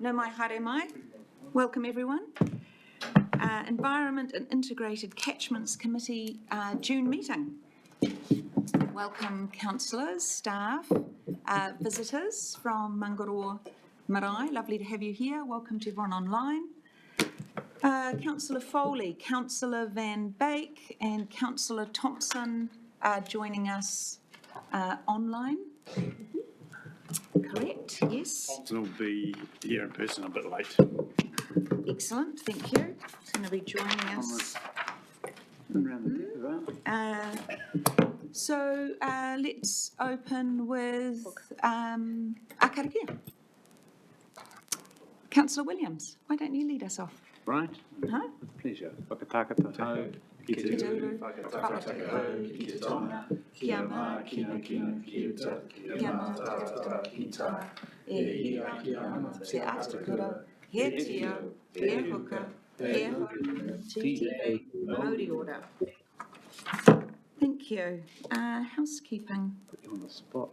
no mai haere mai. Welcome everyone. Environment and Integrated Catchments Committee June meeting. Welcome councillors, staff, visitors from Mangaro Marae. Lovely to have you here. Welcome to everyone online. Councillor Foley, Councillor Van Beek and Councillor Thompson are joining us online. Correct, yes. Thompson will be here in person a bit late. Excellent, thank you. He's going to be joining us. So let's open with Akarakia. Councillor Williams, why don't you lead us off? Right. Huh? With pleasure. Whakataka tātou. Ki te uru, whakatako, ki te tona, kia mā, kina, ki uta, kia mā, tātata, ki tā, e hira, ki ana, te atakura, he tio, he huka, he horu, te Māori order. Thank you. Housekeeping. Put you on the spot.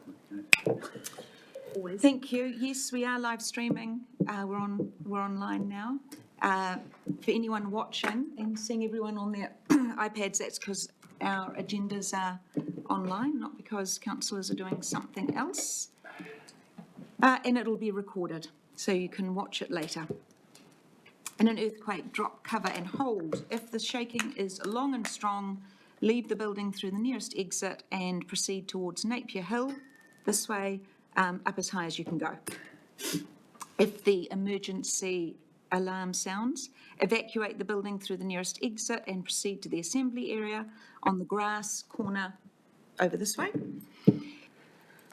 Okay. Thank you. Yes, we are live streaming. We're online now. For anyone watching and seeing everyone on their iPads, that's because our agendas are online, not because councillors are doing something else. And it'll be recorded, so you can watch it later. In an earthquake, drop, cover and hold. If the shaking is long and strong, leave the building through the nearest exit and proceed towards Napier Hill, this way, up as high as you can go. If the emergency alarm sounds, evacuate the building through the nearest exit and proceed to the assembly area on the grass corner over this way.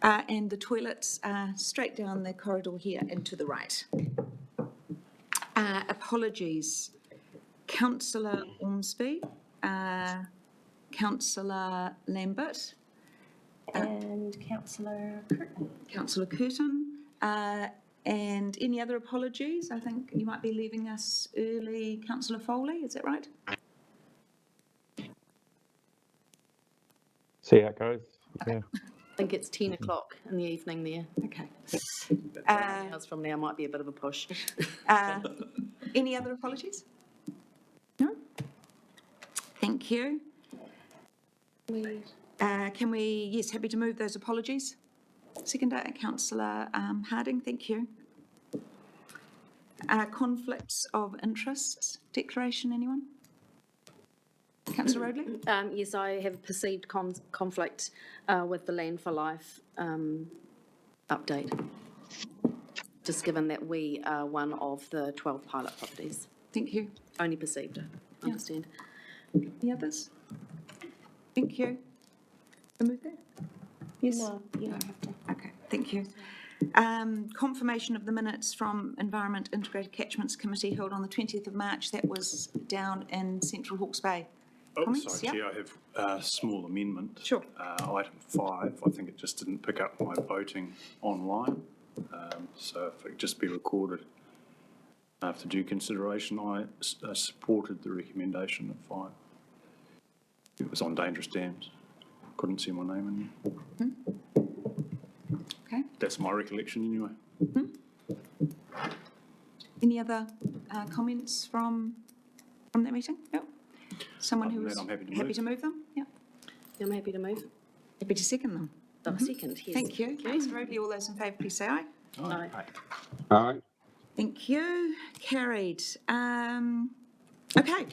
And the toilets are straight down the corridor here and to the right. Apologies. Councillor Ormsby, Councillor Lambert, and Councillor Curtin. Councillor Curtin, and any other apologies? I think you might be leaving us early. Councillor Foley, is that right? See how it goes. Okay. Yeah. I think it's 10 o'clock in the evening there. Okay. Hours from now might be a bit of a push. Any other apologies? No? Thank you. Can we, yes, happy to move those apologies. Second, Councillor Harding, thank you. Conflicts of interest declaration, anyone? Councillor Roadley? Yes, I have perceived conflict with the Land for Life update, just given that we are one of the 12 pilot properties. Thank you. Only perceived, I understand. Any others? Thank you. Move there? Yes? No, you don't have to. Okay, thank you. Confirmation of the minutes from Environment Integrated Catchments Committee held on the 20th of March. That was down in Central Hawke's Bay. Oh, Comments? sorry, Chair, I have a small amendment. Sure. Item 5, I think it just didn't pick up my voting online. So if it could just be recorded. After due consideration, I supported the recommendation of 5. It was on dangerous dams. Couldn't see my name in there. Okay. That's my recollection anyway. Any other comments from that meeting? Yep. Someone who was I'm happy to move them? Yeah. I'm happy to move. Happy to second them? Second, yes. Thank you. Councillor Robley, all those in favour, please say aye. Aye. Aye. Thank you. Carried. Okay,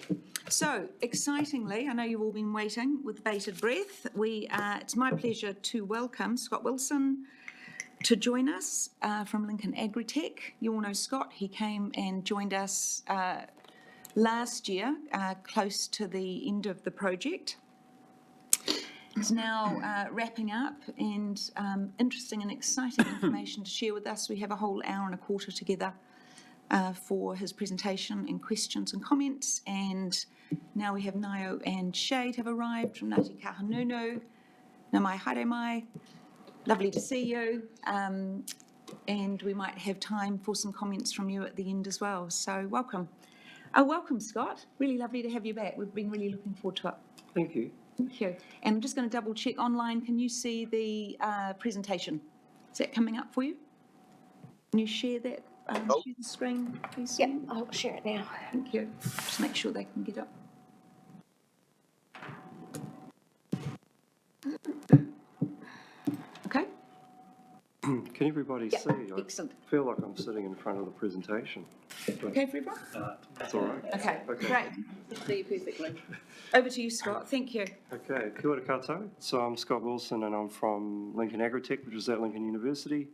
so excitingly, I know you've all been waiting with bated breath. It's my pleasure to welcome Scott Wilson to join us from Lincoln Agritech. You all know Scott. He came and joined us last year, close to the end of the project. He's now wrapping up and interesting and exciting information to share with us. We have a whole hour and a quarter together for his presentation and questions and comments. And now we have Nayo and Shade have arrived from Ngāti Kahanunu. Nā mai haere mai. Lovely to see you. And we might have time for some comments from you at the end as well. So welcome. Welcome, Scott. Really lovely to have you back. We've been really looking forward to it. Thank you. Thank you. And I'm just going to double check online. Can you see the presentation? Is that coming up for you? Can you share that share the screen, please? Yep, I'll share it now. Thank you. Just make sure they can get up. Okay, Can everybody Yep, see? excellent. I feel like I'm sitting in front of the presentation. Okay, everyone? That's all right. Okay, Okay. great. See you perfectly. Over to you, Scott. Thank you. Okay, kia ora koutou. So I'm Scott Wilson and I'm from Lincoln Agritech, which is at Lincoln University.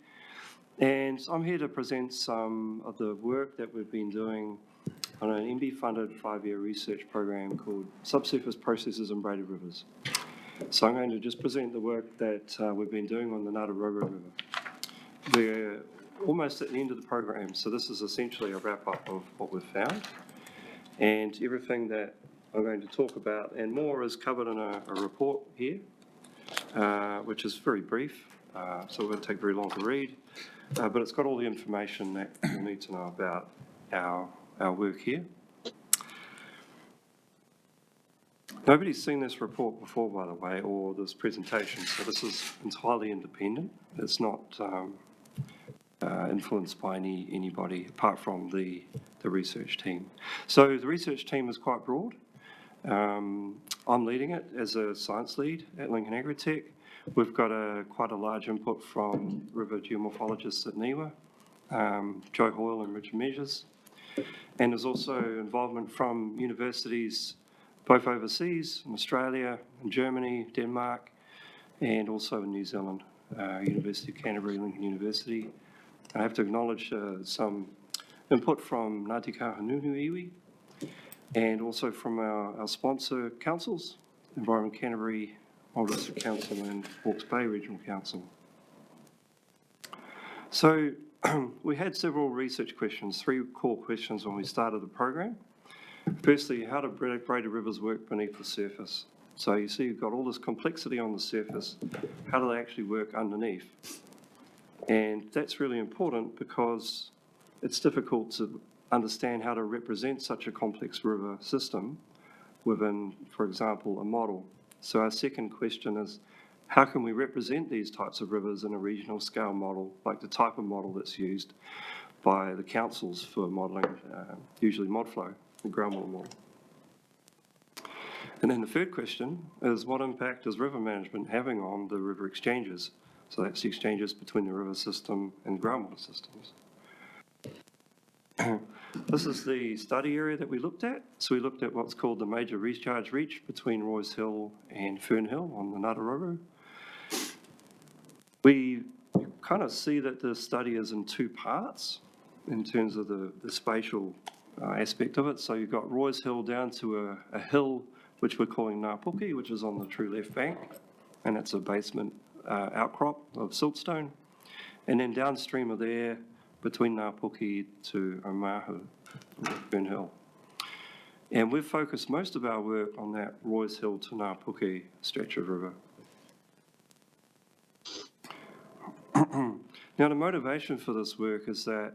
And I'm here to present some of the work that we've been doing on an MB-funded 5-year research program called Subsurface Processes in Braided Rivers. So I'm going to just present the work that we've been doing on the Ngātaroa River. We're almost at the end of the program, so this is essentially a wrap-up of what we've found. And everything that I'm going to talk about and more is covered in a report here, which is very brief, so it won't take very long to read, but it's got all the information that you need to know about our work here. Nobody's seen this report before, by the way, or this presentation, so this is entirely independent. It's not influenced by anybody apart from the research team. So the research team is quite broad. I'm leading it as a science lead at Lincoln Agritech. We've got quite a large input from river geomorphologists at NIWA, Joe Hoyle and Richard Measures. And there's also involvement from universities both overseas, in Australia, in Germany, Denmark, and also in New Zealand, University of Canterbury, Lincoln University. I have to acknowledge some input from Ngāti Kahungunu Iwi, and also from our sponsor councils, Environment Canterbury, Old District Council and Hawke's Bay Regional Council. So we had several research questions, 3 core questions when we started the program. Firstly, how do braided rivers work beneath the surface? So you see you've got all this complexity on the surface. How do they actually work underneath? And that's really important because it's difficult to understand how to represent such a complex river system within, for example, a model. So our second question is, how can we represent these types of rivers in a regional scale model, like the type of model that's used by the councils for modelling, usually ModFlow, the groundwater model? And then the third question is, what impact is river management having on the river exchanges? So that's the exchanges between the river system and groundwater systems. This is the study area that we looked at. So we looked at what's called the major recharge reach between Roy's Hill and Fern Hill on the Ngātaroa. We kind of see that the study is in 2 parts in terms of the spatial aspect of it. So you've got Roy's Hill down to a hill which we're calling Ngāpuki, which is on the true left bank, and it's a basement outcrop of siltstone. And then downstream of there, between Ngāpuki to Omahu, Fern Hill. And we've focused most of our work on that Roy's Hill to Ngāpuki stretch of river. Now, the motivation for this work is that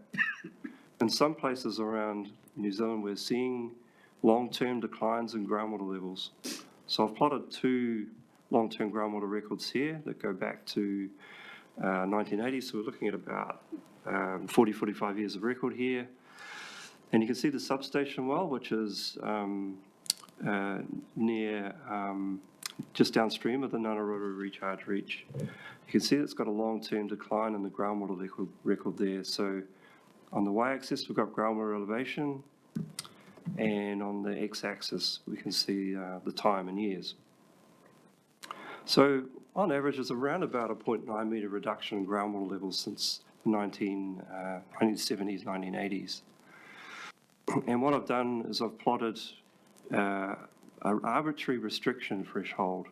in some places around New Zealand, we're seeing long-term declines in groundwater levels. So I've plotted 2 long-term groundwater records here that go back to 1980, so we're looking at about 40, 45 years of record here. And you can see the substation well, which is near, just downstream of the Ngātaroa recharge reach. You can see it's got a long-term decline in the groundwater record there. So on the y-axis, we've got groundwater elevation, and on the x-axis, we can see the time in years. So on average, it's around about a 0.9 metre reduction in groundwater levels since the 1970s, 1980s. And what I've done is I've plotted an arbitrary restriction threshold,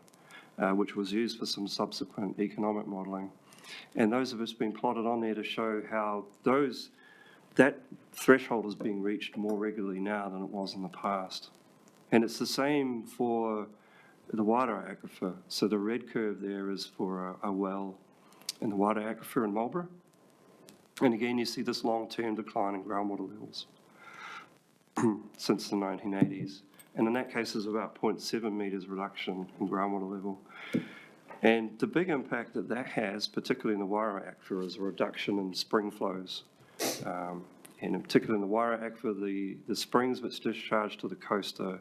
which was used for some subsequent economic modelling. And those have just been plotted on there to show how that threshold is being reached more regularly now than it was in the past. And it's the same for the Wairau aquifer. So the red curve there is for a well in the Wairau aquifer in Marlborough. And again, you see this long-term decline in groundwater levels since the 1980s. And in that case, there's about 0.7 metres reduction in groundwater level. And the big impact that has, particularly in the Wairau aquifer, is a reduction in spring flows. and in particular in the Waira aquifer, the springs which discharge to the coast are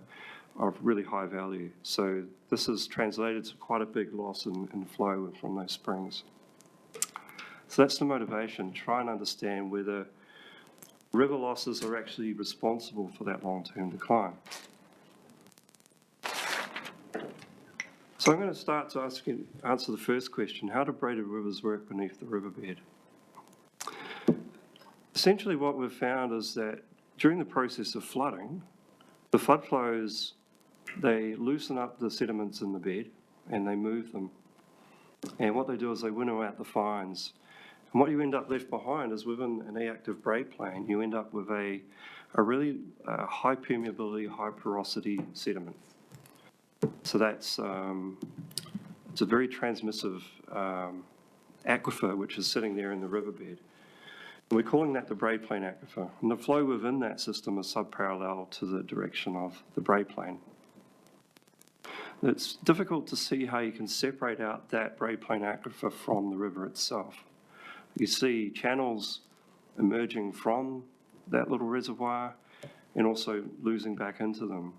of really high value. So this has translated to quite a big loss in flow from those springs. So that's the motivation, try and understand whether river losses are actually responsible for that long-term decline. So I'm going to start to answer the first question, how do braided rivers work beneath the riverbed? Essentially what we've found is that during the process of flooding, the flood flows, they loosen up the sediments in the bed and they move them. And what they do is they winnow out the fines. And what you end up left behind is within an active braid plane, you end up with a really high permeability, high porosity sediment. So that's, it's a very transmissive aquifer which is sitting there in the riverbed. And we're calling that the braid plane aquifer. And the flow within that system is subparallel to the direction of the braid plane. It's difficult to see how you can separate out that braid plane aquifer from the river itself. You see channels emerging from that little reservoir and also losing back into them.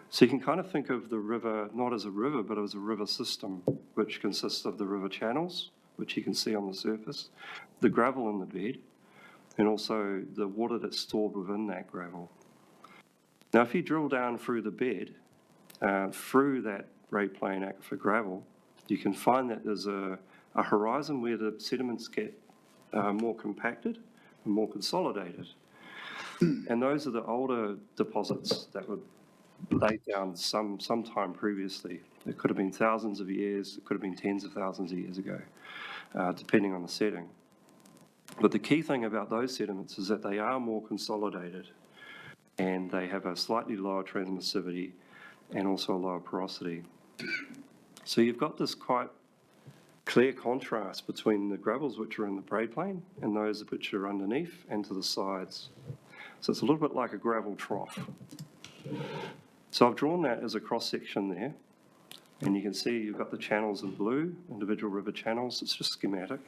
So you can kind of think of the river not as a river, but as a river system, which consists of the river channels, which you can see on the surface, the gravel in the bed, and also the water that's stored within that gravel. Now, if you drill down through the bed, through that braid plane aquifer gravel, you can find that there's a horizon where the sediments get more compacted and more consolidated. And those are the older deposits that were laid down some time previously. It could have been thousands of years, it could have been tens of thousands of years ago, depending on the setting. But the key thing about those sediments is that they are more consolidated and they have a slightly lower transmissivity and also a lower porosity. So you've got this quite clear contrast between the gravels which are in the braid plane and those which are underneath and to the sides. So it's a little bit like a gravel trough. So I've drawn that as a cross-section there, and you can see you've got the channels in blue, individual river channels. It's just schematic.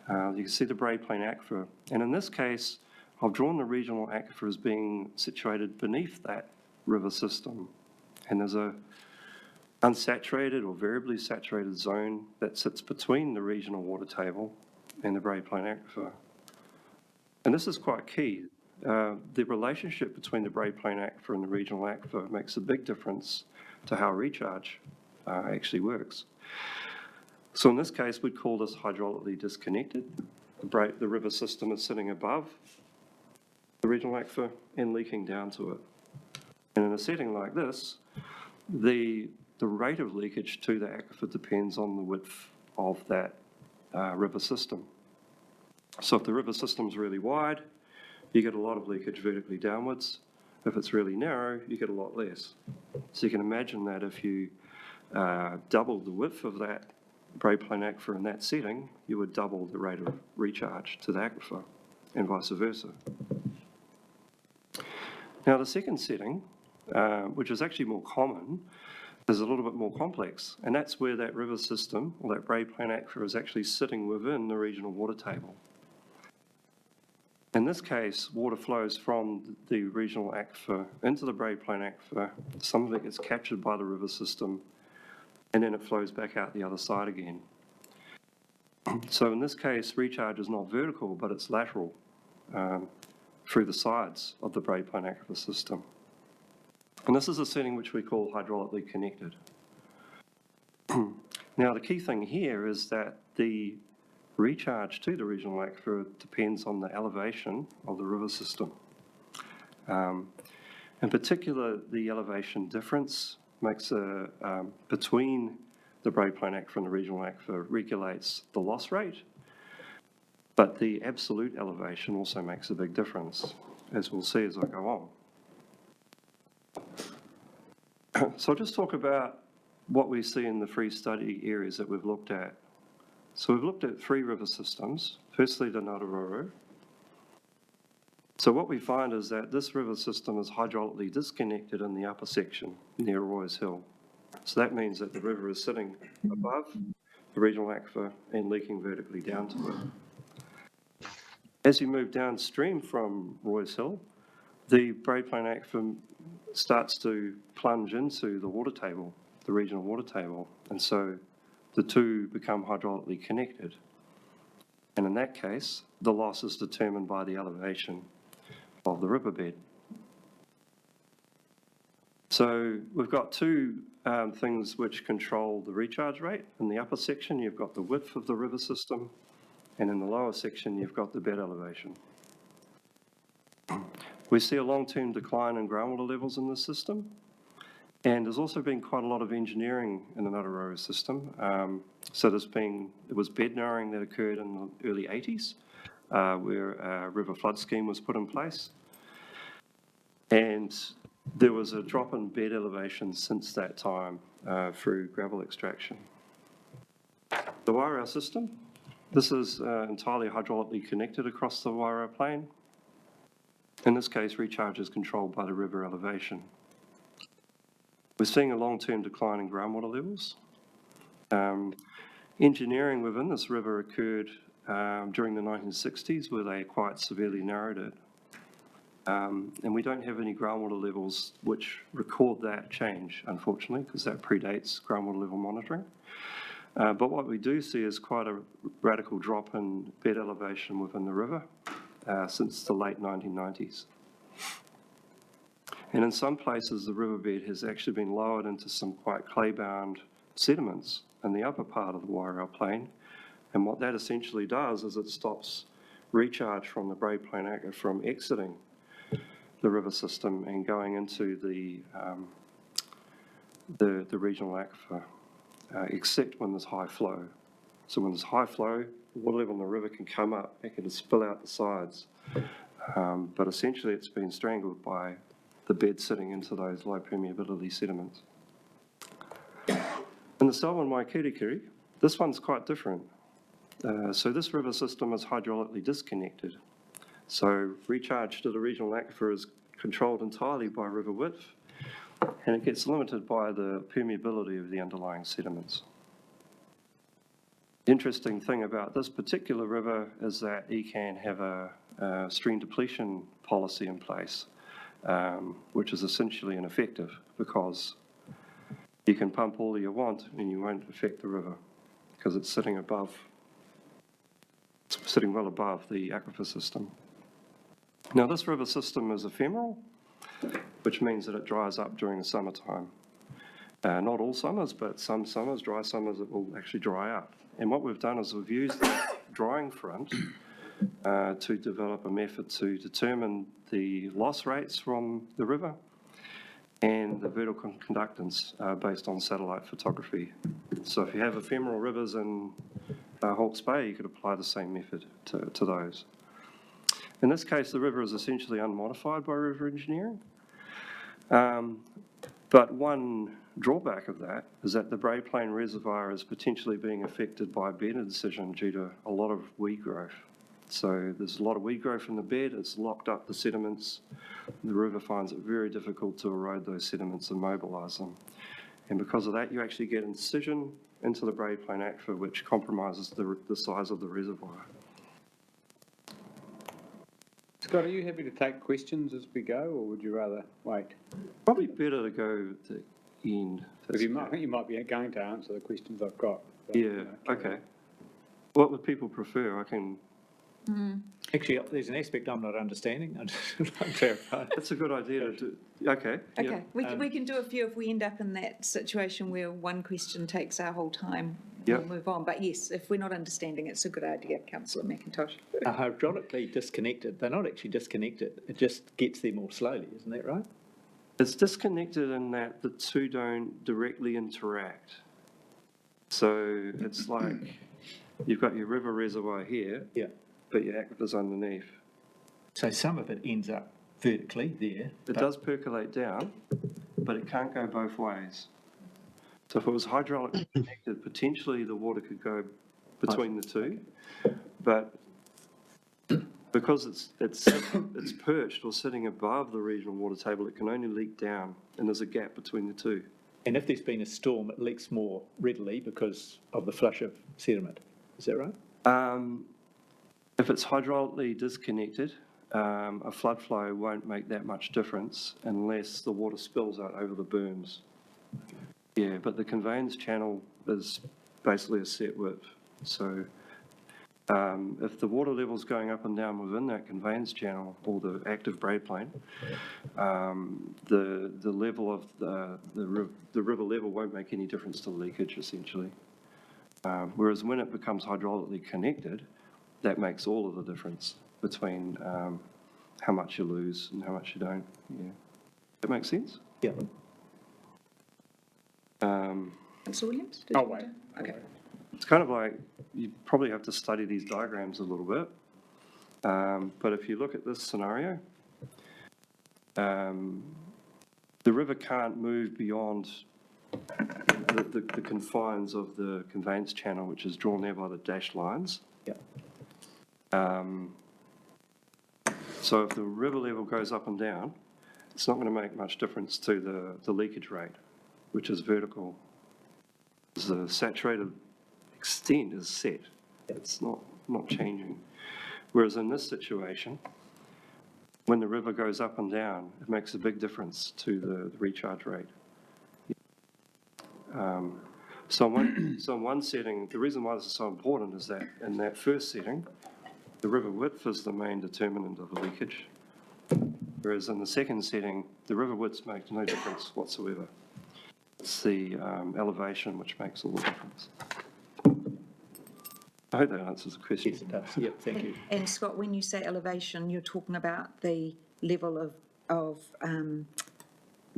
You can see the braid plane aquifer, and in this case, I've drawn the regional aquifer as being situated beneath that river system, and there's a unsaturated or variably saturated zone that sits between the regional water table and the braid plane aquifer. And this is quite key. The relationship between the braid plane aquifer and the regional aquifer makes a big difference to how recharge actually works. So in this case, we'd call this hydraulically disconnected. The river system is sitting above the regional aquifer and leaking down to it. And in a setting like this, the rate of leakage to the aquifer depends on the width of that river system. So if the river system's really wide, you get a lot of leakage vertically downwards. If it's really narrow, you get a lot less. So you can imagine that if you doubled the width of that braid plane aquifer in that setting, you would double the rate of recharge to the aquifer, and vice versa. Now the second setting, which is actually more common, is a little bit more complex, and that's where that river system, or that braid plane aquifer, is actually sitting within the regional water table. In this case, water flows from the regional aquifer into the braid plane aquifer. Some of it gets captured by the river system, and then it flows back out the other side again. So in this case, recharge is not vertical, but it's lateral through the sides of the braid plane aquifer system. And this is a setting which we call hydraulically connected. Now, the key thing here is that the recharge to the regional aquifer depends on the elevation of the river system. In particular, the elevation difference makes between the braid plane aquifer and the regional aquifer regulates the loss rate, but the absolute elevation also makes a big difference, as we'll see as I go on. So I'll just talk about what we see in the three study areas that we've looked at. So we've looked at three river systems. Firstly, the Ngātaroru. So what we find is that this river system is hydraulically disconnected in the upper section near Roy's Hill. So that means that the river is sitting above the regional aquifer and leaking vertically down to it. As you move downstream from Roy's Hill, the Brae Plain Aquifer starts to plunge into the water table, the regional water table, and so the two become hydraulically connected. And in that case, the loss is determined by the elevation of the riverbed. So we've got two things which control the recharge rate. In the upper section, you've got the width of the river system, and in the lower section, you've got the bed elevation. We see a long-term decline in groundwater levels in this system, and there's also been quite a lot of engineering in the Ngātaroa system. So it was bed narrowing that occurred in the early 80s, where a river flood scheme was put in place. And there was a drop in bed elevation since that time through gravel extraction. The Wairau system, this is entirely hydraulically connected across the Wairau plain. In this case, recharge is controlled by the river elevation. We're seeing a long-term decline in groundwater levels. Engineering within this river occurred during the 1960s, where they quite severely narrowed it. And we don't have any groundwater levels which record that change, unfortunately, because that predates groundwater level monitoring. But what we do see is quite a radical drop in bed elevation within the river since the late 1990s. And in some places, the riverbed has actually been lowered into some quite clay-bound sediments in the upper part of the Wairau plain. And what that essentially does is it stops recharge from the Brae Plain Aquifer from exiting the river system and going into the regional aquifer, except when there's high flow. So when there's high flow, the water level in the river can come up, it can spill out the sides. But essentially it's been strangled by the bed sitting into those low permeability sediments. In the Selwyn Waikirikiri, this one's quite different. So this river system is hydraulically disconnected. So recharge to the regional aquifer is controlled entirely by river width, and it gets limited by the permeability of the underlying sediments. The interesting thing about this particular river is that ECAN have a stream depletion policy in place, which is essentially ineffective because you can pump all you want and you won't affect the river because it's sitting well above the aquifer system. Now this river system is ephemeral, which means that it dries up during the summertime. Not all summers, but some summers, dry summers, it will actually dry up. And what we've done is we've used the drying front to develop a method to determine the loss rates from the river and the vertical conductance based on satellite photography. So if you have ephemeral rivers in Hawke's Bay, you could apply the same method to those. In this case, the river is essentially unmodified by river engineering. But one drawback of that is that the Brae Plain Reservoir is potentially being affected by bed incision due to a lot of weed growth. So there's a lot of weed growth in the bed, it's locked up the sediments. The river finds it very difficult to erode those sediments and mobilise them. And because of that, you actually get incision into the Brae Plain Aquifer, which compromises the size of the reservoir. Scott, are you happy to take questions as we go, or would you rather wait? Probably better to go to the end. If I think you might be going to answer the questions I've got. But, Yeah, okay. What would people prefer? I can... Actually, there's an aspect I'm not understanding. I just want to clarify. That's a good idea to do. Okay. Yeah. Okay, we can do a few if we end up in that situation where one question takes our whole time. Yep. We'll move on. But yes, if we're not understanding, it's a good idea, Councillor McIntosh. Are hydraulically disconnected. They're not actually disconnected. It just gets there more slowly, isn't that right? It's disconnected in that the two don't directly interact. So it's like you've got your river reservoir here, Yeah. but your aquifer's underneath. So some of it ends up vertically there. It does percolate down, but it can't go both ways. So if it was hydraulically connected, potentially the water could go between the two, but because it's perched or sitting above the regional water table, it can only leak down, and there's a gap between the two. And if there's been a storm, it leaks more readily because of the flush of sediment. Is that right? If it's hydraulically disconnected, a flood flow won't make that much difference unless the water spills out over the berms. Yeah, but the conveyance channel is basically a set width. So if the water level's going up and down within that conveyance channel or the active braid plane, the level of the river level won't make any difference to the leakage essentially. Whereas when it becomes hydraulically connected, that makes all of the difference between how much you lose and how much you don't. Yeah, that makes sense. Yeah. Councillor Williams? did Oh, you want wait. to- Okay. It's kind of like, you probably have to study these diagrams a little bit. But if you look at this scenario, the river can't move beyond the confines of the conveyance channel, which is drawn there by the dashed lines. Yeah. So if the river level goes up and down, it's not going to make much difference to the leakage rate, which is vertical. The saturated extent is set. It's not changing. Whereas in this situation, when the river goes up and down, it makes a big difference to the recharge rate. So in one setting, the reason why this is so important is that in that first setting, the river width is the main determinant of the leakage. Whereas in the second setting, the river width makes no difference whatsoever. It's the elevation which makes all the difference. I hope that answers the question. Yes, it does. Yep, thank you. And Scott, when you say elevation, you're talking about the level of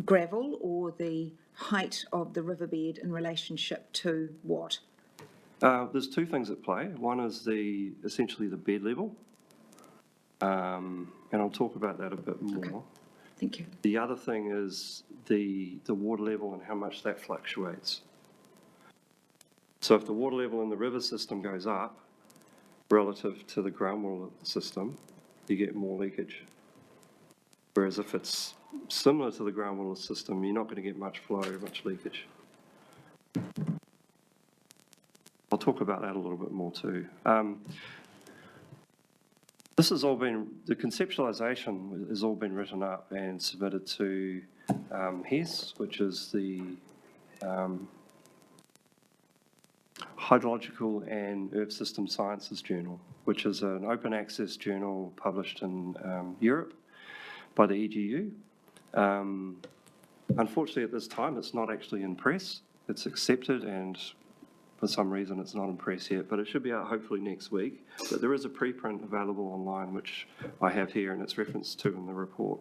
gravel or the height of the riverbed in relationship to what? There's two things at play. One is essentially the bed level, and I'll talk about that a bit more. Okay. Thank you. The other thing is the water level and how much that fluctuates. So if the water level in the river system goes up relative to the groundwater system, you get more leakage. Whereas if it's similar to the groundwater system, you're not going to get much flow, much leakage. I'll talk about that a little bit more too. This has all been, the conceptualization has all been written up and submitted to HES, which is the Hydrological and Earth System Sciences Journal, which is an open access journal published in Europe by the EGU. Unfortunately, at this time, it's not actually in press. It's accepted, and for some reason, it's not in press yet, but it should be out hopefully next week. But there is a preprint available online, which I have here, and it's referenced to in the report.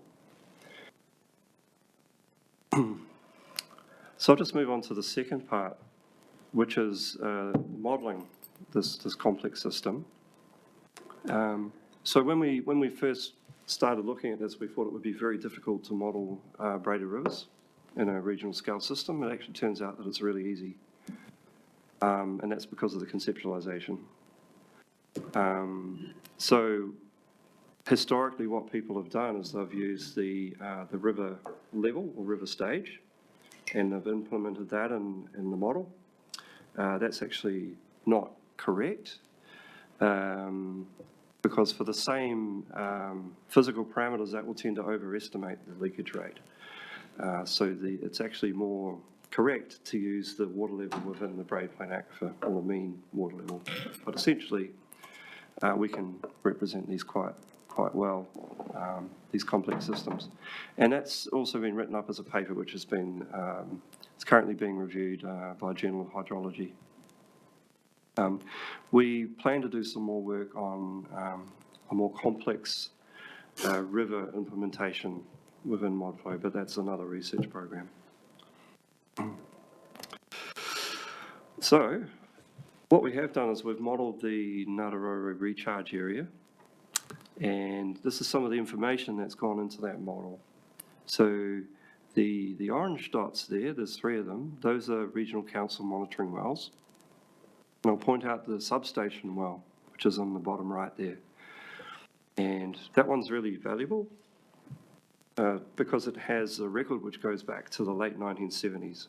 So I'll just move on to the second part, which is modelling this complex system. So when we first started looking at this, we thought it would be very difficult to model braided rivers in a regional scale system. It actually turns out that it's really easy, and that's because of the conceptualization. So historically, what people have done is they've used the river level or river stage, and they've implemented that in the model. That's actually not correct, because for the same physical parameters, that will tend to overestimate the leakage rate. So it's actually more correct to use the water level within the braid plane aquifer, or the mean water level. But essentially, we can represent these quite well, these complex systems. And that's also been written up as a paper which has been, it's currently being reviewed by Journal of Hydrology. We plan to do some more work on a more complex river implementation within ModFlow, but that's another research program. So what we have done is we've modelled the Ngātaroa recharge area, and this is some of the information that's gone into that model. So the orange dots there, there's 3 of them, those are regional council monitoring wells. And I'll point out the substation well, which is on the bottom right there. And that one's really valuable because it has a record which goes back to the late 1970s.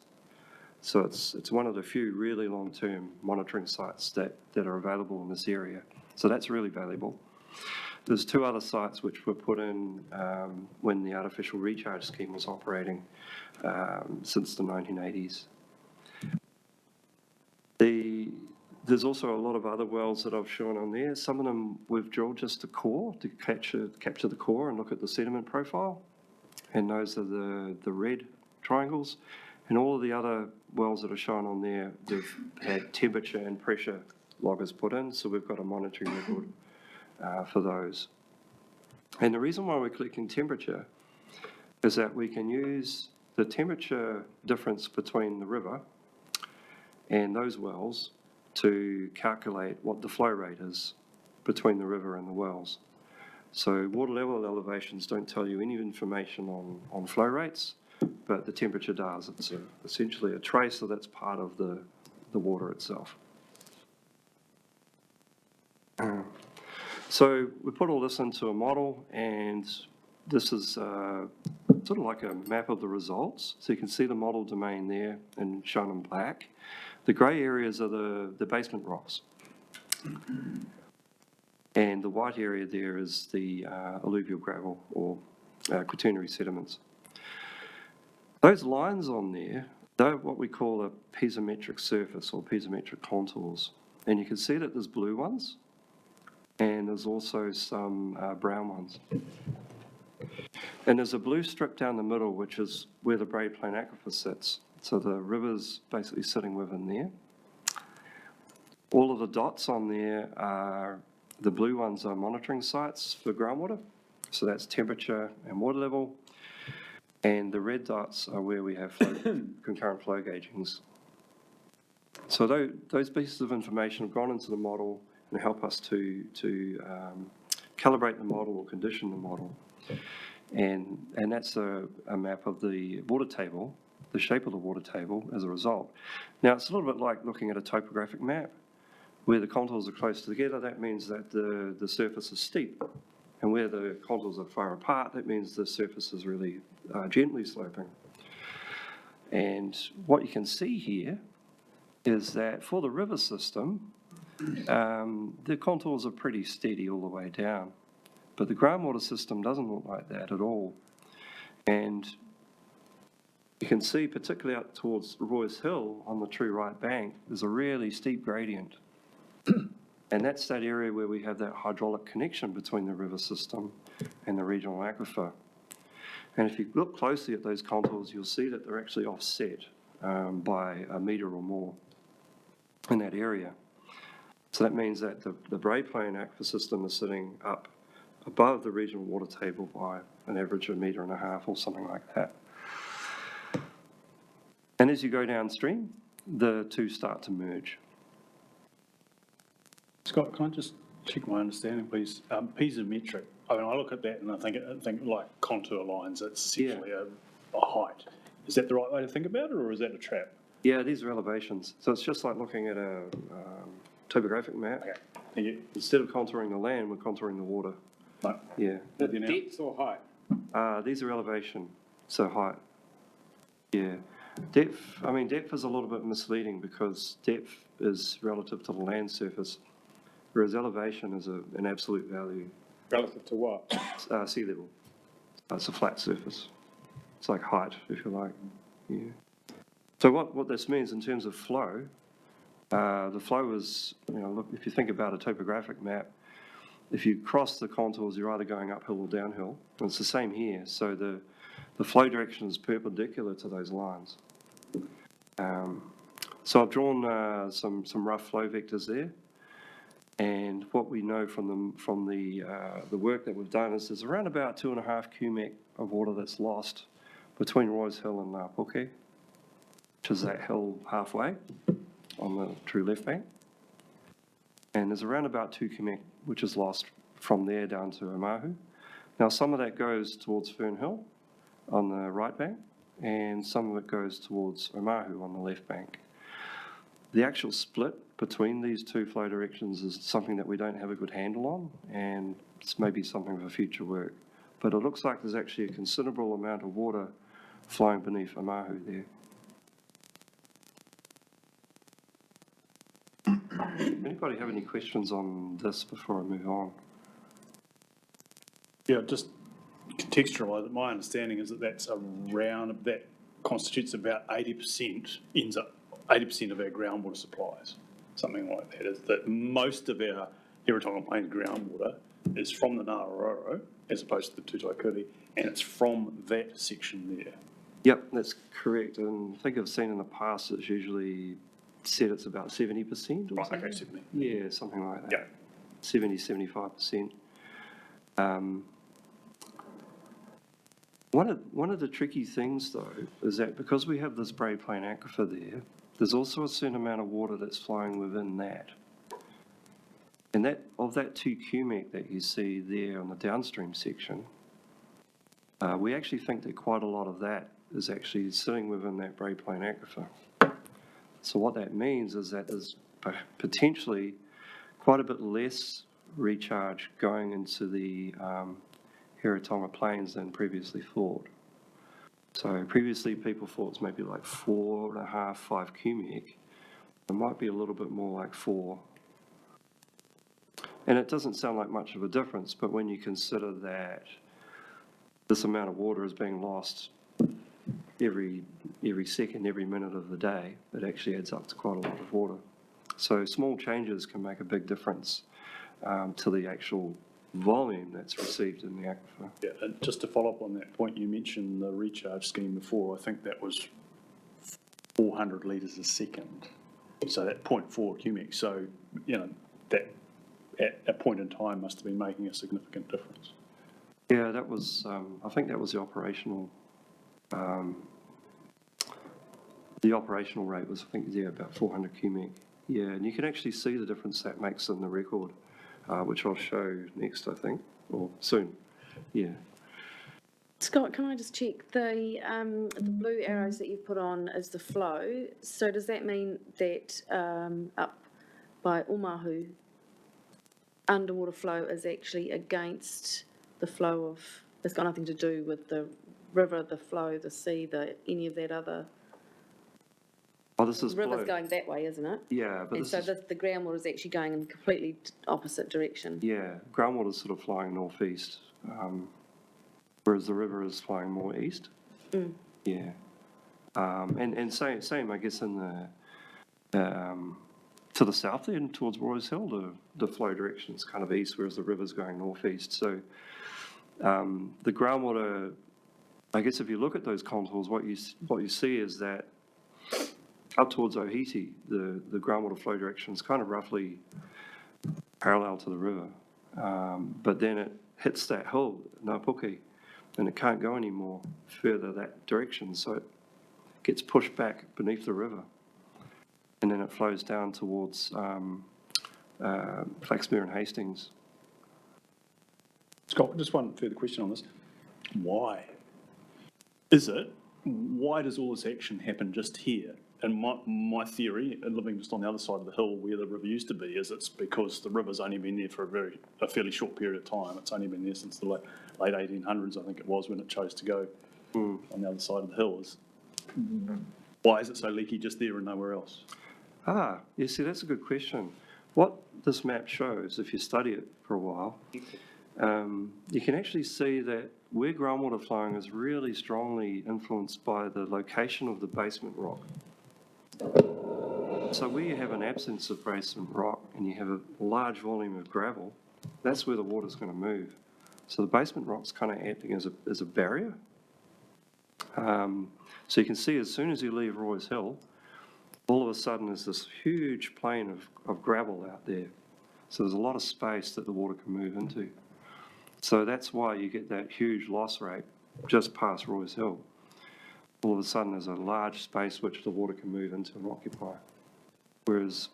So it's one of the few really long-term monitoring sites that are available in this area. So that's really valuable. There's 2 other sites which were put in when the artificial recharge scheme was operating since the 1980s. There's also a lot of other wells that I've shown on there. Some of them we've drilled just the core to capture the core and look at the sediment profile. And those are the red triangles. And all of the other wells that are shown on there, they've had temperature and pressure loggers put in, so we've got a monitoring record for those. And the reason why we're collecting temperature is that we can use the temperature difference between the river and those wells to calculate what the flow rate is between the river and the wells. So water level elevations don't tell you any information on flow rates, but the temperature does. It's essentially a tracer that's part of the water itself. So we put all this into a model, and this is sort of like a map of the results. So you can see the model domain there and shown in black. The grey areas are the basement rocks. And the white area there is the alluvial gravel or quaternary sediments. Those lines on there, they're what we call a piezometric surface or piezometric contours. And you can see that there's blue ones, and there's also some brown ones. And there's a blue strip down the middle, which is where the Braid Plain Aquifer sits. So the river's basically sitting within there. All of the dots on there are, the blue ones are monitoring sites for groundwater. So that's temperature and water level. And the red dots are where we have concurrent flow gaugings. So those pieces of information have gone into the model and help us to calibrate the model or condition the model. And that's a map of the water table, the shape of the water table as a result. Now, it's a little bit like looking at a topographic map where the contours are close together. That means that the surface is steep. And where the contours are far apart, that means the surface is really gently sloping. And what you can see here is that for the river system, the contours are pretty steady all the way down. But the groundwater system doesn't look like that at all. And you can see, particularly out towards Roy's Hill on the true right bank, there's a really steep gradient. And that's that area where we have that hydraulic connection between the river system and the regional aquifer. And if you look closely at those contours, you'll see that they're actually offset by a metre or more in that area. So that means that the Braid Plain Aquifer system is sitting up above the regional water table by an average of 1.5 metres or something like that. And as you go downstream, the two start to merge. Scott, can I just check my understanding, please? Piezometric, I mean, I look at that and I think like contour lines, it's essentially a height. Is that the right way to think about it, or is that a trap? Yeah, these are elevations. So it's just like looking at a topographic map. Okay, thank you. Instead of contouring the land, we're contouring the water. No. Yeah. With you now. Depth or height? These are elevation, so height. Yeah. Depth, I mean, depth is a little bit misleading because depth is relative to the land surface, whereas elevation is an absolute value. Relative to what? Sea level. It's a flat surface. It's like height, if you like. Yeah. So what this means in terms of flow, the flow is, look, if you think about a topographic map, if you cross the contours, you're either going uphill or downhill. And it's the same here. So the flow direction is perpendicular to those lines. So I've drawn some rough flow vectors there. And what we know from the work that we've done is there's around about 2.5 cubic of water that's lost between Roy's Hill and Puke, which is that hill halfway on the true left bank. And there's around about 2 cubic which is lost from there down to Omahu. Now some of that goes towards Fern Hill on the right bank, and some of it goes towards Omahu on the left bank. The actual split between these two flow directions is something that we don't have a good handle on, and it's maybe something for future work. But it looks like there's actually a considerable amount of water flowing beneath Omahu there. anybody have any questions on this before I move on? Yeah, just contextualise it. My understanding is that that constitutes about 80%, ends up 80% of our groundwater supplies, something like that. Is that most of our Heretaga Plains groundwater is from the Ngāruaoro as opposed to the Tutaikuri, and it's from that section there. Yep, that's correct. And I think I've seen in the past it's usually said it's about 70% or Right, something. okay, 70. Yeah, something like that. Yeah. 70, 75%. One of the tricky things, though, is that because we have this Bray Plain aquifer there, there's also a certain amount of water that's flowing within that. And of that 2 cubic that you see there on the downstream section, we actually think that quite a lot of that is actually sitting within that Bray Plain aquifer. So what that means is that there's potentially quite a bit less recharge going into the Heretaga Plains than previously thought. So previously people thought it was maybe like 4.5, 5 cubic. It might be a little bit more like 4. And it doesn't sound like much of a difference, but when you consider that this amount of water is being lost every second, every minute of the day, it actually adds up to quite a lot of water. So small changes can make a big difference to the actual volume that's received in the aquifer. Yeah, and just to follow up on that point, you mentioned the recharge scheme before. I think that was 400 litres a second. So that 0.4 cubic. So, that at a point in time must have been making a significant difference. Yeah, that was, I think that was the operational rate was, I think, yeah, about 400 cubic. Yeah, and you can actually see the difference that makes in the record, which I'll show next, I think, or soon. Yeah. Scott, can I just check the blue arrows that you've put on as the flow? So does that mean that up by Omahu, underwater flow is actually against the flow of, it's got nothing to do with the river, the flow, the sea, any of that other? Oh, this is River's flow. going that way, isn't it? Yeah, but And so the groundwater is actually going in completely opposite direction. yeah, groundwater's sort of flowing northeast, whereas the river is flowing more east. Mm. Yeah. And same, I guess, in the, to the south there and towards Roy's Hill, the flow direction is kind of east, whereas the river's going northeast. So the groundwater, I guess if you look at those contours, what you see is that up towards Ohiti, the groundwater flow direction is kind of roughly parallel to the river. But then it hits that hill, Ngāpuke, and it can't go any more further that direction. So it gets pushed back beneath the river. And then it flows down towards Flaxmere and Hastings. Scott, just one further question on this. Why does all this action happen just here? And my theory, living just on the other side of the hill where the river used to be, is it's because the river's only been there for a fairly short period of time. It's only been there since the late 1800s, I think it was, when it chose to go on the other side of the hill. Why is it so leaky just there and nowhere else? You see, that's a good question. What this map shows, if you study it for a while, you can actually see that where groundwater flowing is really strongly influenced by the location of the basement rock. So where you have an absence of basement rock and you have a large volume of gravel, that's where the water's going to move. So the basement rock's kind of acting as a barrier. So you can see as soon as you leave Roy's Hill, all of a sudden there's this huge plain of gravel out there. So there's a lot of space that the water can move into. So that's why you get that huge loss rate just past Roy's Hill. All of a sudden there's a large space which the water can move into and occupy. Whereas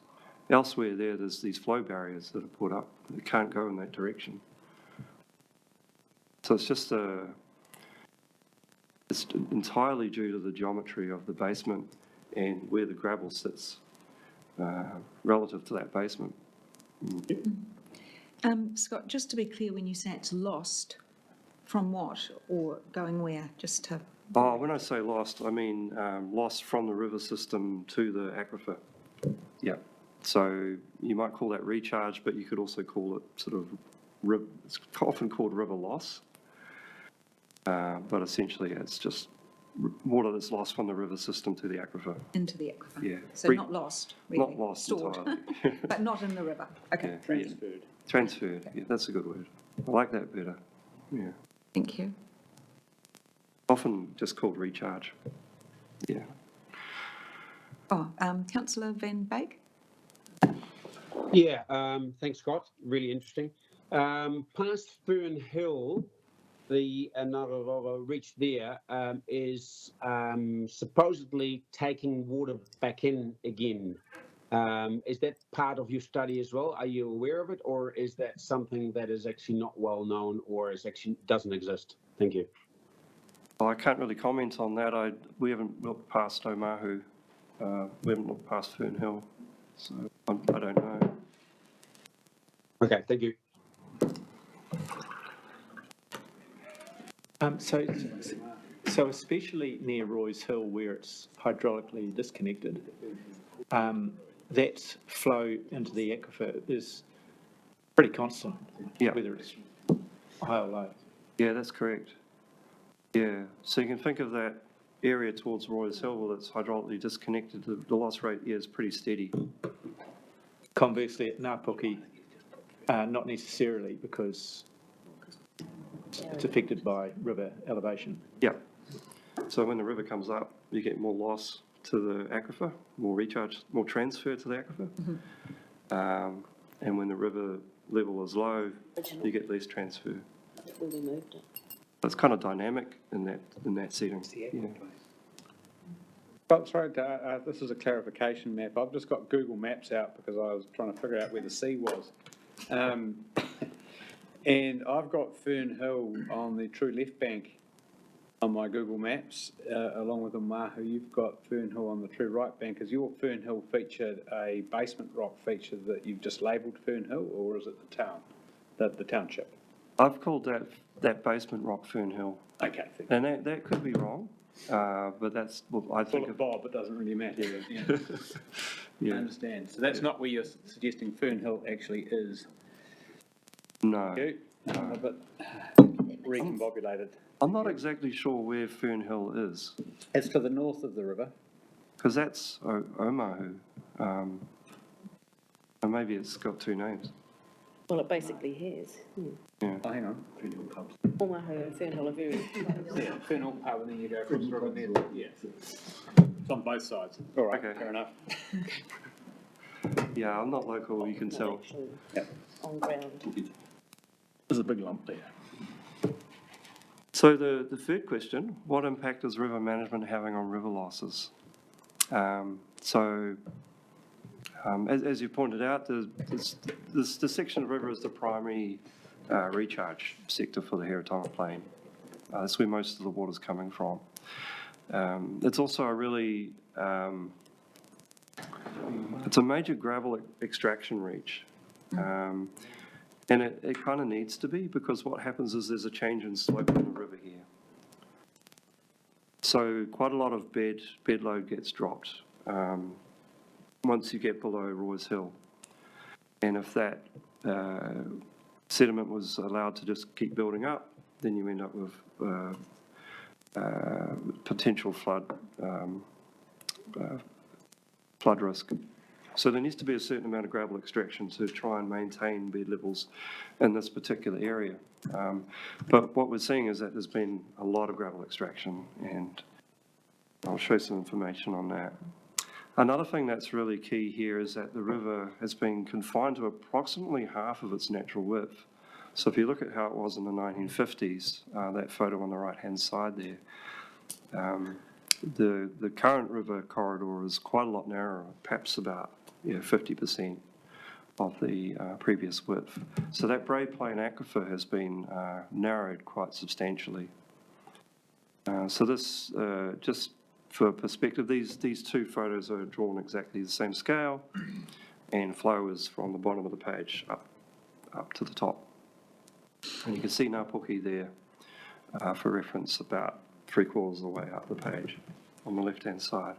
elsewhere there's these flow barriers that are put up that can't go in that direction. So it's just it's entirely due to the geometry of the basement and where the gravel sits relative to that basement. Scott, just to be clear, when you say it's lost, from what or going where? Just to. Oh, when I say lost, I mean lost from the river system to the aquifer. Yeah. So you might call that recharge, but you could also call it sort of, it's often called river loss. But essentially it's just water that's lost from the river system to the aquifer. Into the aquifer. Yeah. So not lost, really. Not lost Stored. entirely. But not in the river. Okay. Yeah. Transferred. Transferred, yeah, that's a good word. I like that better, yeah. Thank you. Often just called recharge, yeah. Oh, Councillor Van Beek? Yeah, thanks, Scott. Really interesting. Past Fern Hill, the another reach there is supposedly taking water back in again. Is that part of your study as well? Are you aware of it, or is that something that is actually not well known, or is actually doesn't exist? Thank you. Well, I can't really comment on that. We haven't looked past Omahu. We haven't looked past Fern Hill, so I don't know. Okay, thank you. So especially near Roy's Hill where it's hydraulically disconnected, that flow into the aquifer is pretty constant, Yeah. whether it's high or low. Yeah, that's correct. Yeah, so you can think of that area towards Roy's Hill that's hydraulically disconnected. The loss rate is pretty steady. Conversely, at Ngāpuki, not necessarily because it's affected by river elevation. Yeah. So when the river comes up, you get more loss to the aquifer, more recharge, more transfer to the aquifer. And when the river level is low, you get less transfer. When we moved it. It's kind of dynamic in that setting. Yeah. But sorry, this is a clarification map. I've just got Google Maps out because I was trying to figure out where the sea was. And I've got Fern Hill on the true left bank on my Google Maps, along with Omahu. You've got Fern Hill on the true right bank. Is your Fern Hill feature a basement rock feature that you've just labelled Fern Hill, or is it the town, the township? I've called that basement rock Fern Hill. Okay, thank you. And that could be wrong, but that's what I Call think it of. Bob, it doesn't really matter. Yeah. I Yeah. understand. So that's not where you're suggesting Fern Hill actually is. No. You? I'm a bit recombobulated. I'm not exactly sure where Fern Hill is, It's to the north of the river. because that's Omahu. And maybe it's got two names. Well, it basically has. Oh, hang on. Omahu and Fern Hill are very Yeah, Fern Hill pub, and then you go across the river there. Yeah. It's on both sides. All right, Okay. fair enough. Yeah, I'm not local, you can not tell. actually Yep. on ground. There's a big lump there. So the third question, what impact is river management having on river losses? As you pointed out, the section of river is the primary recharge sector for the Heretaunga Plain. That's where most of the water's coming from. It's also a really, it's a major gravel extraction reach. And it kind of needs to be, because what happens is there's a change in slope in the river here. So quite a lot of bed load gets dropped once you get below Roy's Hill. And if that sediment was allowed to just keep building up, then you end up with potential flood risk. So there needs to be a certain amount of gravel extraction to try and maintain bed levels in this particular area. But what we're seeing is that there's been a lot of gravel extraction, and I'll show some information on that. Another thing that's really key here is that the river has been confined to approximately half of its natural width. So if you look at how it was in the 1950s, that photo on the right-hand side there, the current river corridor is quite a lot narrower, perhaps about 50% of the previous width. So that Bray Plain aquifer has been narrowed quite substantially. So this, just for perspective, these two photos are drawn exactly the same scale, and flow is from the bottom of the page up to the top. And you can see Ngāpuki there for reference about 3/4 of the way up the page on the left-hand side.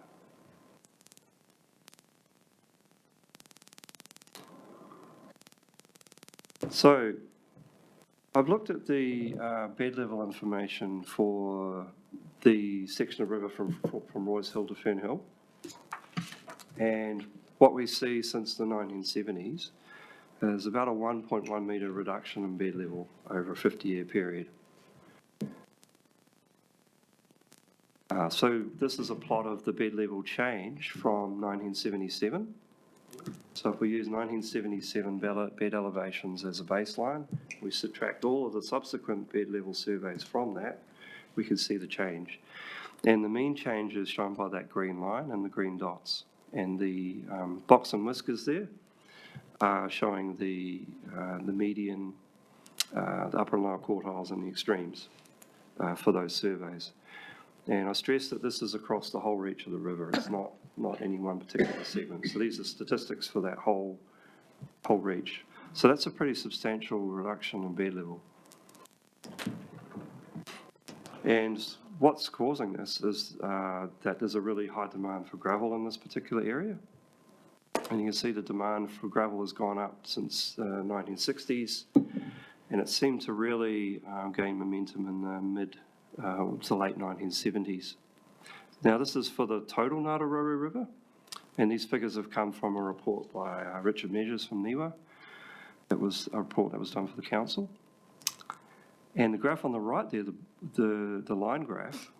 So I've looked at the bed level information for the section of river from Roy's Hill to Fern Hill. And what we see since the 1970s is about a 1.1 metre reduction in bed level over a 50-year period. So this is a plot of the bed level change from 1977. So if we use 1977 bed elevations as a baseline, we subtract all of the subsequent bed level surveys from that, we can see the change. And the mean change is shown by that green line and the green dots. And the box and whiskers there are showing the median, the upper and lower quartiles and the extremes for those surveys. And I stress that this is across the whole reach of the river. It's not any one particular segment. So these are statistics for that whole reach. So that's a pretty substantial reduction in bed level. And what's causing this is that there's a really high demand for gravel in this particular area. And you can see the demand for gravel has gone up since the 1960s, and it seemed to really gain momentum in the mid to late 1970s. Now this is for the total Ngātaroru River, and these figures have come from a report by Richard Measures from NIWA. It was a report that was done for the council. And the graph on the right there, the line graph,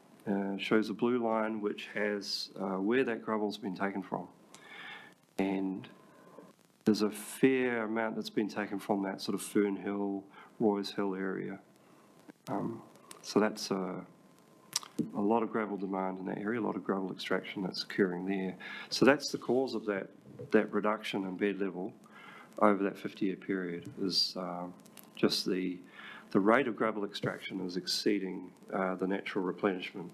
shows a blue line which has where that gravel's been taken from. And there's a fair amount that's been taken from that sort of Fern Hill, Roy's Hill area. So that's a lot of gravel demand in that area, a lot of gravel extraction that's occurring there. So that's the cause of that reduction in bed level over that 50-year period, is just the rate of gravel extraction is exceeding the natural replenishment.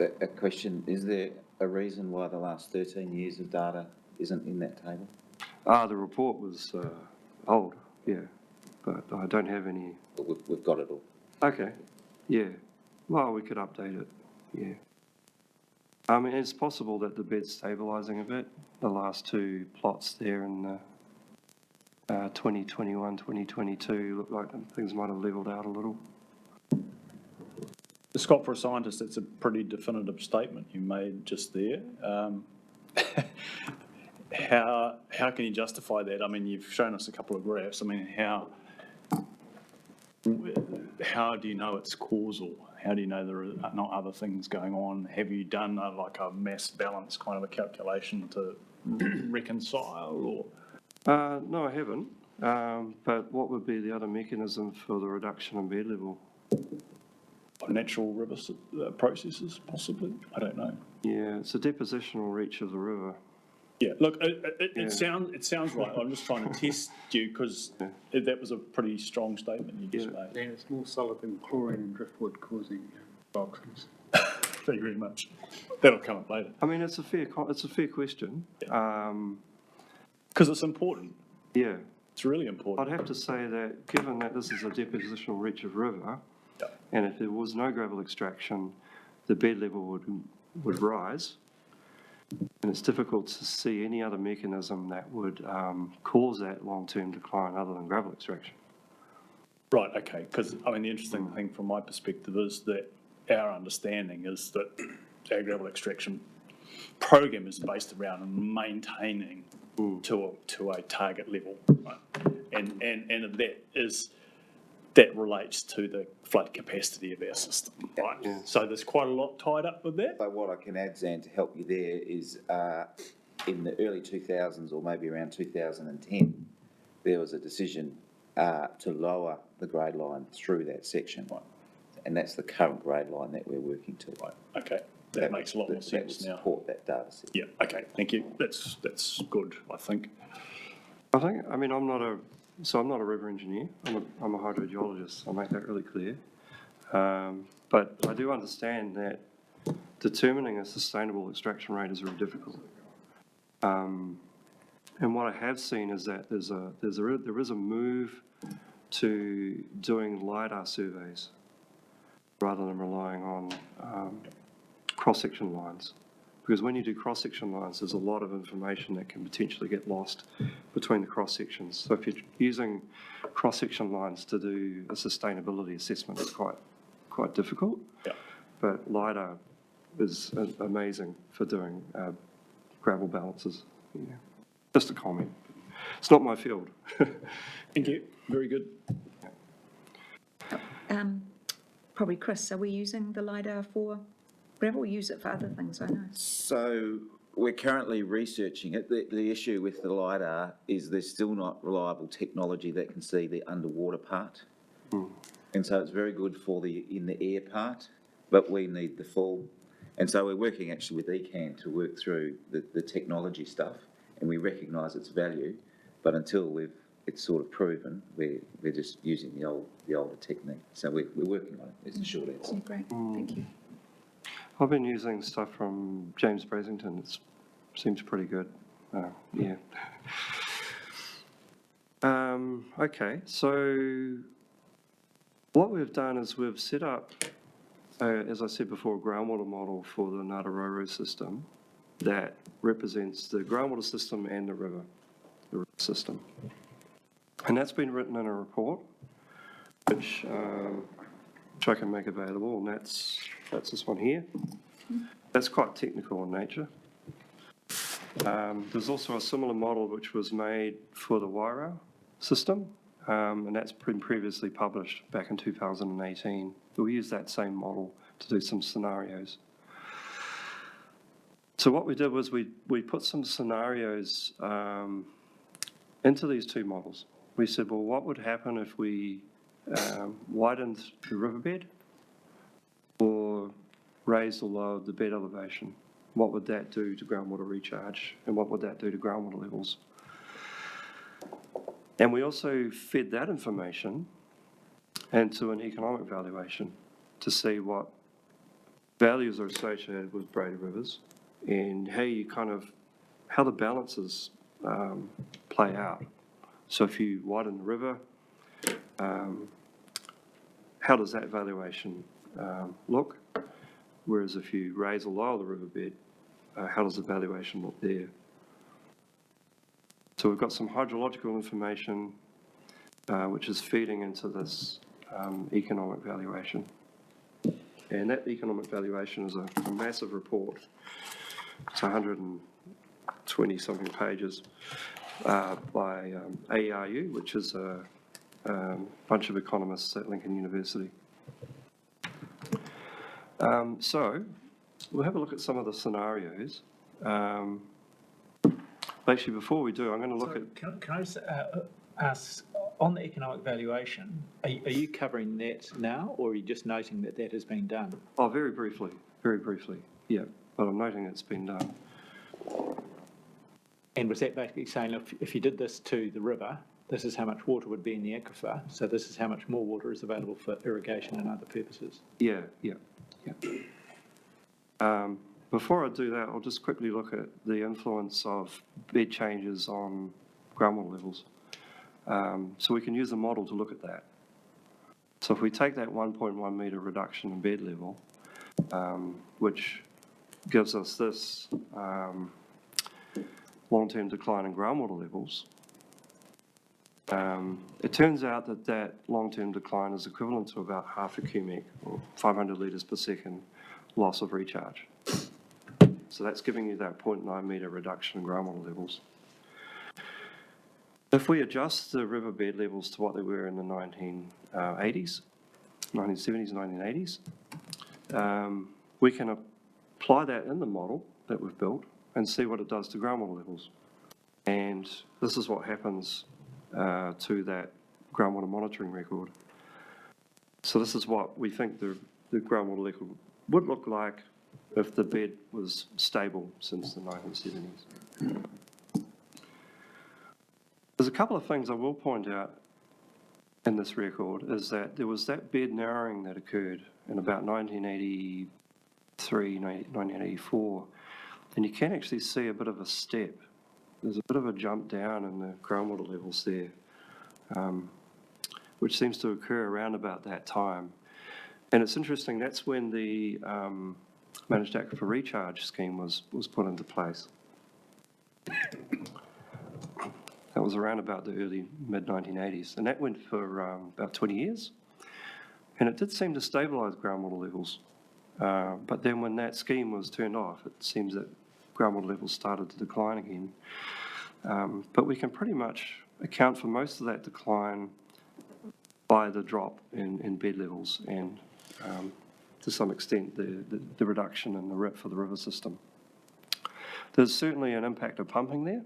A question, is there a reason why the last 13 years of data isn't in that table? The report was old, yeah, but I don't have any. But we've got it all. Okay, yeah. Well, we could update it, yeah. I mean, it's possible that the bed's stabilising a bit. The last two plots there in the 2021, 2022 look like things might have levelled out a little. Scott, for a scientist, that's a pretty definitive statement you made just there. How can you justify that? I mean, you've shown us a couple of graphs. I mean, how do you know it's causal? How do you know there are not other things going on? Have you done like a mass balance kind of a calculation to reconcile? Or No, I haven't. But what would be the other mechanism for the reduction in bed level? natural river processes, possibly? I don't know. Yeah, it's a depositional reach of the river. Yeah, look, it sounds right. I'm just trying to test you because that was a pretty strong statement you just made. And it's more solid than chlorine and driftwood causing boxes. Thank you very much. That'll come up later. I mean, it's a fair question. Because it's important. Yeah. It's really important. I'd have to say that given that this is a depositional reach of river, and if there was no gravel extraction, the bed level would rise. And it's difficult to see any other mechanism that would cause that long-term decline other than gravel extraction. Right, okay, because I mean the interesting thing from my perspective is that our understanding is that our gravel extraction program is based around maintaining to a target level, right? And that relates to the flood capacity of our system, right? Yeah. So there's quite a lot tied up with that. So what I can add, Zan, to help you there is in the early 2000s or maybe around 2010, there was a decision to lower the grade line through that section. Right. And that's the current grade line that we're working to. Right, okay. That makes a lot more sense now. Support that data set. Yeah, okay, thank you. That's good, I think. I mean, I'm not a river engineer. I'm a hydrogeologist. I'll make that really clear. But I do understand that determining a sustainable extraction rate is very difficult. And what I have seen is that there is a move to doing LiDAR surveys rather than relying on cross-section lines, Because when you do cross-section lines, there's a lot of information that can potentially get lost between the cross-sections. So if you're using cross-section lines to do a sustainability assessment, it's quite difficult. Yeah. But LiDAR is amazing for doing gravel balances. Yeah. Just a comment. It's not my field. Thank you. Very good. Probably Chris, are we using the LiDAR for gravel? We use it for other things, I know. So we're currently researching it. The issue with the LiDAR is there's still not reliable technology that can see the underwater part. And so it's very good for the in the air part, but we need the full. And so we're working actually with ECAN to work through the technology stuff, and we recognise its value, but until it's sort of proven, we're just using the older technique. So we're working on it, is the short answer. Yeah, great, thank you. I've been using stuff from James Brasington. It seems pretty good. Yeah. Okay, so what we've done is we've set up, as I said before, a groundwater model for the Ngātaroro system that represents the groundwater system and the river system. And that's been written in a report, which I can make available, and that's this one here. That's quite technical in nature. There's also a similar model which was made for the Wairau system, and that's been previously published back in 2018. We use that same model to do some scenarios. So what we did was we put some scenarios into these two models. We said, well, what would happen if we widened the riverbed or raised or lowered the bed elevation? What would that do to groundwater recharge, and what would that do to groundwater levels? And we also fed that information into an economic valuation to see what values are associated with braided rivers and how the balances play out. So if you widen the river, how does that valuation look? Whereas if you raise or lower the riverbed, how does the valuation look there? So we've got some hydrological information which is feeding into this economic valuation. And that economic valuation is a massive report. It's 120-something pages by AERU, which is a bunch of economists at Lincoln University. So we'll have a look at some of the scenarios. Actually, before we do, I'm going to look at... Can I just ask, on the economic valuation, are you covering that now, or are you just noting that that has been done? Oh, very briefly, yeah. But I'm noting it's been done. And was that basically saying if you did this to the river, this is how much water would be in the aquifer, so this is how much more water is available for irrigation and other purposes? Yeah. Before I do that, I'll just quickly look at the influence of bed changes on groundwater levels. So we can use the model to look at that. So if we take that 1.1 metre reduction in bed level, which gives us this long-term decline in groundwater levels, it turns out that long-term decline is equivalent to about half a cubic, or 500 litres per second, loss of recharge. So that's giving you that 0.9 metre reduction in groundwater levels. If we adjust the riverbed levels to what they were in the 1970s, 1980s, we can apply that in the model that we've built and see what it does to groundwater levels. And this is what happens to that groundwater monitoring record. So this is what we think the groundwater level would look like if the bed was stable since the 1970s. There's a couple of things I will point out in this record is that there was that bed narrowing that occurred in about 1983, 1984, and you can actually see a bit of a step. There's a bit of a jump down in the groundwater levels there, which seems to occur around about that time. And it's interesting, that's when the managed aquifer recharge scheme was put into place. That was around about the early mid-1980s, and that went for about 20 years. And it did seem to stabilise groundwater levels. But then when that scheme was turned off, it seems that groundwater levels started to decline again. But we can pretty much account for most of that decline by the drop in bed levels and, to some extent, the reduction in the RIP for the river system. There's certainly an impact of pumping there.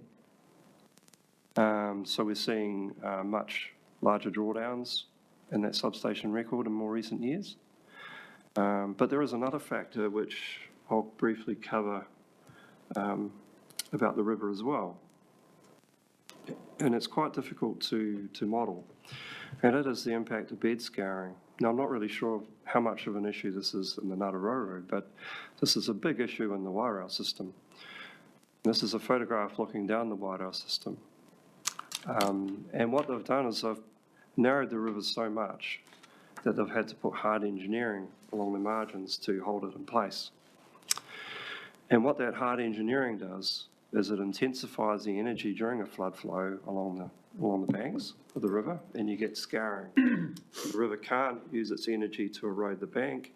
So we're seeing much larger drawdowns in that substation record in more recent years. But there is another factor which I'll briefly cover about the river as well. And it's quite difficult to model. And it is the impact of bed scouring. Now, I'm not really sure how much of an issue this is in the Ngātaroto, but this is a big issue in the Wairau system. This is a photograph looking down the Wairau system. And what they've done is they've narrowed the rivers so much that they've had to put hard engineering along the margins to hold it in place. And what that hard engineering does is it intensifies the energy during a flood flow along the banks of the river, and you get scarring. The river can't use its energy to erode the bank.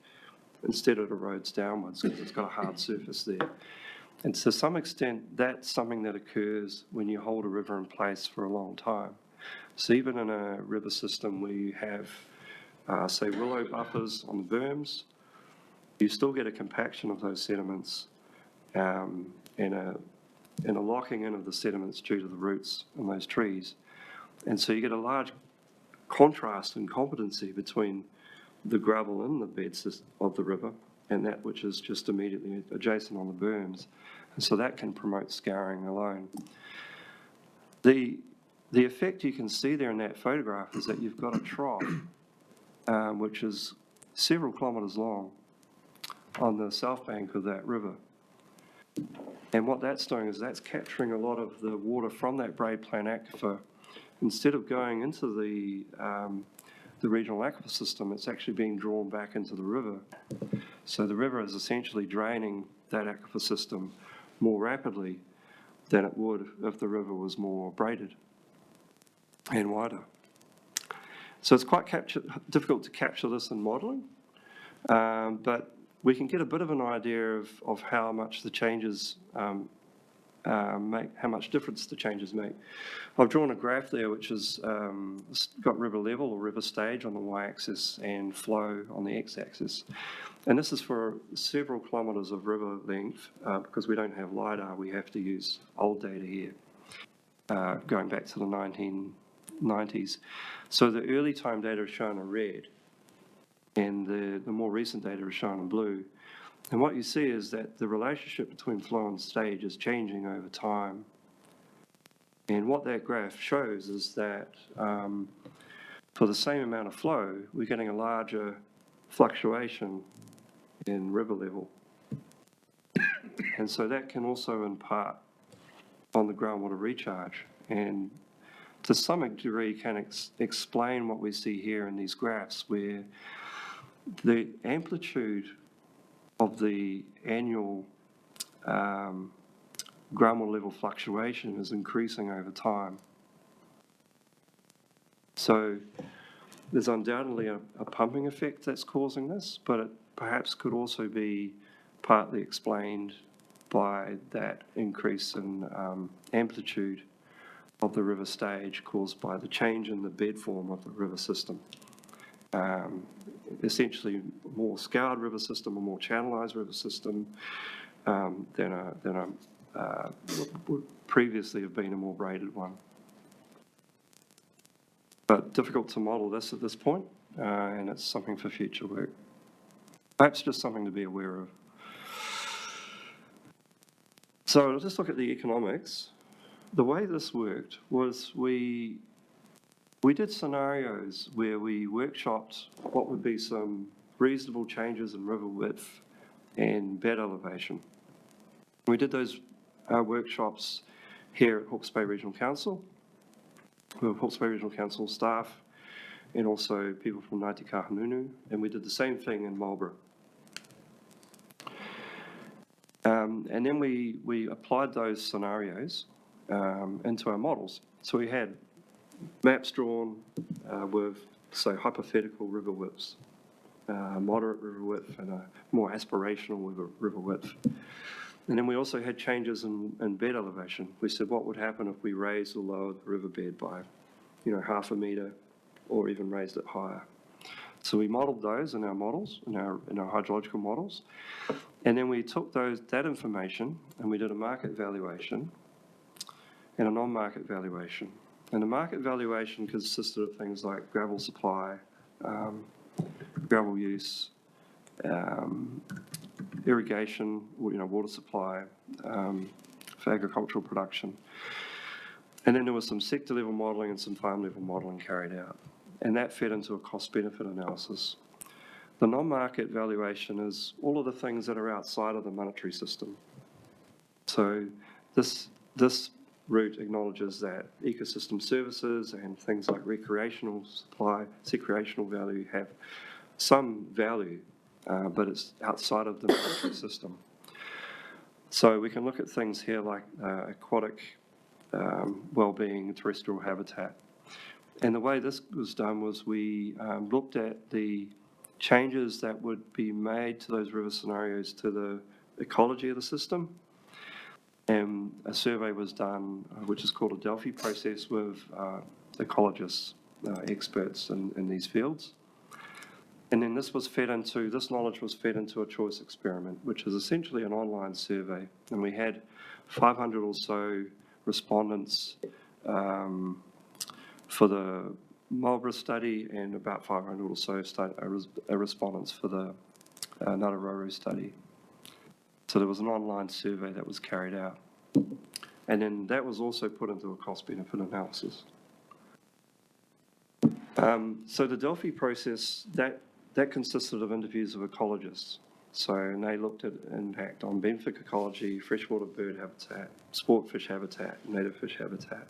Instead, it erodes downwards because it's got a hard surface there. And to some extent, that's something that occurs when you hold a river in place for a long time. So even in a river system where you have, say, willow buffers on the berms, you still get a compaction of those sediments and a locking in of the sediments due to the roots in those trees. And so you get a large contrast and competency between the gravel in the beds of the river and that which is just immediately adjacent on the berms. And so that can promote scarring alone. The effect you can see there in that photograph is that you've got a trough, which is several kilometres long on the south bank of that river. And what that's doing is that's capturing a lot of the water from that Braid Plain aquifer. Instead of going into the regional aquifer system, it's actually being drawn back into the river. So the river is essentially draining that aquifer system more rapidly than it would if the river was more braided and wider. So it's quite difficult to capture this in modelling, but we can get a bit of an idea of how much the changes make, how much difference the changes make. I've drawn a graph there which has got river level or river stage on the y-axis and flow on the x-axis. And this is for several kilometres of river length. Because we don't have LiDAR, we have to use old data here, going back to the 1990s. So the early time data is shown in red, and the more recent data is shown in blue. And what you see is that the relationship between flow and stage is changing over time. And what that graph shows is that for the same amount of flow, we're getting a larger fluctuation in river level. And so that can also impart on the groundwater recharge, and to some degree can explain what we see here in these graphs, where the amplitude of the annual groundwater level fluctuation is increasing over time. So there's undoubtedly a pumping effect that's causing this, but it perhaps could also be partly explained by that increase in amplitude of the river stage caused by the change in the bed form of the river system. Essentially a more scoured river system, a more channelized river system than would previously have been a more braided one. But difficult to model this at this point, and it's something for future work. Perhaps just something to be aware of. So let's just look at the economics. The way this worked was we did scenarios where we workshopped what would be some reasonable changes in river width and bed elevation. We did those workshops here at Hawke's Bay Regional Council, with Hawke's Bay Regional Council staff and also people from Ngāti Kahungunu, and we did the same thing in Marlborough. And then we applied those scenarios into our models. So we had maps drawn with, say, hypothetical river widths, moderate river width, and a more aspirational river width. And then we also had changes in bed elevation. We said, what would happen if we raised or lowered the riverbed by, half a metre, or even raised it higher? So we modelled those in our models, in our hydrological models, and then we took that information and we did a market valuation and a non-market valuation. And the market valuation consisted of things like gravel supply, gravel use, irrigation, water supply for agricultural production. And then there was some sector level modelling and some farm level modelling carried out. And that fed into a cost-benefit analysis. The non-market valuation is all of the things that are outside of the monetary system. So this route acknowledges that ecosystem services and things like recreational value have some value, but it's outside of the monetary system. So we can look at things here like aquatic well-being, terrestrial habitat. And the way this was done was we looked at the changes that would be made to those river scenarios to the ecology of the system. And a survey was done, which is called a Delphi process, with ecologists, experts in these fields. And then this knowledge was fed into a choice experiment, which is essentially an online survey. And we had 500 or so respondents for the Marlborough study and about 500 or so respondents for the Ngātaroru study. So there was an online survey that was carried out. And then that was also put into a cost-benefit analysis. So the Delphi process, that consisted of interviews of ecologists. And they looked at impact on benthic ecology, freshwater bird habitat, sport fish habitat, native fish habitat.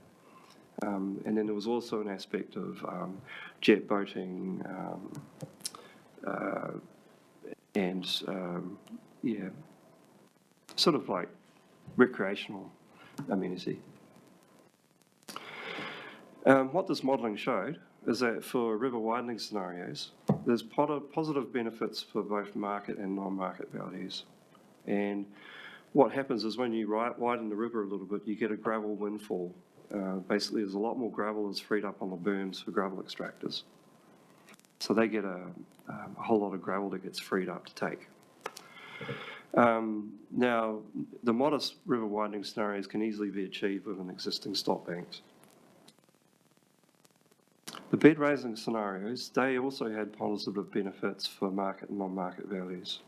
And then there was also an aspect of jet boating and, sort of like recreational amenity. What this modelling showed is that for river widening scenarios, there's positive benefits for both market and non-market values. And what happens is when you widen the river a little bit, you get a gravel windfall. Basically, there's a lot more gravel that's freed up on the berms for gravel extractors. So they get a whole lot of gravel that gets freed up to take. Now, the modest river widening scenarios can easily be achieved with an existing stop banks. The bed raising scenarios, they also had positive benefits for market and non-market values.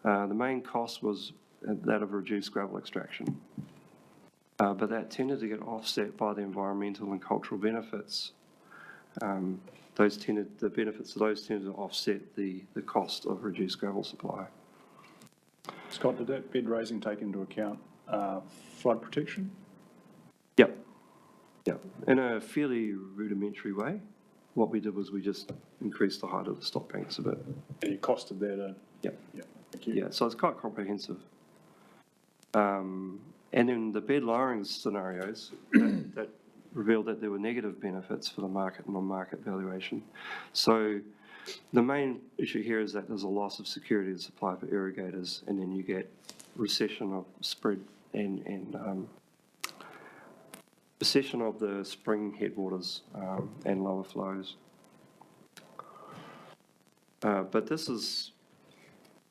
The main cost was that of reduced gravel extraction. But that tended to get offset by the environmental and cultural benefits. The benefits of those tended to offset the cost of reduced gravel supply. Scott, did that bed raising take into account flood protection? Yep. In a fairly rudimentary way. What we did was we just increased the height of the stop banks a bit. And you costed that? Yep. Yeah. Thank you. Yeah, so it's quite comprehensive. And then the bed lowering scenarios that revealed that there were negative benefits for the market and non-market valuation. So the main issue here is that there's a loss of security of supply for irrigators, and then you get recession of spread and recession of the spring headwaters and lower flows. But this is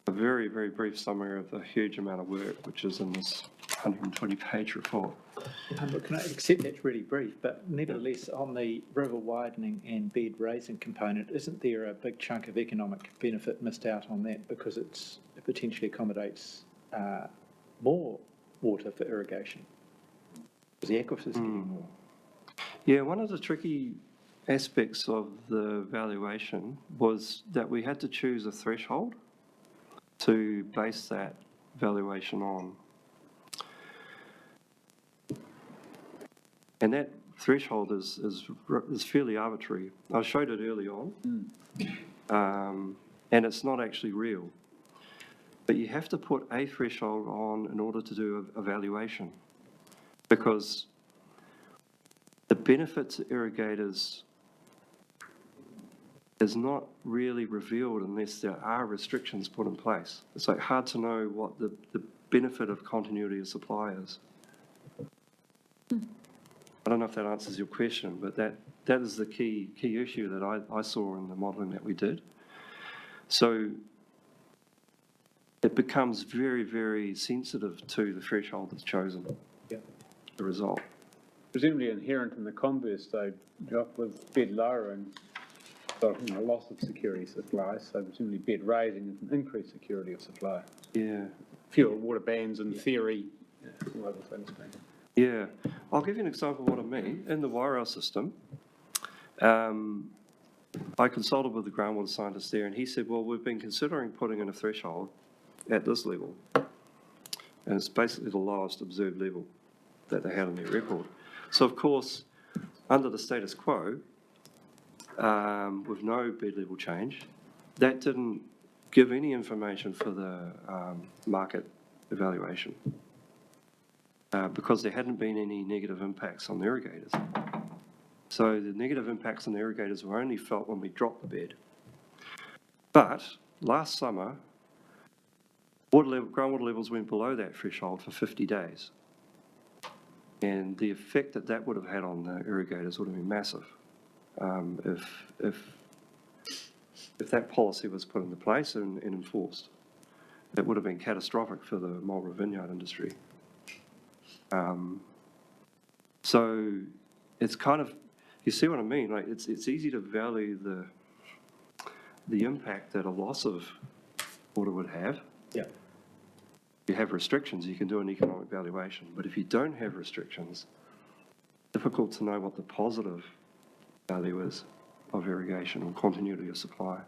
a very, very brief summary of the huge amount of work which is in this 120-page report. But can I accept that's really brief, but nevertheless, on the river widening and bed raising component, isn't there a big chunk of economic benefit missed out on that because it potentially accommodates more water for irrigation? Because the aquifers getting more. Yeah, one of the tricky aspects of the valuation was that we had to choose a threshold to base that valuation on. And that threshold is fairly arbitrary. I showed it early on, and it's not actually real. But you have to put a threshold on in order to do a valuation, because the benefit to irrigators is not really revealed unless there are restrictions put in place. It's like hard to know what the benefit of continuity of supply is. I don't know if that answers your question, but that is the key issue that I saw in the modelling that we did. So it becomes very, very sensitive to the threshold that's chosen, Yeah. the result. Presumably inherent in the converse, though, Jock, with bed lowering, so, loss of security supply, so presumably bed raising is an increased security of supply. Yeah. Fewer water bans in theory, all other things being. Yeah, I'll give you an example of what I mean. In the Wairau system, I consulted with the groundwater scientist there, and he said, well, we've been considering putting in a threshold at this level, and it's basically the lowest observed level that they had on their record. So, of course, under the status quo, with no bed level change, that didn't give any information for the market evaluation. Because there hadn't been any negative impacts on the irrigators. So the negative impacts on the irrigators were only felt when we dropped the bed. But last summer, groundwater levels went below that threshold for 50 days. And the effect that would have had on the irrigators would have been massive if that policy was put into place and enforced. It would have been catastrophic for the Marlborough vineyard industry. So it's kind of, you see what I mean? Like it's easy to value the impact that a loss of water would have. Yeah. If you have restrictions, you can do an economic valuation. But if you don't have restrictions, difficult to know what the positive value is of irrigation or continuity of supply.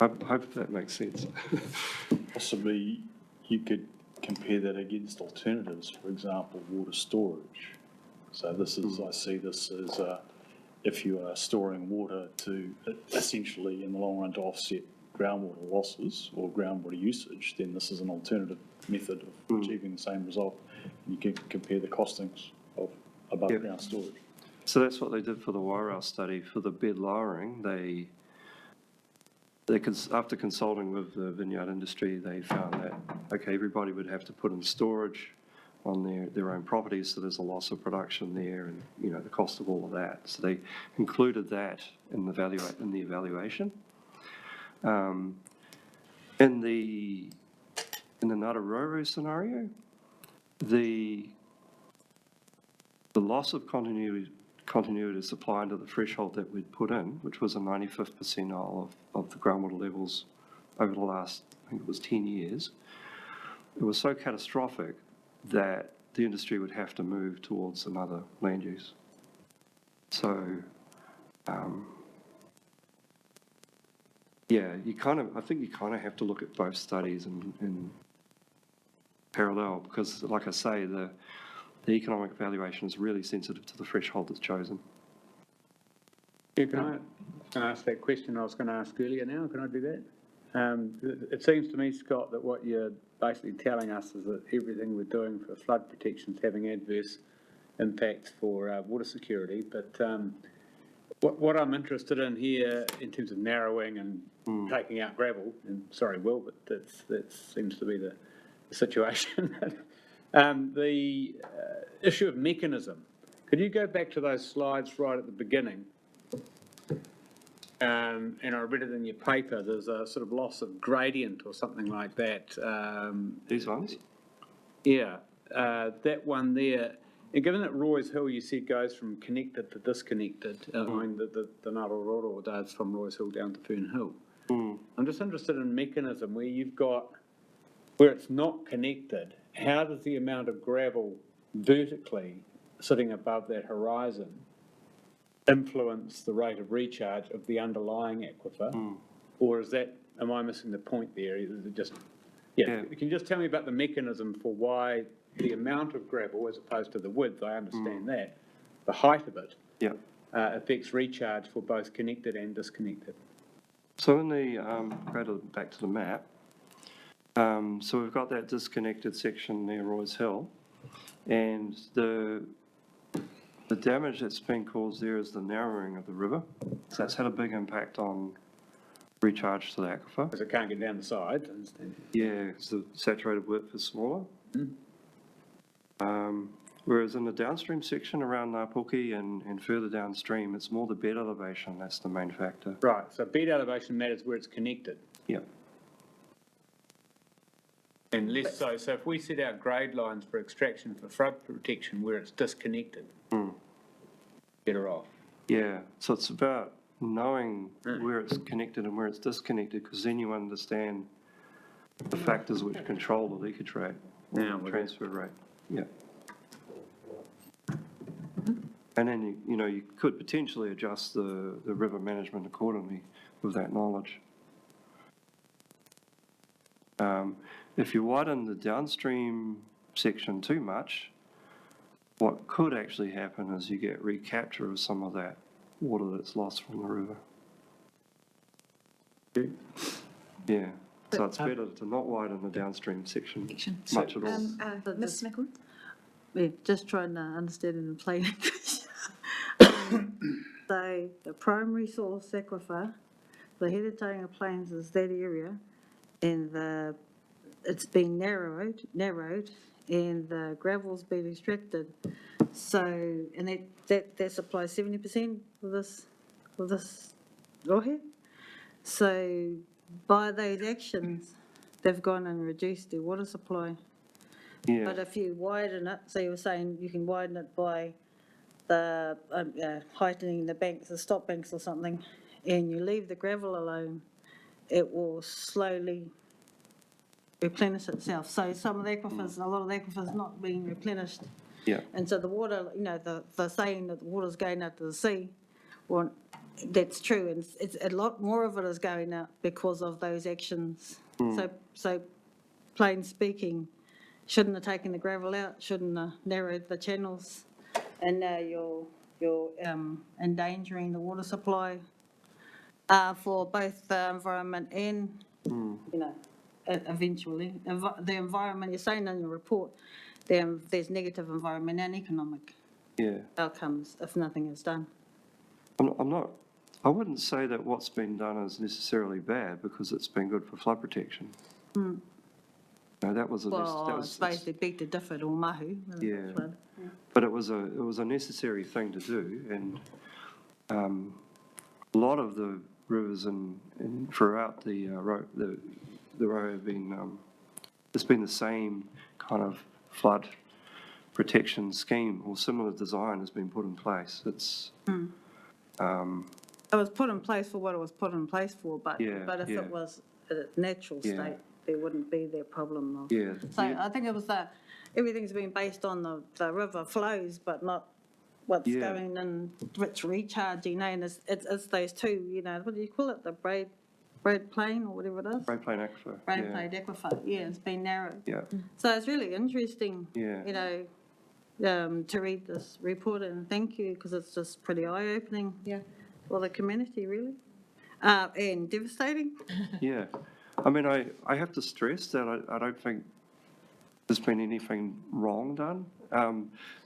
I hope that makes sense. Possibly you could compare that against alternatives, for example, water storage. So this is, I see this as if you are storing water to essentially in the long run to offset groundwater losses or groundwater usage, then this is an alternative method of achieving the same result. You can compare the costings of above ground storage. So that's what they did for the Wairau study. For the bed lowering, they after consulting with the vineyard industry, they found that, okay, everybody would have to put in storage on their own properties, so there's a loss of production there and, the cost of all of that. So they included that in the evaluation. In the Ngātaroru scenario, the loss of continuity of supply under the threshold that we'd put in, which was a 95th percentile of the groundwater levels over the last, I think it was 10 years, it was so catastrophic that the industry would have to move towards another land use. So, I think you kind of have to look at both studies in parallel, because, like I say, the economic evaluation is really sensitive to the threshold that's chosen. Yeah, can I ask that question I was going to ask earlier now? Can I do that? It seems to me, Scott, that what you're basically telling us is that everything we're doing for flood protection is having adverse impacts for water security. But what I'm interested in here in terms of narrowing and taking out gravel, and sorry, Will, but that seems to be the situation. The issue of mechanism. Could you go back to those slides right at the beginning? And I read it in your paper, there's a sort of loss of gradient or something like that. These ones? Yeah, that one there. And given that Roy's Hill, you said, goes from connected to disconnected, I mean, the Ngātaroru does from Roy's Hill down to Fern Hill. I'm just interested in mechanism where it's not connected. How does the amount of gravel vertically sitting above that horizon influence the rate of recharge of the underlying aquifer? Or am I missing the point there? Is it just, can you just tell me about the mechanism for why the amount of gravel as opposed to the width, I understand that, the height of it affects recharge for both connected and disconnected? So in the, back to the map, so we've got that disconnected section near Roy's Hill, and the damage that's been caused there is the narrowing of the river. So that's had a big impact on recharge to the aquifer. Because it can't get down the side. Yeah, because the saturated width is smaller. Whereas in the downstream section around Ngāpuki and further downstream, it's more the bed elevation that's the main factor. Right, so bed elevation matters where it's connected. Yeah. And less so if we set out grade lines for extraction for flood protection where it's disconnected, better off. Yeah, so it's about knowing where it's connected and where it's disconnected, because then you understand the factors which control the leakage rate, transfer rate. Yeah. And then, you could potentially adjust the river management accordingly with that knowledge. If you widen the downstream section too much, what could actually happen is you get recapture of some of that water that's lost from the river. Yeah, so it's better to not widen the downstream section much at all. Ms Nicol? Yeah, just trying to understand it in plain English. So the primary source aquifer, the Heretaunga Plains is that area, and it's been narrowed, and the gravel's been extracted. So, and that supplies 70% of this rohe. So by those actions, they've gone and reduced their water supply. Yeah, But if you widen it, so you were saying you can widen it by the heightening the banks, the stop banks or something, and you leave the gravel alone, it will slowly replenish itself. So some of the aquifers, a lot of the aquifers not being replenished. yeah, And so the water, the saying that the water's going out to the sea, well, that's true, and it's a lot more of it is going out because of those actions. So plain speaking, shouldn't have taken the gravel out, shouldn't have narrowed the channels, and now you're endangering the water supply for both the environment and, eventually. The environment, you're saying in your report, there's negative environment and economic yeah. outcomes if nothing is done. I wouldn't say that what's been done is necessarily bad, because it's been good for flood protection. No, that was a Well, I suppose they beat the different or mahu. Yeah. But it was a necessary thing to do, and a lot of the rivers and throughout the row have been it's been the same kind of flood protection scheme or similar design has been put in place. It's It was put in place for what it was put in place for, but Yeah, if yeah. it was a natural Yeah. state, there wouldn't be that problem of. yeah, So I think it was everything's been based on the river flows, but not what's Yeah. going in, what's recharging, and it's those two, what do you call it, the braid plain or whatever it is? Great Plain Aquifer. Braid Yeah, plain aquifer, yeah, it's been narrowed. yeah, So it's really interesting, yeah. to read this report, and thank you, because it's just pretty eye-opening. Yeah. For the community, really, and devastating. Yeah, I mean, I have to stress that I don't think there's been anything wrong done.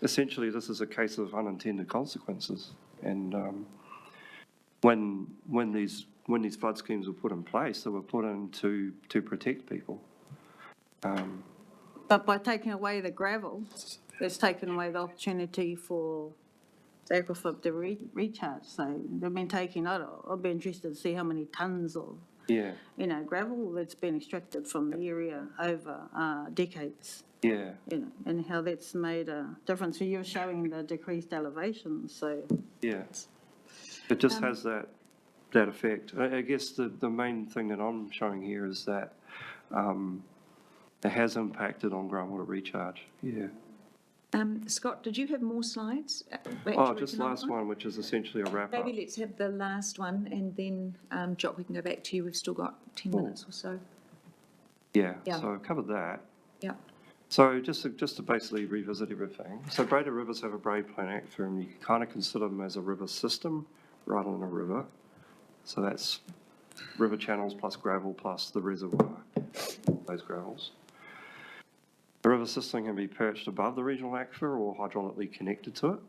Essentially, this is a case of unintended consequences, and when these flood schemes were put in place, they were put in to protect people. But by taking away the gravel, it's taken away the opportunity for the aquifer to recharge. So they've been taking, I'd be interested to see how many tonnes of, Yeah, gravel that's been extracted from the area over decades, yeah, and how that's made a difference. So you're showing the decreased elevation, so. yeah. It just has that effect. I guess the main thing that I'm showing here is that it has impacted on groundwater recharge. Yeah. Scott, did you have more slides? Oh, just last one, which is essentially a wrap up. Maybe let's have the last one, and then, Jock, we can go back to you. We've still got 10 minutes or so. Yeah, Yeah. so I've covered that. Yeah. So just to basically revisit everything. So braided rivers have a braid plain aquifer, and you can kind of consider them as a river system rather than a river. So that's river channels plus gravel plus the reservoir, those gravels. The river system can be perched above the regional aquifer or hydraulically connected to it.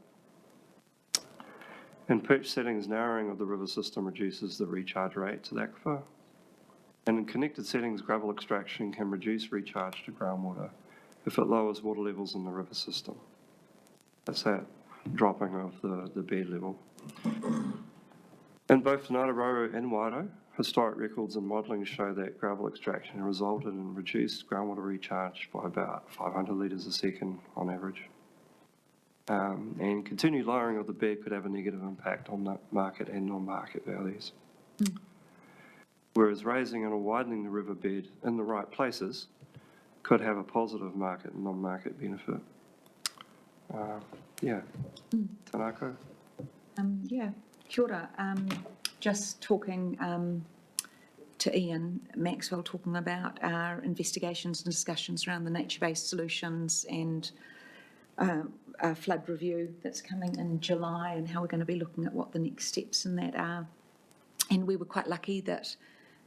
In perch settings, narrowing of the river system reduces the recharge rate to the aquifer. And in connected settings, gravel extraction can reduce recharge to groundwater if it lowers water levels in the river system. That's that dropping of the bed level. In both Ngātaroa and Wairau, historic records and modelling show that gravel extraction resulted in reduced groundwater recharge by about 500 litres a second on average. And continued lowering of the bed could have a negative impact on the market and non-market values. Whereas raising and widening the riverbed in the right places could have a positive market and non-market benefit. Yeah, Tanako. Yeah, kia ora. Just talking to Ian Maxwell, talking about our investigations and discussions around the nature-based solutions and a flood review that's coming in July and how we're going to be looking at what the next steps in that are. And we were quite lucky that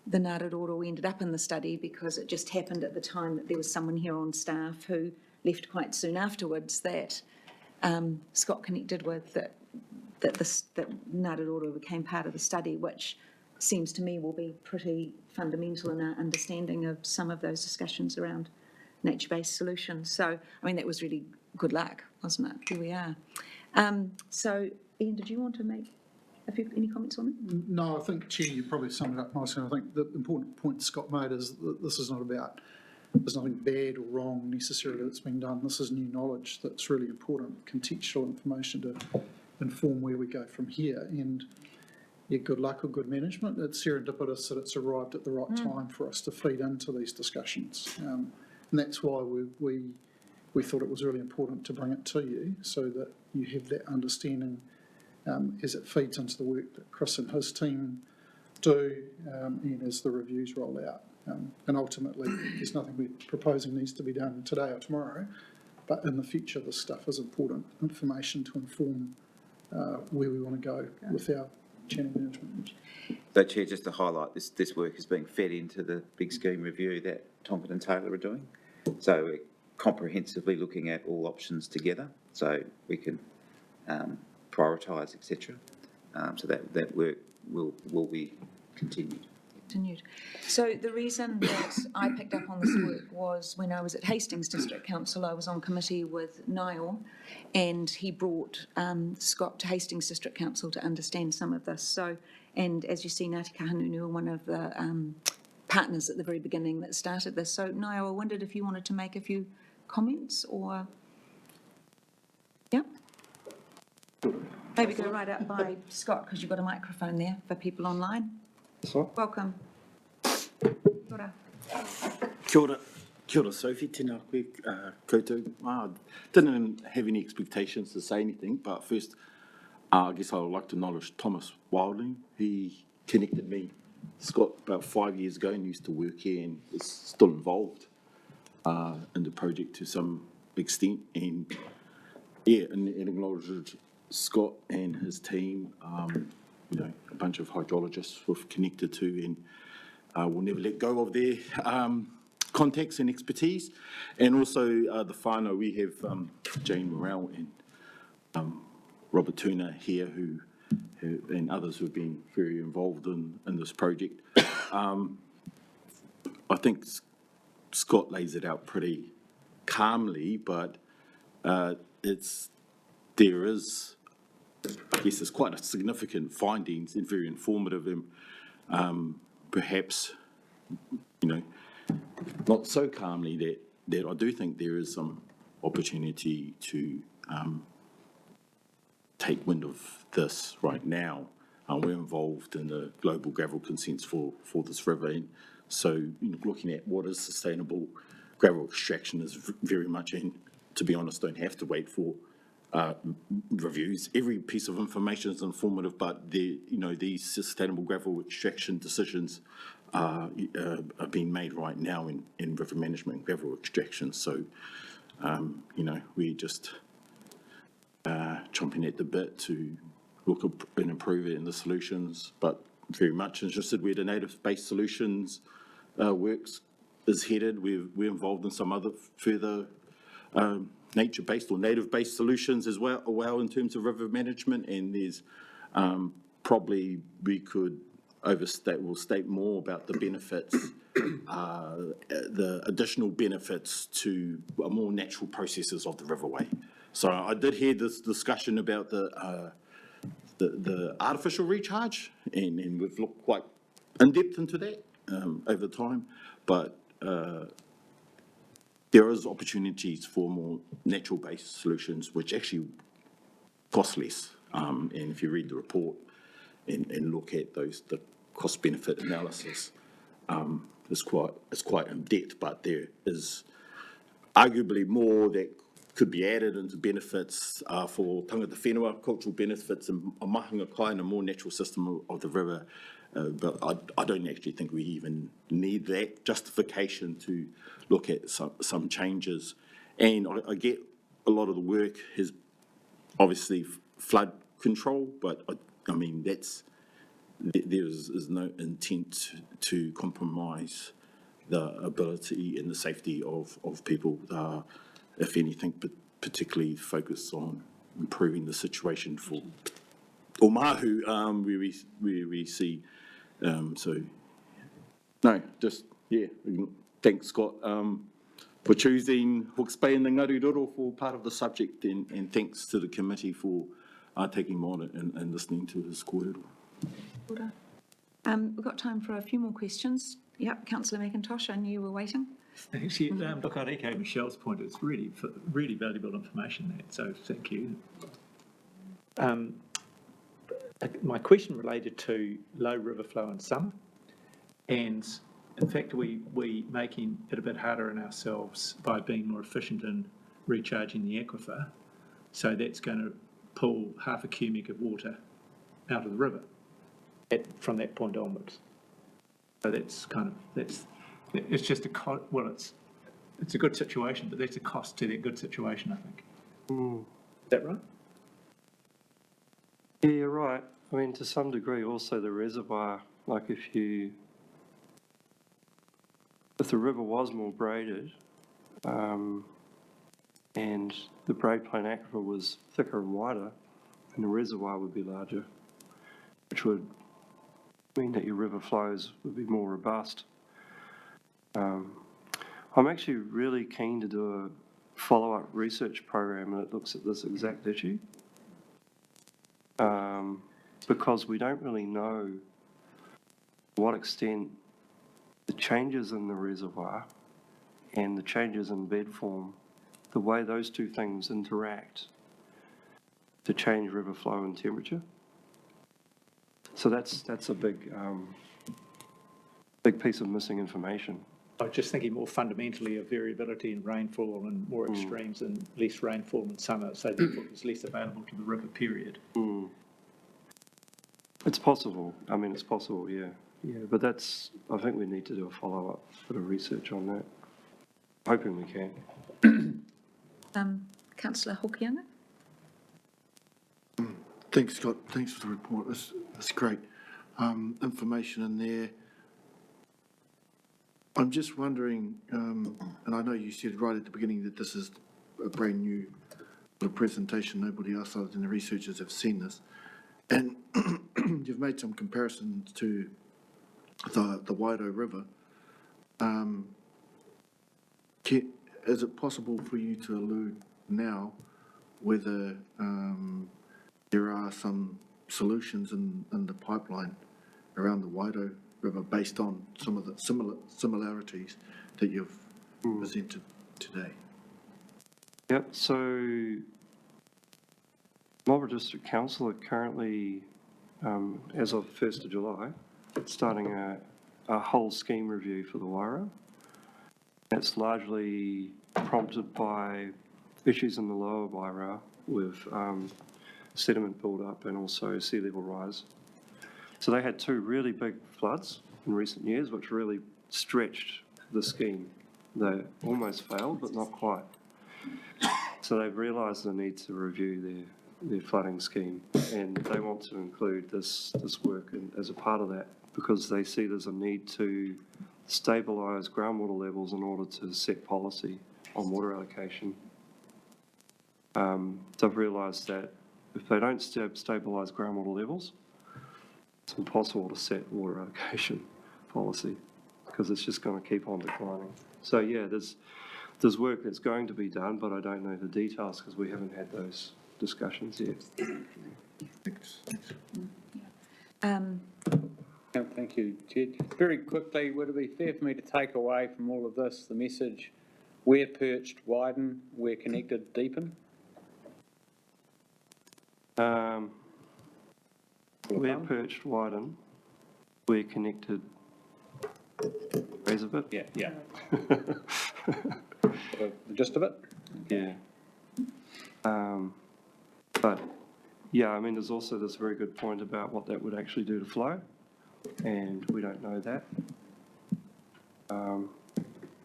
the Ngātaroa ended up in the study because it just happened at the time that there was someone here on staff who left quite soon afterwards that Scott connected with, that Ngātaroa became part of the study, which seems to me will be pretty fundamental in our understanding of some of those discussions around nature-based solutions. So, I mean, that was really good luck, wasn't it? Here we are. So, Ian, did you want to make any comments on it? No, I think, Chair, you probably summed it up nicely. I think the important point Scott made is that this is not about, there's nothing bad or wrong necessarily that's been done. This is new knowledge that's really important, contextual information to inform where we go from here. And yeah, good luck or good management. It's serendipitous that it's arrived at the right time for us to feed into these discussions. And that's why we thought it was really important to bring it to you so that you have that understanding as it feeds into the work that Chris and his team do and as the reviews roll out. And ultimately, there's nothing we're proposing needs to be done today or tomorrow, but in the future, this stuff is important information to inform where we want to go with our channel management. So, Chair, just to highlight, this work is being fed into the big scheme review that Tompkins and Taylor are doing. So we're comprehensively looking at all options together so we can prioritise, etc. So that work will be continued. So the reason that I picked up on this work was when I was at Hastings District Council, I was on committee with Niall, and he brought Scott to Hastings District Council to understand some of this. So, and as you see, Ngāti Kahanunu were one of the partners at the very beginning that started this. So Niall, I wondered if you wanted to make a few comments or, yeah? Maybe go right up by Scott because you've got a microphone there for people online. Welcome. Kia ora. Kia ora, Sophie. Tēnā koe koutou. Didn't have any expectations to say anything, but first, I guess I would like to acknowledge Thomas Wilding. He connected me, Scott, about 5 years ago and used to work here and is still involved in the project to some extent. And yeah, and acknowledged Scott and his team, a bunch of hydrologists we've connected to, and we'll never let go of their contacts and expertise. And also the whānau, we have Jane Morrell and Robert Turner here, who and others who have been very involved in this project. I think Scott lays it out pretty calmly, but there is, I guess, it's quite a significant findings and very informative, and perhaps, not so calmly that I do think there is some opportunity to take wind of this right now. We're involved in the global gravel consents for this river, and so looking at what is sustainable gravel extraction is very much, and to be honest, don't have to wait for reviews. Every piece of information is informative, but these sustainable gravel extraction decisions are being made right now in river management and gravel extraction. So, we're just chomping at the bit to look and improve it in the solutions, but very much interested where the native-based solutions works is headed. We're involved in some other further nature-based or native-based solutions as well in terms of river management, and there's probably we could state more about the benefits, the additional benefits to more natural processes of the riverway. So I did hear this discussion about the artificial recharge, and we've looked quite in-depth into that over time, but there is opportunities for more natural-based solutions, which actually cost less. And if you read the report and look at the cost-benefit analysis, it's quite in-depth, but there is arguably more that could be added into benefits for tangata whenua, cultural benefits, and a mahinga kai and a more natural system of the river. But I don't actually think we even need that justification to look at some changes. And I get a lot of the work is obviously flood control, but I mean, there is no intent to compromise the ability and the safety of people, if anything, but particularly focus on improving the situation for Omahu, where we see. So, no, just, yeah, thanks, Scott, for choosing Hawke's Bay and the Ngaruroro for part of the subject, and thanks to the committee for taking him on and listening to his kōrero. We've got time for a few more questions. Yep, Councillor McIntosh, I knew you were waiting. Actually, look, I'd echo Michelle's point. It's really valuable information, that, so thank you. My question related to low river flow in summer, and in fact, we making it a bit harder on ourselves by being more efficient in recharging the aquifer. So that's going to pull half a cubic of water out of the river from that point onwards. So that's it's just it's a good situation, but that's a cost to that good situation, I think. Is that right? Yeah, you're right. I mean, to some degree, also the reservoir, like if the river was more braided, and the braid plain aquifer was thicker and wider, then the reservoir would be larger, which would mean that your river flows would be more robust. I'm actually really keen to do a follow-up research program that looks at this exact issue, because we don't really know to what extent the changes in the reservoir and the changes in bed form, the way those two things interact to change river flow and temperature. So that's a big piece of missing information. I was just thinking more fundamentally of variability in rainfall and more extremes and less rainfall in summer, so therefore it's less available to the river, period. It's possible. I mean, it's possible, yeah. Yeah, but I think we need to do a follow-up bit of research on that. Hoping we can. Councillor Hokianga? Thanks, Scott. Thanks for the report. That's great information in there. I'm just wondering, and I know you said right at the beginning that this is a brand new presentation. Nobody else other than the researchers have seen this. And you've made some comparisons to the Waido River. Is it possible for you to allude now whether there are some solutions in the pipeline around the Waido River based on some of the similarities that you've presented today? Yep, so Marlborough District Council are currently, as of 1st of July, starting a whole scheme review for the Wairau. That's largely prompted by issues in the lower Wairau with sediment build-up and also sea level rise. So they had two really big floods in recent years, which really stretched the scheme. They almost failed, but not quite. So they've realised the need to review their flooding scheme, and they want to include this work as a part of that because they see there's a need to stabilise groundwater levels in order to set policy on water allocation. They've realised that if they don't stabilise groundwater levels, it's impossible to set water allocation policy because it's just going to keep on declining. So yeah, there's work that's going to be done, but I don't know the details because we haven't had those discussions yet. Thank you, Jed. Very quickly, would it be fair for me to take away from all of this the message, where perched, widen, where connected, deepen? We're perched, widen, we're connected, raise a bit. Yeah. The gist of it? Yeah. But, yeah, I mean, there's also this very good point about what that would actually do to flow, and we don't know that.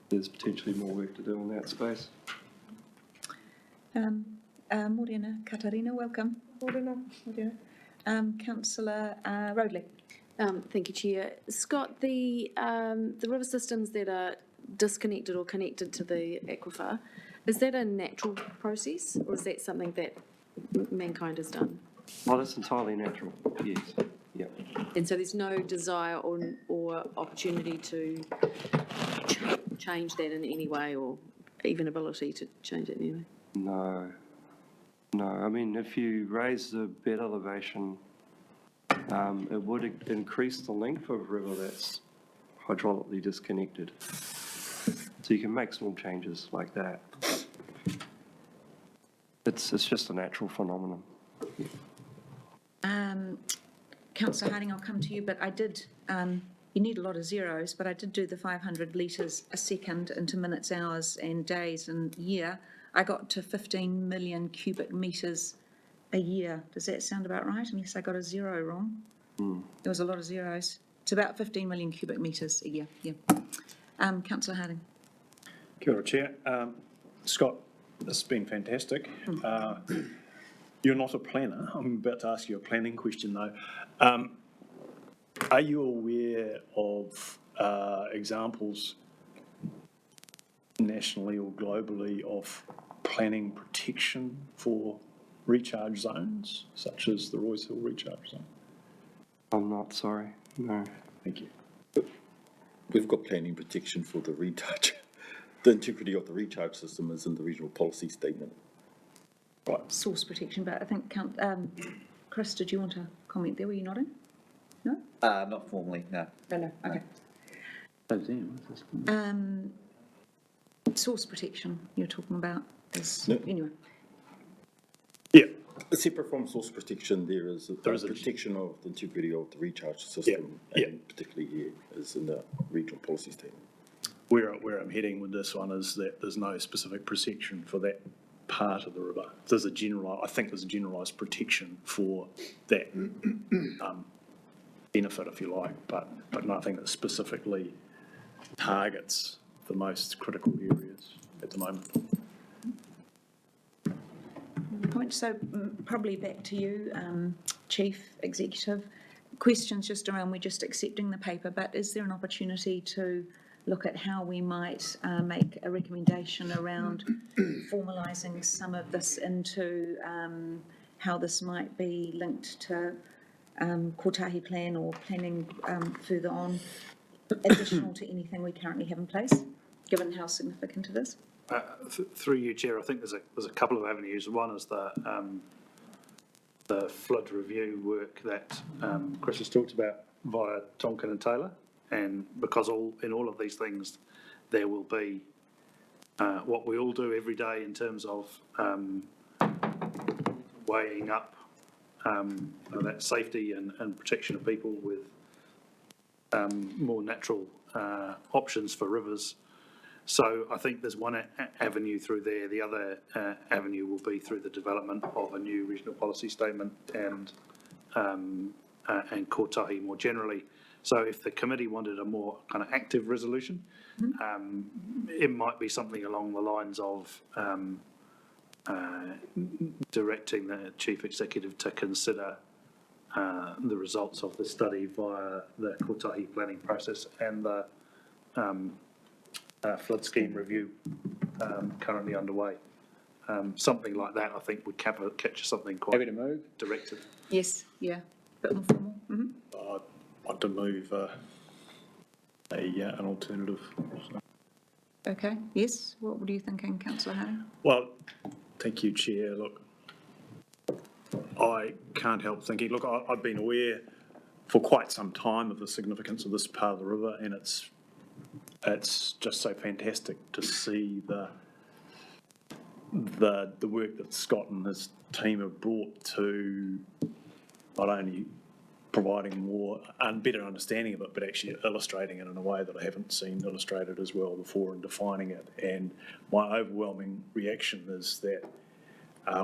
There's potentially more work to do in that space. Morena Katarina, welcome. Morena. Councillor Roadley. Thank you, Chair. Scott, the river systems that are disconnected or connected to the aquifer, is that a natural process or is that something that mankind has done? Well, that's entirely natural, yes. Yeah. And so there's no desire or opportunity to change that in any way or even ability to change it in any way? No. I mean, if you raise the bed elevation, it would increase the length of a river that's hydraulically disconnected. So you can make small changes like that. It's just a natural phenomenon. Councillor Harding, I'll come to you, but I did, you need a lot of zeros, but I did do the 500 litres a second into minutes, hours and days and year. I got to 15 million cubic metres a year. Does that sound about right? Unless I got a zero wrong. There was a lot of zeros. It's about 15 million cubic metres a year, yeah. Councillor Harding. Kia ora, Chair. Scott, this has been fantastic. You're not a planner. I'm about to ask you a planning question, though. Are you aware of examples nationally or globally of planning protection for recharge zones, such as the Royce Hill recharge zone? I'm not, sorry, no. Thank you. We've got planning protection for the recharge. The integrity of the recharge system is in the regional policy statement. Right. Source protection, but I think, Chris, did you want to comment there? Were you nodding? No? Not formally, no. No, okay. Source protection you're talking about is, No. anyway. Yeah. Separate from source protection, there is a protection of the integrity of the recharge system, and particularly here is in the regional policy statement. Where I'm heading with this one is that there's no specific protection for that part of the river. I think there's a generalised protection for that benefit, if you like, but nothing that specifically targets the most critical areas at the moment. Point. So probably back to you, Chief Executive. Questions just around, we're just accepting the paper, but is there an opportunity to look at how we might make a recommendation around formalising some of this into how this might be linked to Kotahi plan or planning further on, additional to anything we currently have in place, given how significant it is? Through you, Chair, I think there's a couple of avenues. One is the flood review work that Chris has talked about via Tonkin and Taylor, and because in all of these things there will be what we all do every day in terms of weighing up that safety and protection of people with more natural options for rivers. So I think there's one avenue through there. The other avenue will be through the development of a new regional policy statement and Kotahi more generally. So if the committee wanted a more kind of active resolution, it might be something along the lines of directing the chief executive to consider the results of the study via the kotahi planning process and the flood scheme review currently underway. Something like that, I think, would capture something quite Happy to move? directed. Yes, yeah, bit more formal. I'd like to move an alternative. Okay, yes, what were you thinking, councillor Hay? Well, thank you, Chair. Look, I can't help thinking, look, I've been aware for quite some time of the significance of this part of the river, and it's just so fantastic to see the work that Scott and his team have brought to not only providing more and better understanding of it, but actually illustrating it in a way that I haven't seen illustrated as well before and defining it. And my overwhelming reaction is that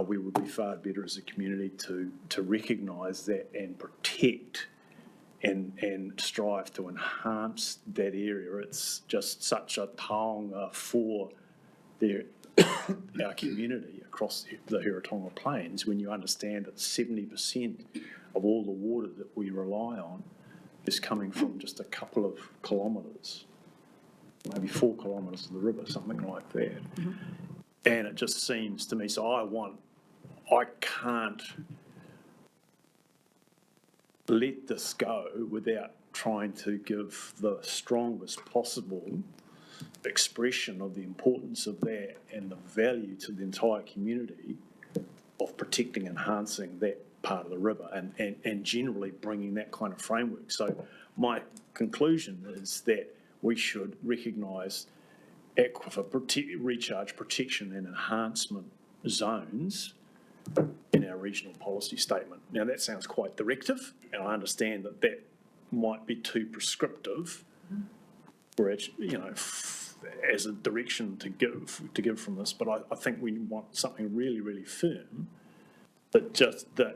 we would be far better as a community to recognise that and protect and strive to enhance that area. It's just such a taonga for our community across the Hiratonga Plains when you understand that 70% of all the water that we rely on is coming from just a couple of kilometres, maybe 4 kilometres of the river, something like that. And it just seems to me, so I can't let this go without trying to give the strongest possible expression of the importance of that and the value to the entire community of protecting, enhancing that part of the river and generally bringing that kind of framework. So my conclusion is that we should recognise aquifer recharge protection and enhancement zones in our regional policy statement. Now that sounds quite directive, and I understand that that might be too prescriptive, or as a direction to give from this. But I think we want something really, really firm that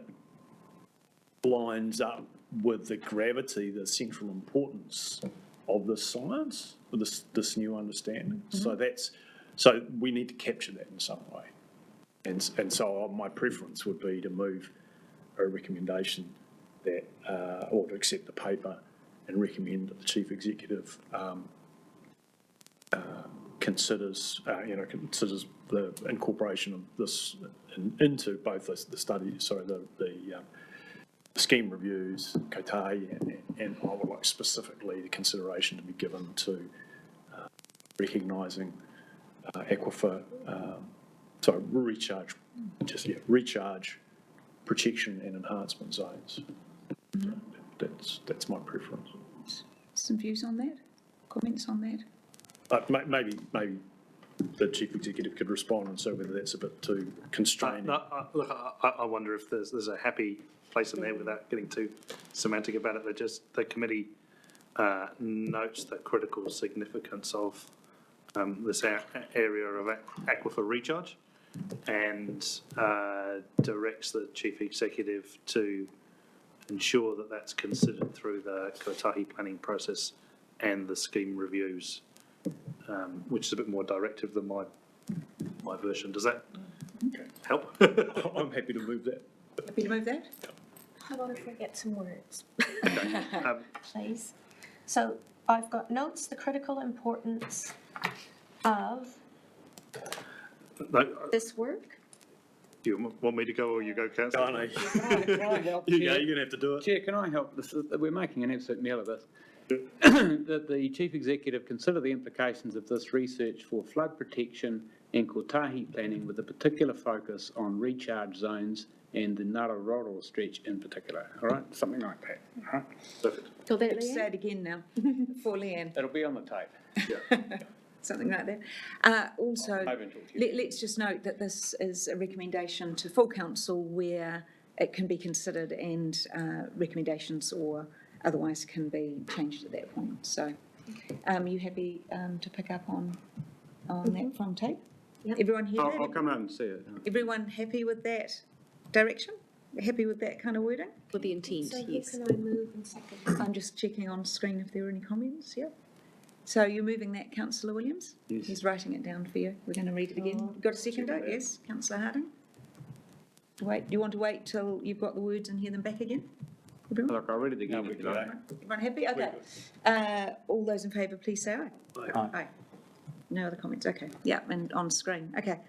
lines up with the gravity, the central importance of this science, with this new understanding. So we need to capture that in some way. And so my preference would be to move a recommendation that, or to accept the paper and recommend that the chief executive considers the incorporation of this into both the study, the scheme reviews, kotahi, and I would like specifically the consideration to be given to recognising aquifer, recharge, protection and enhancement zones. That's my preference. Some views on that? Comments on that? Maybe the chief executive could respond and say whether that's a bit too constraining. Look, I wonder if there's a happy place in there without getting too semantic about it. The committee notes the critical significance of this area of aquifer recharge and directs the chief executive to ensure that that's considered through the kotahi planning process and the scheme reviews, which is a bit more directive than my version. Does that help? I'm happy to move that. Happy to move that? How about if we get some words? Please. So I've got notes, the critical importance of this work. Do you want me to go or you go, Councillor? Oh, no. Can I help? You're going to have to do it. Chair, can I help? We're making an absolute meal of this. That the chief executive consider the implications of this research for flood protection and kotahi planning with a particular focus on recharge zones and the Nararoro stretch in particular. All right, something like that. All right, perfect. Got that, Say Leanne? it again now, for Leanne, It'll be on the tape. something like that. Also, let's just note that this is a recommendation to full council where it can be considered and recommendations or otherwise can be changed at that point. So, you happy to pick up on that from tape? Yep. Everyone hear that? I'll come out and see it. Everyone happy with that direction? Happy with that kind of wording? With the intent, So who yes. can I move and second? I'm just checking on screen if there are any comments, yeah? So you're moving that, councillor Williams? Yes. He's writing it down for you. We're going to read it again. You got a seconder? Yes, councillor Harding? Wait, do you want to wait till you've got the words and hear them back again? Everyone? Look, I read it again. if you like. Everyone happy? Okay. All those in favour, please say aye. Aye. No other comments? Okay. Yeah, and on screen. Okay.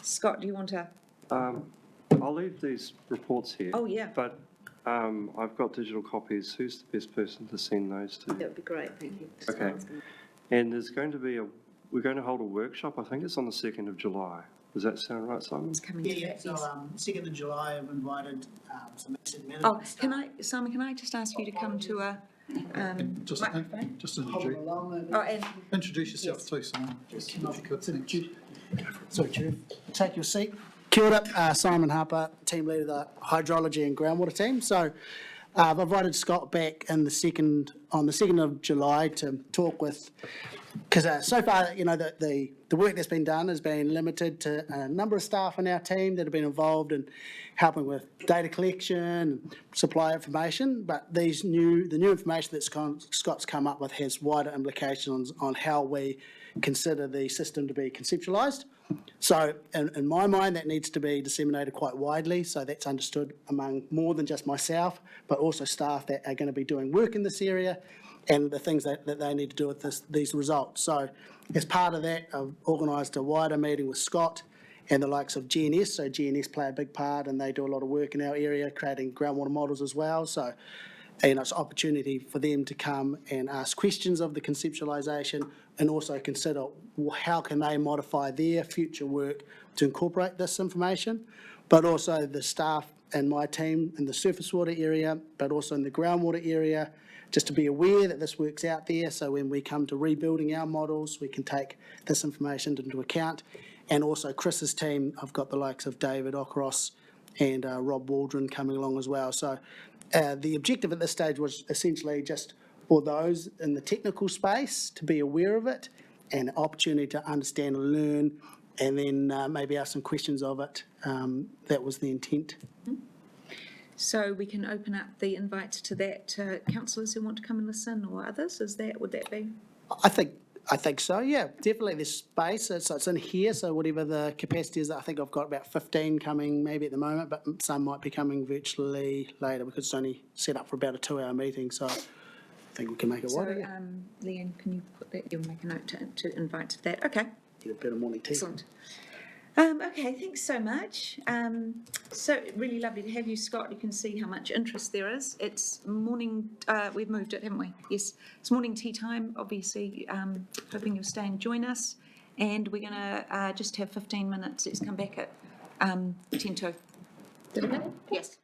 Scott, do you want to? I'll leave these reports here. Oh, yeah. But I've got digital copies. Who's the best person to send those to? That would be great, thank you. Okay. And there's going to be we're going to hold a workshop, I think it's on the 2nd of July. Does that sound right, Simon? It's coming to Yeah, that, so, yes. 2nd of July, I've invited, some asset management. Oh, Simon, can I just ask you to come to a, Just, microphone? just Hold introduce, along, Oh, and introduce yourself too, Simon. Just if you could, thanks. Sorry, Chair. Take your seat. Kia ora, Simon Harper, team leader of the hydrology and groundwater team. So I've invited Scott back on the 2nd of July to talk with, because so far, the work that's been done has been limited to a number of staff on our team that have been involved in helping with data collection and supply information. But the new information that Scott's come up with has wider implications on how we consider the system to be conceptualised. So in my mind, that needs to be disseminated quite widely, so that's understood among more than just myself, but also staff that are going to be doing work in this area and the things that they need to do with these results. So as part of that, I've organised a wider meeting with Scott and the likes of GNS. So GNS play a big part and they do a lot of work in our area, creating groundwater models as well. So it's an opportunity for them to come and ask questions of the conceptualisation and also consider how can they modify their future work to incorporate this information, but also the staff and my team in the surface water area, but also in the groundwater area, just to be aware that this work's out there, so when we come to rebuilding our models, we can take this information into account. And also Chris's team, I've got the likes of David Okros and Rob Waldron coming along as well. So the objective at this stage was essentially just for those in the technical space to be aware of it and an opportunity to understand and learn, and then maybe ask some questions of it. That was the intent. so we can open up the invites to that, councillors who want to come and listen or others, would that be? I think so, yeah, definitely there's space, so it's in here, so whatever the capacity is, I think I've got about 15 coming maybe at the moment, but some might be coming virtually later because it's only set up for about a 2-hour meeting, so I think we can make it wider, yeah. So, Leanne, can you put that, you'll make a note to invite to that, okay. Get a better morning tea. Excellent. Okay, thanks so much. So really lovely to have you, Scott. You can see how much interest there is. It's morning, we've moved it, haven't we? Yes, it's morning tea time, obviously, hoping you'll stay and join us. And we're going to just have 15 minutes. Let's come back at 10 to. Yes.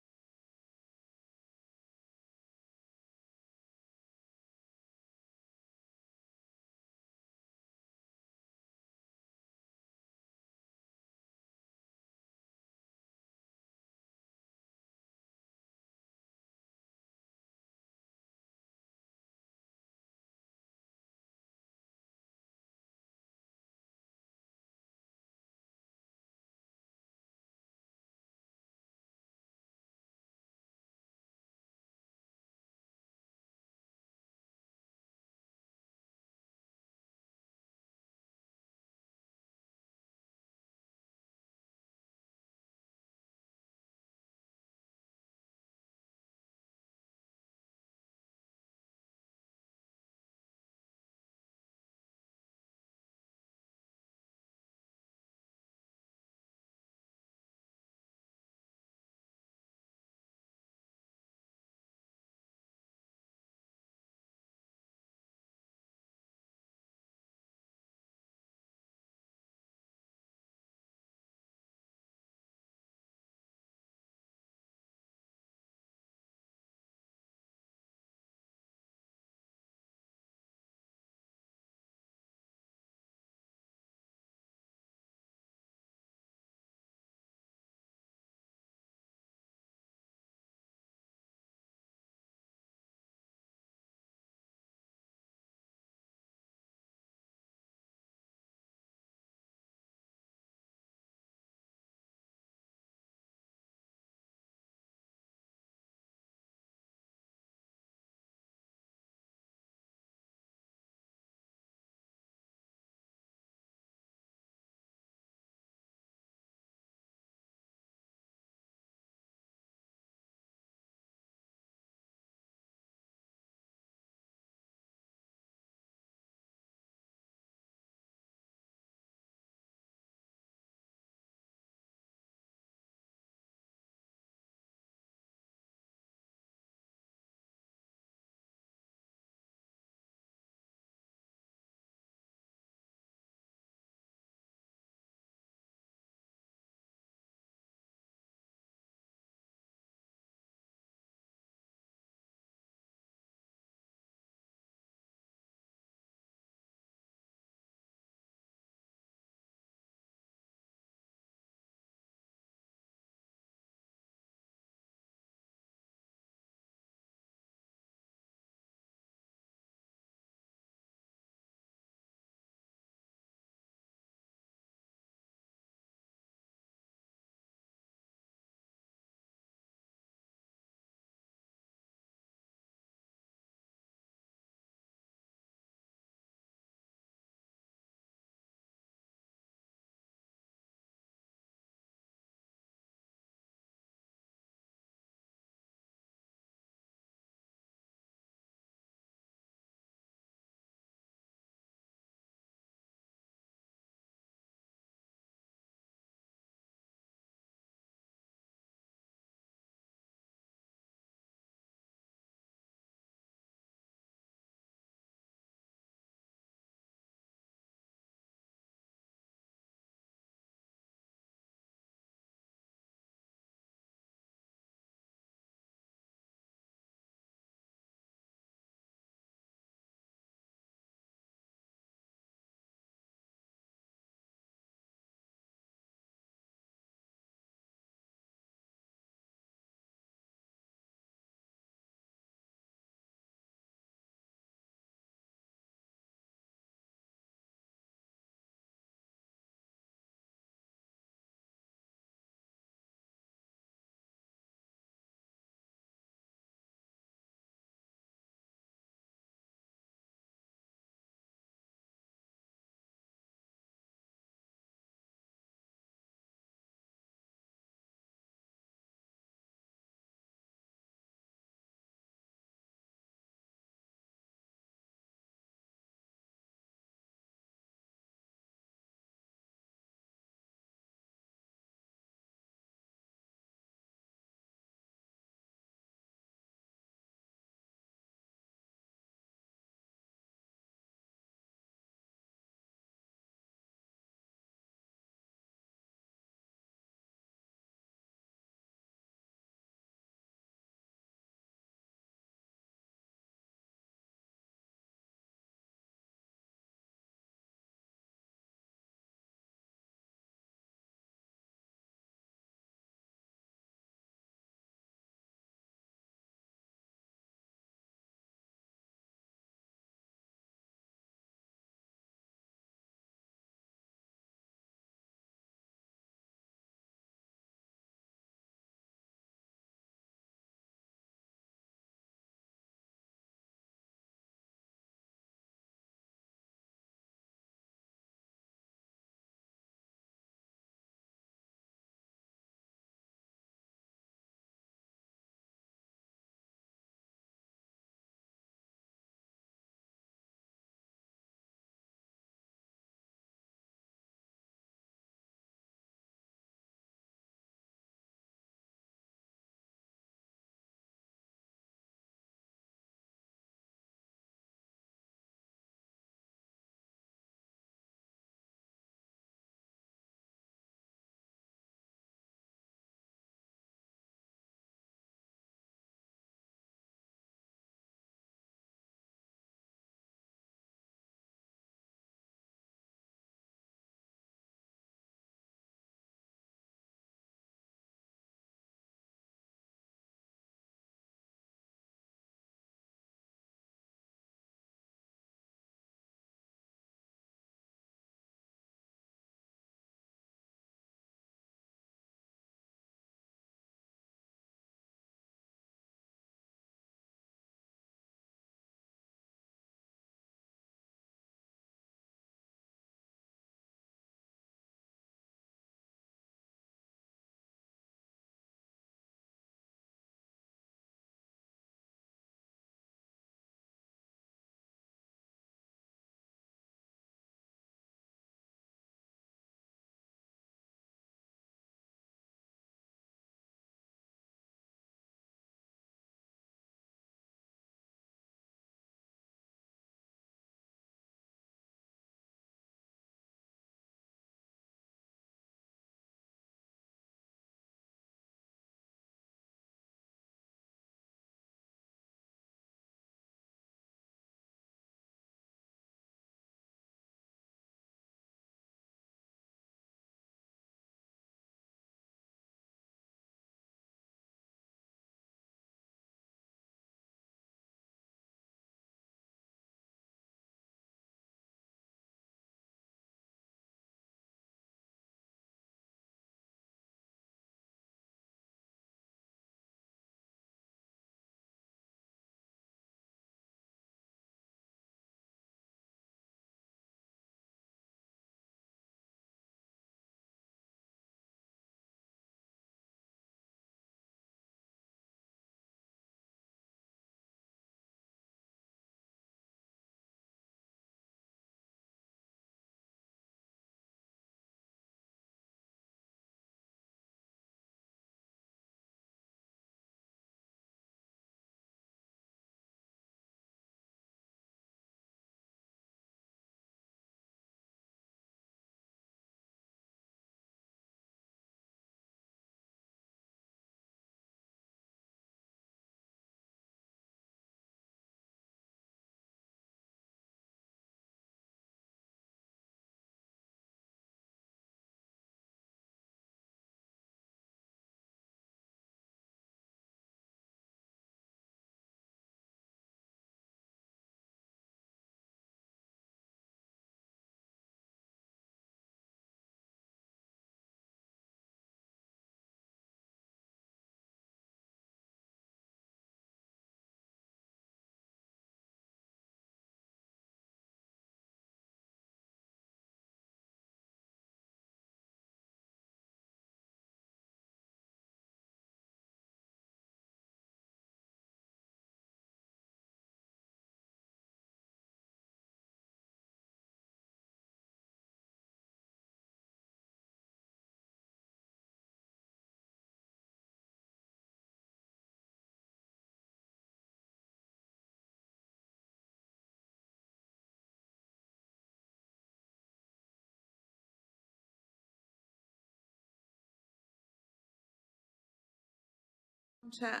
To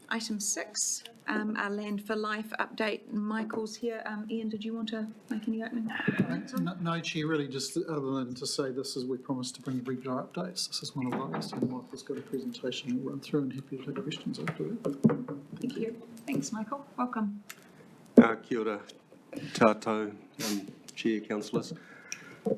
item 6, our Land for Life update. Michael's here. Ian, did you want to make any opening comments on that? No, Chair, really just other than to say this is, we promised to bring regular updates. This is one of those, and Michael's got a presentation we'll run through and happy to take questions after that. Thank you. Thanks, Michael. Welcome. Kia ora tātou, Chair, councillors.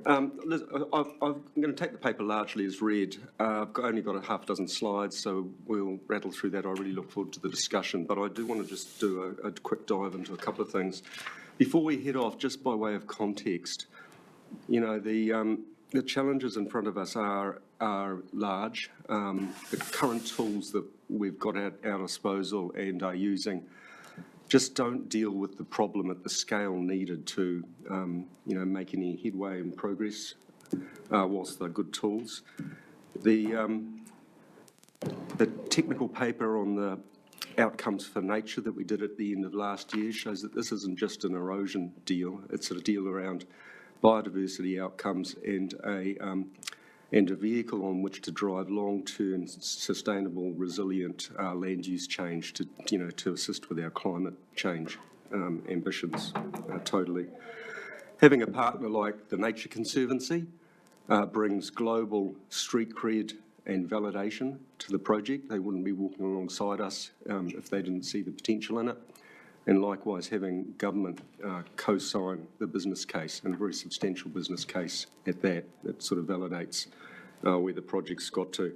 I'm going to take the paper largely as read. I've only got a half dozen slides, so we'll rattle through that. I really look forward to the discussion, but I do want to just do a quick dive into a couple of things. Before we head off, just by way of context, you know, the challenges in front of us are large. The current tools that we've got at our disposal and are using just don't deal with the problem at the scale needed to, you know, make any headway and progress, whilst they're good tools. The technical paper on the outcomes for nature that we did at the end of last year shows that this isn't just an erosion deal, it's a deal around biodiversity outcomes and a vehicle on which to drive long-term, sustainable, resilient land use change to, you know, to assist with our climate change ambitions. Totally. Having a partner like the Nature Conservancy brings global street cred and validation to the project. They wouldn't be walking alongside us if they didn't see the potential in it. And likewise, having government co-sign the business case, and a very substantial business case at that, that sort of validates where the project's got to.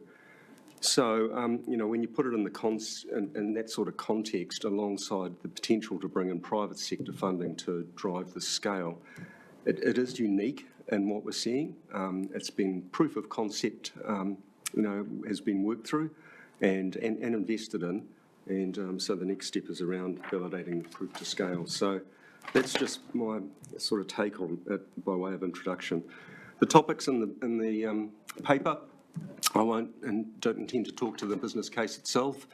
So, you know, when you put it in that sort of context, alongside the potential to bring in private sector funding to drive the scale, it is unique in what we're seeing. It's been proof of concept, you know, has been worked through and invested in. And so the next step is around validating the proof to scale. So that's just my sort of take on it by way of introduction. The topics in the paper, I won't and don't intend to talk to the business case itself.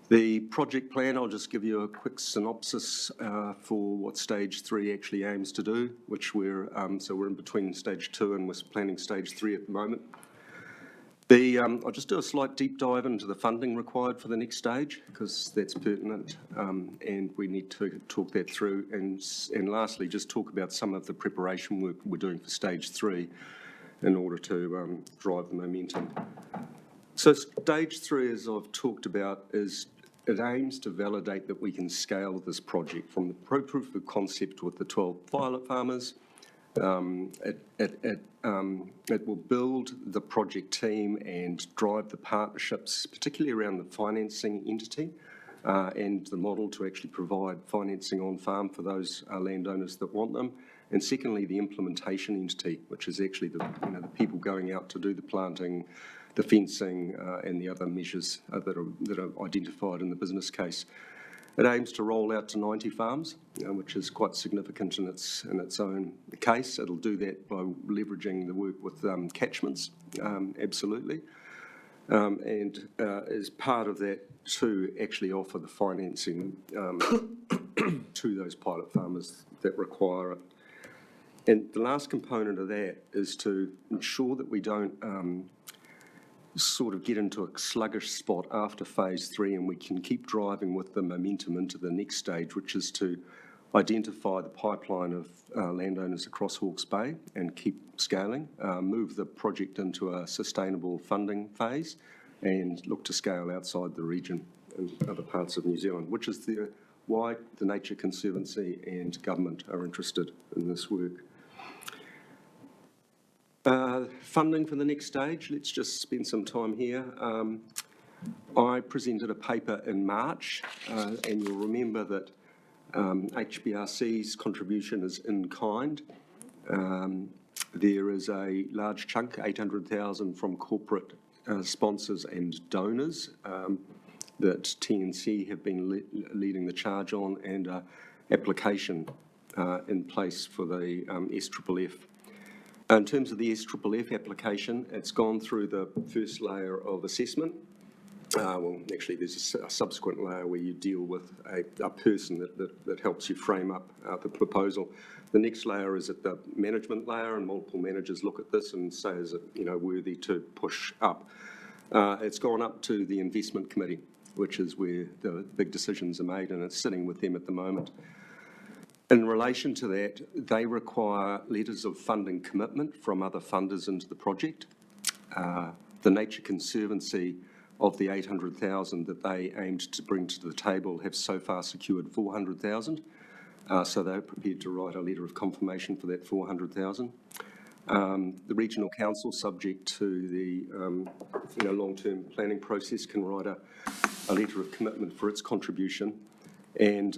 The project plan, I'll just give you a quick synopsis for what stage 3 actually aims to do, which so we're in between stage 2 and we're planning stage 3 at the moment. I'll just do a slight deep dive into the funding required for the next stage, because that's pertinent, and we need to talk that through. And lastly, just talk about some of the preparation work we're doing for stage 3 in order to drive the momentum. So stage 3, as I've talked about, it aims to validate that we can scale this project from the proof of concept with the 12 pilot farmers. It will build the project team and drive the partnerships, particularly around the financing entity and the model to actually provide financing on farm for those landowners that want them. And secondly, the implementation entity, which is actually the people going out to do the planting, the fencing, and the other measures that are identified in the business case. It aims to roll out to 90 farms, which is quite significant in its own case. It'll do that by leveraging the work with Catchments, absolutely. And as part of that, to actually offer the financing to those pilot farmers that require it. And the last component of that is to ensure that we don't sort of get into a sluggish spot after phase 3, and we can keep driving with the momentum into the next stage, which is to identify the pipeline of landowners across Hawke's Bay and keep scaling, move the project into a sustainable funding phase, and look to scale outside the region and other parts of New Zealand, which is why the Nature Conservancy and government are interested in this work. Funding for the next stage, let's just spend some time here. I presented a paper in March, and you'll remember that HBRC's contribution is in kind. There is a large chunk, 800,000 from corporate sponsors and donors that TNC have been leading the charge on, and application in place for the SFFF. In terms of the SFFF application, it's gone through the first layer of assessment. Well, actually, there's a subsequent layer where you deal with a person that helps you frame up the proposal. The next layer is at the management layer, and multiple managers look at this and say, is it worthy to push up? It's gone up to the investment committee, which is where the big decisions are made, and it's sitting with them at the moment. In relation to that, they require letters of funding commitment from other funders into the project. The Nature Conservancy, of the 800,000 that they aimed to bring to the table, have so far secured 400,000. So they're prepared to write a letter of confirmation for that 400,000. The Regional Council, subject to the long-term planning process, can write a letter of commitment for its contribution. And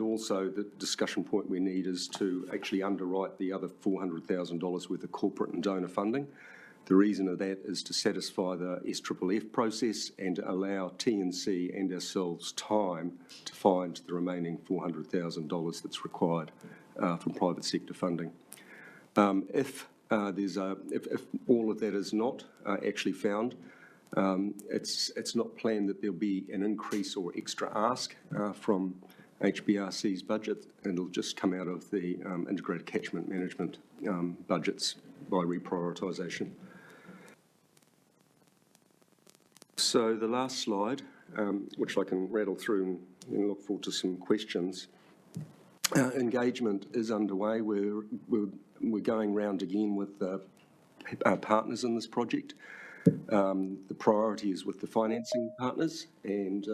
also the discussion point we need is to actually underwrite the other $400,000 worth of corporate and donor funding. The reason of that is to satisfy the SFFF process and allow TNC and ourselves time to find the remaining $400,000 that's required from private sector funding. If all of that is not actually found, it's not planned that there'll be an increase or extra ask from HBRC's budget. It'll just come out of the integrated catchment management budgets by reprioritisation. So the last slide, which I can rattle through and look forward to some questions. Engagement is underway. We're going round again with our partners in this project. The priority is with the financing partners, and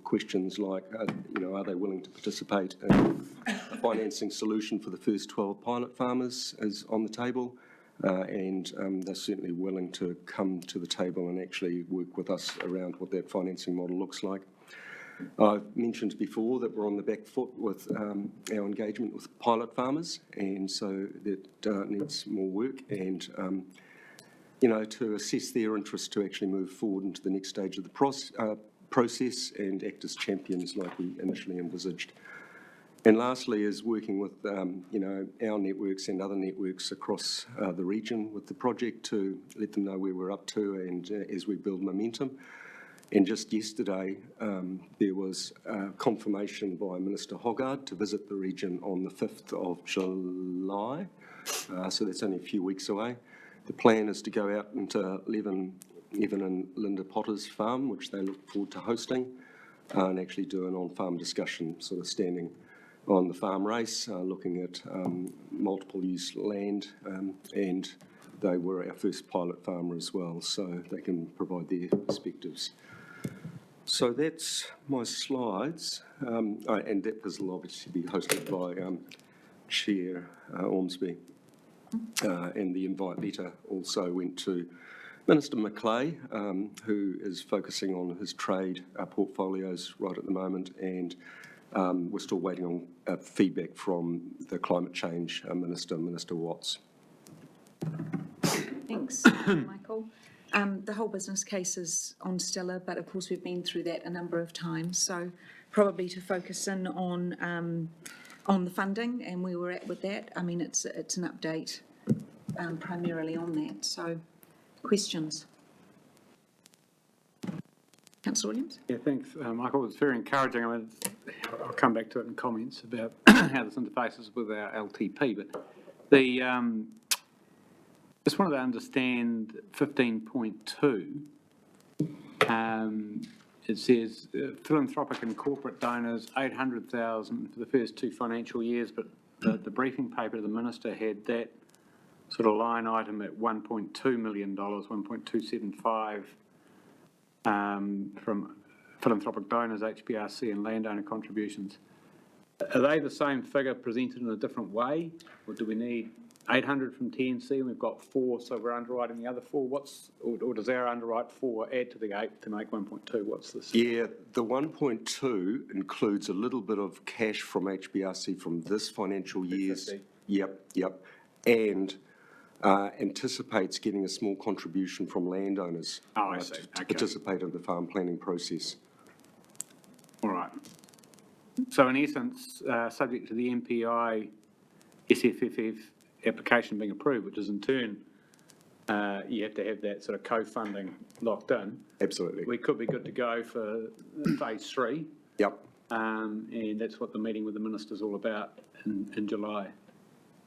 questions like, are they willing to participate in a financing solution for the first 12 pilot farmers is on the table. And they're certainly willing to come to the table and actually work with us around what that financing model looks like. I've mentioned before that we're on the back foot with our engagement with pilot farmers, and so that needs more work and, to assess their interest to actually move forward into the next stage of the process and act as champions like we initially envisaged. And lastly is working with, our networks and other networks across the region with the project to let them know where we're up to and as we build momentum. And just yesterday, there was confirmation by Minister Hoggard to visit the region on the 5th of July. So that's only a few weeks away. The plan is to go out into Evan and Linda Potter's farm, which they look forward to hosting, and actually do an on-farm discussion, sort of standing on the farm race, looking at multiple use land, and they were our first pilot farmer as well, so they can provide their perspectives. So that's my slides, and that will obviously be hosted by Chair Ormsby, and the invite letter also went to Minister Macleay, who is focusing on his trade portfolios right at the moment, and we're still waiting on feedback from the Climate Change Minister, Minister Watts. Thanks, Michael. The whole business case is on Stella, but of course we've been through that a number of times. So probably to focus in on the funding and where we're at with that. I mean, it's an update primarily on that. So questions? Councillor Williams? Yeah, thanks, Michael. It's very encouraging. I mean, I'll come back to it in comments about how this interfaces with our LTP, but just wanted to understand 15.2. It says philanthropic and corporate donors, 800,000 for the first 2 financial years, but the briefing paper the minister had that sort of line item at $1.2 million, 1.275 from philanthropic donors, HBRC and landowner contributions. Are they the same figure presented in a different way, or do we need 800 from TNC and we've got 4, so we're underwriting the other 4? Or does our underwrite 4 add to the 8 to make 1.2? What's this? Yeah, the 1.2 includes a little bit of cash from HBRC from this financial year's. Yep, and anticipates getting a small contribution from landowners to participate in the farm planning process. All right. So in essence, subject to the MPI SFFF application being approved, which is in turn, you have to have that sort of co-funding locked in. Absolutely. We could be good to go for phase 3. Yep. And that's what the meeting with the minister is all about in July.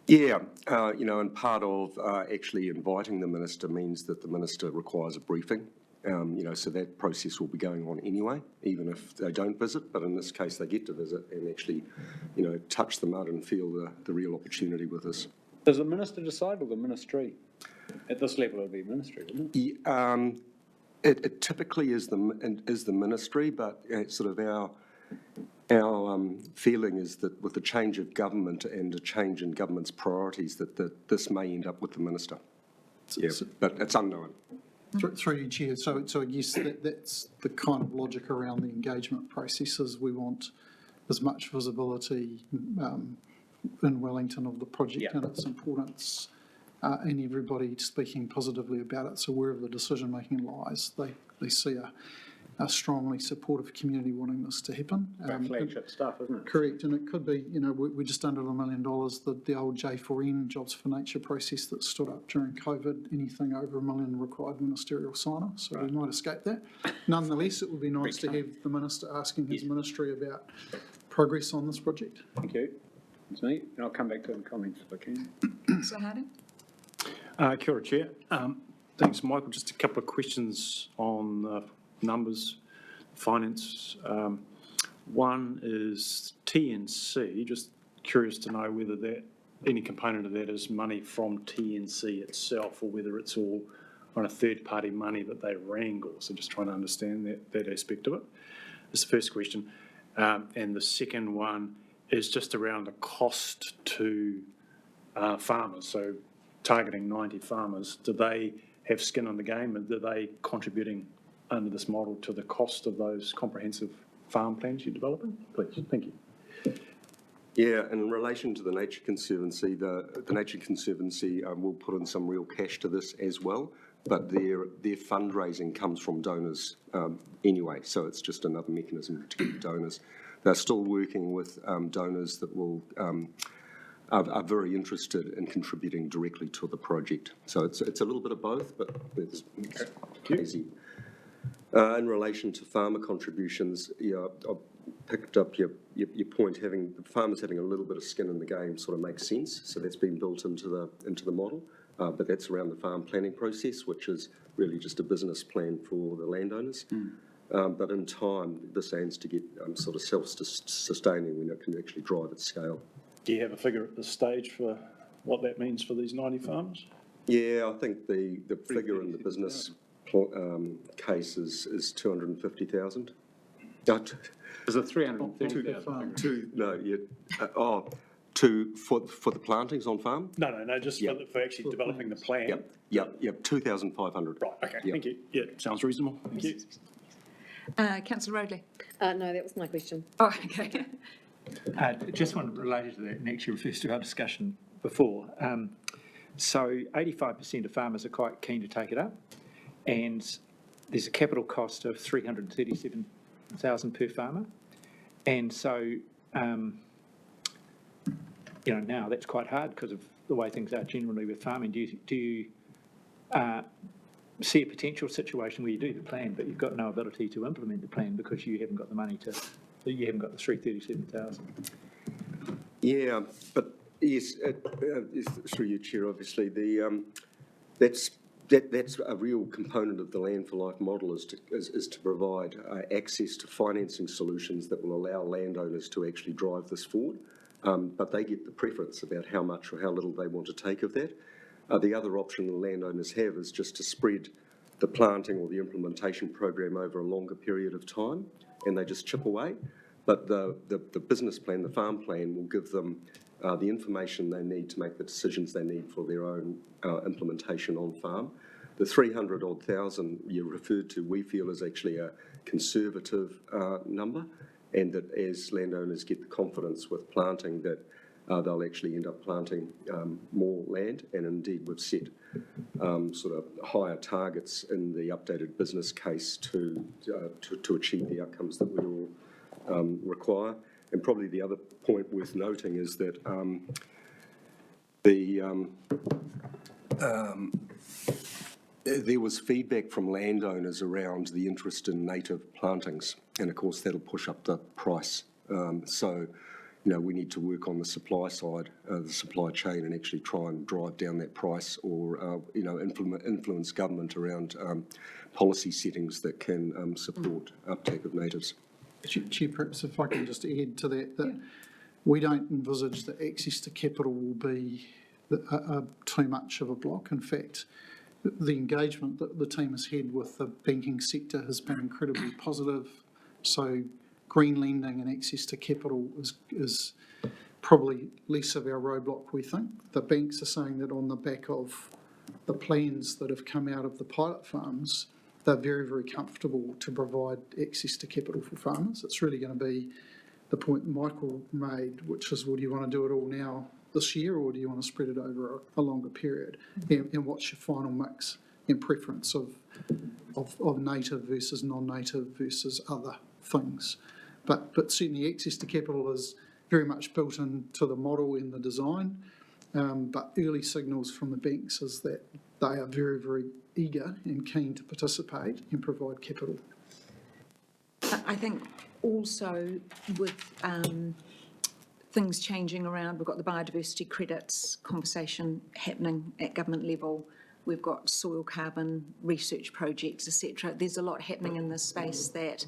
Yeah, and part of actually inviting the minister means that the minister requires a briefing So that process will be going on anyway, even if they don't visit, but in this case, they get to visit and actually, touch the mud and feel the real opportunity with us. Does the minister decide or the ministry? At this level, it would be ministry, wouldn't it? It typically is the ministry, but sort of our feeling is that with the change of government and a change in government's priorities, that this may end up with the minister. But it's unknown. Through you, Chair. So I guess that's the kind of logic around the engagement processes. We want as much visibility in Wellington of the project and its importance, and everybody speaking positively about it. So wherever the decision-making lies, they see a strongly supportive community wanting this to happen. Flagship stuff, isn't it? Correct, and it could be, we're just under $1 million, the old J4N, Jobs for Nature process that stood up during COVID, anything over $1 million required ministerial sign-off, so we might escape that. Nonetheless, it would be nice to have the minister asking his ministry about progress on this project. Thank you. That's me, and I'll come back to the comments if I can. So Harding? Kia ora, Chair. Thanks, Michael. Just a couple of questions on numbers, finance. One is TNC, just curious to know whether any component of that is money from TNC itself or whether it's all kind of third-party money that they wrangle. So just trying to understand that aspect of it. That's the first question. And the second one is just around the cost to farmers. So targeting 90 farmers, do they have skin in the game and are they contributing under this model to the cost of those comprehensive farm plans you're developing? Please, thank you. Yeah, and in relation to the Nature Conservancy, the Nature Conservancy will put in some real cash to this as well, but their fundraising comes from donors anyway, so it's just another mechanism to get donors. They're still working with donors that will are very interested in contributing directly to the project. So it's a little bit of both, but it's easy. In relation to farmer contributions, I picked up your point, having farmers having a little bit of skin in the game sort of makes sense. So that's been built into the model, but that's around the farm planning process, which is really just a business plan for the landowners. But in time, this aims to get sort of self-sustaining when it can actually drive its scale. Do you have a figure at this stage for what that means for these 90 farmers? Yeah, I think the figure in the business case is 250,000. Is it 330,000? No, for the plantings on farm? No, just for actually developing the plan. Yep, 2,500. Right, okay, thank you. Yeah, sounds reasonable. Thank you. Councillor Rodley? No, that was my question. Oh, okay. Just one related to that, and actually refers to our discussion before. So 85% of farmers are quite keen to take it up, and there's a capital cost of $337,000 per farmer. And so, now that's quite hard because of the way things are generally with farming. Do you see a potential situation where you do the plan, but you've got no ability to implement the plan because you haven't got the money you haven't got the 337,000? Yeah, but yes, through you, Chair, obviously, that's a real component of the Land for Life model is to provide access to financing solutions that will allow landowners to actually drive this forward. But they get the preference about how much or how little they want to take of that. The other option the landowners have is just to spread the planting or the implementation program over a longer period of time, and they just chip away. But the business plan, the farm plan, will give them the information they need to make the decisions they need for their own implementation on farm. The 300-odd thousand you referred to, we feel is actually a conservative number, and that as landowners get the confidence with planting that they'll actually end up planting more land, and indeed we've set sort of higher targets in the updated business case to achieve the outcomes that we all require. And probably the other point worth noting is that there was feedback from landowners around the interest in native plantings, and of course that'll push up the price. So, we need to work on the supply side, the supply chain, and actually try and drive down that price, or influence government around policy settings that can support uptake of natives. Chair, perhaps if I can just add to that we don't envisage that access to capital will be too much of a block. In fact, the engagement that the team has had with the banking sector has been incredibly positive. So green lending and access to capital is probably less of our roadblock, we think. The banks are saying that on the back of the plans that have come out of the pilot farms, they're very, very comfortable to provide access to capital for farmers. It's really going to be the point Michael made, which is, well, do you want to do it all now this year, or do you want to spread it over a longer period? And what's your final mix and preference of native versus non-native versus other things? But certainly access to capital is very much built into the model in the design, but early signals from the banks is that they are very, very eager and keen to participate and provide capital. I think also with things changing around, we've got the biodiversity credits conversation happening at government level. We've got soil carbon research projects, etc. There's a lot happening in this space that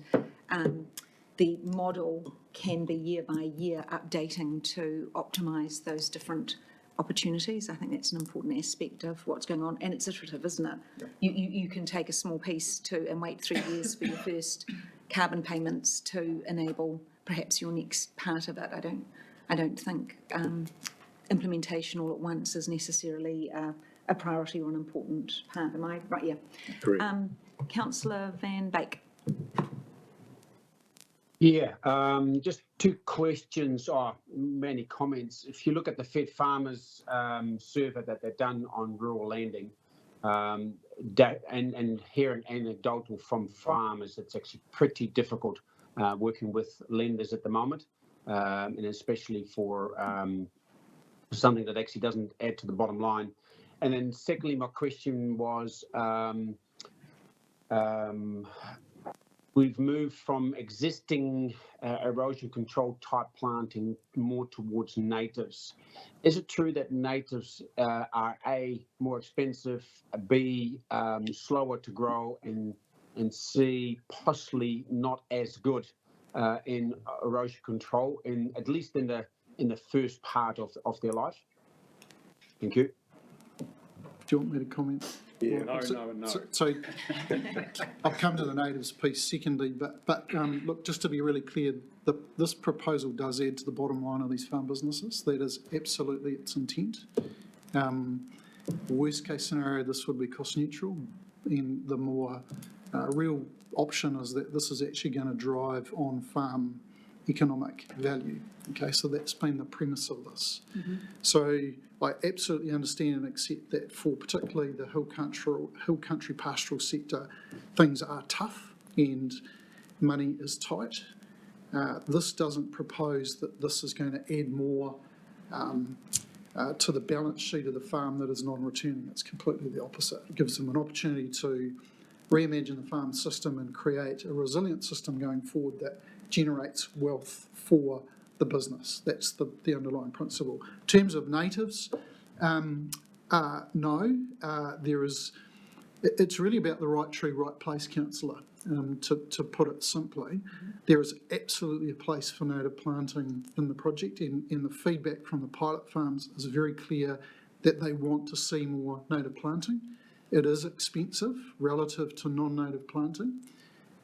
the model can be year by year updating to optimise those different opportunities. I think that's an important aspect of what's going on, and it's iterative, isn't it? You can take a small piece and wait 3 years for your first carbon payments to enable perhaps your next part of it. I don't think implementation all at once is necessarily a priority or an important part. Am I right? Yeah. Correct. Councillor Van Beek. Yeah, just two questions, many comments. If you look at the Fed Farmers survey that they've done on rural landing, and hearing anecdotal from farmers, it's actually pretty difficult working with lenders at the moment, and especially for something that actually doesn't add to the bottom line. And then secondly, my question was, we've moved from existing erosion control type planting more towards natives. Is it true that natives are A, more expensive, B, slower to grow, and C, possibly not as good in erosion control, at least in the first part of their life? Thank you. Do you want me to comment? Yeah, no. So I'll come to the natives piece secondly, but look, just to be really clear, this proposal does add to the bottom line of these farm businesses. That is absolutely its intent. Worst case scenario, this would be cost neutral, and the more real option is that this is actually going to drive on farm economic value. Okay, so that's been the premise of this. Mm-hmm. So I absolutely understand and accept that for particularly the hill country pastoral sector, things are tough and money is tight. This doesn't propose that this is going to add more to the balance sheet of the farm that is non-returning. It's completely the opposite. It gives them an opportunity to reimagine the farm system and create a resilient system going forward that generates wealth for the business. That's the underlying principle. In terms of natives, no, it's really about the right tree, right place, councillor, to put it simply. There is absolutely a place for native planting in the project, and the feedback from the pilot farms is very clear that they want to see more native planting. It is expensive relative to non-native planting.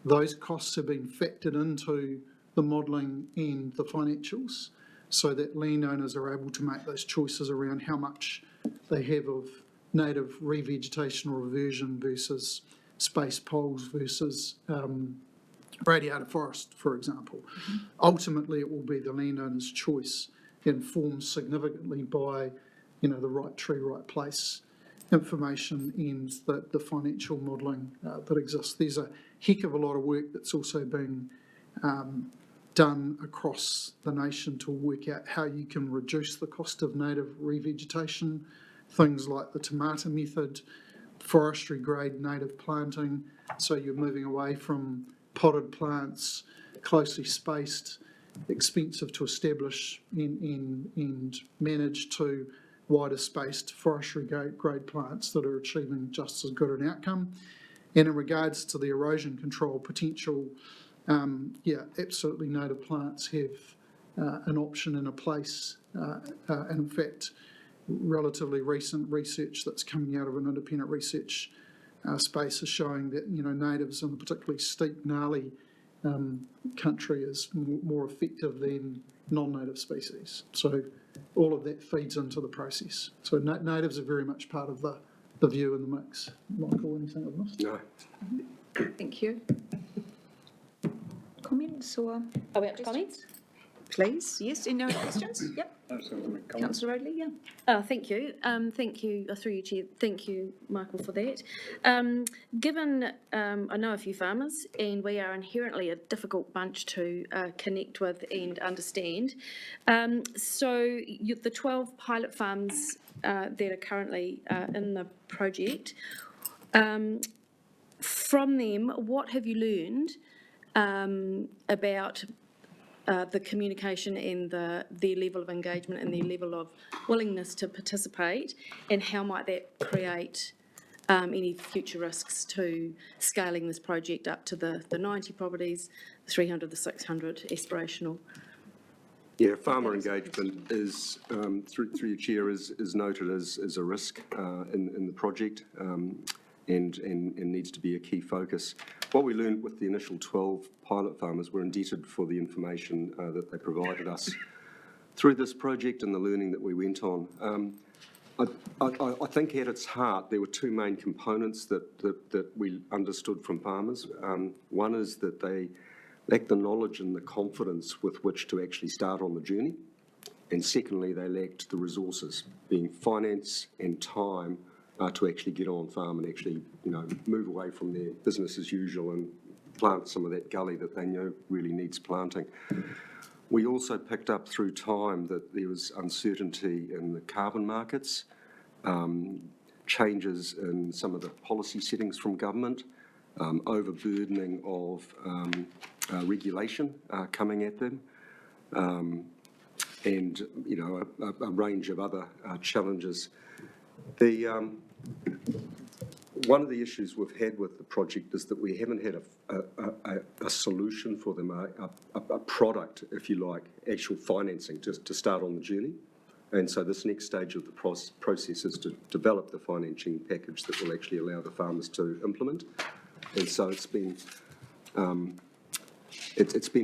Those costs have been factored into the modelling and the financials so that landowners are able to make those choices around how much they have of native revegetation or reversion versus space poles versus radiata forest, for example. Mm-hmm. Ultimately, it will be the landowner's choice, informed significantly by, the right tree, right place information and the financial modelling that exists. There's a heck of a lot of work that's also being done across the nation to work out how you can reduce the cost of native revegetation, things like the tomato method, forestry grade native planting, so you're moving away from potted plants, closely spaced, expensive to establish and manage to wider spaced forestry grade plants that are achieving just as good an outcome. And in regards to the erosion control potential, absolutely native plants have an option and a place. And in fact, relatively recent research that's coming out of an independent research space is showing that, natives in the particularly steep, gnarly country is more effective than non-native species. So all of that feeds into the process. So natives are very much part of the view in the mix. Michael, anything I've missed? No. Thank you. Comments or? Are we up to comments? Please, yes, any other questions? Yep. Councillor Rodley, yeah. Thank you. Thank you, through you, Chair. Thank you, Michael, for that. Given I know a few farmers, and we are inherently a difficult bunch to connect with and understand. So the 12 pilot farms that are currently in the project, from them, what have you learned about the communication and their level of engagement and their level of willingness to participate, and how might that create any future risks to scaling this project up to the 90 properties, the 300, the 600 aspirational? Yeah, farmer engagement is, through your chair, is noted as a risk in the project and needs to be a key focus. What we learned with the initial 12 pilot farmers, we're indebted for the information that they provided us through this project and the learning that we went on. I think at its heart there were two main components that we understood from farmers. One is that they lacked the knowledge and the confidence with which to actually start on the journey. And secondly, they lacked the resources, being finance and time, to actually get on farm and actually, move away from their business as usual and plant some of that gully that they know really needs planting. We also picked up through time that there was uncertainty in the carbon markets, changes in some of the policy settings from government, overburdening of regulation coming at them, and a range of other challenges. One of the issues we've had with the project is that we haven't had a solution for them, a product, if you like, actual financing to start on the journey. And so this next stage of the process is to develop the financing package that will actually allow the farmers to implement. And so it's been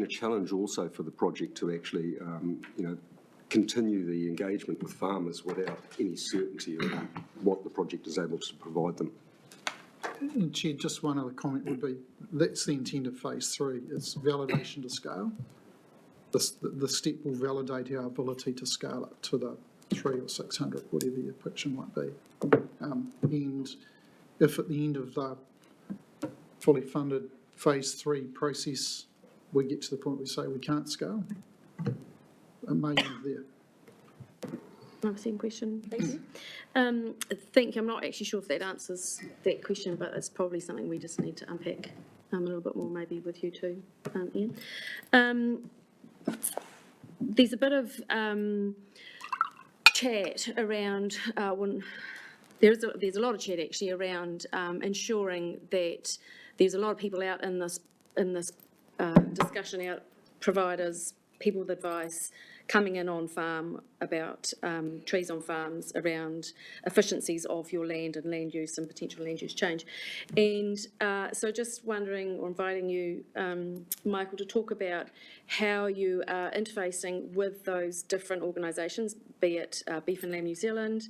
a challenge also for the project to actually, continue the engagement with farmers without any certainty of what the project is able to provide them. And Chair, just one other comment would be, that's the intent of phase 3, it's validation to scale. The step will validate our ability to scale up to the 300 or 600, whatever your picture might be. And if at the end of the fully funded phase 3 process, we get to the point where we say we can't scale, it may end there. Another same question, thank you. Thank you. I'm not actually sure if that answers that question, but it's probably something we just need to unpack a little bit more, maybe with you too, Ian. There's a bit of chat around, there's a lot of chat actually around ensuring that there's a lot of people out in this discussion, out providers, people with advice, coming in on farm about trees on farms, around efficiencies of your land and land use and potential land use change. And so just wondering, or inviting you, Michael, to talk about how you are interfacing with those different organisations, be it Beef and Lamb New Zealand,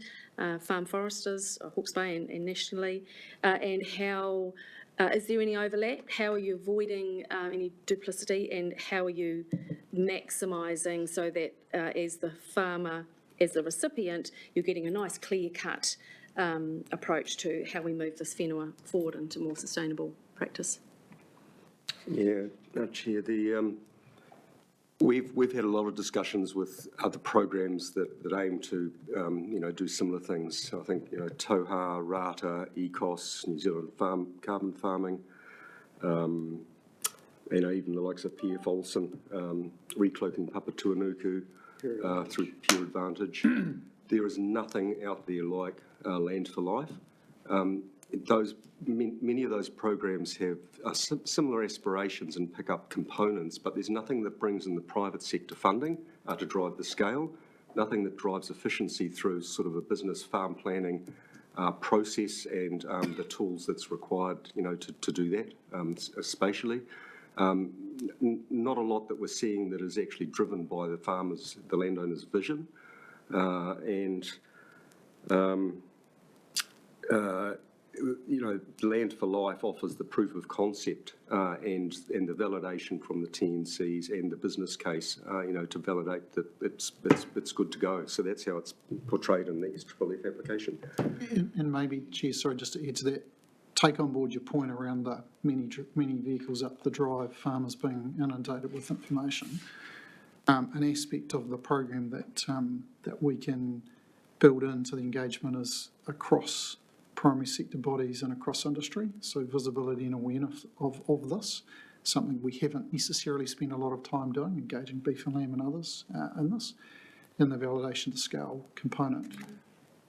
Farm Foresters, Hawke's Bay and nationally, and how is there any overlap? How are you avoiding any duplicity, and how are you maximising so that as the farmer, as the recipient, you're getting a nice clear-cut approach to how we move this whenua forward into more sustainable practice? Yeah, Chair, we've had a lot of discussions with other programs that aim to do similar things. I think Toha, Rata, ECOS, New Zealand Carbon Farming, even the likes of P.F. Olsen, recloaking Papatuanuku through Pure Advantage. There is nothing out there like Land for Life. Many of those programs have similar aspirations and pick up components, but there's nothing that brings in the private sector funding to drive the scale, nothing that drives efficiency through sort of a business farm planning process and the tools that's required, to do that spatially. Not a lot that we're seeing that is actually driven by the farmers, the landowners' vision, Land for Life offers the proof of concept and the validation from the TNCs and the business case, to validate that it's good to go. So that's how it's portrayed in the SFFF application. And maybe, Chair, sorry, just to add to that, take on board your point around the many vehicles up the drive, farmers being inundated with information. An aspect of the program that we can build into the engagement is across primary sector bodies and across industry, so visibility and awareness of this, something we haven't necessarily spent a lot of time doing, engaging Beef and Lamb and others in this, in the validation to scale component.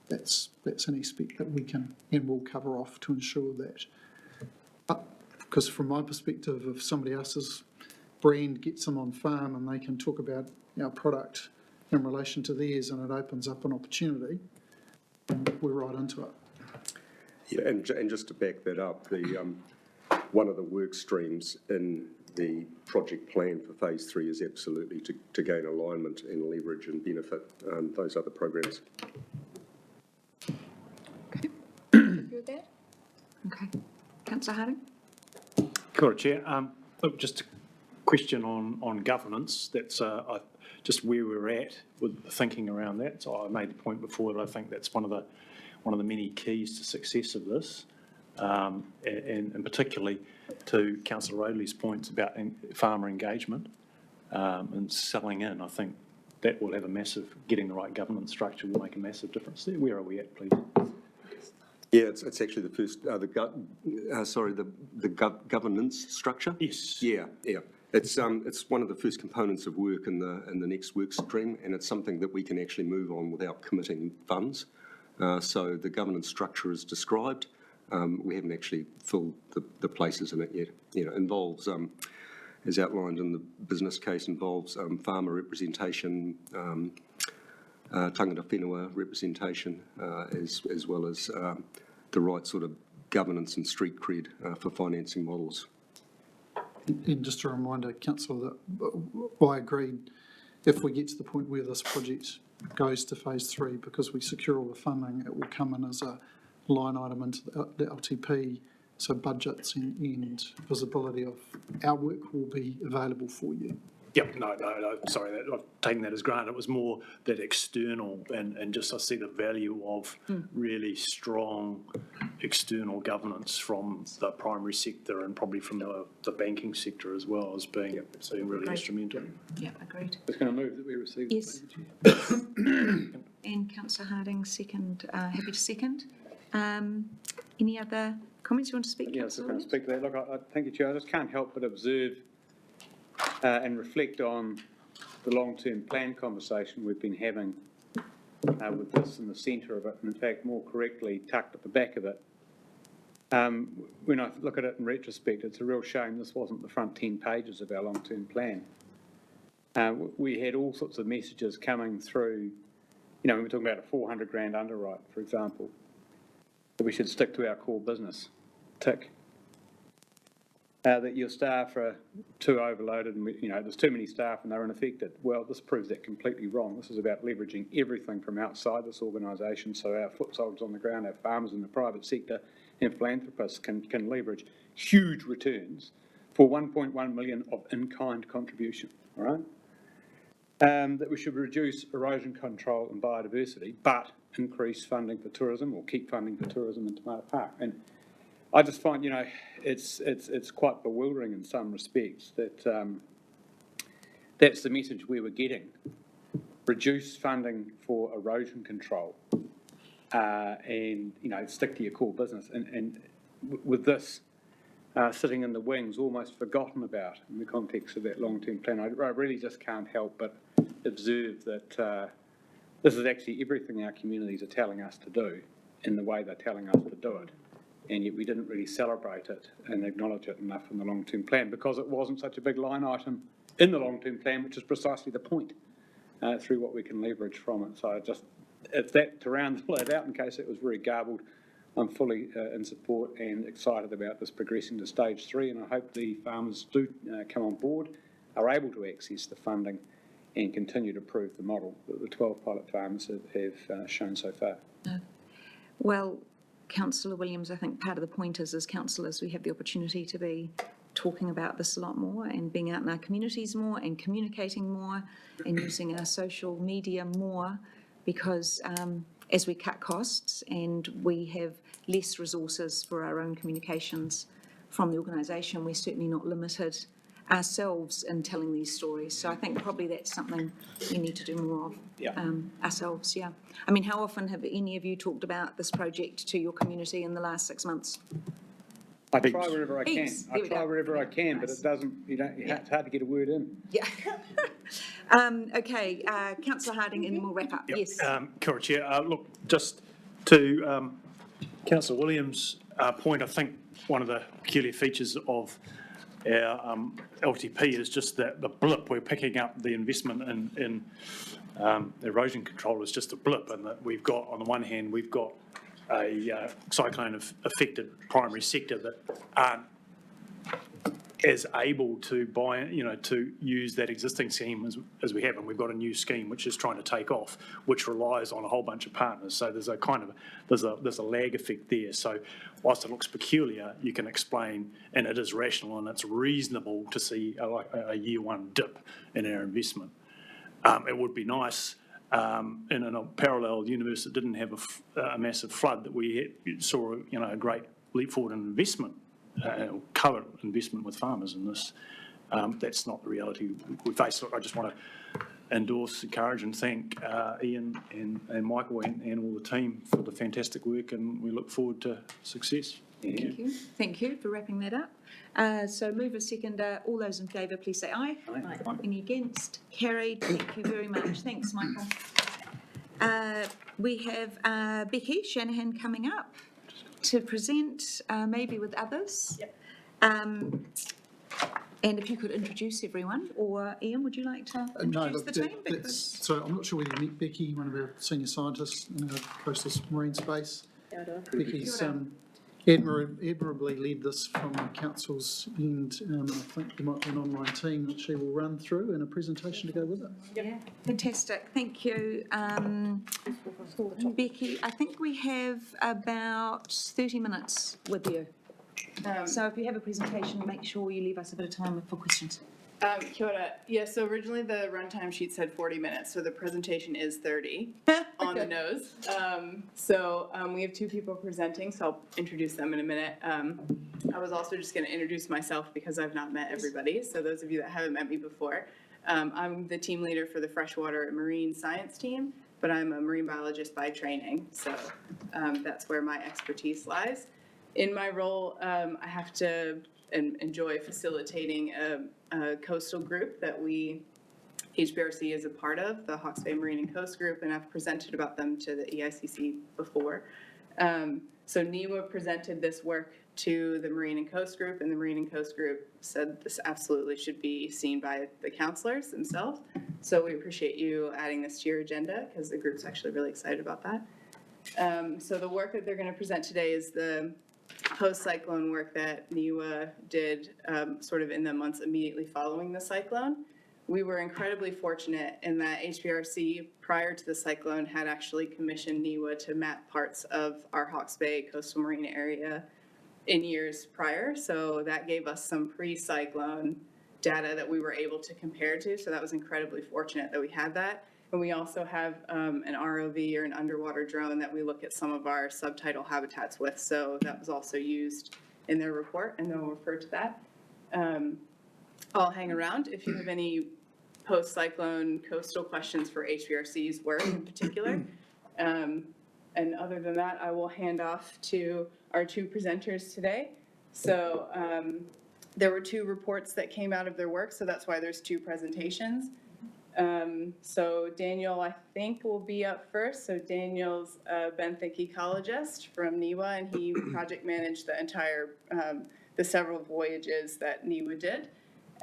That's an aspect that we can and will cover off to ensure that, because from my perspective, if somebody else's brand gets them on farm and they can talk about our product in relation to theirs and it opens up an opportunity, we're right into it. Yeah, and just to back that up, one of the work streams in the project plan for phase 3 is absolutely to gain alignment and leverage and benefit those other programs. Okay. You with that? Okay. Councillor Harding? Kia ora, Chair. Look, just a question on governance. That's just where we're at with the thinking around that. So I made the point before that I think that's one of the many keys to success of this, and particularly to Councillor Rowley's points about farmer engagement and selling in. I think that will have getting the right governance structure will make a massive difference there. Where are we at, please? Yeah, it's actually the first, the governance structure. Yes. Yeah. It's one of the first components of work in the next work stream, and it's something that we can actually move on without committing funds. So the governance structure is described. We haven't actually filled the places in it yet. Involves, as outlined in the business case, involves farmer representation, tangata whenua representation, as well as the right sort of governance and street cred for financing models. And just a reminder, Councillor, that I agreed, if we get to the point where this project goes to phase 3, because we secure all the funding, it will come in as a line item into the LTP, so budgets and visibility of our work will be available for you. Yep, no, sorry, I've taken that as granted. It was more that external, and just I see the value of really strong external governance from the primary sector and probably from the banking sector as well as being really instrumental. Yeah, agreed. I was going to move that we receive. Yes. And Councillor Harding, second, happy to second. Any other comments you want to speak, Yeah, I was Councillor? going to speak to that. Look, I thank you, Chair. I just can't help but observe and reflect on the long-term plan conversation we've been having with this in the centre of it, and in fact, more correctly, tucked at the back of it. When I look at it in retrospect, it's a real shame this wasn't the front 10 pages of our long-term plan. We had all sorts of messages coming through, when we're talking about a 400 grand underwrite, for example, that we should stick to our core business, tick. That your staff are too overloaded and, there's too many staff and they're unaffected. Well, this proves that completely wrong. This is about leveraging everything from outside this organisation, so our foot soldiers on the ground, our farmers in the private sector and philanthropists can leverage huge returns for 1.1 million of in-kind contribution, all right? That we should reduce erosion control and biodiversity, but increase funding for tourism or keep funding for tourism in Tomato Park. And I just find, it's quite bewildering in some respects that that's the message we were getting. Reduce funding for erosion control and, stick to your core business. And with this, sitting in the wings, almost forgotten about in the context of that long-term plan. I really just can't help but observe that this is actually everything our communities are telling us to do in the way they're telling us to do it. And yet we didn't really celebrate it and acknowledge it enough in the long-term plan because it wasn't such a big line item in the long-term plan, which is precisely the point, through what we can leverage from it. So it's that to round it out in case it was very garbled. I'm fully in support and excited about this progressing to stage 3, and I hope the farmers do come on board, are able to access the funding and continue to prove the model that the 12 pilot farmers have shown so far. Well, Councillor Williams, I think part of the point is, as councillors, we have the opportunity to be talking about this a lot more and being out in our communities more and communicating more and using our social media more, because as we cut costs and we have less resources for our own communications from the organisation, we're certainly not limited ourselves in telling these stories. So I think probably that's something we need to do more of ourselves, yeah. I mean, how often have any of you talked about this project to your community in the last 6 months? I try wherever I can. Heaps. I There we try go. wherever I can, but Nice. it doesn't, it's hard to get a word in. Yeah. Okay, Councillor Harding, and then we'll wrap up. Yes. Kia ora, Chair. Look, just to Councillor Williams' point, I think one of the peculiar features of our LTP is just that the blip. We're picking up the investment in erosion control is just a blip, and that we've got, on the one hand, we've got a cyclone-affected primary sector that aren't as able to buy, to use that existing scheme as we have, and we've got a new scheme which is trying to take off, which relies on a whole bunch of partners. So there's a lag effect there. So whilst it looks peculiar, you can explain, and it is rational and it's reasonable to see a year one dip in our investment. It would be nice in a parallel universe that didn't have a massive flood that we saw a great leap forward in investment. Current investment with farmers in this. That's not the reality we face. Look, I just want to endorse, encourage and thank Ian and Michael and all the team for the fantastic work, and we look forward to success. Thank you. Thank you for wrapping that up. So mover, seconder, all those in favour, please say aye. Aye. Any against? Carried. Thank you very much. Thanks, Michael. We have Becky Shanahan coming up to present, maybe with others. Yep. And if you could introduce everyone, or Ian, would you like to introduce the team? So I'm not sure whether you met Becky, one of our senior scientists in our coastal marine space. Becky's admirably led this from council's end. I think there might be an online team that she will run through and a presentation to go with it. Yeah, fantastic. Thank you, Becky. I think we have about 30 minutes with you. So if you have a presentation, make sure you leave us a bit of time for questions. Kia ora. Yeah, so originally the runtime sheet said 40 minutes, so the presentation is 30 on the nose. We have two people presenting, so I'll introduce them in a minute. I was also just going to introduce myself because I've not met everybody, so those of you that haven't met me before. I'm the team leader for the freshwater and marine science team, but I'm a marine biologist by training, so that's where my expertise lies. In my role, I have to enjoy facilitating a coastal group that HBRC is a part of, the Hawke's Bay Marine and Coast Group, and I've presented about them to the EICC before. So NIWA presented this work to the Marine and Coast Group, and the Marine and Coast Group said this absolutely should be seen by the councillors themselves. So we appreciate you adding this to your agenda, because the group's actually really excited about that. So the work that they're going to present today is the post-cyclone work that NIWA did sort of in the months immediately following the cyclone. We were incredibly fortunate in that HBRC, prior to the cyclone, had actually commissioned NIWA to map parts of our Hawke's Bay coastal marine area in years prior. So that gave us some pre-cyclone data that we were able to compare to. So that was incredibly fortunate that we had that. And we also have an ROV, or an underwater drone, that we look at some of our subtidal habitats with. So that was also used in their report, and they'll refer to that. I'll hang around if you have any post-cyclone coastal questions for HBRC's work in particular. And other than that, I will hand off to our two presenters today. So there were 2 reports that came out of their work, so that's why there's 2 presentations. So Daniel, I think, will be up first. So Daniel's a benthic ecologist from NIWA, and he project managed the entire, the several voyages that NIWA did.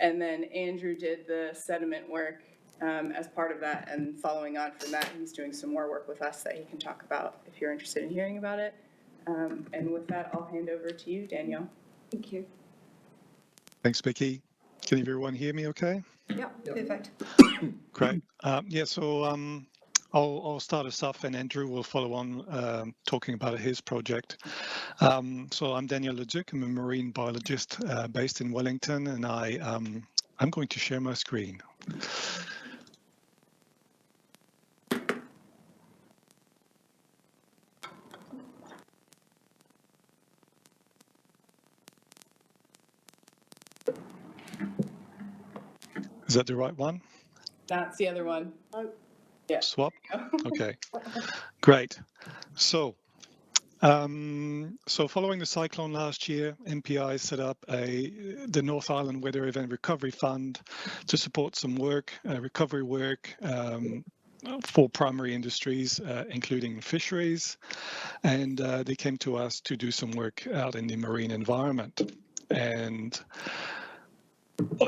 And then Andrew did the sediment work as part of that, and following on from that, he's doing some more work with us that he can talk about if you're interested in hearing about it. And with that, I'll hand over to you, Daniel. Thank you. Thanks, Becky. Can everyone hear me okay? Yep, perfect. Great. I'll start us off, and Andrew will follow on talking about his project. So I'm Daniel Leduc. I'm a marine biologist based in Wellington, and I'm going to share my screen. Is that the right one? That's the other one. Oh, yeah. Swap? Okay, great. So following the cyclone last year, MPI set up the North Island Weather Event Recovery Fund to support some recovery work for primary industries, including fisheries. And they came to us to do some work out in the marine environment. And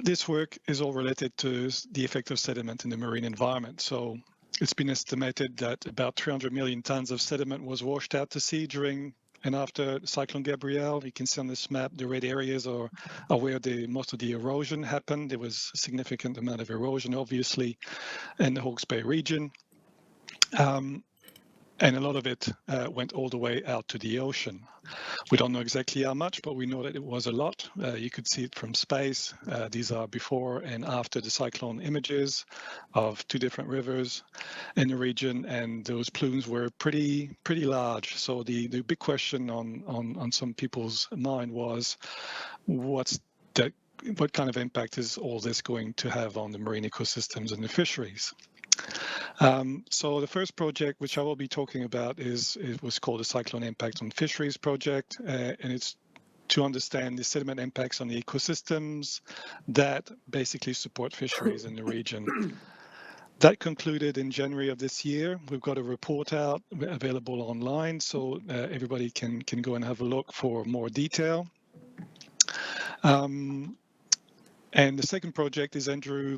this work is all related to the effect of sediment in the marine environment. So it's been estimated that about 300 million tons of sediment was washed out to sea during and after Cyclone Gabrielle. You can see on this map the red areas are where most of the erosion happened. There was a significant amount of erosion, obviously, in the Hawke's Bay region. And a lot of it went all the way out to the ocean. We don't know exactly how much, but we know that it was a lot. You could see it from space. These are before and after the cyclone images of 2 different rivers in the region, and those plumes were pretty large. So the big question on some people's mind was, what kind of impact is all this going to have on the marine ecosystems and the fisheries? So the first project, which I will be talking about, it was called the Cyclone Impact on Fisheries Project, and it's to understand the sediment impacts on the ecosystems that basically support fisheries in the region. That concluded in January of this year. We've got a report out available online, so everybody can go and have a look for more detail. And the second project is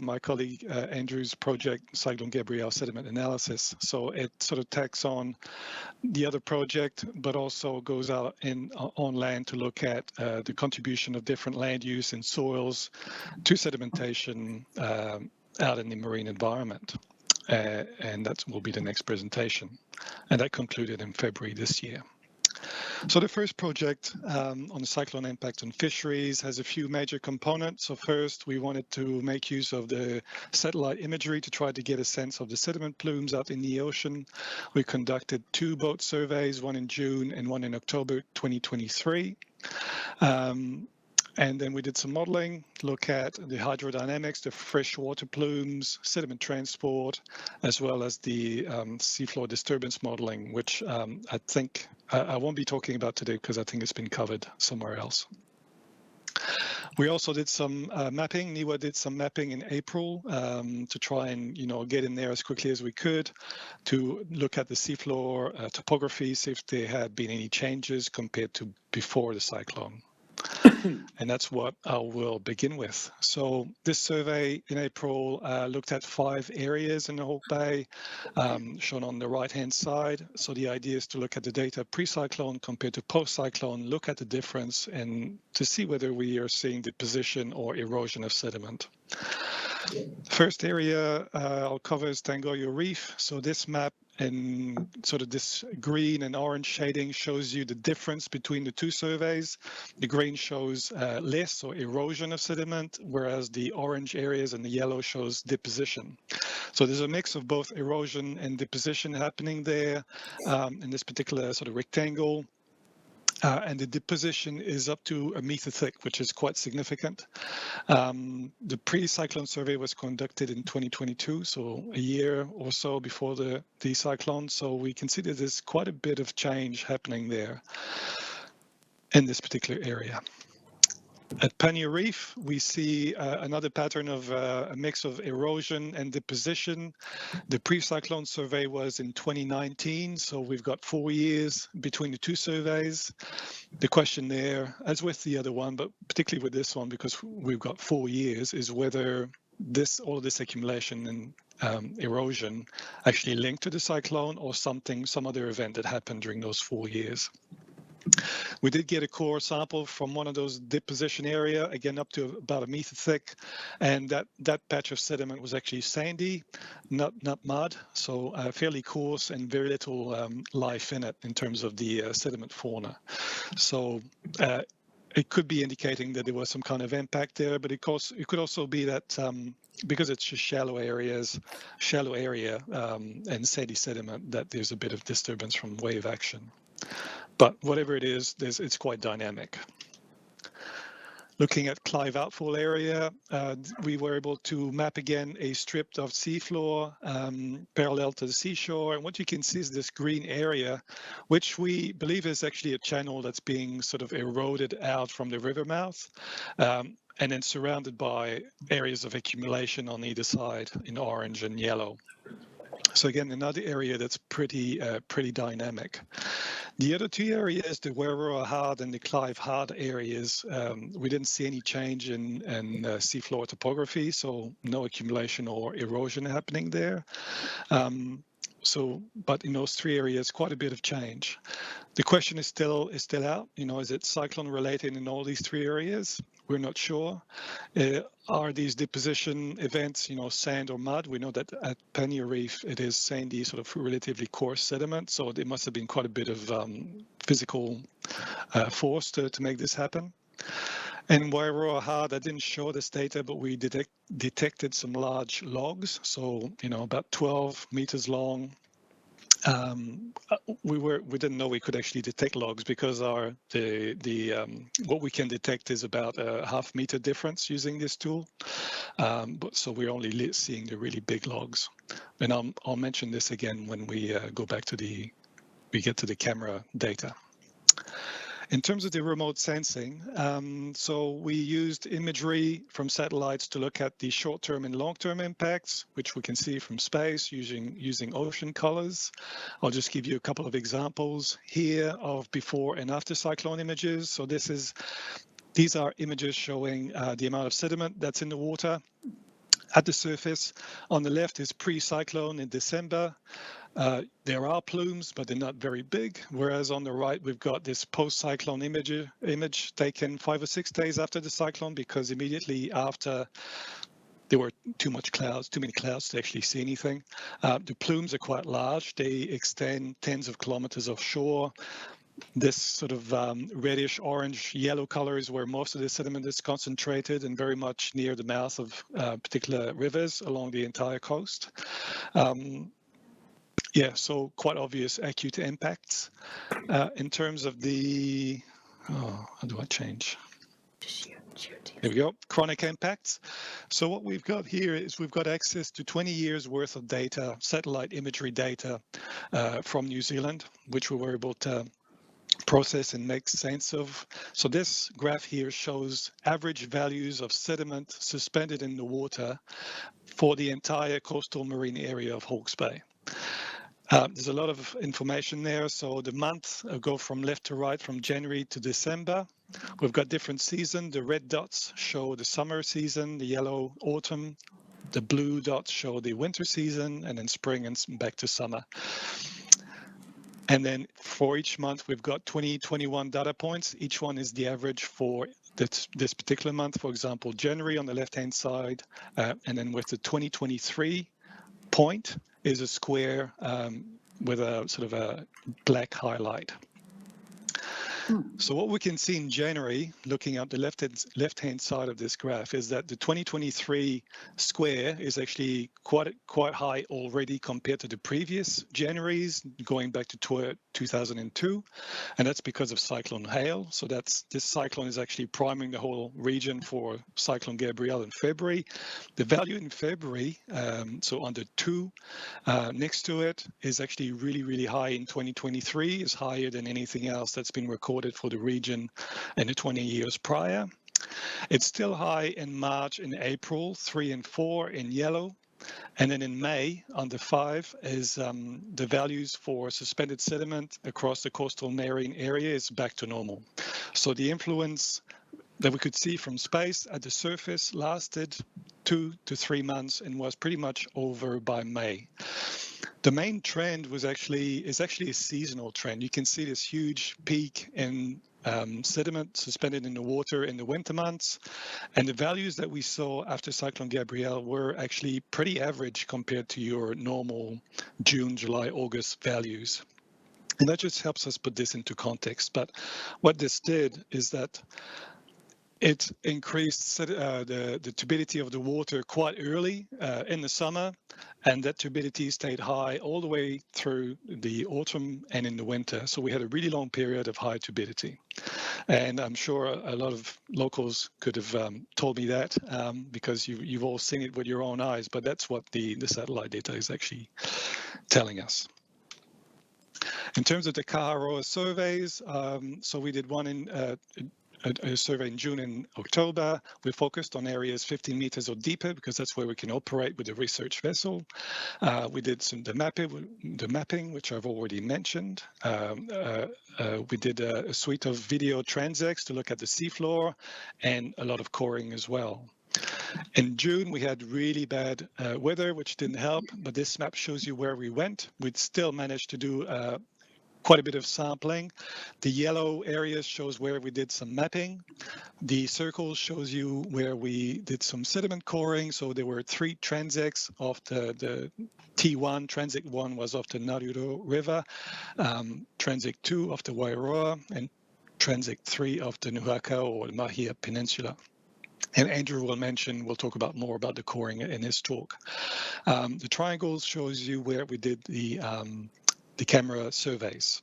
my colleague Andrew's project, Cyclone Gabrielle Sediment Analysis. So it sort of tacks on the other project, but also goes out on land to look at the contribution of different land use and soils to sedimentation out in the marine environment. And that will be the next presentation. And that concluded in February this year. So the first project on the cyclone impact on fisheries has a few major components. So first, we wanted to make use of the satellite imagery to try to get a sense of the sediment plumes out in the ocean. We conducted 2 boat surveys, one in June and one in October 2023. And then we did some modeling, look at the hydrodynamics, the freshwater plumes, sediment transport, as well as the seafloor disturbance modeling, which I think I won't be talking about today because I think it's been covered somewhere else. We also did some mapping. NIWA did some mapping in April to try and get in there as quickly as we could to look at the seafloor topography, see if there had been any changes compared to before the cyclone. And that's what I will begin with. So this survey in April looked at 5 areas in the Hawke's Bay, shown on the right-hand side. So the idea is to look at the data pre-cyclone compared to post-cyclone, look at the difference, and to see whether we are seeing deposition or erosion of sediment. First area I'll cover is Tangoyo Reef. So this map and sort of this green and orange shading shows you the difference between the 2 surveys. The green shows less or erosion of sediment, whereas the orange areas and the yellow shows deposition. So there's a mix of both erosion and deposition happening there in this particular sort of rectangle. And the deposition is up to 1 meter thick, which is quite significant. The pre-cyclone survey was conducted in 2022, so a year or so before the cyclone. So we can see that there's quite a bit of change happening there in this particular area. At Pannier Reef, we see another pattern of a mix of erosion and deposition. The pre-cyclone survey was in 2019, so we've got 4 years between the two surveys. The question there, as with the other one, but particularly with this one, because we've got 4 years, is whether all of this accumulation and erosion actually linked to the cyclone or some other event that happened during those 4 years. We did get a core sample from one of those deposition area, again up to about 1 meter thick, and that patch of sediment was actually sandy, not mud, so fairly coarse and very little life in it in terms of the sediment fauna. So it could be indicating that there was some kind of impact there, but it could also be that because it's just shallow area and sandy sediment, that there's a bit of disturbance from wave action. But whatever it is, it's quite dynamic. Looking at Clive outfall area, we were able to map again a strip of seafloor parallel to the seashore. And what you can see is this green area, which we believe is actually a channel that's being sort of eroded out from the river mouth. And then surrounded by areas of accumulation on either side in orange and yellow. So again, another area that's pretty dynamic. The other two areas, the Werribee Hard and the Clive Hard areas, we didn't see any change in seafloor topography, so no accumulation or erosion happening there. But in those three areas, quite a bit of change. The question is still out. Is it cyclone related in all these three areas? We're not sure. Are these deposition events, sand or mud? We know that at Pannier Reef, it is sandy, sort of relatively coarse sediment. So there must have been quite a bit of physical force to make this happen. And Wairoa Hard, I didn't show this data, but we detected some large logs. So, about 12 meters long. We didn't know we could actually detect logs because what we can detect is about a half-meter difference using this tool. So we're only seeing the really big logs, and I'll mention this again when we go back to we get to the camera data. In terms of the remote sensing, so we used imagery from satellites to look at the short-term and long-term impacts, which we can see from space using ocean colors. I'll just give you a couple of examples here of before and after cyclone images. So these are images showing the amount of sediment that's in the water at the surface. On the left is pre-cyclone in December. There are plumes, but they're not very big. Whereas on the right, we've got this post-cyclone image taken 5 or 6 days after the cyclone, because immediately after there were too many clouds to actually see anything. The plumes are quite large. They extend tens of kilometers offshore. This sort of reddish, orange, yellow color is where most of the sediment is concentrated, and very much near the mouth of particular rivers along the entire coast. So quite obvious acute impacts. In terms of how do I change? There we go, chronic impacts. So what we've got here is we've got access to 20 years worth of data, satellite imagery data from New Zealand, which we were able to process and make sense of. So this graph here shows average values of sediment suspended in the water for the entire coastal marine area of Hawke's Bay. There's a lot of information there. So the months go from left to right, from January to December. We've got different seasons. The red dots show the summer season, the yellow autumn, the blue dots show the winter season, and then spring and back to summer. And then for each month, we've got 21 data points. Each one is the average for this particular month. For example, January on the left-hand side, and then with the 2023 point is a square with a sort of a black highlight. So what we can see in January, looking at the left-hand side of this graph, is that the 2023 square is actually quite high already compared to the previous Januaries, going back to 2002, and that's because of Cyclone Hale. So this cyclone is actually priming the whole region for Cyclone Gabrielle in February. The value in February, so under 2, next to it is actually really, really high in 2023, is higher than anything else that's been recorded for the region in the 20 years prior. It's still high in March and April, 3 and 4 in yellow. And then in May, under 5, is the values for suspended sediment across the coastal marine area is back to normal. So the influence that we could see from space at the surface lasted 2 to 3 months and was pretty much over by May. The main trend is actually a seasonal trend. You can see this huge peak in sediment suspended in the water in the winter months. And the values that we saw after Cyclone Gabrielle were actually pretty average compared to your normal June, July, August values. And that just helps us put this into context. But what this did is that it increased the turbidity of the water quite early in the summer, and that turbidity stayed high all the way through the autumn and in the winter. So we had a really long period of high turbidity. And I'm sure a lot of locals could have told me that because you've all seen it with your own eyes, but that's what the satellite data is actually telling us. In terms of the Kaharoa surveys, so we did one in a survey in June and October. We focused on areas 15 meters or deeper because that's where we can operate with the research vessel. We did the mapping, which I've already mentioned. We did a suite of video transects to look at the seafloor and a lot of coring as well. In June, we had really bad weather, which didn't help, but this map shows you where we went. We'd still managed to do quite a bit of sampling. The yellow areas shows where we did some mapping. The circle shows you where we did some sediment coring. So there were 3 transects of the T1. Transect 1 was off the Naruro River, transect 2 of the Wairoa, and transect 3 of the Nuhaka or the Mahia Peninsula. And Andrew we'll talk about more about the coring in his talk. The triangles shows you where we did the camera surveys.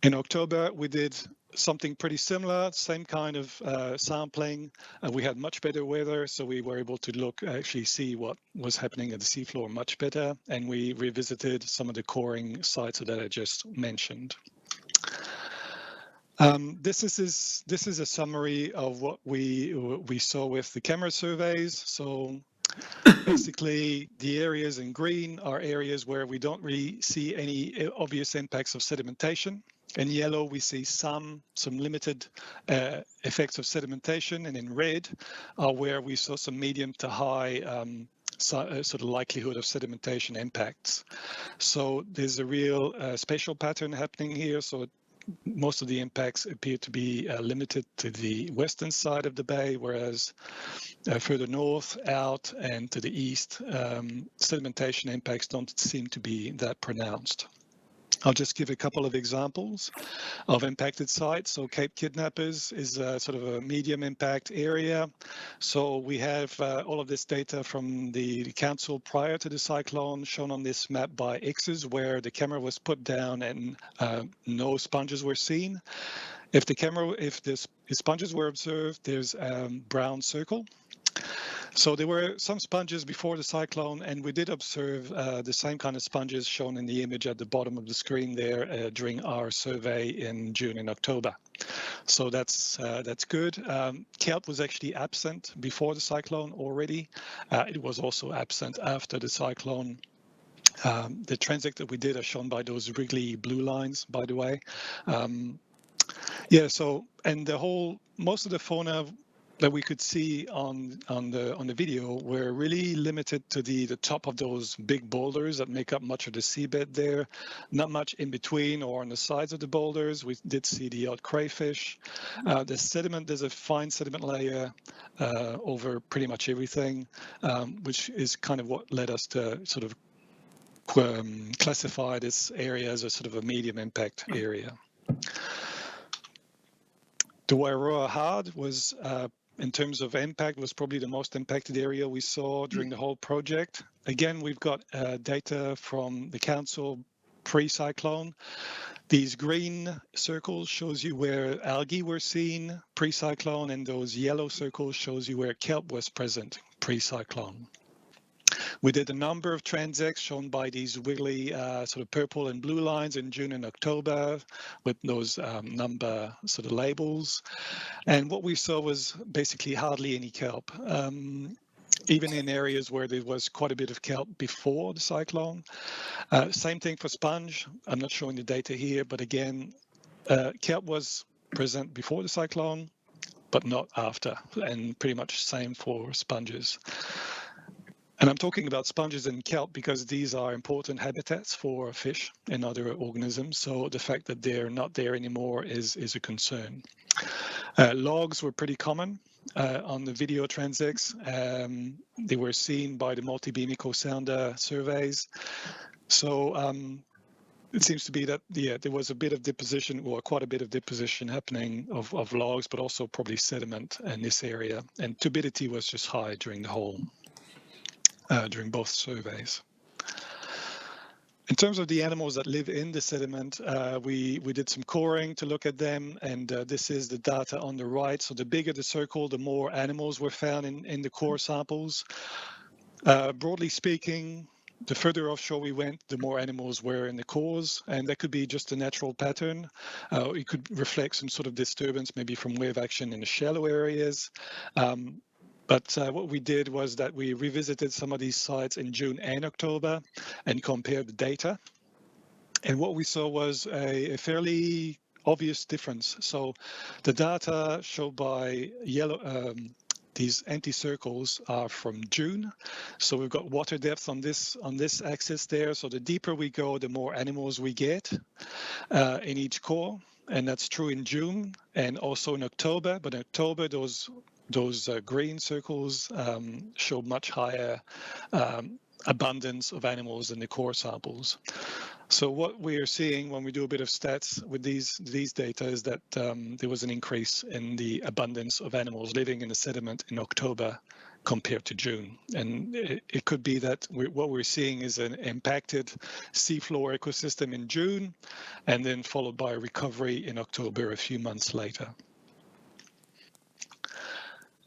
In October, we did something pretty similar, same kind of sampling. We had much better weather, so we were able to actually see what was happening at the seafloor much better, and we revisited some of the coring sites that I just mentioned. This is a summary of what we saw with the camera surveys. So basically, the areas in green are areas where we don't really see any obvious impacts of sedimentation. In yellow, we see some limited effects of sedimentation, and in red are where we saw some medium to high sort of likelihood of sedimentation impacts. So there's a real spatial pattern happening here. So most of the impacts appear to be limited to the western side of the bay, whereas further north, out, and to the east, sedimentation impacts don't seem to be that pronounced. I'll just give a couple of examples of impacted sites. So Cape Kidnappers is sort of a medium impact area. So we have all of this data from the council prior to the cyclone shown on this map by X's, where the camera was put down and no sponges were seen. If the sponges were observed, there's a brown circle. So there were some sponges before the cyclone, and we did observe the same kind of sponges shown in the image at the bottom of the screen there during our survey in June and October. So that's good. Kelp was actually absent before the cyclone already. It was also absent after the cyclone. The transect that we did are shown by those wriggly blue lines, by the way. Yeah, so, and most of the fauna that we could see on the video were really limited to the top of those big boulders that make up much of the seabed there. Not much in between or on the sides of the boulders. We did see the odd crayfish. The sediment, there's a fine sediment layer over pretty much everything, which is kind of what led us to sort of classify this area as a sort of a medium impact area. The Wairoa Hard was, in terms of impact, was probably the most impacted area we saw during the whole project. Again, we've got data from the council pre-cyclone. These green circles shows you where algae were seen pre-cyclone, and those yellow circles shows you where kelp was present pre-cyclone. We did a number of transects shown by these wiggly sort of purple and blue lines in June and October with those number sort of labels. And what we saw was basically hardly any kelp. Even in areas where there was quite a bit of kelp before the cyclone. Same thing for sponge. I'm not showing the data here, but again, kelp was present before the cyclone, but not after, and pretty much same for sponges. And I'm talking about sponges and kelp because these are important habitats for fish and other organisms. So the fact that they're not there anymore is a concern. Logs were pretty common on the video transects. They were seen by the multi-beam echo sounder surveys. So it seems to be that, yeah, there was a bit of deposition, or quite a bit of deposition happening of logs, but also probably sediment in this area. And turbidity was just high during the whole, during both surveys. In terms of the animals that live in the sediment, we did some coring to look at them, and this is the data on the right. So the bigger the circle, the more animals were found in the core samples. Broadly speaking, the further offshore we went, the more animals were in the cores, and that could be just a natural pattern. It could reflect some sort of disturbance, maybe from wave action in the shallow areas. But what we did was that we revisited some of these sites in June and October and compared the data. And what we saw was a fairly obvious difference. So the data showed by yellow, these anti-circles are from June. So we've got water depth on this axis there. So the deeper we go, the more animals we get in each core. And that's true in June and also in October. But in October, those green circles show much higher abundance of animals in the core samples. So what we are seeing when we do a bit of stats with these data is that there was an increase in the abundance of animals living in the sediment in October compared to June. And it could be that what we're seeing is an impacted seafloor ecosystem in June, and then followed by a recovery in October a few months later.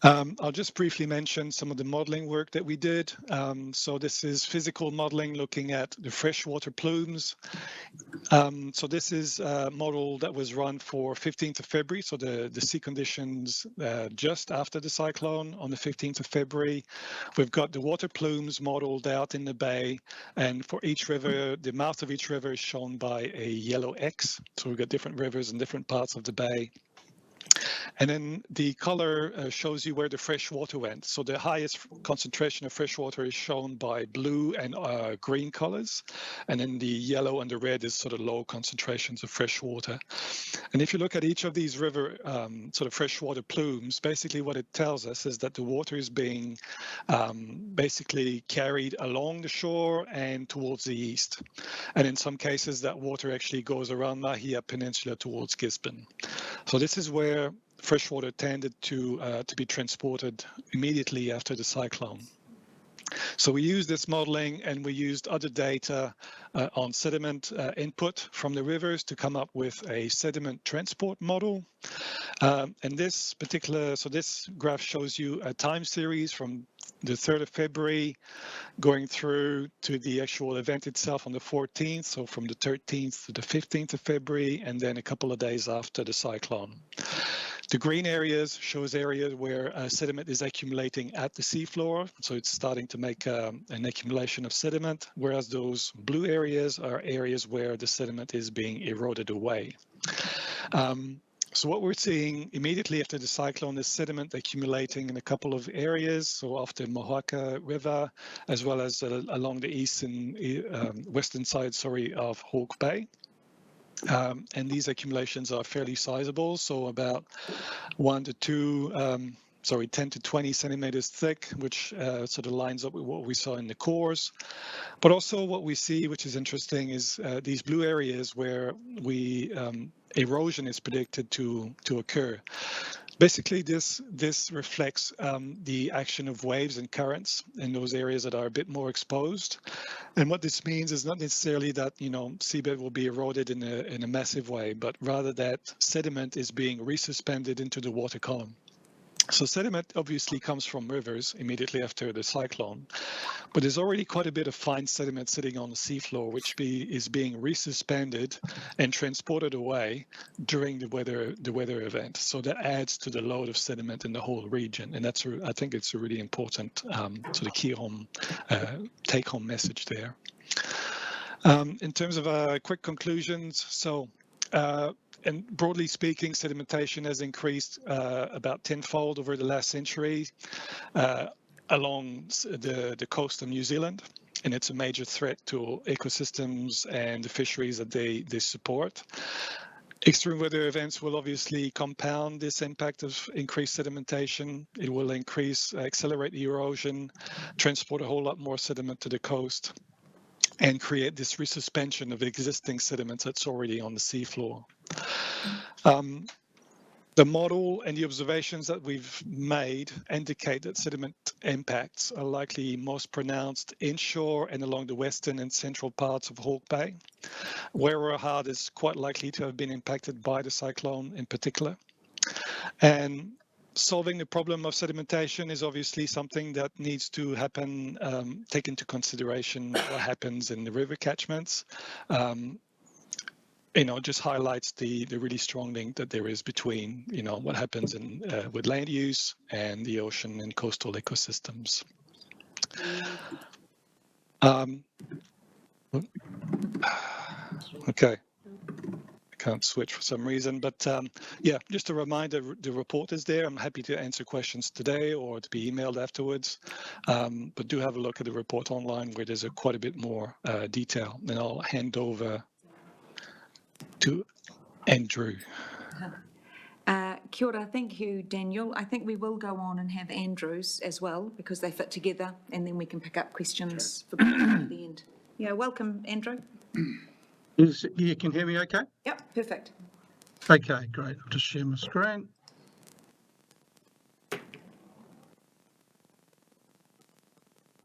I'll just briefly mention some of the modeling work that we did. So this is physical modeling looking at the freshwater plumes. So this is a model that was run for 15th of February, so the sea conditions just after the cyclone on the 15th of February. We've got the water plumes modeled out in the bay, and for each river, the mouth of each river is shown by a yellow X. So we've got different rivers in different parts of the bay. And then the color shows you where the fresh water went. So the highest concentration of fresh water is shown by blue and green colors. And then the yellow and the red is sort of low concentrations of fresh water. And if you look at each of these river sort of freshwater plumes, basically what it tells us is that the water is being basically carried along the shore and towards the east. And in some cases, that water actually goes around Mahia Peninsula towards Gisborne. So this is where freshwater tended to be transported immediately after the cyclone. So we used this modeling, and we used other data on sediment input from the rivers to come up with a sediment transport model. And this particular, so this graph shows you a time series from the 3rd of February going through to the actual event itself on the 14th, so from the 13th to the 15th of February, and then a couple of days after the cyclone. The green areas shows areas where sediment is accumulating at the seafloor, so it's starting to make an accumulation of sediment, whereas those blue areas are areas where the sediment is being eroded away. So what we're seeing immediately after the cyclone is sediment accumulating in a couple of areas, so off the Mohuaca River, as well as along the western side, of Hawke Bay. And these accumulations are fairly sizable, so about 10 to 20 centimeters thick, which sort of lines up with what we saw in the cores. But also what we see, which is interesting, is these blue areas where erosion is predicted to occur. Basically, this reflects the action of waves and currents in those areas that are a bit more exposed. And what this means is not necessarily that seabed will be eroded in a massive way, but rather that sediment is being resuspended into the water column. So sediment obviously comes from rivers immediately after the cyclone, but there's already quite a bit of fine sediment sitting on the seafloor, which is being resuspended and transported away during the weather event. So that adds to the load of sediment in the whole region, and I think it's a really important sort of key home take-home message there. In terms of quick conclusions, so. And broadly speaking, sedimentation has increased about tenfold over the last century along the coast of New Zealand, and it's a major threat to ecosystems and the fisheries that they support. Extreme weather events will obviously compound this impact of increased sedimentation. It will accelerate the erosion, transport a whole lot more sediment to the coast, and create this resuspension of existing sediments that's already on the seafloor. The model and the observations that we've made indicate that sediment impacts are likely most pronounced inshore and along the western and central parts of Hawke Bay, where Rahad is quite likely to have been impacted by the cyclone in particular. And solving the problem of sedimentation is obviously something that needs to happen, take into consideration what happens in the river catchments. Just highlights the really strong link that there is between, what happens with land use and the ocean and coastal ecosystems. Okay. I can't switch for some reason, but yeah, just a reminder, the report is there. I'm happy to answer questions today or to be emailed afterwards, but do have a look at the report online where there's quite a bit more detail, and I'll hand over to Andrew. Kia ora, thank you, Daniel. I think we will go on and have Andrews as well because they fit together, and then we can pick up questions for at the end. Yeah, welcome, Andrew. You can hear me okay? Yep, perfect. Okay, great. I'll just share my screen.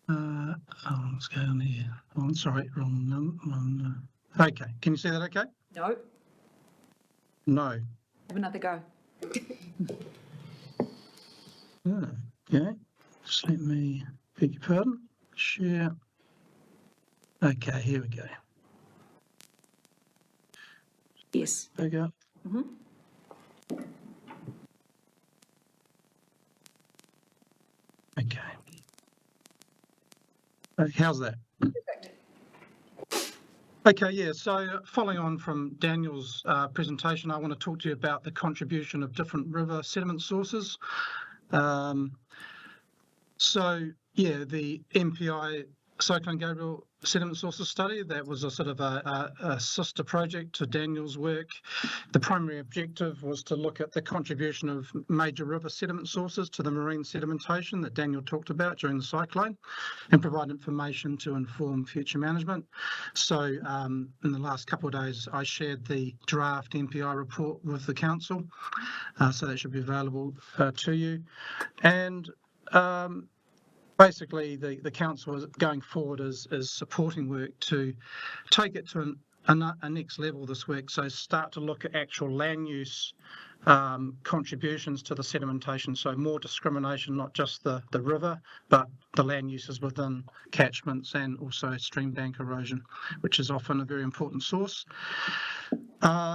Let's go on here. Oh, sorry, wrong number. Okay, can you see that okay? No. No. Have another go. Okay, just let me, beg your pardon, share. Okay, here we go. Yes. There you go. Mm-hmm. Okay. How's that? Perfect. Okay, yeah, so following on from Daniel's presentation, I want to talk to you about the contribution of different river sediment sources. So, yeah, the MPI Cyclone Gabriel sediment sources study, that was a sort of a sister project to Daniel's work. The primary objective was to look at the contribution of major river sediment sources to the marine sedimentation that Daniel talked about during the cyclone and provide information to inform future management. So in the last couple of days, I shared the draft MPI report with the council, so that should be available to you. And basically, the council is going forward is supporting work to take it to a next level this week. So start to look at actual land use contributions to the sedimentation. So more discrimination, not just the river, but the land uses within catchments and also stream bank erosion, which is often a very important source.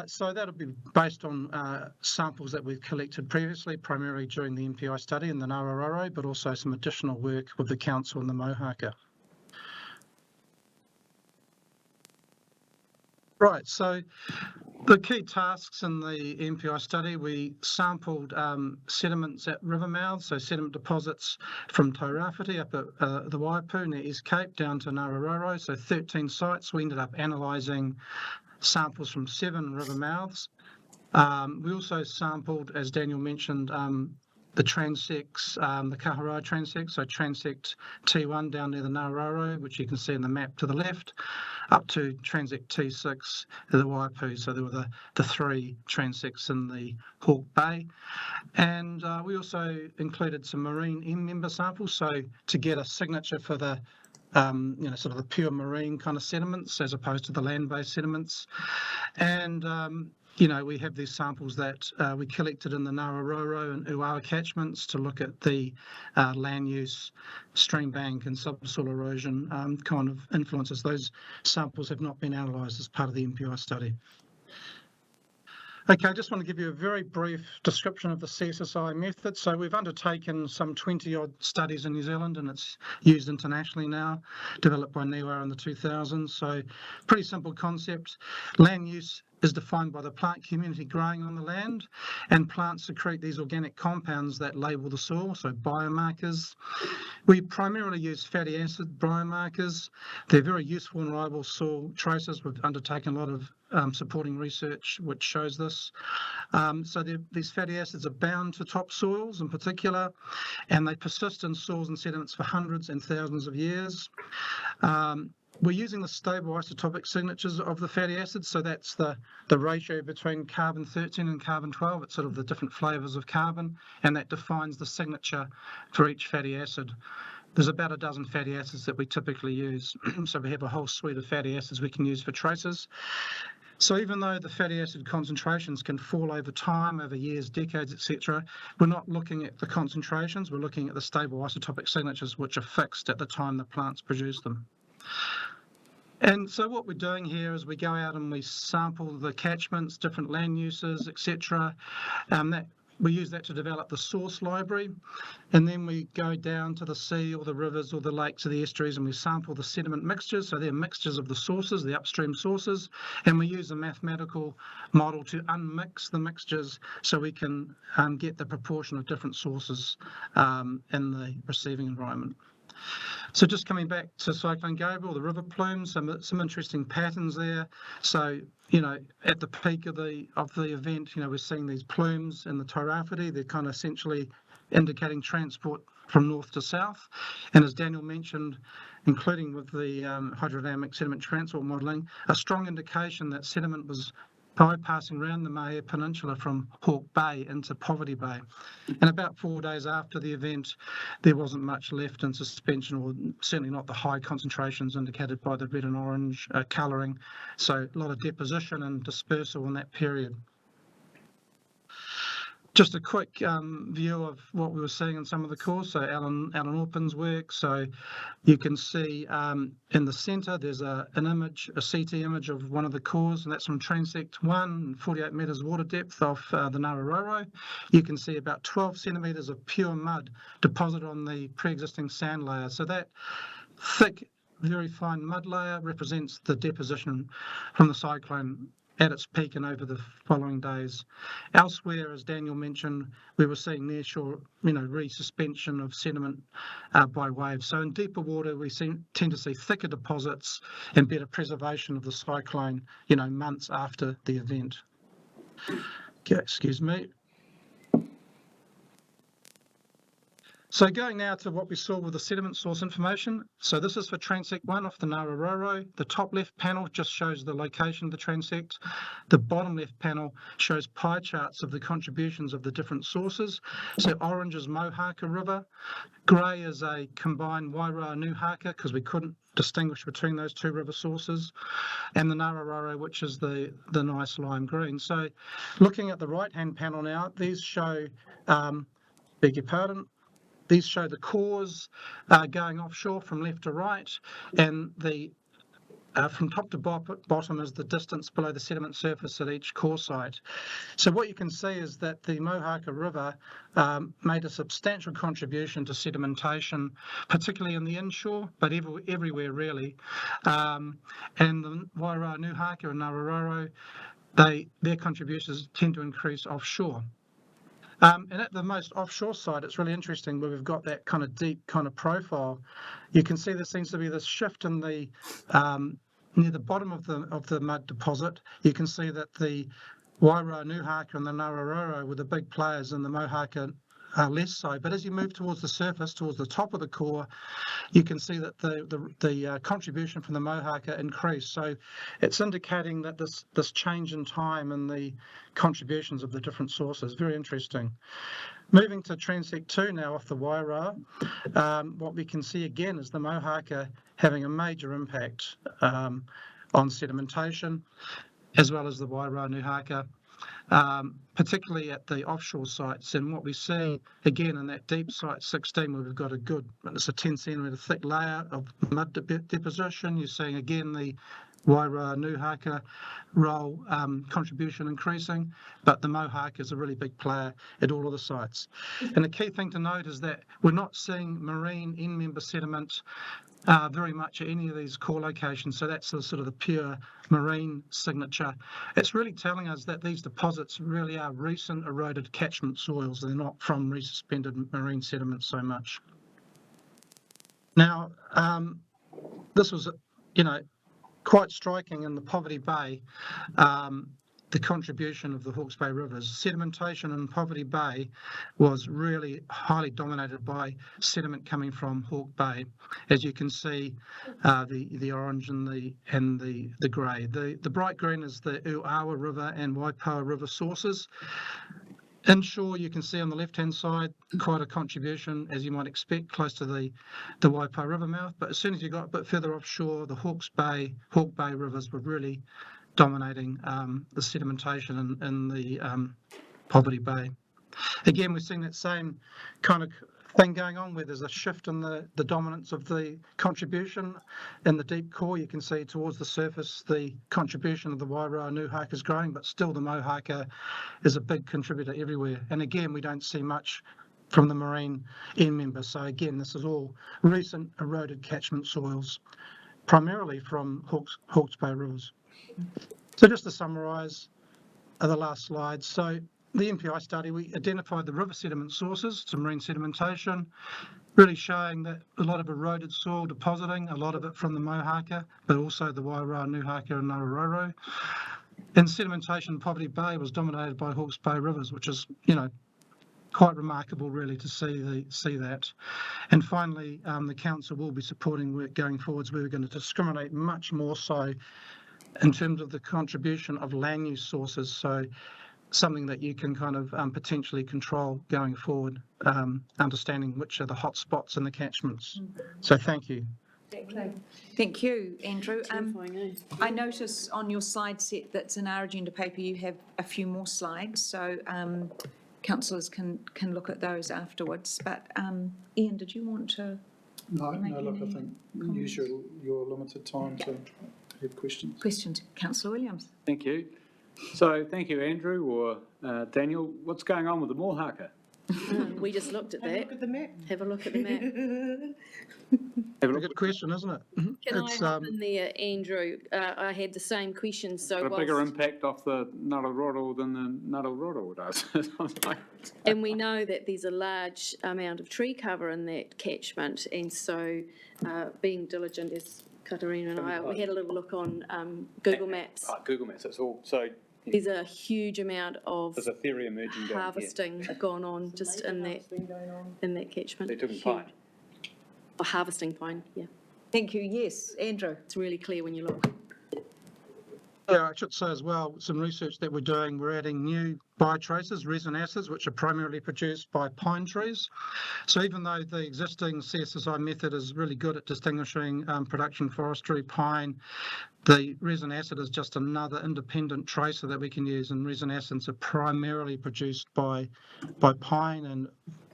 So that'll be based on samples that we've collected previously, primarily during the MPI study in the Ngararoro, but also some additional work with the council and the Mohaka. Right, so the key tasks in the MPI study, we sampled sediments at river mouths, so sediment deposits from Taurāwhiti up at the Waipu near East Cape down to Ngararoro, so 13 sites. We ended up analysing samples from 7 river mouths. We also sampled, as Daniel mentioned, the transects, the Kaharai transect, so transect T1 down near the Ngararoro, which you can see in the map to the left, up to transect T6 at the Waipu. So there were the 3 transects in the Hawke Bay. And we also included some marine M-member samples, so to get a signature for the sort of the pure marine kind of sediments as opposed to the land-based sediments. And we have these samples that we collected in the Nararoro and Uawa catchments to look at the land use, stream bank and subsoil erosion kind of influences. Those samples have not been analysed as part of the MPI study. Okay, I just want to give you a very brief description of the CSSI method. So we've undertaken some 20-odd studies in New Zealand, and it's used internationally now, developed by NIWA in the 2000s. So pretty simple concept. Land use is defined by the plant community growing on the land, and plants secrete these organic compounds that label the soil, so biomarkers. We primarily use fatty acid biomarkers. They're very useful and reliable soil traces. We've undertaken a lot of supporting research which shows this. So these fatty acids are bound to topsoils in particular, and they persist in soils and sediments for hundreds and thousands of years. We're using the stable isotopic signatures of the fatty acids, so that's the ratio between carbon-13 and carbon-12. It's sort of the different flavours of carbon, and that defines the signature for each fatty acid. There's about a dozen fatty acids that we typically use, so we have a whole suite of fatty acids we can use for traces. So even though the fatty acid concentrations can fall over time, over years, decades, etc., we're not looking at the concentrations, we're looking at the stable isotopic signatures which are fixed at the time the plants produce them. And so what we're doing here is we go out and we sample the catchments, different land uses, etc. We use that to develop the source library, and then we go down to the sea or the rivers or the lakes or the estuaries and we sample the sediment mixtures. So they're mixtures of the sources, the upstream sources, and we use a mathematical model to unmix the mixtures so we can get the proportion of different sources in the receiving environment. So just coming back to Cyclone Gabriel, the river plumes, some interesting patterns there. So, at the peak of the event, we're seeing these plumes in the Tairāwhiti. They're kind of essentially indicating transport from north to south. And as Daniel mentioned, including with the hydrodynamic sediment transport modelling, a strong indication that sediment was bypassing around the Mahia Peninsula from Hawke Bay into Poverty Bay. And about 4 days after the event, there wasn't much left in suspension, or certainly not the high concentrations indicated by the red and orange colouring. So a lot of deposition and dispersal in that period. Just a quick view of what we were seeing in some of the cores. So Alan Orpin's work. So you can see in the centre there's an image, a CT image of one of the cores, and that's from Transect 1, 48 metres water depth off the Nararoro. You can see about 12 centimetres of pure mud deposited on the pre-existing sand layer. So that thick, very fine mud layer represents the deposition from the cyclone at its peak and over the following days. Elsewhere, as Daniel mentioned, we were seeing nearshore, resuspension of sediment by waves. So in deeper water, we tend to see thicker deposits and better preservation of the cyclone, months after the event. Okay, excuse me. So going now to what we saw with the sediment source information. So this is for Transect 1 off the Nararoro. The top left panel just shows the location of the transect. The bottom left panel shows pie charts of the contributions of the different sources. So orange is Mohaka River. Grey is a combined Wairoa Nuhaka, because we couldn't distinguish between those two river sources. And the Nararoro, which is the nice lime green. So looking at the right-hand panel now, these show, beg your pardon, these show the cores going offshore from left to right, and the from top to bottom is the distance below the sediment surface at each core site. So what you can see is that the Mohaka River made a substantial contribution to sedimentation, particularly in the inshore, but everywhere really. And the Wairoa Nuhaka and Nararoro, their contributions tend to increase offshore. And at the most offshore side, it's really interesting where we've got that kind of deep kind of profile. You can see there seems to be this shift in the near the bottom of the mud deposit. You can see that the Wairoa Nuhaka and the Nararoro were the big players, and the Mohaka less so. But as you move towards the surface, towards the top of the core, you can see that the contribution from the Mohaka increased. So it's indicating that this change in time and the contributions of the different sources. Very interesting. Moving to Transect 2 now off the Wairoa, what we can see again is the Mohaka having a major impact on sedimentation, as well as the Wairoa Nuhaka. particularly at the offshore sites. And what we see, again, in that deep site 16, where we've got it's a 10 centimetre thick layer of mud deposition. You're seeing, again, the Wairua Nuhaka role contribution increasing, but the Mohawk is a really big player at all of the sites. And the key thing to note is that we're not seeing marine end-member sediment very much at any of these core locations, so that's the sort of the pure marine signature. It's really telling us that these deposits really are recent eroded catchment soils. They're not from resuspended marine sediment so much. Now, this was, quite striking in the Poverty Bay, the contribution of the Hawke's Bay rivers. Sedimentation in Poverty Bay was really highly dominated by sediment coming from Hawke Bay, as you can see, the orange and the grey. The bright green is the Uawa River and Waipoua River sources. Inshore, you can see on the left-hand side quite a contribution, as you might expect, close to the Waipoua River mouth. But as soon as you got a bit further offshore, the Hawke Bay rivers were really dominating the sedimentation in the Poverty Bay. Again, we're seeing that same kind of thing going on where there's a shift in the dominance of the contribution in the deep core. You can see towards the surface the contribution of the Wairua Nuhaka is growing, but still the Mohaka is a big contributor everywhere. And again, we don't see much from the marine end member. So again, this is all recent eroded catchment soils, primarily from Hawke's Bay rivers. So just to summarise the last slide. So the MPI study, we identified the river sediment sources to marine sedimentation, really showing that a lot of eroded soil depositing, a lot of it from the Mohaka, but also the Wairua Nuhaka and Ngārororo. And sedimentation in Poverty Bay was dominated by Hawke's Bay rivers, which is, quite remarkable really to see that. And finally, the council will be supporting work going forwards. We're going to discriminate much more so in terms of the contribution of land use sources. So something that you can kind of potentially control going forward, understanding which are the hot spots in the catchments. So thank you. Thank you, Andrew. Terrifying, I notice on your slide set that's in our agenda paper, you have a few more slides, so councillors can look at those afterwards. But Ian, did you want to? No, look, I think use your limited time to have questions. Question to Councillor Williams. Thank you. So thank you, Andrew or Daniel. What's going on with the Mohaka? We just looked at that. Look at the map. Have a look at the map. A good question, isn't it? Can I hop in there, Andrew? I had the same question. So a bigger impact off the Ngārororo than the Ngārororo does. And we know that there's a large amount of tree cover in that catchment, and so being diligent as Katarina and I, we had a little look on Google Maps. Google Maps, that's all. So there's a huge amount of there's a theory emerging down harvesting going on just in that catchment. They're talking pine. Or harvesting pine, yeah. Thank you. Yes, Andrew. It's really clear when you look. Yeah, I should say as well, some research that we're doing, we're adding new biotraces, resin acids, which are primarily produced by pine trees. So even though the existing CSSI method is really good at distinguishing production forestry, pine, the resin acid is just another independent tracer that we can use, and resin acids are primarily produced by pine, and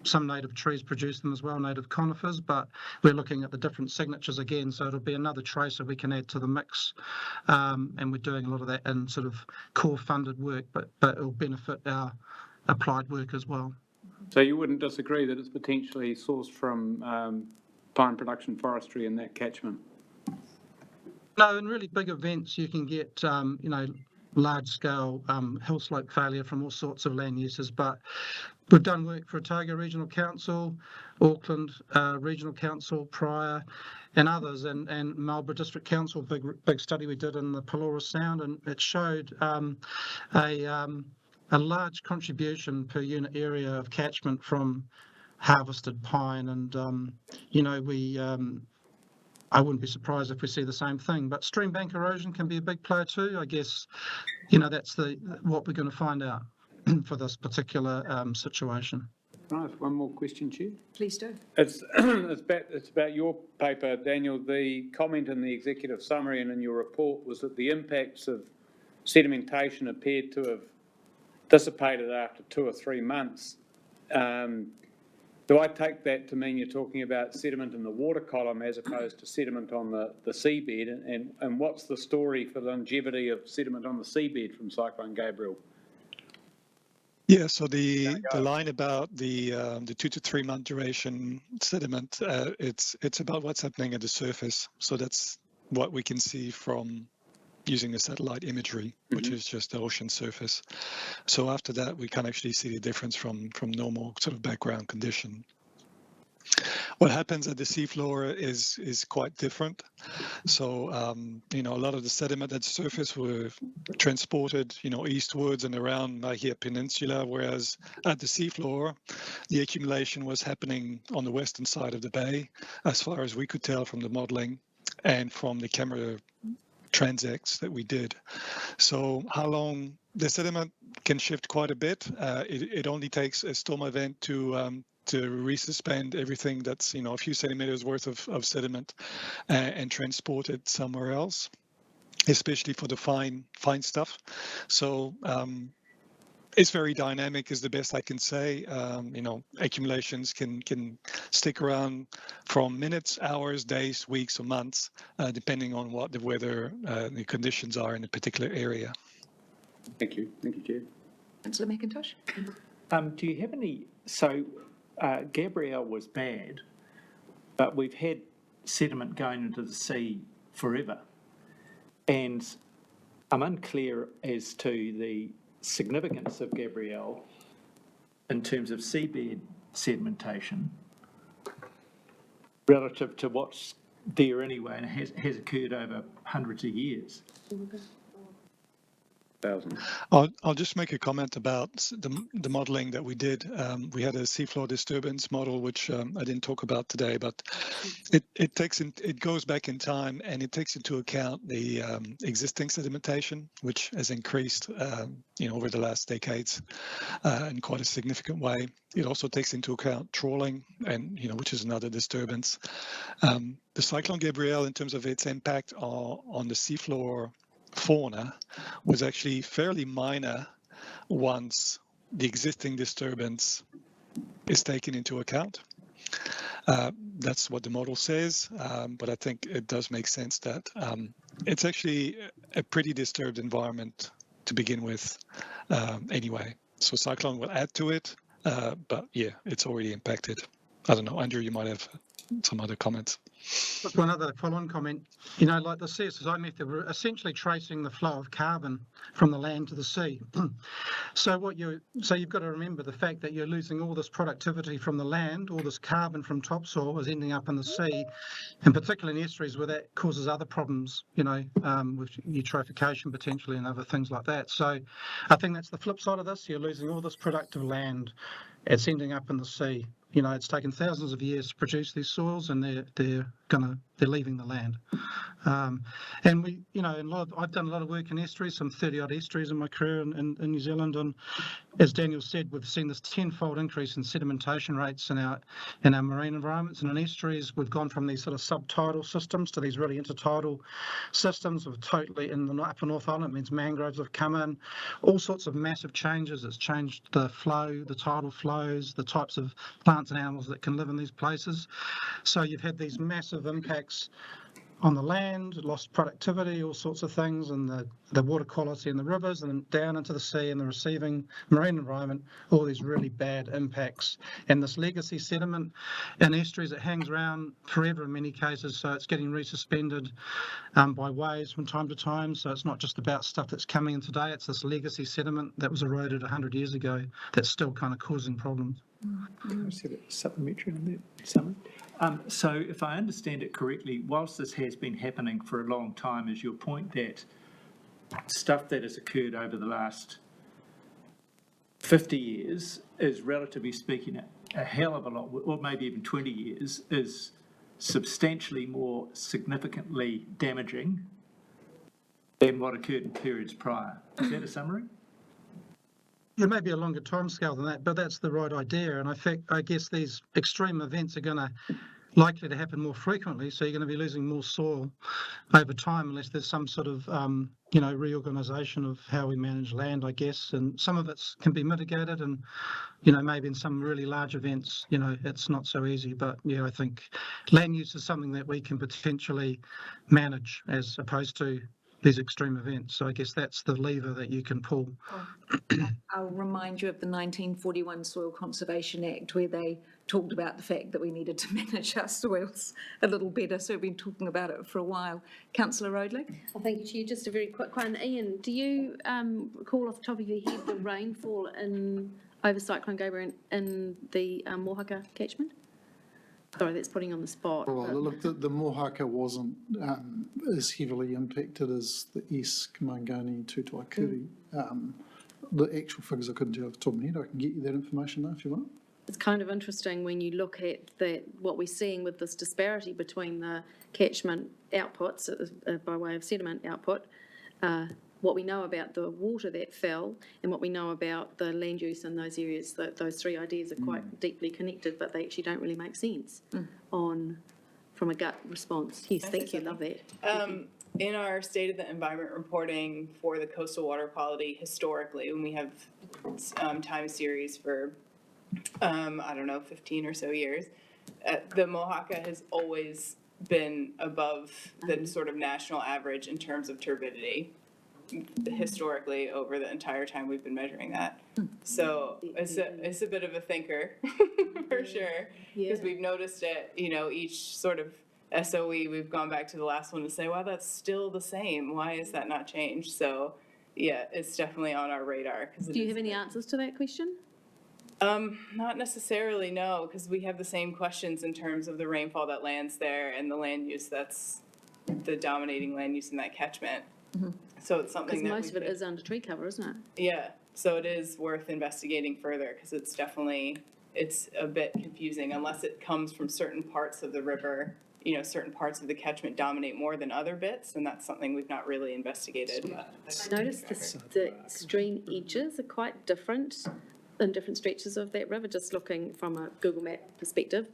some native trees produce them as well, native conifers, but we're looking at the different signatures again, so it'll be another tracer we can add to the mix, and we're doing a lot of that in sort of core funded work, but it'll benefit our applied work as well. So you wouldn't disagree that it's potentially sourced from pine production forestry in that catchment? No, in really big events, you can get, large-scale hill slope failure from all sorts of land uses, but we've done work for Otago Regional Council, Auckland Regional Council prior, and others, and Marlborough District Council, big study we did in the Pelorus Sound, and it showed a large contribution per unit area of catchment from harvested pine, and I wouldn't be surprised if we see the same thing. But stream bank erosion can be a big player too. I guess, that's what we're going to find out for this particular situation. Can I ask one more question, Chair? Please do. It's about your paper, Daniel. The comment in the executive summary and in your report was that the impacts of sedimentation appeared to have dissipated after 2 or 3 months. Do I take that to mean you're talking about sediment in the water column as opposed to sediment on the seabed? And what's the story for the longevity of sediment on the seabed from Cyclone Gabriel? Yeah, so the line about the 2 to 3 month duration sediment, it's about what's happening at the surface. So that's what we can see from using the satellite imagery, which is just the ocean surface. So after that, we can actually see the difference from normal sort of background condition. What happens at the seafloor is quite different. So, a lot of the sediment at the surface were transported, eastwards and around Mahia Peninsula, whereas at the seafloor, the accumulation was happening on the western side of the bay, as far as we could tell from the modeling and from the camera transects that we did. So how long the sediment can shift quite a bit. It only takes a storm event to resuspend everything that's a few centimeters worth of sediment and transport it somewhere else, especially for the fine stuff. So it's very dynamic is the best I can say. Accumulations can stick around from minutes, hours, days, weeks, or months, depending on what the weather, the conditions are in a particular area. Thank you, Chair. Councillor McIntosh? Do you have any, Gabrielle was bad, but we've had sediment going into the sea forever. And I'm unclear as to the significance of Gabrielle in terms of seabed sedimentation relative to what's there anyway and has occurred over hundreds of years. I'll just make a comment about the modeling that we did. We had a seafloor disturbance model, which I didn't talk about today, but it goes back in time and it takes into account the existing sedimentation, which has increased over the last decades in quite a significant way. It also takes into account trawling, and which is another disturbance. The Cyclone Gabrielle, in terms of its impact on the seafloor fauna, was actually fairly minor once the existing disturbance is taken into account. That's what the model says, but I think it does make sense that it's actually a pretty disturbed environment to begin with anyway. So cyclone will add to it, but yeah, it's already impacted. I don't know, Andrew, you might have some other comments. Just one other follow-on comment. Like the CSSI method, we're essentially tracing the flow of carbon from the land to the sea. So you've got to remember the fact that you're losing all this productivity from the land, all this carbon from topsoil is ending up in the sea, and particularly in estuaries where that causes other problems, with eutrophication potentially and other things like that. So I think that's the flip side of this. You're losing all this productive land. It's ending up in the sea. It's taken thousands of years to produce these soils, and they're leaving the land. And we, I've done a lot of work in estuaries, some 30-odd estuaries in my career in New Zealand, and as Daniel said, we've seen this tenfold increase in sedimentation rates in our marine environments. And in estuaries, we've gone from these sort of subtidal systems to these really intertidal systems. Of totally in the upper North Island, it means mangroves have come in, all sorts of massive changes. It's changed the flow, the tidal flows, the types of plants and animals that can live in these places. So you've had these massive impacts on the land, lost productivity, all sorts of things, and the water quality in the rivers, and then down into the sea and the receiving marine environment, all these really bad impacts. And this legacy sediment in estuaries, it hangs around forever in many cases, so it's getting resuspended by waves from time to time. So it's not just about stuff that's coming in today, it's this legacy sediment that was eroded 100 years ago that's still kind of causing problems. Can I say that supplementary on that summary? So if I understand it correctly, whilst this has been happening for a long time, is your point that stuff that has occurred over the last 50 years is, relatively speaking, a hell of a lot, or maybe even 20 years, is substantially more significantly damaging than what occurred in periods prior? Is that a summary? There may be a longer time scale than that, but that's the right idea. And I guess these extreme events are going to likely to happen more frequently, so you're going to be losing more soil over time unless there's some sort of, reorganisation of how we manage land, I guess. And some of it can be mitigated, and, maybe in some really large events, it's not so easy. But yeah, I think land use is something that we can potentially manage as opposed to these extreme events. So I guess that's the lever that you can pull. I'll remind you of the 1941 Soil Conservation Act, where they talked about the fact that we needed to manage our soils a little better, so we've been talking about it for a while. Councillor Roadley? Well, thank you, Chair. Just a very quick one. Ian, do you recall off the top of your head the rainfall over Cyclone Gabriel in the Mohaka catchment? Sorry, that's putting you on the spot. Well, look, the Mohaka wasn't as heavily impacted as the East, Kamangani and Tutaikuri. The actual figures I couldn't tell off the top of my head. I can get you that information though if you want. It's kind of interesting when you look at what we're seeing with this disparity between the catchment outputs by way of sediment output, what we know about the water that fell and what we know about the land use in those areas. Those three ideas are quite deeply connected, but they actually don't really make sense from a gut response. Yes, thank you, love that. In our State of the Environment reporting for the coastal water quality historically, when we have time series for, 15 or so years, the Mohaka has always been above the sort of national average in terms of turbidity historically over the entire time we've been measuring that. So it's a bit of a thinker for sure, because we've noticed it, each sort of SOE, we've gone back to the last one to say, wow, that's still the same. Why is that not changed? So yeah, it's definitely on our radar. Do you have any answers to that question? Not necessarily, no, because we have the same questions in terms of the rainfall that lands there and the land use that's the dominating land use in that catchment. So it's something that because most of it is under tree cover, isn't it? Yeah, so it is worth investigating further, because it's a bit confusing unless it comes from certain parts of the river. Certain parts of the catchment dominate more than other bits, and that's something we've not really investigated. I noticed the stream edges are quite different in different stretches of that river. Just looking from a Google Map perspective,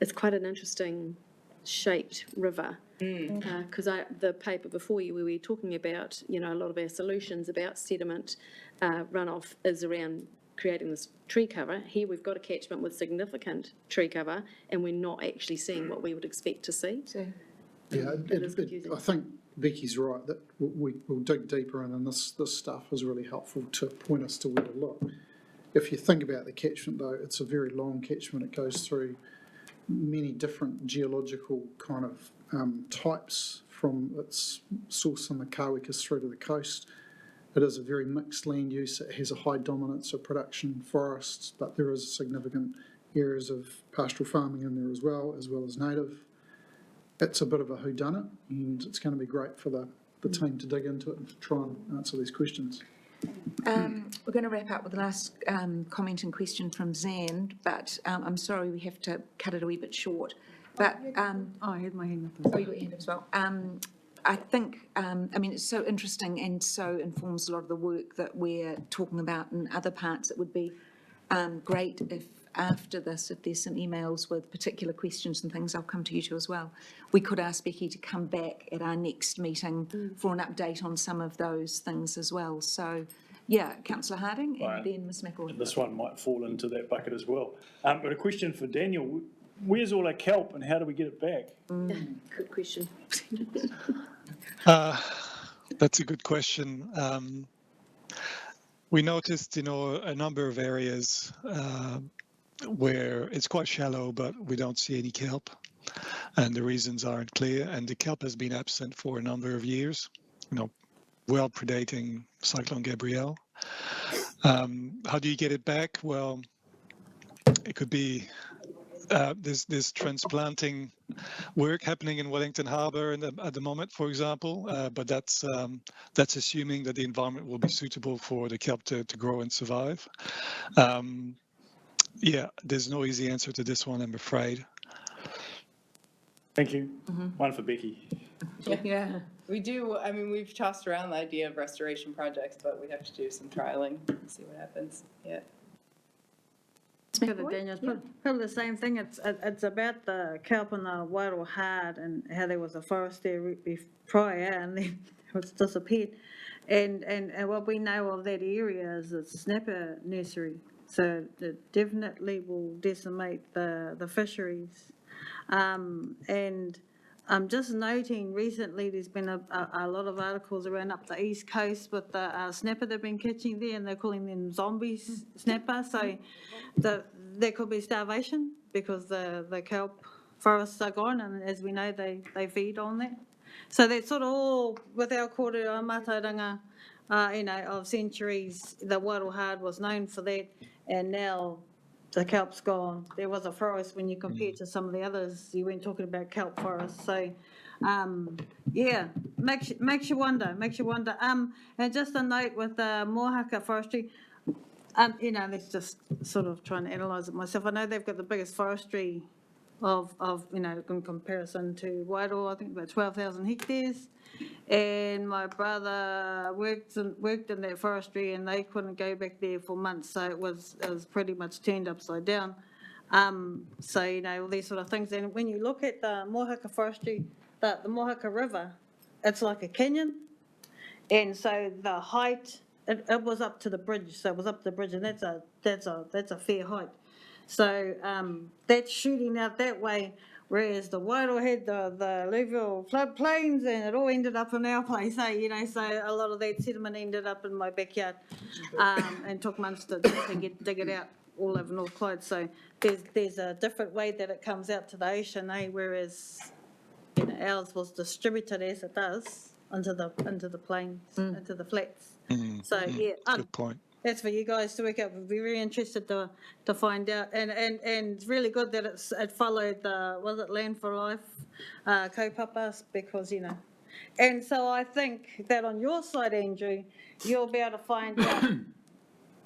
it's quite an interesting shaped river. Because the paper before you, where we were talking about, a lot of our solutions about sediment runoff is around creating this tree cover. Here we've got a catchment with significant tree cover, and we're not actually seeing what we would expect to see. Yeah, I think Becky's right that we'll dig deeper in, and this stuff is really helpful to point us to where to look. If you think about the catchment though, it's a very long catchment. It goes through many different geological kind of types from its source in the Kawikas through to the coast. It is a very mixed land use. It has a high dominance of production forests, but there is significant areas of pastoral farming in there as well as native. It's a bit of a whodunit, and it's going to be great for the team to dig into it and to try and answer these questions. We're going to wrap up with the last comment and question from Zand, but I'm sorry we have to cut it a wee bit short. But I had my hand up. Oh, you got your hand up as well. I think, it's so interesting and so informs a lot of the work that we're talking about in other parts. It would be great if after this, if there's some emails with particular questions and things, I'll come to you too as well. We could ask Becky to come back at our next meeting for an update on some of those things as well. So, yeah, Councillor Harding and then Ms McElroy. This one might fall into that bucket as well. But a question for Daniel. Where's all our kelp and how do we get it back? Good question. That's a good question. We noticed, a number of areas where it's quite shallow, but we don't see any kelp, and the reasons aren't clear. And the kelp has been absent for a number of years, well predating Cyclone Gabrielle. How do you get it back? Well, it could be there's transplanting work happening in Wellington Harbour at the moment, for example, but that's assuming that the environment will be suitable for the kelp to grow and survive. Yeah, there's no easy answer to this one, I'm afraid. Thank you. One for Becky. Yeah, we do. We've tossed around the idea of restoration projects, but we have to do some trialing and see what happens. Yeah. Peter Daniels, probably the same thing. It's about the kelp and the Wairua hard and how there was a forest there prior and then it's disappeared. And what we know of that area is a snapper nursery. So it definitely will decimate the fisheries. And I'm just noting recently there's been a lot of articles around up the east coast with the snapper they've been catching there, and they're calling them zombies snapper. So there could be starvation because the kelp forests are gone, and as we know, they feed on that. So that's sort of all with our kōrero mātauranga, of centuries. The Wairua hard was known for that, and now the kelp's gone. There was a forest when you compare to some of the others. You weren't talking about kelp forests. So, yeah, makes you wonder. And just a note with the Mohaka forestry, let's just sort of try and analyse it myself. I know they've got the biggest forestry of in comparison to Wairoa, I think about 12,000 hectares. And my brother worked in that forestry, and they couldn't go back there for months, so it was pretty much turned upside down. So all these sort of things. And when you look at the Mohaka forestry, the Mohaka River, it's like a canyon, and so the height it was up to the bridge. So it was up to the bridge, and that's a fair height. So that's shooting out that way. Whereas the Wairoa had the alluvial floodplains, and it all ended up in our place, so a lot of that sediment ended up in my backyard, and took months to dig it out all over North Clyde. So there's a different way that it comes out to the ocean, whereas ours was distributed as it does into the plains, into the flats. So yeah, good point. That's for you guys to work out. We'd be very interested to find out, and it's really good that it followed the Land for Life kaupapa, because and so I think that on your side, Andrew, you'll be able to find out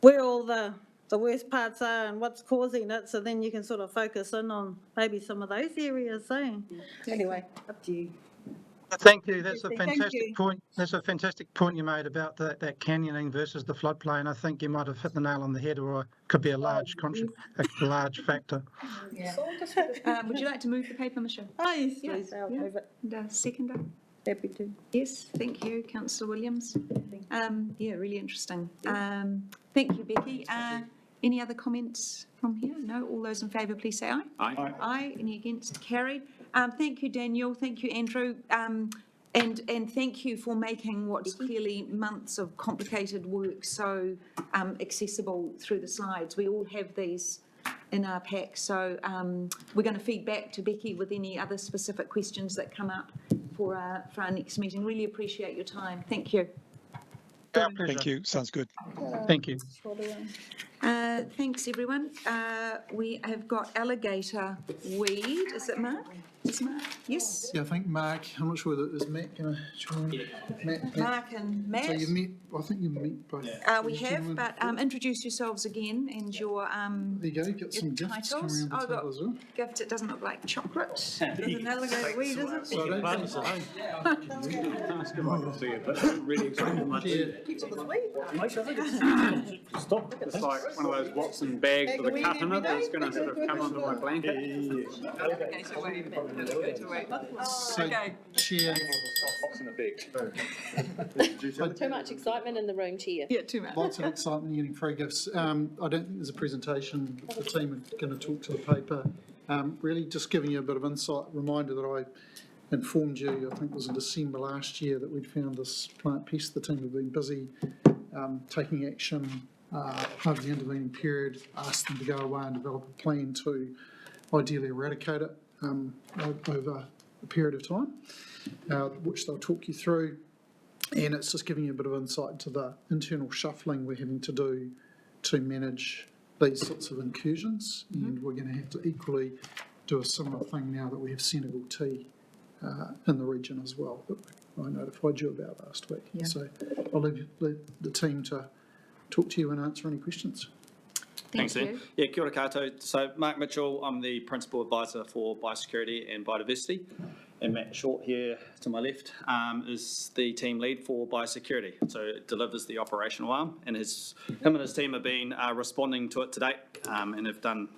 where all the worst parts are and what's causing it, so then you can sort of focus in on maybe some of those areas. Anyway, up to you. Thank you. That's a Thank fantastic you. point. That's a fantastic point you made about that canyoning versus the floodplain. I think you might have hit the nail on the head, or it could be a large factor. Yeah. Would you like to move the paper, Michelle? Oh, yes, please. I'll move it. And seconder? Happy to. Yes, thank you, Councillor Williams. Yeah, really interesting. Thank you, Becky. Any other comments from here? No? All those in favour, please say aye. Aye. Aye. Any against? Carried. Thank you, Daniel. Thank you, Andrew. And thank you for making what's clearly months of complicated work so accessible through the slides. We all have these in our pack, so we're going to feed back to Becky with any other specific questions that come up for our next meeting. Really appreciate your time. Thank you. Thank you. Sounds good. Thank you. Thanks, everyone. We have got alligator weed. Is it Mark? Is Mark? Yes. Yeah, I think Mark, I'm not sure whether it was Matt going to join. Mark and Matt. So you've met, I think you've met both. We have, but introduce yourselves again and your there you go, get some gifts coming around the table as well. Gift, it doesn't look like chocolate. It's an alligator weed, is it? So I don't think It's good I can see it, but I'm really excited much. Keeps it with Stop. It's like one of those Watson bags with a cut in it that's going to sort of come under my blanket. Alligator weed. Alligator weed. So, Okay. Chair. Too much excitement in the room, Chair. Yeah, too much. Lots of excitement getting free gifts. I don't think there's a presentation. The team are going to talk to the paper. Really just giving you a bit of insight, reminder that I informed you, I think it was in December last year, that we'd found this plant pest. The team have been busy taking action over the intervening period, asked them to go away and develop a plan to ideally eradicate it over a period of time, which they'll talk you through. And it's just giving you a bit of insight into the internal shuffling we're having to do to manage these sorts of incursions. And we're going to have to equally do a similar thing now that we have Senegal tea in the region as well, that I notified you about last week. Yeah. So I'll leave the team to talk to you and answer any questions. Thanks, Ian. Yeah, kia ora koutou. So Mark Mitchell, I'm the Principal Advisor for Biosecurity and Biodiversity. and Matt Short here to my left is the team lead for biosecurity. So it delivers the operational arm, and him and his team have been responding to it to date and have done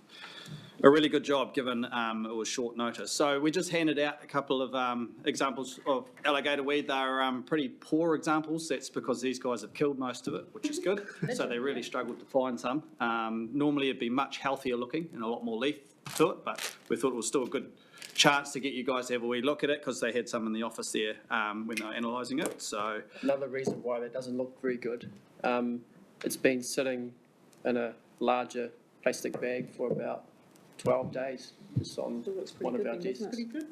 a really good job given it was short notice. So we just handed out a couple of examples of alligator weed. They're pretty poor examples. That's because these guys have killed most of it, which is good. So they really struggled to find some. Normally it'd be much healthier looking and a lot more leaf to it, but we thought it was still a good chance to get you guys to have a wee look at it because they had some in the office there when they were analysing it. So another reason why that doesn't look very good. It's been sitting in a larger plastic bag for about 12 days, just on one of our desks,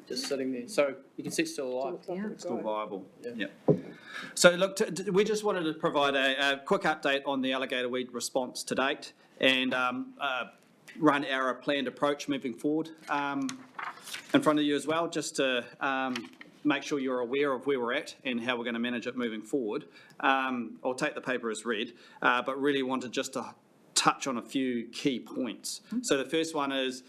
just sitting there. So you can see it's still alive. Still viable. Yeah. So look, we just wanted to provide a quick update on the alligator weed response to date and run our planned approach moving forward in front of you as well, just to make sure you're aware of where we're at and how we're going to manage it moving forward. I'll take the paper as read, but really wanted just to touch on a few key points. So the first one is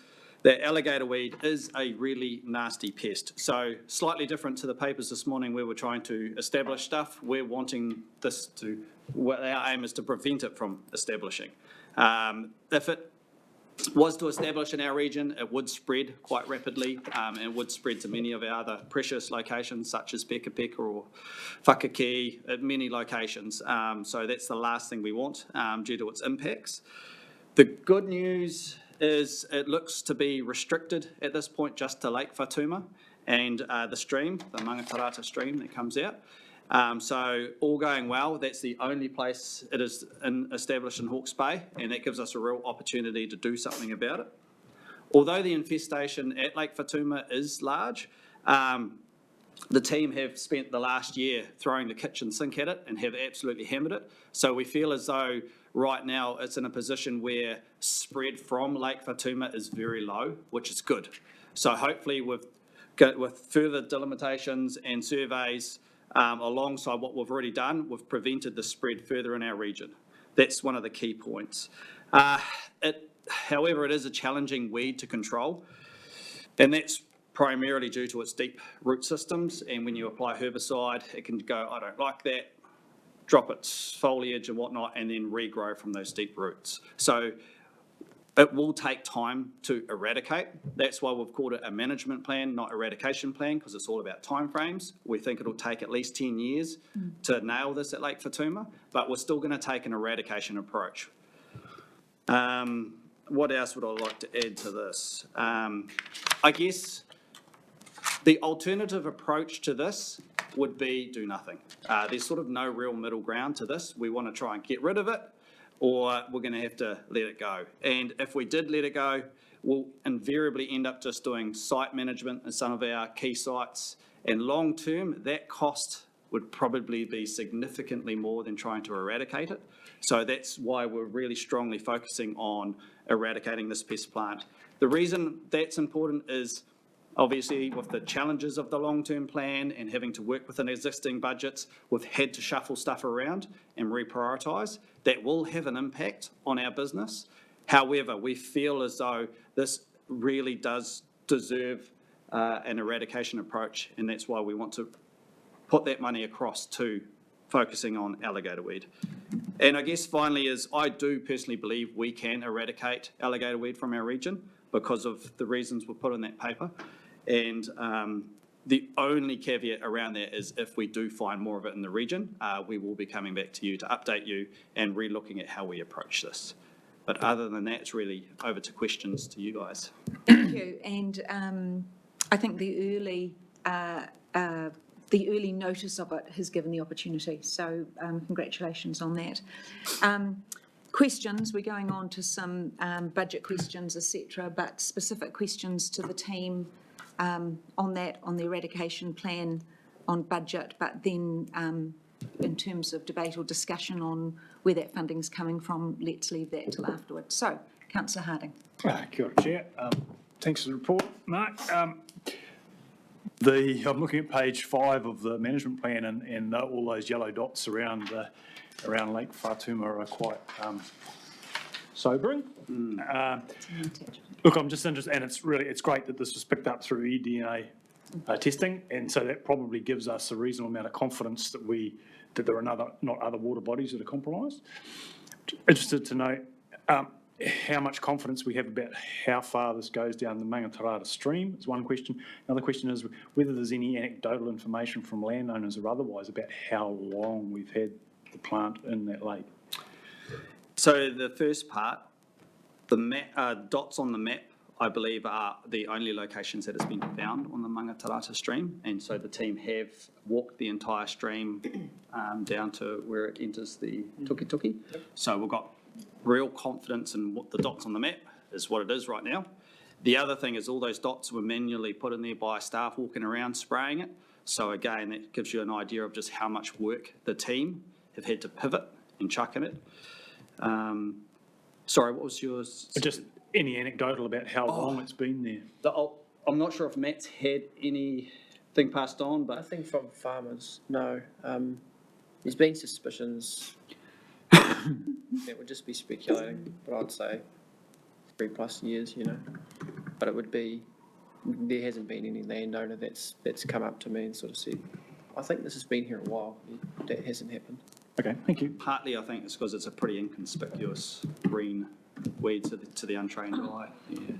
that alligator weed is a really nasty pest. So slightly different to the papers this morning where we're trying to establish stuff, we're wanting this to, our aim is to prevent it from establishing. If it was to establish in our region, it would spread quite rapidly and it would spread to many of our other precious locations such as Peka Peka or Whakake at many locations. So that's the last thing we want due to its impacts. The good news is it looks to be restricted at this point just to Lake Whatuma and the stream, the Mangatarata stream that comes out. So all going well, that's the only place it is established in Hawke's Bay, and that gives us a real opportunity to do something about it. Although the infestation at Lake Whatuma is large, the team have spent the last year throwing the kitchen sink at it and have absolutely hammered it. So we feel as though right now it's in a position where spread from Lake Whatuma is very low, which is good. So hopefully with further delimitations and surveys, alongside what we've already done, we've prevented the spread further in our region. That's one of the key points. However, it is a challenging weed to control, and that's primarily due to its deep root systems, and when you apply herbicide, it can go, I don't like that, drop its foliage and whatnot, and then regrow from those deep roots. So it will take time to eradicate. That's why we've called it a management plan, not eradication plan, because it's all about timeframes. We think it'll take at least 10 years to nail this at Lake Whatuma, but we're still going to take an eradication approach. What else would I like to add to this? I guess the alternative approach to this would be do nothing. There's sort of no real middle ground to this. We want to try and get rid of it, or we're going to have to let it go. And if we did let it go, we'll invariably end up just doing site management in some of our key sites. And long term, that cost would probably be significantly more than trying to eradicate it. So that's why we're really strongly focusing on eradicating this pest plant. The reason that's important is obviously with the challenges of the long-term plan and having to work within existing budgets, we've had to shuffle stuff around and reprioritise. That will have an impact on our business. However, we feel as though this really does deserve an eradication approach, and that's why we want to put that money across to focusing on alligator weed. And I guess finally is I do personally believe we can eradicate alligator weed from our region because of the reasons we put in that paper. And the only caveat around that is if we do find more of it in the region, we will be coming back to you to update you and re-looking at how we approach this. But other than that, it's really over to questions to you guys. Thank you. And I think the early notice of it has given the opportunity. So congratulations on that. Questions, we're going on to some budget questions, etc., but specific questions to the team on that, on the eradication plan, on budget, but then in terms of debate or discussion on where that funding's coming from, let's leave that till afterwards. So, Councillor Harding. Kia ora, Chair. Thanks for the report, Mark. I'm looking at page 5 of the management plan, and all those yellow dots around Lake Whatuma are quite sobering. Look, I'm just interested, and it's great that this was picked up through eDNA testing, and so that probably gives us a reasonable amount of confidence that there are not other water bodies that are compromised. Interested to know how much confidence we have about how far this goes down the Mangatarata stream is one question. Another question is whether there's any anecdotal information from landowners or otherwise about how long we've had the plant in that lake. So the first part, the dots on the map, I believe, are the only locations that it's been found on the Mangatarata stream. And so the team have walked the entire stream down to where it enters the Tukituki. So we've got real confidence in what the dots on the map is what it is right now. The other thing is all those dots were manually put in there by staff walking around spraying it. So again, that gives you an idea of just how much work the team have had to pivot and chuck in it. Sorry, what was yours? Just any anecdotal about how long it's been there? I'm not sure if Matt's had anything passed on, but Nothing from farmers, no. There's been suspicions. It would just be speculating, but I'd say 3+ years, But it would be, there hasn't been any landowner that's come up to me and sort of said, I think this has been here a while. That hasn't happened. Okay, thank you. Partly I think it's because it's a pretty inconspicuous green weed to the untrained eye. Yeah.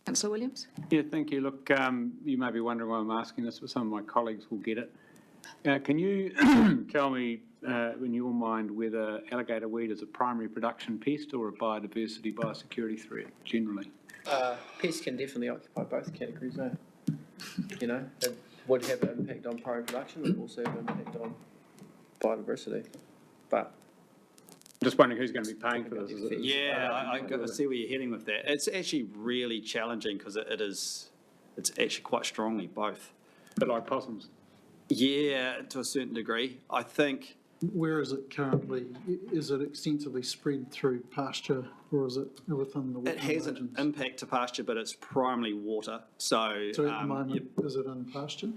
Councillor Williams? Yeah, thank you. Look, you may be wondering why I'm asking this, but some of my colleagues will get it. Can you tell me, in your mind, whether alligator weed is a primary production pest or a biosecurity threat, generally? Pests can definitely occupy both categories, It would have an impact on primary production, but also have an impact on biodiversity. But just wondering who's going to be paying for this. I see where you're heading with that. It's actually really challenging because it's actually quite strongly both. But like possums? Yeah, to a certain degree. I think. Where is it currently? Is it extensively spread through pasture or is it within the water? It has an impact to pasture, but it's primarily water. So at the moment, is it in pasture?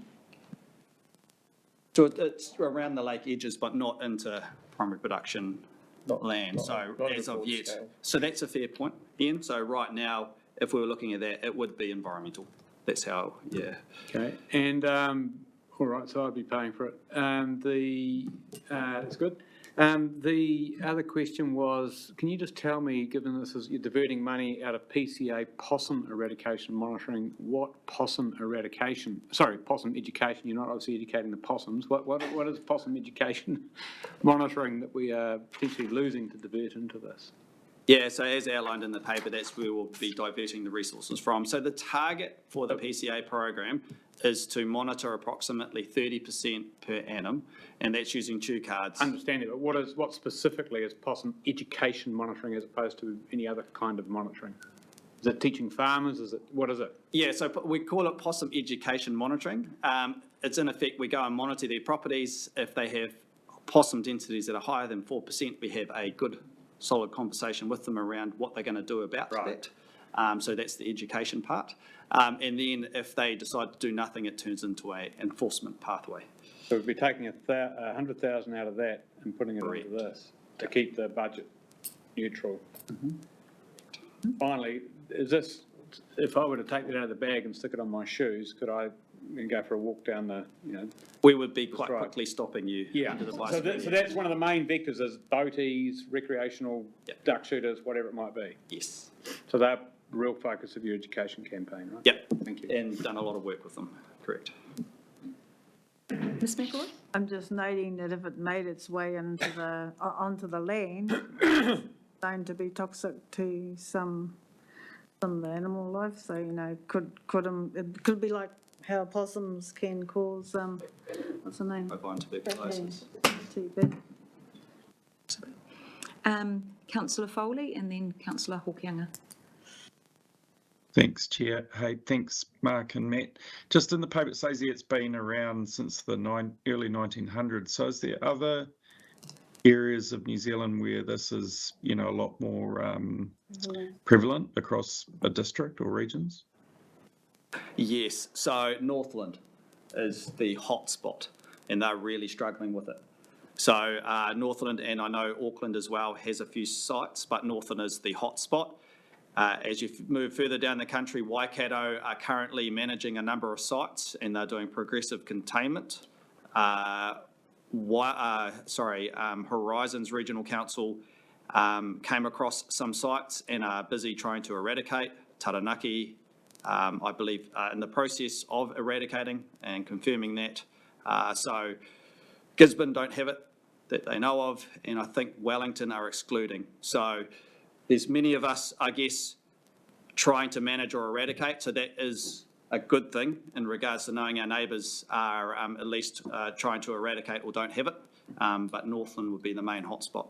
So it's around the lake edges, but not into primary production land. Not as of yet. Scale. So that's a fair point, Ian. So right now, if we were looking at that, it would be environmental. That's how, yeah. Okay, and all right, so I'd be paying for it. That's good. The other question was, can you just tell me, given this is you're diverting money out of PCA possum eradication monitoring, what possum education, you're not obviously educating the possums, what is possum education monitoring that we are potentially losing to divert into this? Yeah, so as outlined in the paper, that's where we'll be diverting the resources from. So the target for the PCA program is to monitor approximately 30% per annum, and that's using chew cards. Understand it, but what specifically is possum education monitoring as opposed to any other kind of monitoring? Is it teaching farmers? What is it? Yeah, so we call it possum education monitoring. It's in effect, we go and monitor their properties. If they have possum densities that are higher than 4%, we have a good solid conversation with them around what they're going to do about that. So that's the education part. And then if they decide to do nothing, it turns into an enforcement pathway. So we'd be taking 100,000 out of that and putting it into this to keep the budget neutral. Finally, if I were to take that out of the bag and stick it on my shoes, could I go for a walk down the, We would be quite quickly stopping you. Yeah, so that's one of the main vectors is boaties, recreational duck shooters, whatever it might be. Yes. So they're the real focus of your education campaign, right? Yep. Thank you. And done a lot of work with them, correct. Ms McAvoy? I'm just noting that if it made its way onto the land, it's going to be toxic to some of the animal life. So, it could be like how possums can cause, what's the name? Bovine tuberculosis. TB. Councillor Foley and then Councillor Hokianga. Thanks, Chair. Hey, thanks, Mark and Matt. Just in the paper, it says it's been around since the early 1900s. So is there other areas of New Zealand where this is, a lot more prevalent across a district or regions? Yes, so Northland is the hot spot, and they're really struggling with it. So Northland, and I know Auckland as well, has a few sites, but Northland is the hot spot. As you move further down the country, Waikato are currently managing a number of sites and they're doing progressive containment. Horizons Regional Council came across some sites and are busy trying to eradicate. Taranaki, I believe, in the process of eradicating and confirming that. So Gisborne don't have it that they know of, and I think Wellington are excluding. So there's many of us, I guess, trying to manage or eradicate, so that is a good thing in regards to knowing our neighbours are at least trying to eradicate or don't have it, but Northland would be the main hotspot.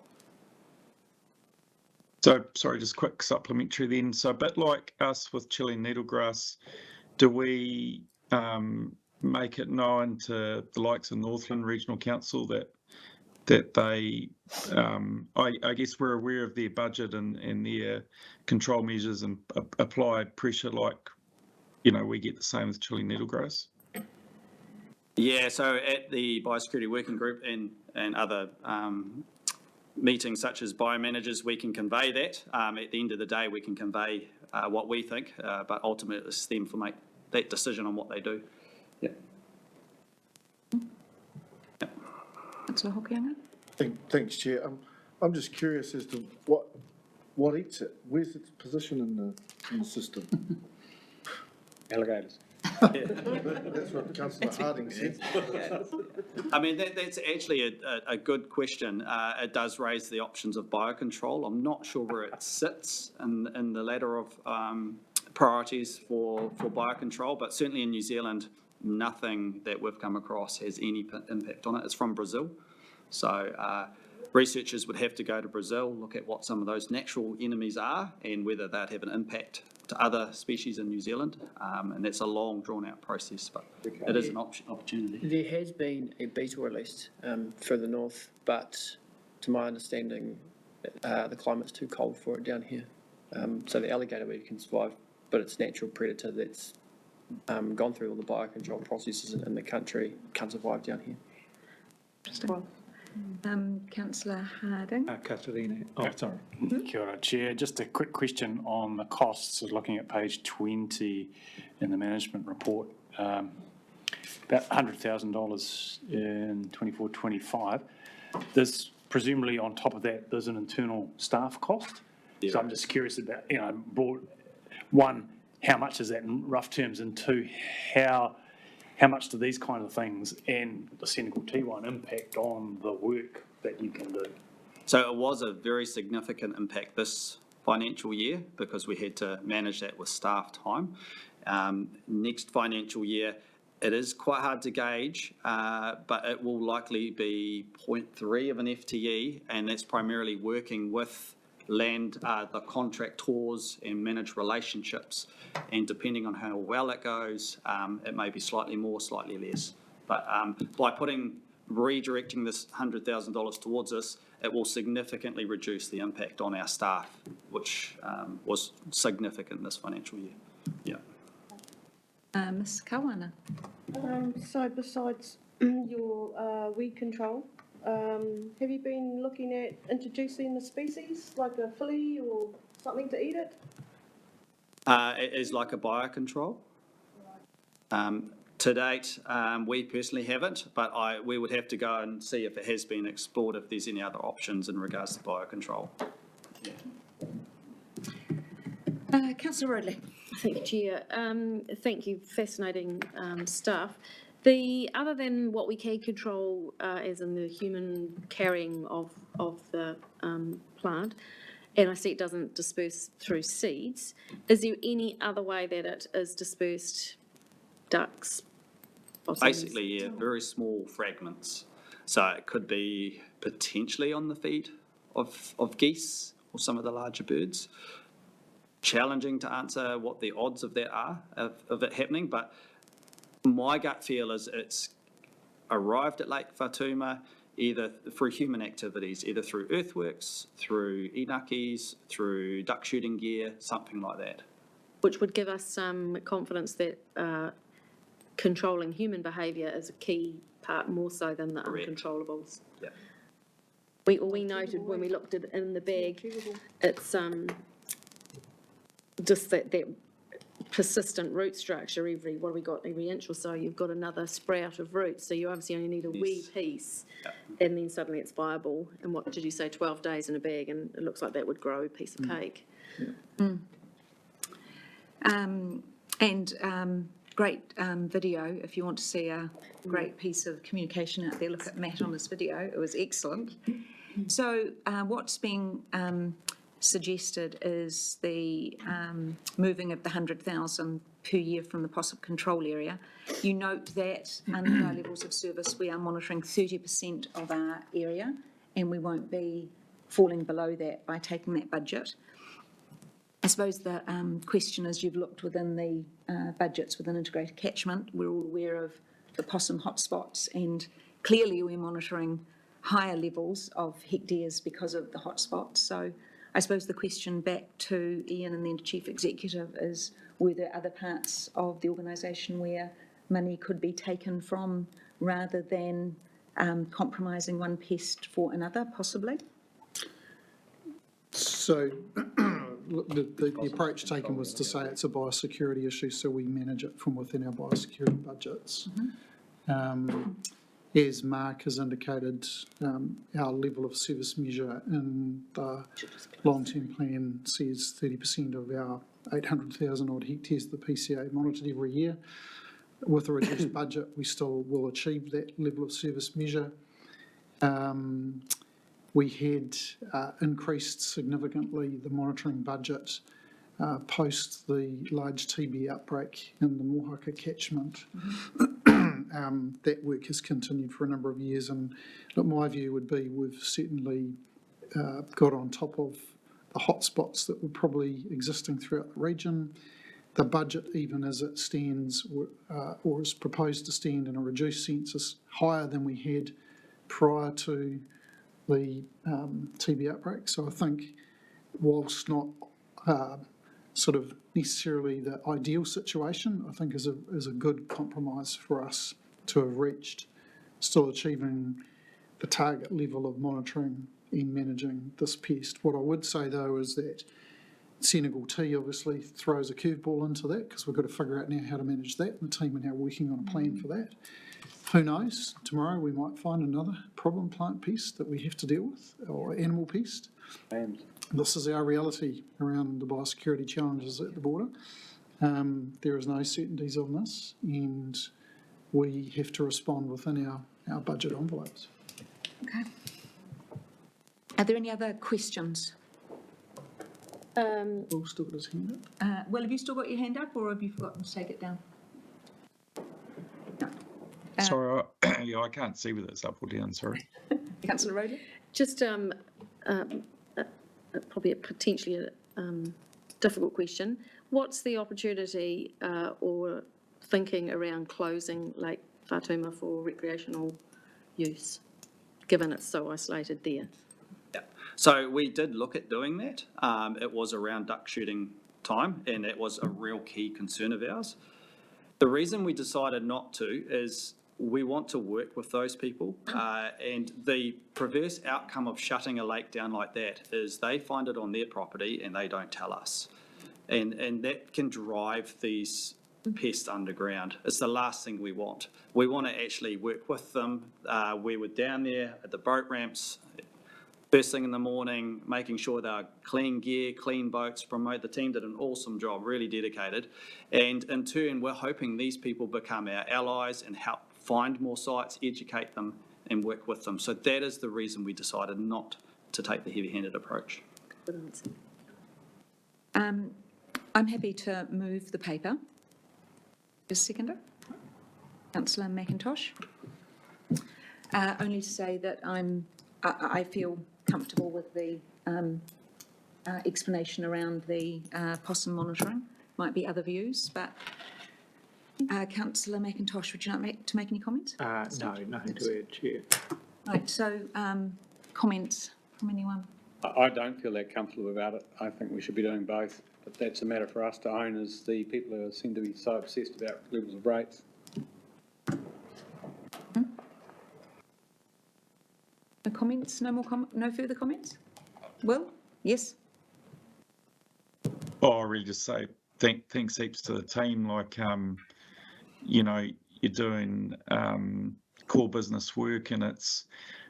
So, sorry, just quick supplementary then. So a bit like us with Chilean needlegrass, do we make it known to the likes of Northland Regional Council that they, I guess we're aware of their budget and their control measures and apply pressure like, we get the same with Chilean needlegrass? Yeah, so at the Biosecurity Working Group and other meetings such as biomanagers, we can convey that. At the end of the day, we can convey what we think, but ultimately it's them to make that decision on what they do. Yeah. Councillor Hokianga? Thanks, Chair. I'm just curious as to what eats it. Where's its position in the system? Alligators. That's what Councillor Harding said. I mean, that's actually a good question. It does raise the options of biocontrol. I'm not sure where it sits in the ladder of priorities for biocontrol, but certainly in New Zealand, nothing that we've come across has any impact on it. It's from Brazil. So researchers would have to go to Brazil, look at what some of those natural enemies are and whether they'd have an impact to other species in New Zealand. And that's a long, drawn-out process, but it is an opportunity. There has been a beetle released further north, but to my understanding, the climate's too cold for it down here. So the alligator weed can survive, but it's natural predator that's gone through all the biocontrol processes in the country can't survive down here. Interesting. Councillor Harding? Katarina. Oh, sorry. Kia ora, Chair. Just a quick question on the costs. I was looking at page 20 in the management report. About $100,000 in 24-25. There's presumably on top of that, there's an internal staff cost. Yeah. So I'm just curious about, one, how much is that in rough terms? And two, how much do these kind of things and the Senegal T1 impact on the work that you can do? So it was a very significant impact this financial year because we had to manage that with staff time. Next financial year, it is quite hard to gauge, but it will likely be 0.3 of an FTE, and that's primarily working with the contractors and manage relationships. And depending on how well it goes, it may be slightly more, slightly less. But by redirecting this $100,000 towards us, it will significantly reduce the impact on our staff, which was significant this financial year. Yeah. Ms. Kawana? So besides your weed control, have you been looking at introducing a species like a flea or something to eat it? It is like a biocontrol. To date, we personally haven't, but we would have to go and see if it has been explored, if there's any other options in regards to biocontrol. Yeah. Councillor Rodley. Thank you, Chair. Thank you, fascinating stuff. Other than what we can control, as in the human carrying of the plant, and I see it doesn't disperse through seeds, is there any other way that it is dispersed? Ducks? Possums? Basically, yeah, very small fragments. So it could be potentially on the feed of geese or some of the larger birds. Challenging to answer what the odds of that are, of it happening, but my gut feel is it's arrived at Lake Fatuma either through human activities, either through earthworks, through inakis, through duck shooting gear, something like that. Which would give us some confidence that controlling human behaviour is a key part, more so than the uncontrollables. Yeah. We noted when we looked at it in the bag, it's just that persistent root structure every, what have we got, every inch or so, you've got another sprout of roots, so you obviously only need a wee piece, and then suddenly it's viable. And what did you say, 12 days in a bag, and it looks like that would grow a piece of cake. Great video. If you want to see a great piece of communication out there, look at Matt on this video. It was excellent. So what's being suggested is the moving of the 100,000 per year from the possum control area. You note that under our levels of service, we are monitoring 30% of our area, and we won't be falling below that by taking that budget. I suppose the question is, you've looked within the budgets within integrated catchment. We're all aware of the possum hotspots, and clearly we're monitoring higher levels of hectares because of the hotspots. So I suppose the question back to Ian and then to Chief Executive is, were there other parts of the organisation where money could be taken from rather than compromising one pest for another, possibly? So the approach taken was to say it's a biosecurity issue, so we manage it from within our biosecurity budgets. As Mark has indicated, our level of service measure in the long-term plan says 30% of our 800,000 odd hectares of the PCA monitored every year. With a reduced budget, we still will achieve that level of service measure. We had increased significantly the monitoring budget post the large TB outbreak in the Mohaka catchment. That work has continued for a number of years, and look, my view would be we've certainly got on top of the hotspots that were probably existing throughout the region. The budget, even as it stands, or is proposed to stand in a reduced sense, is higher than we had prior to the TB outbreak. So I think, whilst not sort of necessarily the ideal situation, I think is a good compromise for us to have reached, still achieving the target level of monitoring and managing this pest. What I would say, though, is that Senegal tea obviously throws a curveball into that, because we've got to figure out now how to manage that, and the team are now working on a plan for that. Who knows, tomorrow we might find another problem plant pest that we have to deal with, or animal pest. And this is our reality around the biosecurity challenges at the border. There is no certainties on this, and we have to respond within our budget envelopes. Okay. Are there any other questions? Will's still got his hand up. Will, have you still got your hand up, or have you forgotten to take it down? No. Sorry, yeah, I can't see whether it's up or down, sorry. Councillor Rowley? Just probably a potentially difficult question. What's the opportunity or thinking around closing Lake Whatuma for recreational use, given it's so isolated there? Yeah. So we did look at doing that. It was around duck shooting time, and it was a real key concern of ours. The reason we decided not to is we want to work with those people, and the perverse outcome of shutting a lake down like that is they find it on their property and they don't tell us. And that can drive these pests underground. It's the last thing we want. We want to actually work with them. We were down there at the boat ramps first thing in the morning, making sure they are clean gear, clean boats. The team did an awesome job, really dedicated. And in turn, we're hoping these people become our allies and help find more sites, educate them, and work with them. So that is the reason we decided not to take the heavy-handed approach. Good answer. I'm happy to move the paper. Is seconder? Councillor McIntosh. Only to say that I feel comfortable with the explanation around the possum monitoring. Might be other views, but Councillor McIntosh, would you like to make any comments? No, nothing to add, Chair. Right, so comments from anyone? I don't feel that comfortable about it. I think we should be doing both, but that's a matter for us to own as the people who seem to be so obsessed about levels of rates. No comments? No further comments? Will? Yes? I really just say thanks heaps to the team. Like, you know, you're doing core business work, and it's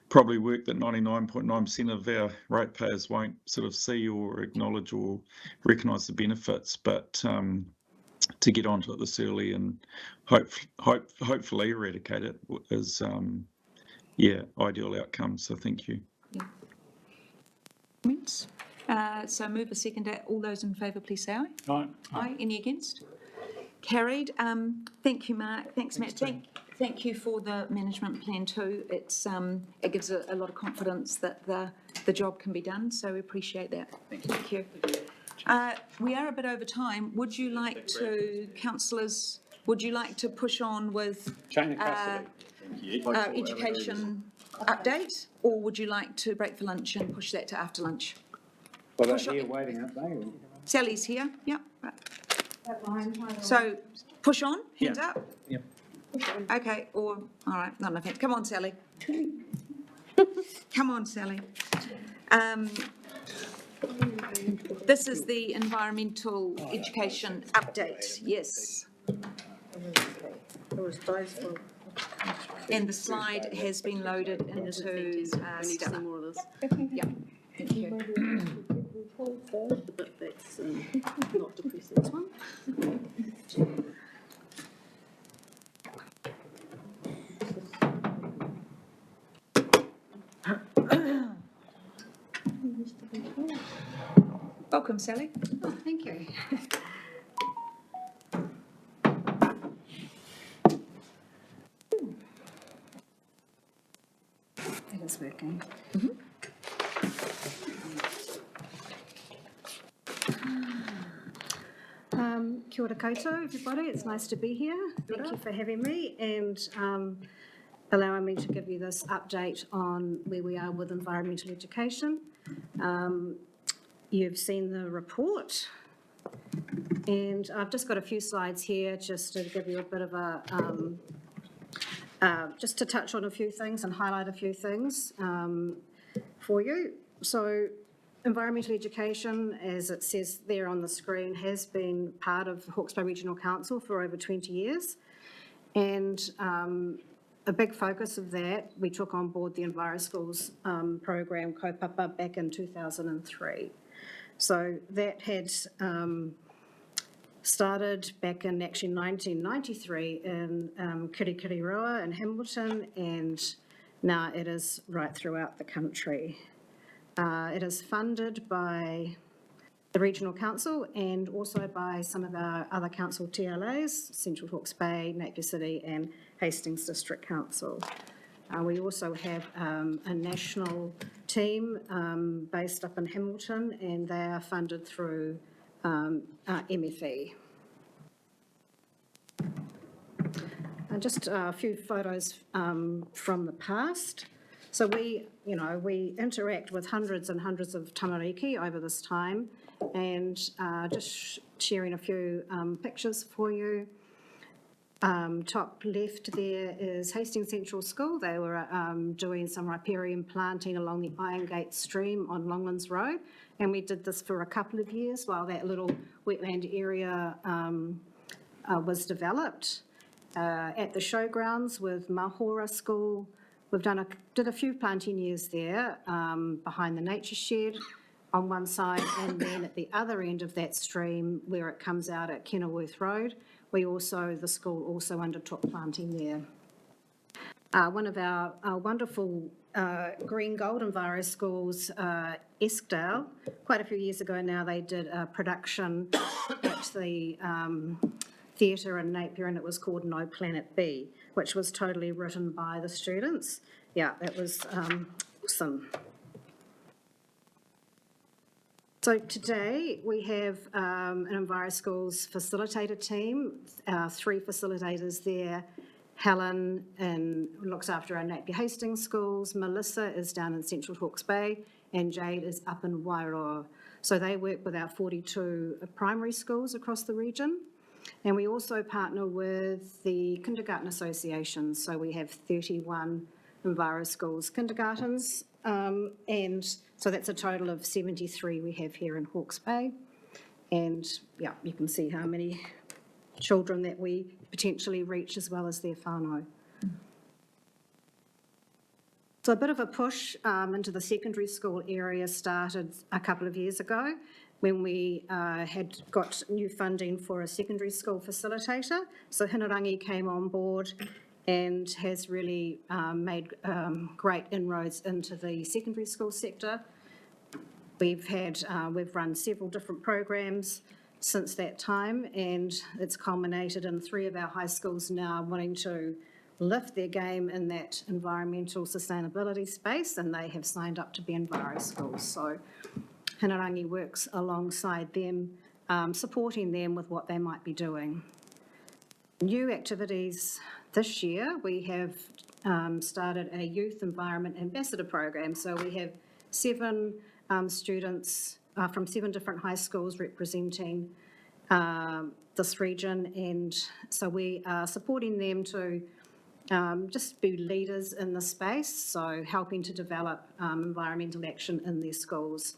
probably work that 99.9% of our ratepayers won't sort of see or acknowledge or recognise the benefits. But to get onto it this early and hopefully eradicate it is, ideal outcome. So thank you. Comments? So move a second. All those in favour, please say aye. Aye. Aye. Any against? Carried. Thank you, Mark. Thanks, Matt. Thank you for the management plan too. It's it gives a lot of confidence that the job can be done. So we appreciate that. Thank you. We are a bit over time. Would you like to, councillors? Would you like to push on with Chain of custody. education update, or would you like to break for lunch and push that to after lunch? Well, they're here waiting, aren't they? Sally's here. Yep. Right. So push on. Hands up. Yep. Okay. Or all right. Not enough. Come on, Sally. Come on, Sally. This is the environmental education update. Yes. And the slide has been loaded into Stella. Yeah. Thank you. But that's not to press this one. Welcome, Sally. Oh, thank you. It is working. Kia ora koutou, everybody. It's nice to be here. Thank you for having me and allowing me to give you this update on where we are with environmental education. You've seen the report, and I've just got a few slides here just to give you a bit of a, just to touch on a few things and highlight a few things for you. So environmental education, as it says there on the screen, has been part of Hawke's Bay Regional Council for over 20 years. And a big focus of that, we took on board the EnviroSchools program, Kaupapa, back in 2003. So that had started back in actually 1993 in Kirikiriroa in Hamilton, and now it is right throughout the country. It is funded by the Regional Council and also by some of our other council TLAs, Central Hawke's Bay, Napier City and Hastings District Council. We also have a national team based up in Hamilton, and they are funded through MFE. And just a few photos from the past. So we interact with hundreds and hundreds of tamariki over this time, and just sharing a few pictures for you. Top left there is Hastings Central School. They were doing some riparian planting along the Iron Gate stream on Longlands Road, and we did this for a couple of years while that little wetland area was developed. At the showgrounds with Mahora School, we've did a few planting years there behind the nature shed on one side, and then at the other end of that stream where it comes out at Kenilworth Road, the school also undertook planting there. One of our wonderful green gold EnviroSchools, Eskdale, quite a few years ago now, they did a production at the theatre in Napier, and it was called No Planet B, which was totally written by the students. Yeah, that was awesome. So today we have an EnviroSchools facilitator team, 3 facilitators there. Helen looks after our Napier Hastings schools, Melissa is down in Central Hawke's Bay, and Jade is up in Wairoa. So they work with our 42 primary schools across the region. And we also partner with the Kindergarten Association. So we have 31 EnviroSchools kindergartens, and so that's a total of 73 we have here in Hawke's Bay. And yeah, you can see how many children that we potentially reach as well as their whānau. So a bit of a push into the secondary school area started a couple of years ago when we had got new funding for a secondary school facilitator. So Hinarangi came on board and has really made great inroads into the secondary school sector. We've run several different programs since that time, and it's culminated in 3 of our high schools now wanting to lift their game in that environmental sustainability space, and they have signed up to be Enviro schools. So Hinarangi works alongside them, supporting them with what they might be doing. New activities this year, we have started a Youth Environment Ambassador program. So we have 7 students from 7 different high schools representing this region, and so we are supporting them to just be leaders in the space, so helping to develop environmental action in their schools,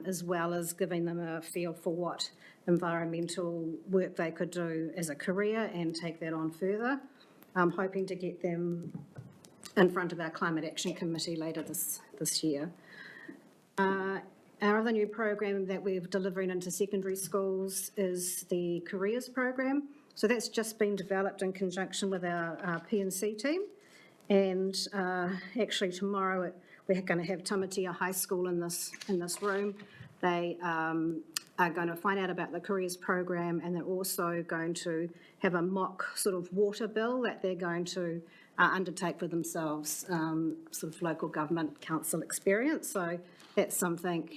as well as giving them a feel for what environmental work they could do as a career and take that on further. I'm hoping to get them in front of our Climate Action Committee later this year. Our other new program that we're delivering into secondary schools is the Careers program. So that's just been developed in conjunction with our P&C team. And actually tomorrow we're going to have Tamatea High School in this room. They are going to find out about the Careers program, and they're also going to have a mock sort of water bill that they're going to undertake for themselves, sort of local government council experience. So that's something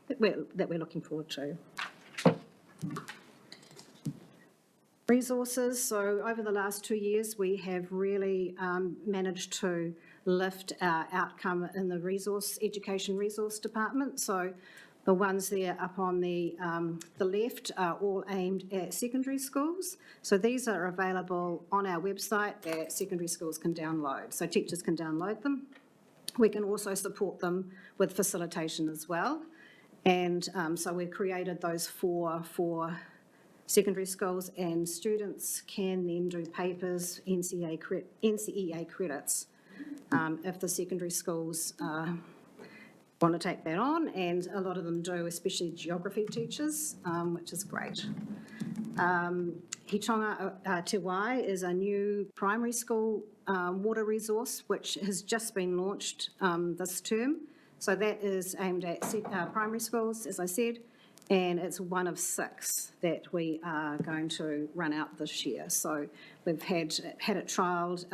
that we're looking forward to. Resources. So over the last 2 years, we have really managed to lift our outcome in the education resource department. So the ones there up on the left are all aimed at secondary schools. So these are available on our website that secondary schools can download. So teachers can download them. We can also support them with facilitation as well. And so we've created those for secondary schools, and students can then do papers, NCEA credits, if the secondary schools want to take that on, and a lot of them do, especially geography teachers, which is great. Hitonga Te Wai is a new primary school water resource which has just been launched this term. So that is aimed at primary schools, as I said, and it's one of 6 that we are going to run out this year. So we've had it trialled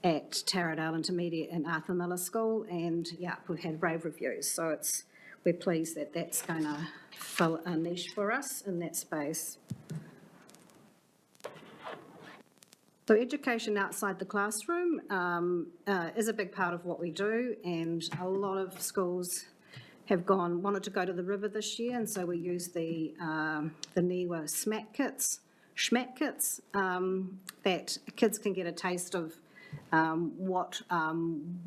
at Taradale Intermediate and Arthur Miller School, and yeah, we've had rave reviews. So we're pleased that that's going to fill a niche for us in that space. So education outside the classroom is a big part of what we do, and a lot of schools have wanted to go to the river this year, and so we use the Niwa schmack kits, that kids can get a taste of what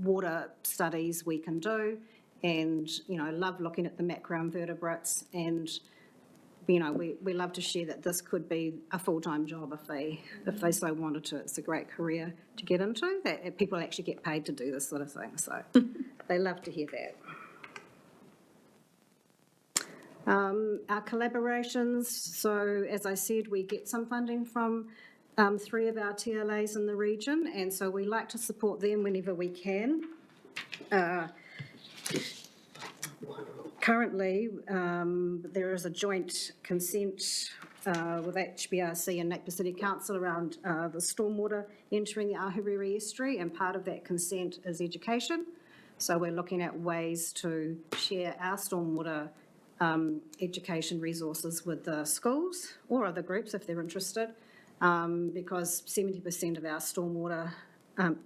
water studies we can do, and, love looking at the macroinvertebrates, and, we love to share that this could be a full-time job if they so wanted to. It's a great career to get into, that people actually get paid to do this sort of thing, so they love to hear that. Our collaborations, so as I said, we get some funding from 3 of our TLAs in the region, and so we like to support them whenever we can. Currently, there is a joint consent with HBRC and Napier City Council around the stormwater entering the Ahuriri estuary, and part of that consent is education. So we're looking at ways to share our stormwater education resources with the schools or other groups if they're interested, because 70% of our stormwater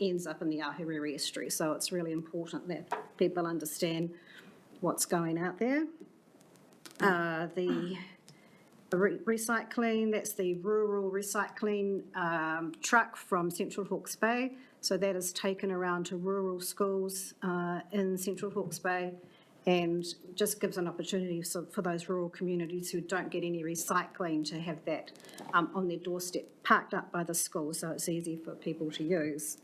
ends up in the Ahuriri estuary. So it's really important that people understand what's going out there. The recycling, that's the rural recycling truck from Central Hawke's Bay. So that is taken around to rural schools in Central Hawke's Bay, and just gives an opportunity for those rural communities who don't get any recycling to have that on their doorstep, parked up by the school, so it's easy for people to use.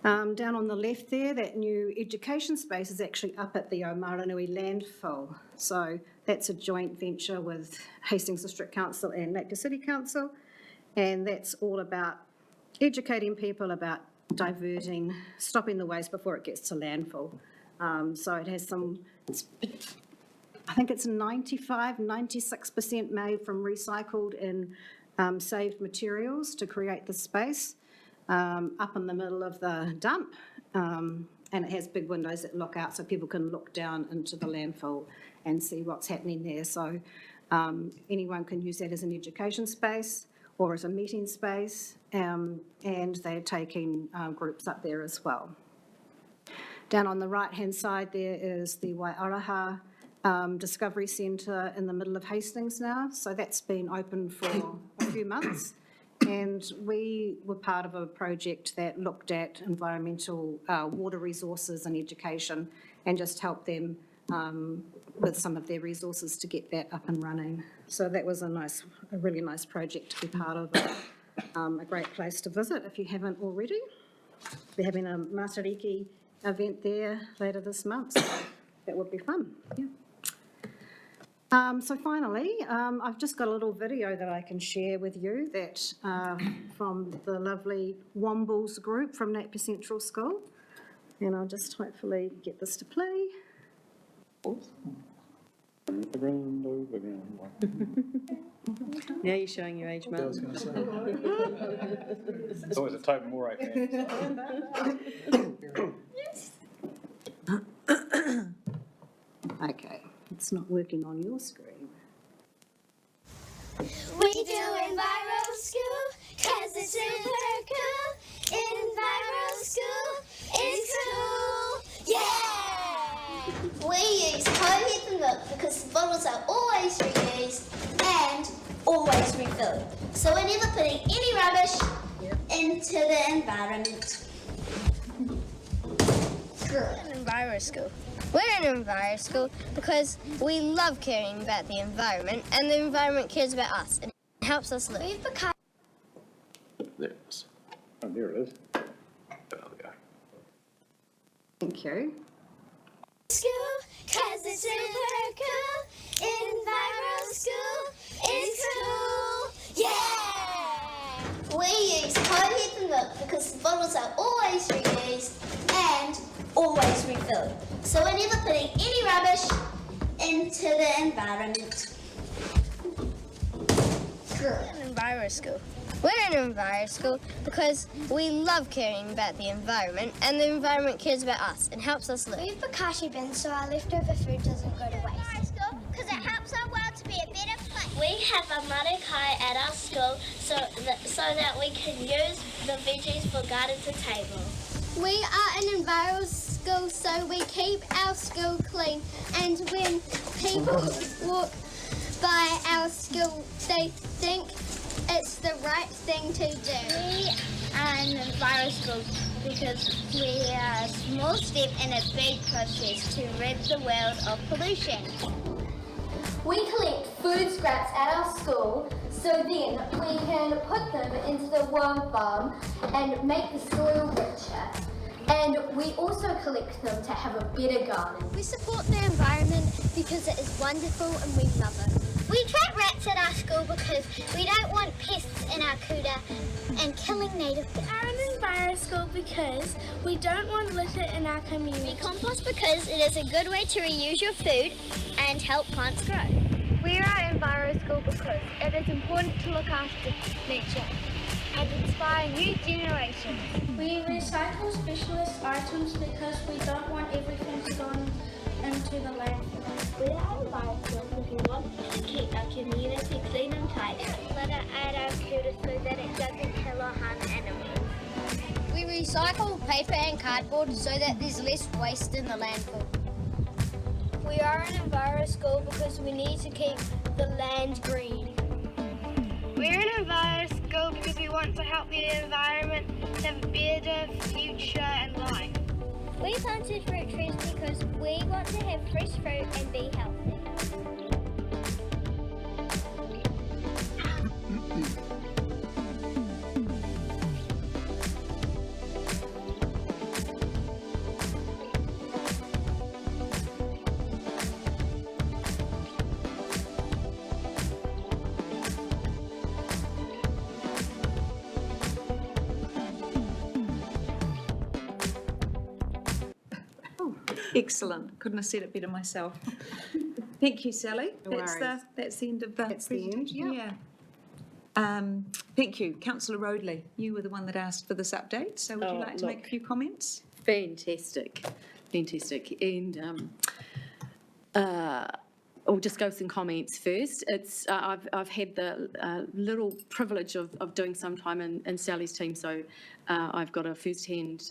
Down on the left there, that new education space is actually up at the Omaranui landfill. So that's a joint venture with Hastings District Council and Napier City Council. And that's all about educating people about diverting, stopping the waste before it gets to landfill. So it has I think it's 96% made from recycled and saved materials to create the space. Up in the middle of the dump, and it has big windows that look out so people can look down into the landfill and see what's happening there. So anyone can use that as an education space or as a meeting space, and they're taking groups up there as well. Down on the right-hand side there is the Waiaraha Discovery Centre in the middle of Hastings now. So that's been open for a few months. And we were part of a project that looked at environmental water resources and education and just helped them with some of their resources to get that up and running. So that was a really nice project to be part of, a great place to visit if you haven't already. We're having a Matariki event there later this month, so that would be fun, yeah. So finally, I've just got a little video that I can share with you that from the lovely Wombles group from Napier Central School. And I'll just hopefully get this to play. Now you're showing your age, Mark. It's always a Toby Moray fan. Okay, it's not working on your screen. We do Enviro School, 'cause it's super cool. Enviro School is cool, yeah! We use co-heat and milk because the bottles are always reused and always refilled. So we're never putting any rubbish into the environment. Enviro School. We're in Enviro School because we love caring about the environment and the environment cares about us and helps us live. We've become... There it is. Oh, there it is. There we go. Thank you. School, 'cause it's super cool. Enviro School is cool, yeah! We use co-heat and milk because the bottles are always reused and always refilled. So we're never putting any rubbish into the environment. Enviro School. We're in Enviro School because we love caring about the environment and the environment cares about us and helps us live. We have bokashi bins so our leftover food doesn't go to waste. Because it helps our world to be a better place. We have a marakai at our school so that we can use the veggies for garden to table. We are an Enviro School so we keep our school clean, and when people walk by our school they think it's the right thing to do. We are an Enviro School because we are a small step in a big process to rid the world of pollution. We collect food scraps at our school so then we can put them into the worm farm and make the soil richer. And we also collect them to have a better garden. We support the environment because it is wonderful and we love it. We trap rats at our school because we don't want pests in our kuta and killing native plants. We are an Enviro School because we don't want litter in our community. We compost because it is a good way to reuse your food and help plants grow. We are an Enviro School because it is important to look after nature and inspire new generations. We recycle specialist items because we don't want everything thrown into the landfill. We are an Enviro School because we want to keep our community clean and tidy. Litter at our kuta so that it doesn't kill or harm animals. We recycle paper and cardboard so that there's less waste in the landfill. We are an Enviro School because we need to keep the land green. We're an Enviro School because we want to help the environment have a better future and life. We planted fruit trees because we want to have fresh fruit and be healthy. Excellent. Couldn't have said it better myself. Thank you, Sally. No That's worries. that's the end of the That's the end, presentation. yeah. Thank you. Councillor Roadley, you were the one that asked for this update, so would you like to make a few comments? Fantastic. And I'll just go with some comments first. It's I've had the little privilege of doing some time in Sally's team, so I've got a first-hand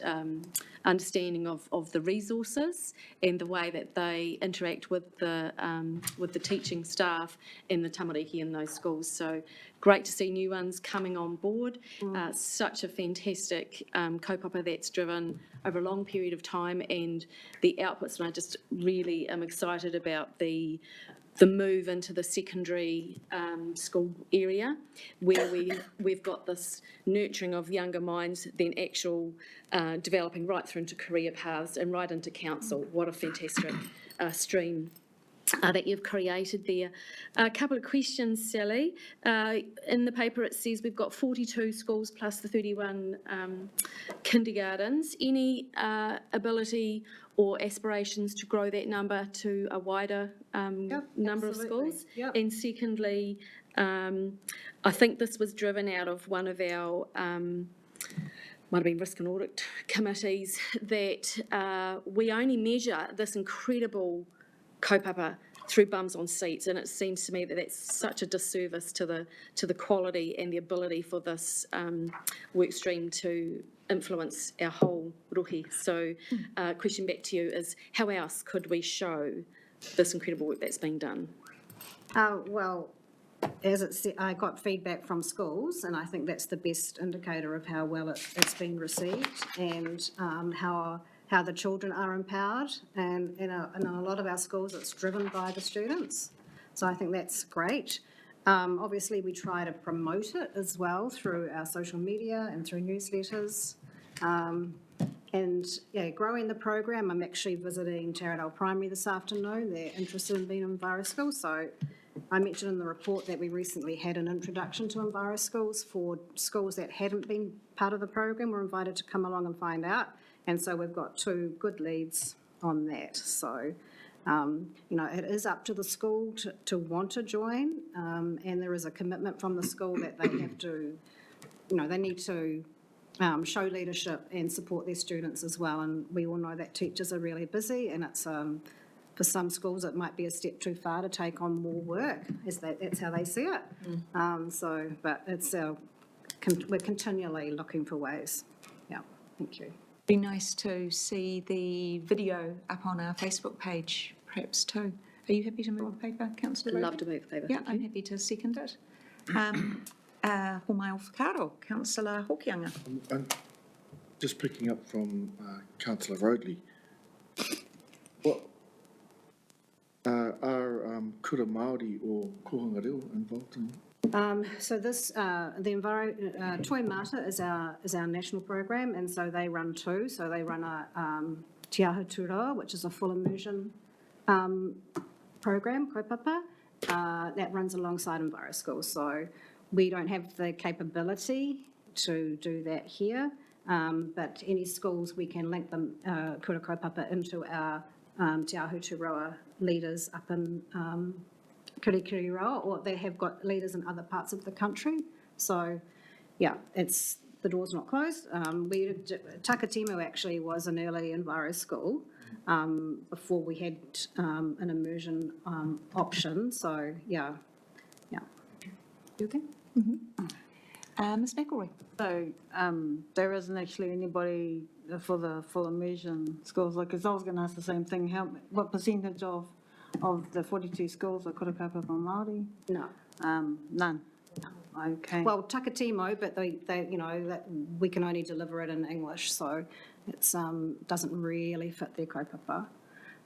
understanding of the resources and the way that they interact with the teaching staff and the tamariki in those schools. So great to see new ones coming on board. Such a fantastic kaupapa that's driven over a long period of time, and the outputs. And I just really am excited about the move into the secondary school area, where we've got this nurturing of younger minds, then actual developing right through into career paths and right into council. What a fantastic stream that you've created there. A couple of questions, Sally. In the paper it says we've got 42 schools plus the 31 kindergartens. Any ability or aspirations to grow that number to a wider number of schools? Yep. And secondly, I think this was driven out of one of our might have been risk and audit committees, that we only measure this incredible kaupapa through bums on seats, and it seems to me that that's such a disservice to the quality and the ability for this work stream to influence our whole rohi. So question back to you is, how else could we show this incredible work that's being done? Well, as it said, I got feedback from schools, and I think that's the best indicator of how well it's been received, and how the children are empowered, and in a lot of our schools it's driven by the students. So I think that's great. Obviously we try to promote it as well through our social media and through newsletters. And yeah, growing the program. I'm actually visiting Taradale Primary this afternoon. They're interested in being in Enviro School. So I mentioned in the report that we recently had an introduction to Enviro Schools for schools that hadn't been part of the program. Were invited to come along and find out. And so we've got 2 good leads on that. So, it is up to the school to want to join, and there is a commitment from the school that they have to, they need to show leadership and support their students as well. And we all know that teachers are really busy, and it's for some schools it might be a step too far to take on more work, that's how they see it. But it's we're continually looking for ways. Yeah, thank you. Be nice to see the video up on our Facebook page, perhaps too. Are you happy to move the paper, Councillor Rowe? Love to move the paper. Yeah, I'm happy to second it. Ho mai o whakaro, Councillor Hokianga. And just picking up from Councillor Roadley, what are kura Māori or kohanga reo involved in? So this, the Toi Mata is our national program, and so they run 2. So they run a Te Aho Tūroa, which is a full immersion program, kaupapa, that runs alongside Enviro School. So we don't have the capability to do that here, but any schools we can link them, kura kaupapa, into our Te Aho Tūroa leaders up in Kirikiriroa, or they have got leaders in other parts of the country. So, yeah, the door's not closed. Takatimu actually was an early Enviro school before we had an immersion option. So, yeah. You okay? Ms McElroy. So there isn't actually anybody for the full immersion schools. Because I was going to ask the same thing. What percentage of the 42 schools are kura kaupapa Māori? No. None. Okay. Well, Takatimu, but they that we can only deliver it in English. So It's, doesn't really fit their kaupapa.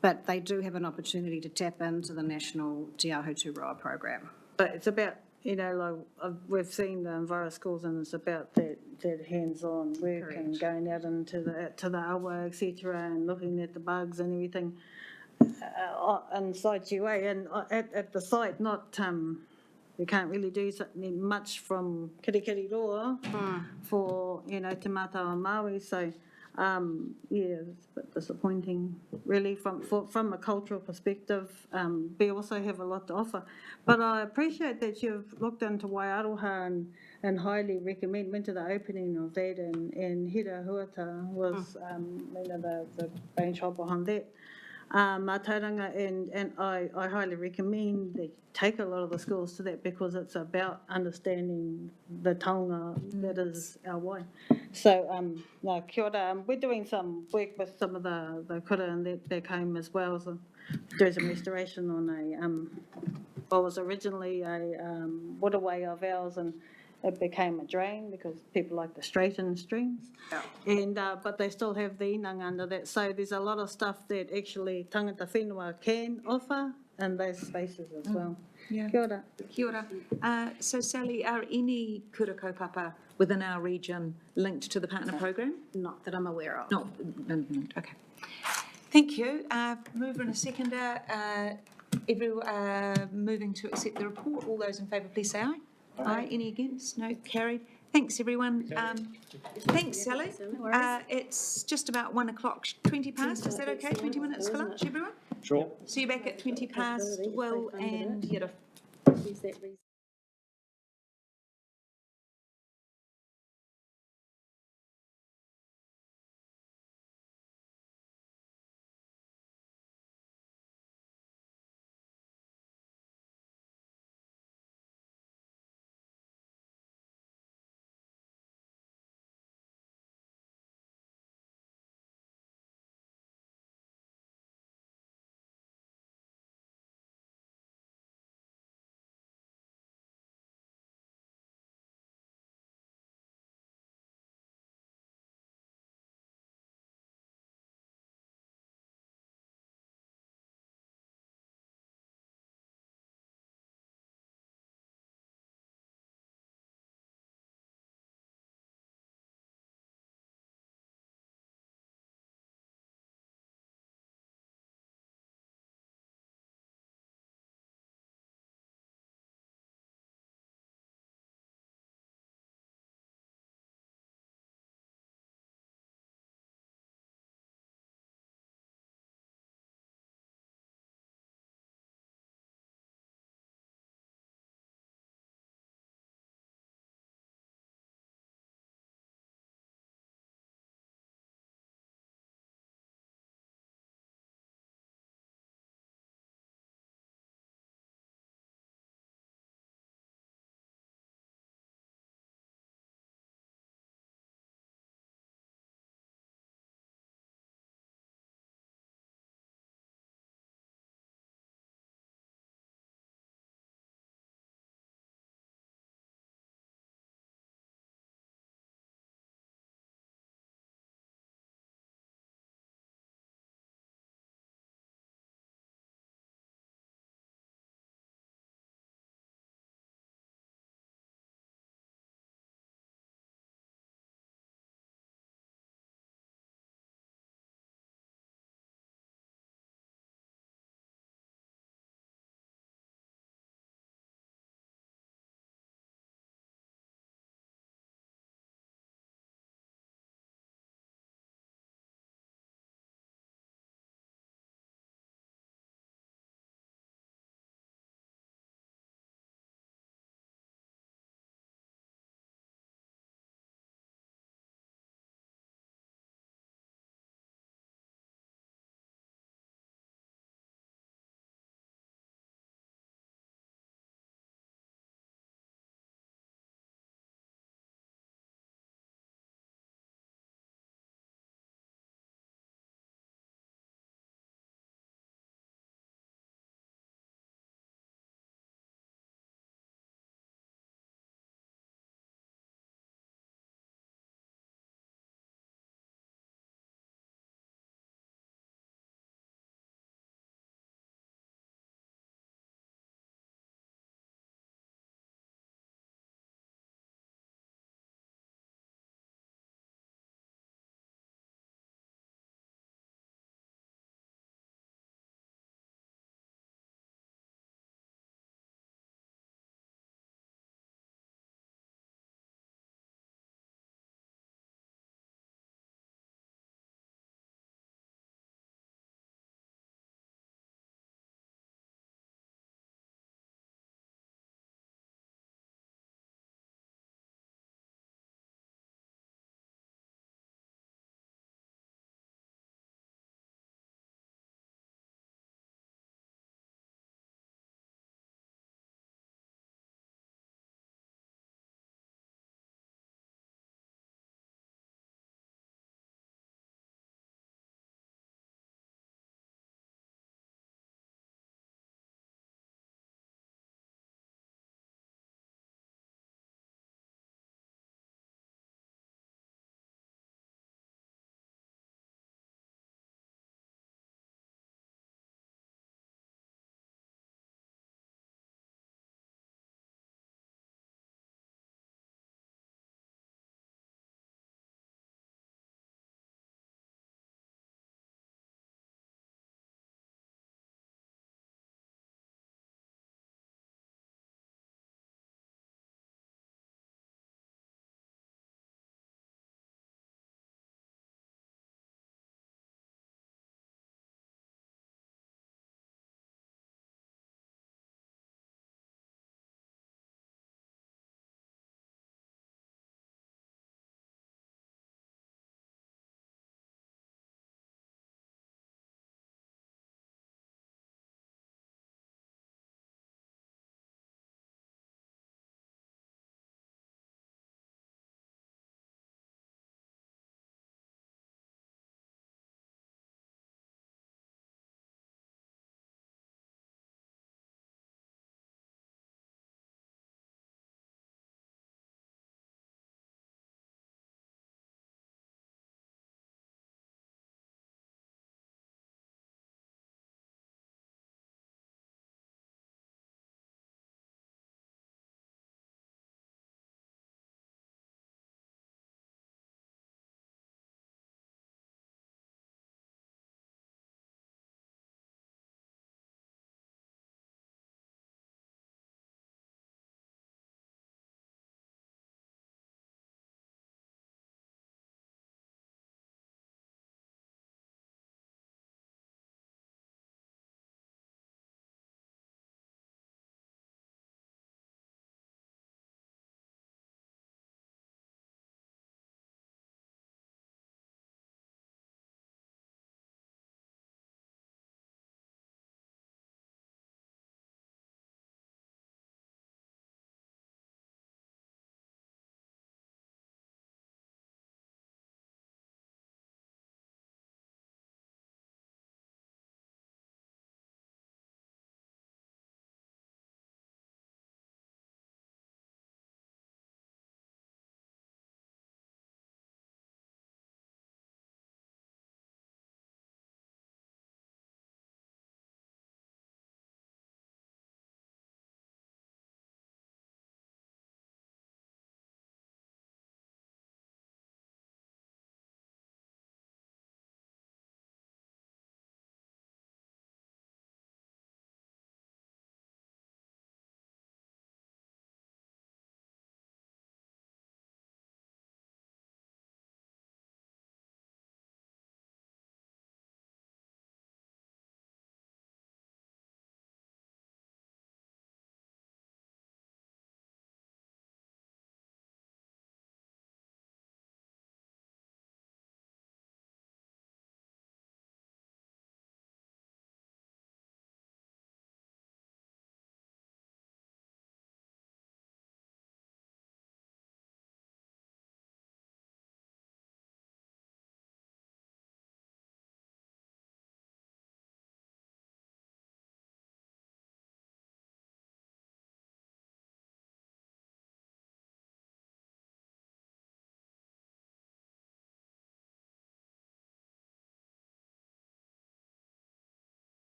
But they do have an opportunity to tap into the National Te Ahu Tūroa program. But it's about, we've seen the Enviro schools, and it's about that hands-on work and going out into the awa, et cetera, and looking at the bugs and everything inside UA. And at the site, we can't really do much from Kirikiriroa for, te mātau a Māori, so, it's a bit disappointing, really, from a cultural perspective. We also have a lot to offer. But I appreciate that you've looked into Waiaroha and highly recommend, went to the opening of that, and Hira Huata was, the brainchild behind that. Mātauranga, and I highly recommend that you take a lot of the schools to that, because it's about understanding the taonga that is our wai. So, no, kia ora. We're doing some work with some of the kura and that back home as well. So doing some restoration on what was originally a waterway of ours, and it became a drain because people like to straighten streams. And, but they still have the inanga under that. So there's a lot of stuff that actually tangata whenua can offer in those spaces as well. Yeah. Kia ora. Kia ora. So Sally, are any kura kaupapa within our region linked to the partner program? Not that I'm aware of. No, okay. Thank you. Mover and a seconder. Moving to accept the report. All those in favour, please say aye. Aye. Any against? No. Carried. Thanks, everyone. Thanks, Sally. It's just about 1 o'clock, 20 past. Is that okay? 20 minutes for lunch, everyone? Sure. See you back at 20 past, Will and Yira. Use that reason.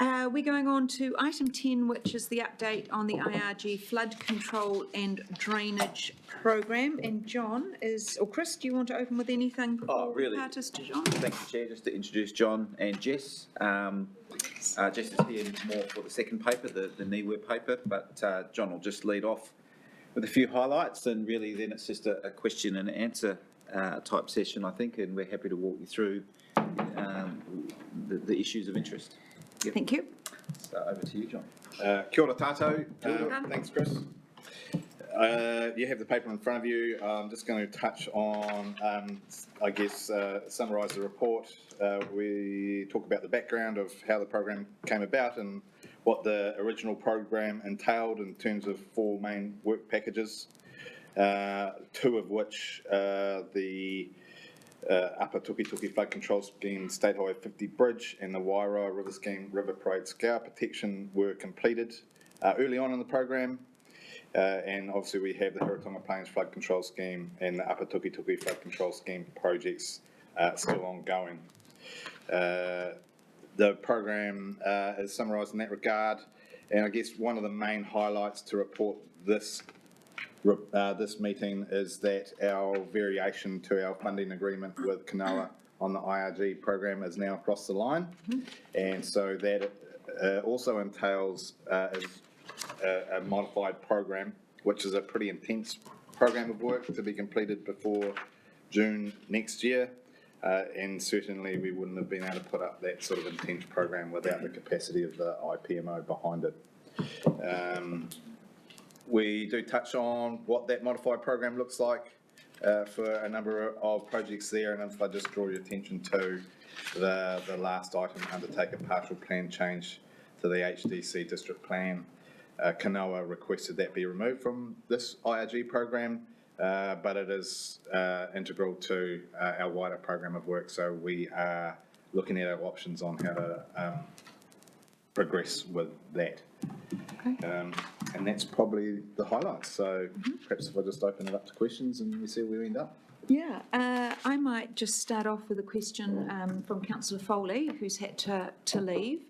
We're going on to item 10, which is the update on the IRG flood control and drainage program. And John or Chris, do you want to open with anything before we pass to John? Thank you, Chair. Just to introduce John and Jess. Jess is here more for the second paper, the NIWA paper, but John will just lead off with a few highlights, and really then it's just a question and answer type session, I think, and we're happy to walk you through the issues of interest. Yep. Thank you. So over to you, John. Kia ora tātou. Thanks, Chris. You have the paper in front of you. I'm just going to touch on, summarise the report. We talk about the background of how the program came about and what the original program entailed in terms of 4 main work packages, 2 of which the Upper Tukituki Flood Control Scheme State Highway 50 Bridge and the Wairoa River Scheme River Parade Scour Protection were completed early on in the program. And obviously we have the Hiratonga Plains Flood Control Scheme and the Upper Tukituki Flood Control Scheme projects still ongoing. The program is summarised in that regard, and I guess one of the main highlights to report this meeting is that our variation to our funding agreement with Kanoa on the IRG program is now across the line, and so that also entails a modified program, which is a pretty intense program of work to be completed before June next year, and certainly we wouldn't have been able to put up that sort of intense program without the capacity of the IPMO behind it. We do touch on what that modified program looks like for a number of projects there, and if I just draw your attention to the last item, undertake a partial plan change to the HDC district plan. Kanoa requested that be removed from this IRG program, but it is integral to our wider program of work, so we are looking at our options on how to progress with that. Okay. And that's probably the highlights. So perhaps if I just open it up to questions and we see where we end up. Yeah, I might just start off with a question from Councillor Foley, who's had to leave.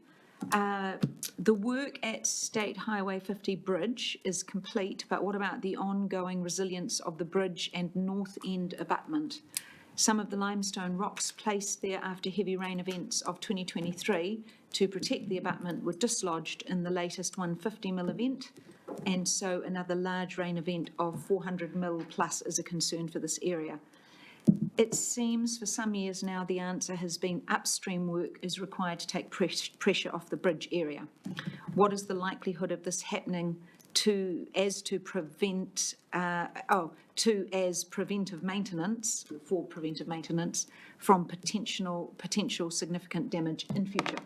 The work at State Highway 50 Bridge is complete, but what about the ongoing resilience of the bridge and north end abutment? Some of the limestone rocks placed there after heavy rain events of 2023 to protect the abutment were dislodged in the latest 150mm event, and so another large rain event of 400mm plus is a concern for this area. It seems for some years now the answer has been upstream work is required to take pressure off the bridge area. What is the likelihood of this happening as preventive maintenance from potential significant damage in future?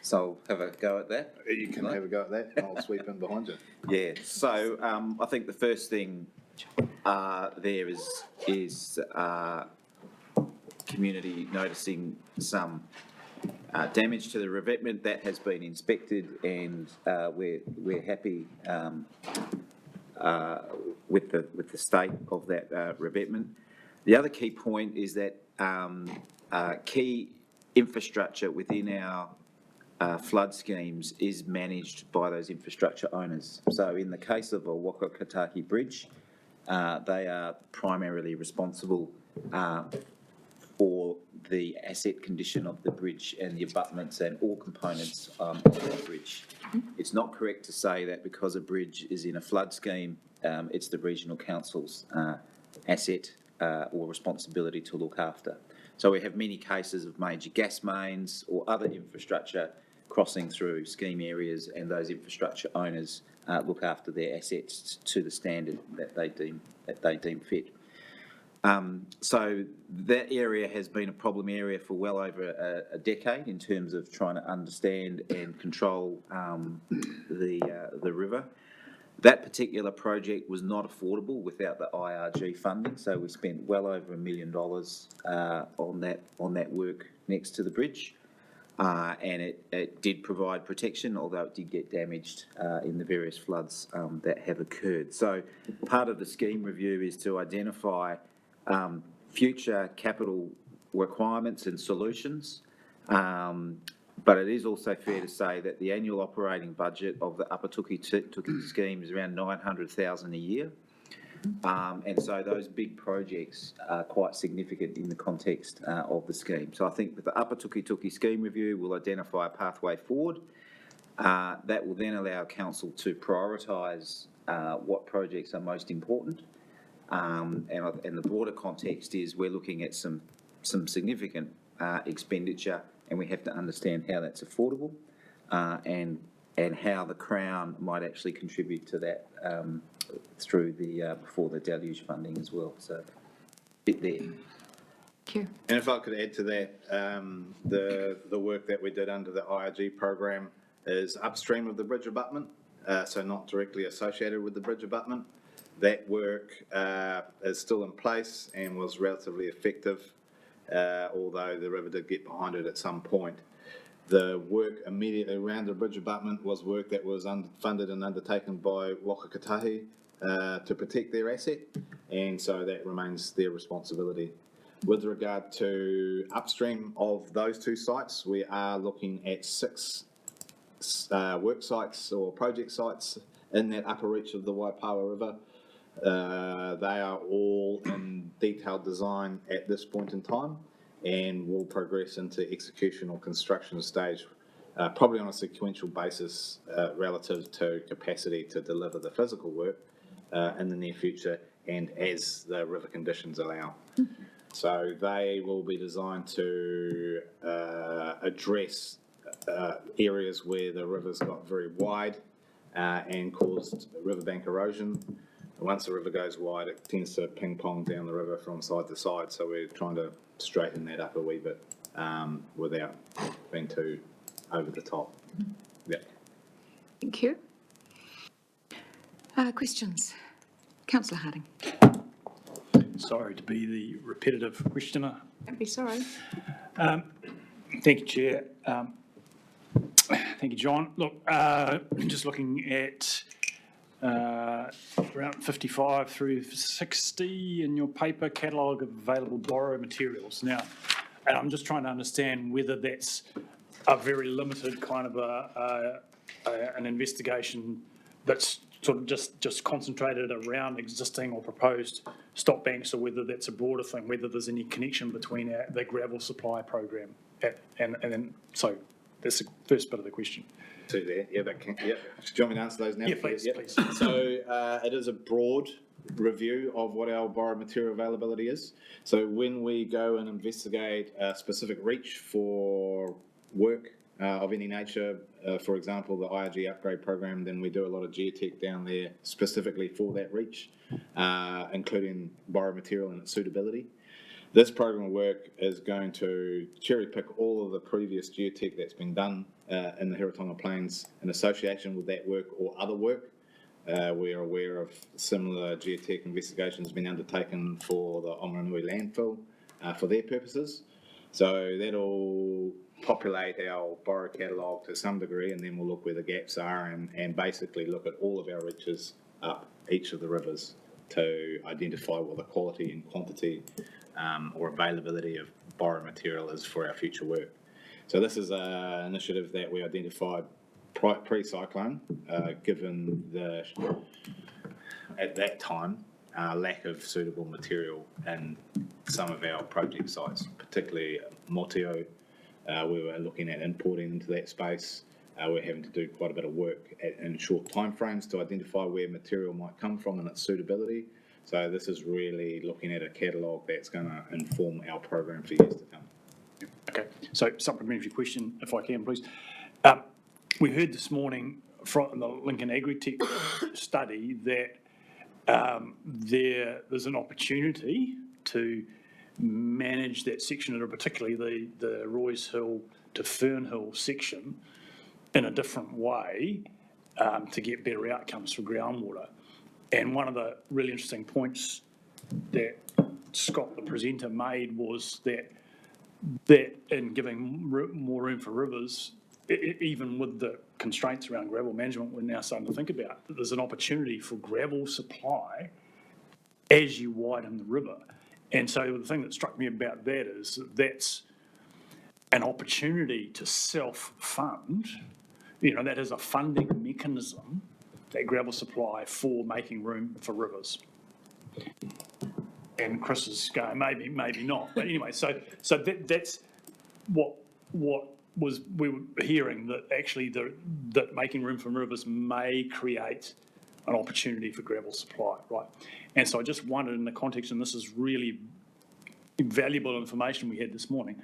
So I'll have a go at that. You can have a go at that, and I'll sweep in behind you. Yeah, so I think the first thing there is community noticing some damage to the revetment that has been inspected, and we're happy with the state of that revetment. The other key point is that key infrastructure within our flood schemes is managed by those infrastructure owners. So in the case of a Wakakataki Bridge, they are primarily responsible for the asset condition of the bridge and the abutments and all components of that bridge. It's not correct to say that because a bridge is in a flood scheme, it's the regional council's asset or responsibility to look after. So we have many cases of major gas mains or other infrastructure crossing through scheme areas, and those infrastructure owners look after their assets to the standard that they deem fit. So that area has been a problem area for well over a decade in terms of trying to understand and control the river. That particular project was not affordable without the IRG funding, so we spent well over $1 million on that work next to the bridge, and it did provide protection, although it did get damaged in the various floods that have occurred. So part of the scheme review is to identify future capital requirements and solutions But it is also fair to say that the annual operating budget of the Upper Tuki scheme is around 900,000 a year. And so those big projects are quite significant in the context of the scheme. So I think with the Upper Tuki scheme review, we'll identify a pathway forward. That will then allow council to prioritise what projects are most important. And the broader context is we're looking at some significant expenditure, and we have to understand how that's affordable and how the Crown might actually contribute to that through the before the deluge funding as well. So, bit there. Thank you. And if I could add to that, the work that we did under the IRG program is upstream of the bridge abutment, so not directly associated with the bridge abutment. That work is still in place and was relatively effective, although the river did get behind it at some point. The work immediately around the bridge abutment was work that was funded and undertaken by Waka Kotahi to protect their asset, and so that remains their responsibility. With regard to upstream of those two sites, we are looking at 6 work sites or project sites in that upper reach of the Waipawa River. They are all in detailed design at this point in time and will progress into execution or construction stage, probably on a sequential basis relative to capacity to deliver the physical work in the near future and as the river conditions allow. So they will be designed to address areas where the rivers got very wide and caused riverbank erosion. Once the river goes wide, it tends to ping pong down the river from side to side, so we're trying to straighten that up a wee bit without being too over the top. Yeah. Thank you. Questions? Councillor Harding. Sorry to be the repetitive questioner. Don't be sorry. Thank you, Chair. Thank you, John. Look, just looking at around 55 through 60 in your paper catalogue of available borrow materials. Now, and I'm just trying to understand whether that's a very limited kind of an investigation that's sort of just concentrated around existing or proposed stop banks, or whether that's a broader thing, whether there's any connection between the gravel supply program and then, so that's the first bit of the question. To there, yeah, that can, yeah. Do you want me to answer those now? Yeah, please, please. So it is a broad review of what our borrowed material availability is. So when we go and investigate a specific reach for work of any nature, for example, the IRG upgrade program, then we do a lot of geotech down there specifically for that reach, including borrowed material and its suitability. This program of work is going to cherry pick all of the previous geotech that's been done in the Heretaunga Plains in association with that work or other work. We are aware of similar geotech investigations being undertaken for the Omaranui landfill for their purposes. So that'll populate our borrow catalogue to some degree, and then we'll look where the gaps are and basically look at all of our reaches up each of the rivers to identify what the quality and quantity or availability of borrow material is for our future work. So this is an initiative that we identified pre-cyclone, given the, at that time, lack of suitable material in some of our project sites, particularly Motio. We were looking at importing into that space. We're having to do quite a bit of work in short timeframes to identify where material might come from and its suitability. So this is really looking at a catalogue that's going to inform our program for years to come. Okay, so supplementary question, if I can, please. We heard this morning from the Lincoln Agritech study that there's an opportunity to manage that section, or particularly the Roy's Hill to Fernhill section, in a different way to get better outcomes for groundwater. And one of the really interesting points that Scott, the presenter, made was that in giving more room for rivers, even with the constraints around gravel management, we're now starting to think about that there's an opportunity for gravel supply as you widen the river. And so the thing that struck me about that is that's an opportunity to self-fund, that is a funding mechanism, that gravel supply for making room for rivers. And Chris is going, maybe not. But anyway, so that's what was we were hearing, that actually that making room for rivers may create an opportunity for gravel supply, right? And so I just wondered, in the context, and this is really valuable information we had this morning,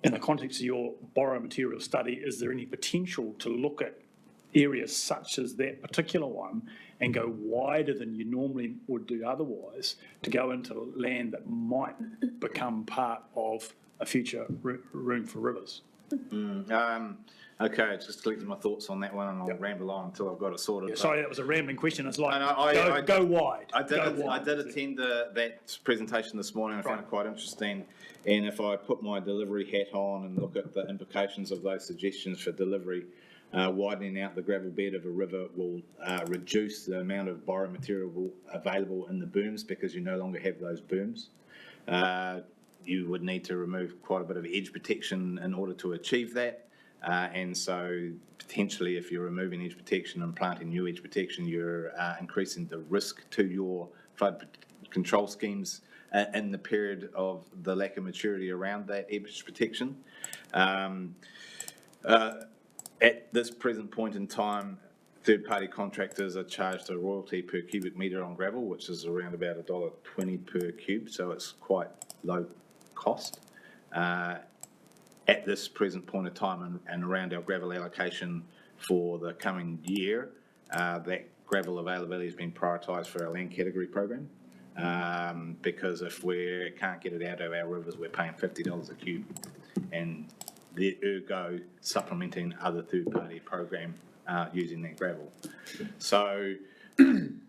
in the context of your biomaterial study, is there any potential to look at areas such as that particular one and go wider than you normally would do otherwise, to go into land that might become part of a future room for rivers? Okay, just collecting my thoughts on that one, and I'll ramble on until I've got it sorted. Yeah, sorry, that was a rambling question. It's like, I go wide. I did attend that presentation this morning. I found it quite interesting. And if I put my delivery hat on and look at the implications of those suggestions for delivery, widening out the gravel bed of a river will reduce the amount of biomaterial available in the booms, because you no longer have those booms. You would need to remove quite a bit of edge protection in order to achieve that. And so potentially, if you're removing edge protection and planting new edge protection, you're increasing the risk to your flood control schemes in the period of the lack of maturity around that edge protection. At this present point in time, third-party contractors are charged a royalty per cubic metre on gravel, which is around about $1.20 per cube, so it's quite low cost. At this present point in time, and around our gravel allocation for the coming year, that gravel availability has been prioritised for our land category program, because if we can't get it out of our rivers, we're paying $50 a cube, and the ergo supplementing other third-party program using that gravel. So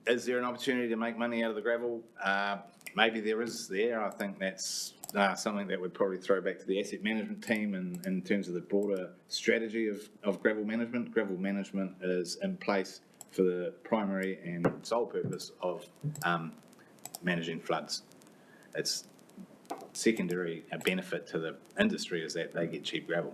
is there an opportunity to make money out of the gravel? Maybe there is there. I think that's something that would probably throw back to the asset management team in terms of the broader strategy of gravel management. Gravel management is in place for the primary and sole purpose of managing floods. It's secondary benefit to the industry is that they get cheap gravel.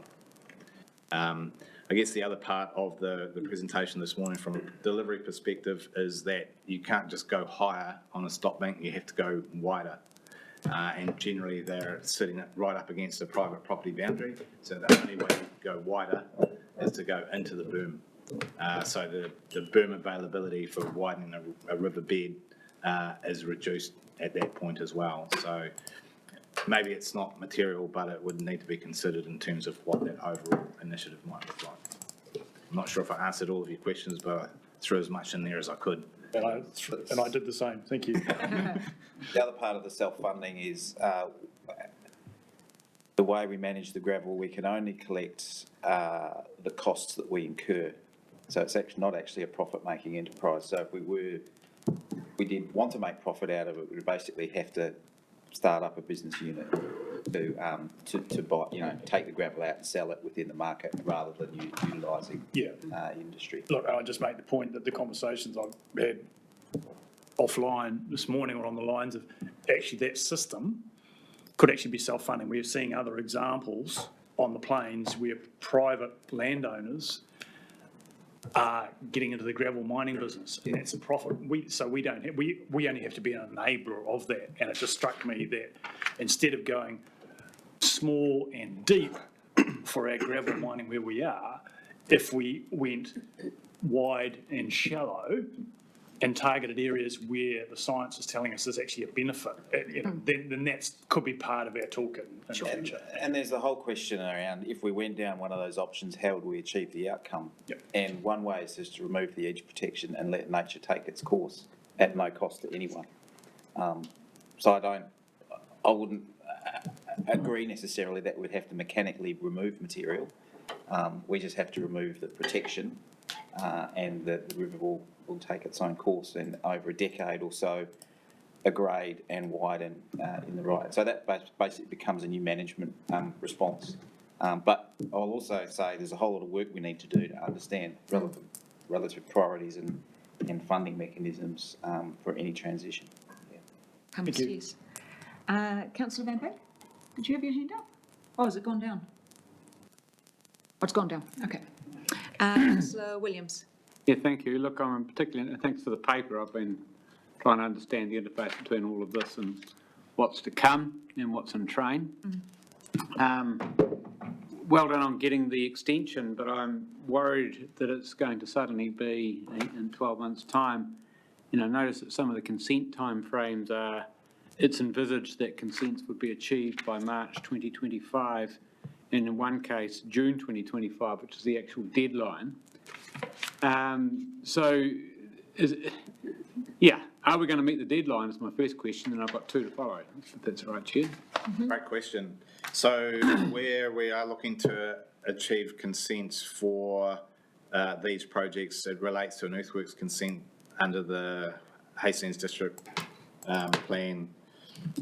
I guess the other part of the presentation this morning from a delivery perspective is that you can't just go higher on a stop bank, you have to go wider. And generally they're sitting right up against a private property boundary, so the only way you go wider is to go into the boom. So the boom availability for widening a river bed is reduced at that point as well. So maybe it's not material, but it would need to be considered in terms of what that overall initiative might look like. I'm not sure if I answered all of your questions, but I threw as much in there as I could. And I did the same. Thank you. The other part of the self-funding is the way we manage the gravel. We can only collect the costs that we incur. So it's actually not actually a profit-making enterprise. So if we did want to make profit out of it, we would basically have to start up a business unit to buy, take the gravel out and sell it within the market rather than utilising industry. Look, I just make the point that the conversations I've had offline this morning were on the lines of actually that system could actually be self-funding. We're seeing other examples on the plains where private landowners are getting into the gravel mining business, and it's a profit. We only have to be an enabler of that. And it just struck me that instead of going small and deep for our gravel mining where we are, if we went wide and shallow and targeted areas where the science is telling us there's actually a benefit, then that could be part of our toolkit in the future. And there's the whole question around, if we went down one of those options, how would we achieve the outcome? Yep. And one way is just to remove the edge protection and let nature take its course at no cost to anyone. So I wouldn't agree necessarily that we'd have to mechanically remove material. We just have to remove the protection, and the river will take its own course, and over a decade or so, grade and widen in the right. So that basically becomes a new management response. But I'll also say there's a whole lot of work we need to do to understand relative priorities and funding mechanisms for any transition. Yes. Councillor Van Beek, did you have your hand up? Oh, has it gone down? it's gone down, okay. Councillor Williams. Yeah, thank you. Look, I'm particularly, thanks for the paper. I've been trying to understand the interface between all of this and what's to come and what's in train. Well done on getting the extension, but I'm worried that it's going to suddenly be in 12 months' time. You know, notice that some of the consent timeframes are, it's envisaged that consents would be achieved by March 2025, and in one case, June 2025, which is the actual deadline. Are we going to meet the deadline is my first question, and I've got two to follow, if that's all right, Chair. Great question. So where we are looking to achieve consents for these projects, it relates to an earthworks consent under the Hastings District Plan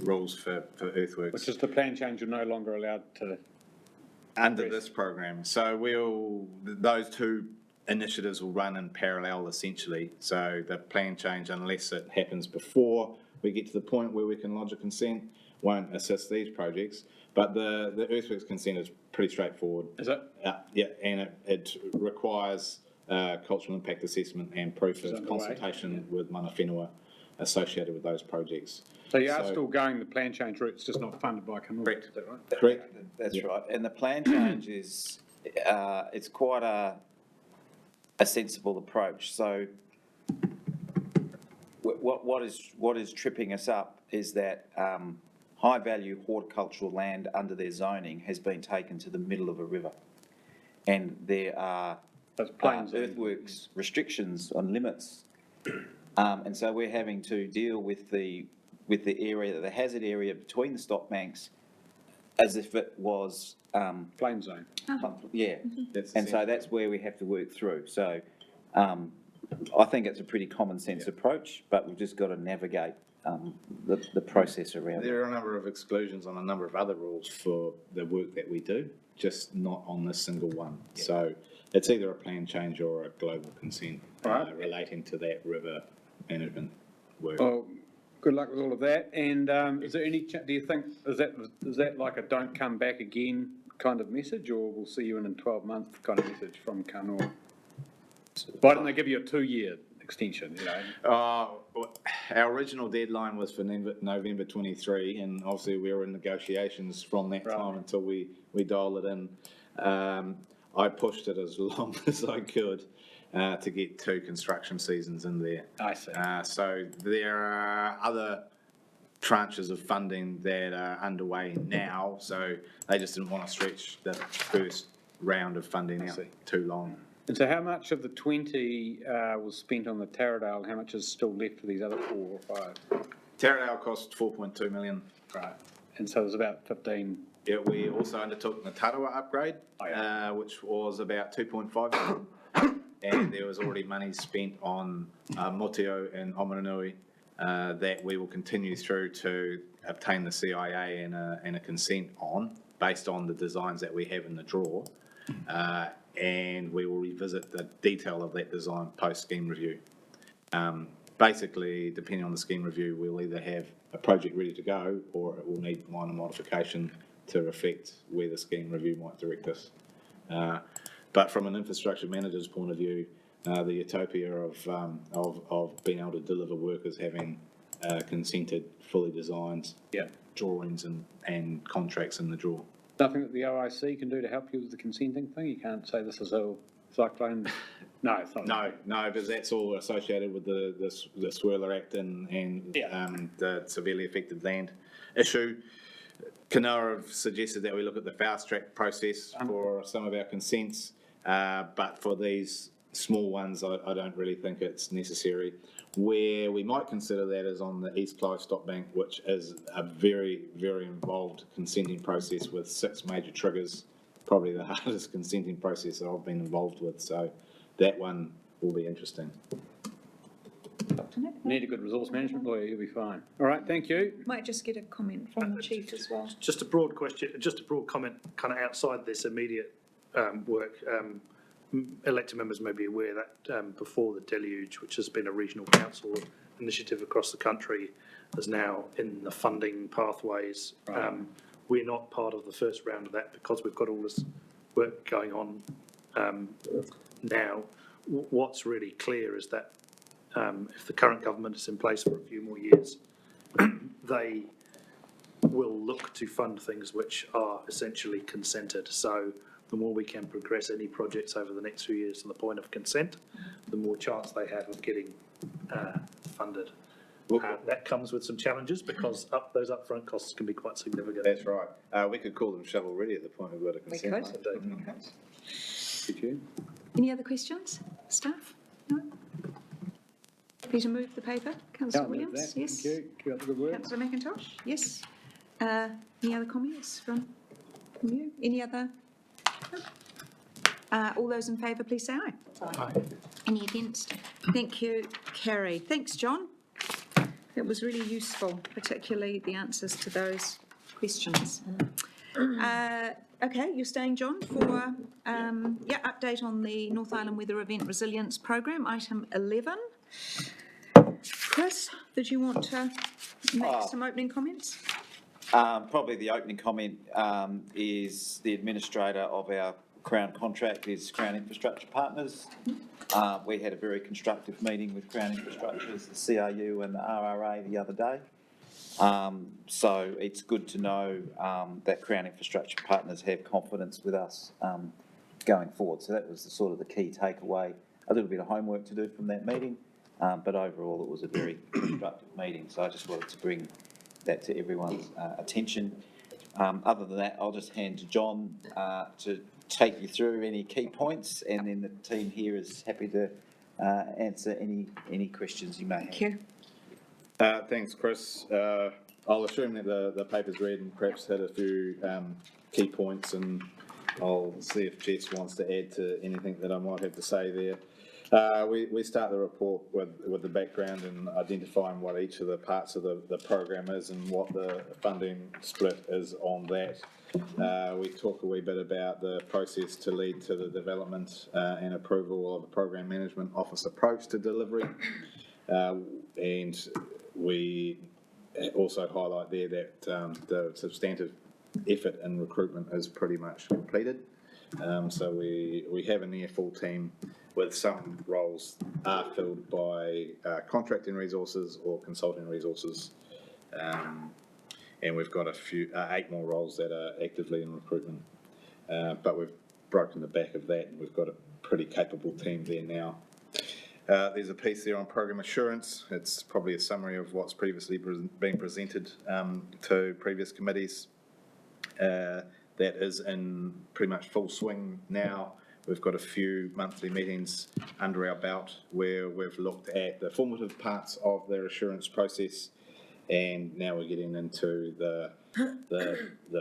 rules for earthworks. Which is the plan change you're no longer allowed to... Under this program. So those two initiatives will run in parallel essentially. So the plan change, unless it happens before we get to the point where we can lodge a consent, won't assist these projects. But the earthworks consent is pretty straightforward. Is it? Yeah, and it requires cultural impact assessment and proof of consultation with mana whenua associated with those projects. So you are still going the plan change route, it's just not funded by Canal. Correct. Is that right? Correct. That's right. And the plan change is, it's quite a sensible approach. So what is tripping us up is that high-value horticultural land under their zoning has been taken to the middle of a river. And there are earthworks restrictions on limits. And so we're having to deal with the area, the hazard area between the stock banks, as if it was plain zone. Yeah, and so that's where we have to work through. So I think it's a pretty common sense approach, but we've just got to navigate the process around it. There are a number of exclusions on a number of other rules for the work that we do, just not on this single one. So it's either a plan change or a global consent relating to that river management work. Well, good luck with all of that. And is there any, do you think, is that like a don't come back again kind of message, or we'll see you in a 12-month kind of message from Kanoa? Why didn't they give you a 2-year extension, you know? Our original deadline was for November 23, and obviously we were in negotiations from that time until we dial it in. I pushed it as long as I could to get 2 construction seasons in there. I see. So there are other tranches of funding that are underway now, so they just didn't want to stretch the first round of funding out too long. And so how much of the 20 was spent on the Taradale, and how much is still left for these other 4 or 5? Taradale cost 4.2 million. Right. And so there's about 15. Yeah, we also undertook the Tarawa upgrade, which was about 2.5 million. And there was already money spent on Motio and Omananui that we will continue through to obtain the CIA and a consent on, based on the designs that we have in the draw. And we will revisit the detail of that design post-scheme review. Basically, depending on the scheme review, we'll either have a project ready to go, or it will need minor modification to reflect where the scheme review might direct us. But from an infrastructure manager's point of view, the utopia of being able to deliver work is having consented, fully designed drawings and contracts in the draw. Nothing that the OIC can do to help you with the consenting thing? You can't say this is a cyclone? No, it's not. No, because that's all associated with the Swirler Act and the severely affected land issue. Kanoa have suggested that we look at the fast track process for some of our consents, but for these small ones, I don't really think it's necessary. Where we might consider that is on the East Clive Stock Bank, which is a very, very involved consenting process with 6 major triggers, probably the hardest consenting process that I've been involved with. So that one will be interesting. Need a good resource management lawyer, you'll be fine. All right, thank you. Might just get a comment from the chief as well. Just a broad question, just a broad comment kind of outside this immediate work. Elected members may be aware that before the deluge, which has been a regional council initiative across the country, is now in the funding pathways. We're not part of the first round of that because we've got all this work going on now. What's really clear is that if the current government is in place for a few more years, they will look to fund things which are essentially consented. So the more we can progress any projects over the next few years to the point of consent, the more chance they have of getting funded. That comes with some challenges because those upfront costs can be quite significant. That's right. We could call them shovel-ready at the point we've got a consent. Could you? Any other questions, staff? No? Happy to move the paper, Councillor Williams? Yes. Thank you. Keep up the good work. Councillor McIntosh? Yes. Any other comments from you? Any other? No? All those in favour, please say aye. Aye. Any against? Thank you. Carried. Thanks, John. It was really useful, particularly the answers to those questions. Okay, you're staying, John, for update on the North Island Weather Event Resilience Programme, item 11. Chris, did you want to make some opening comments? Probably the opening comment is the administrator of our Crown contract is Crown Infrastructure Partners. We had a very constructive meeting with Crown Infrastructures, the CRU and the RRA the other day. So it's good to know that Crown Infrastructure Partners have confidence with us going forward. So that was the key takeaway. A little bit of homework to do from that meeting, but overall it was a very constructive meeting. So I just wanted to bring that to everyone's attention. Other than that, I'll just hand to John to take you through any key points, and then the team here is happy to answer any questions you may have. Thank you. Thanks, Chris. I'll assume that the paper's read and perhaps had a few key points, and I'll see if Jess wants to add to anything that I might have to say there. We start the report with the background and identifying what each of the parts of the program is and what the funding split is on that. We talk a wee bit about the process to lead to the development and approval of a program management office approach to delivery. And we also highlight there that the substantive effort in recruitment is pretty much completed. So we have a near full team, with some roles are filled by contracting resources or consulting resources. And we've got 8 more roles that are actively in recruitment. But we've broken the back of that, and we've got a pretty capable team there now. There's a piece there on program assurance. It's probably a summary of what's previously been presented to previous committees. That is in pretty much full swing now. We've got a few monthly meetings under our belt where we've looked at the formative parts of their assurance process, and now we're getting into the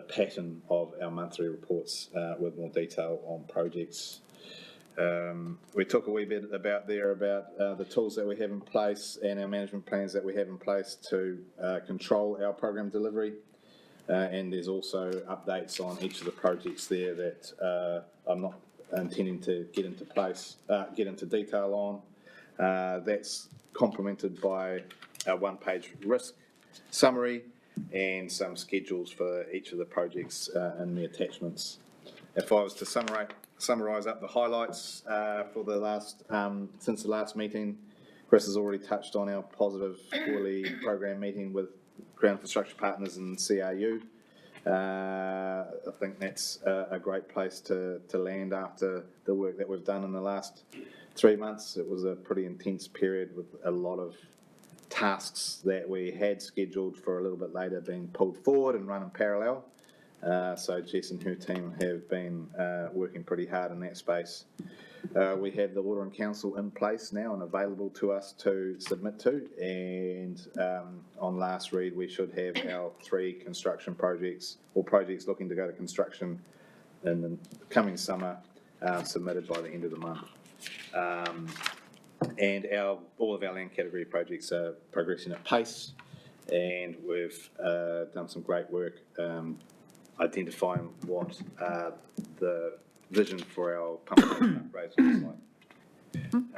pattern of our monthly reports with more detail on projects. We talk a wee bit about the tools that we have in place and our management plans that we have in place to control our program delivery. And there's also updates on each of the projects there that I'm not intending to get into detail on. That's complemented by a one-page risk summary and some schedules for each of the projects and the attachments. If I was to summarise up the highlights for the since the last meeting, Chris has already touched on our positive quarterly program meeting with Crown Infrastructure Partners and CRU. I think that's a great place to land after the work that we've done in the last 3 months. It was a pretty intense period with a lot of tasks that we had scheduled for a little bit later being pulled forward and run in parallel. So Jess and her team have been working pretty hard in that space. We have the Water and Council in place now and available to us to submit to, and on last read we should have our 3 construction projects or projects looking to go to construction in the coming summer submitted by the end of the month. And all of our land category projects are progressing at pace, and we've done some great work identifying what the vision for our pump station upgrades looks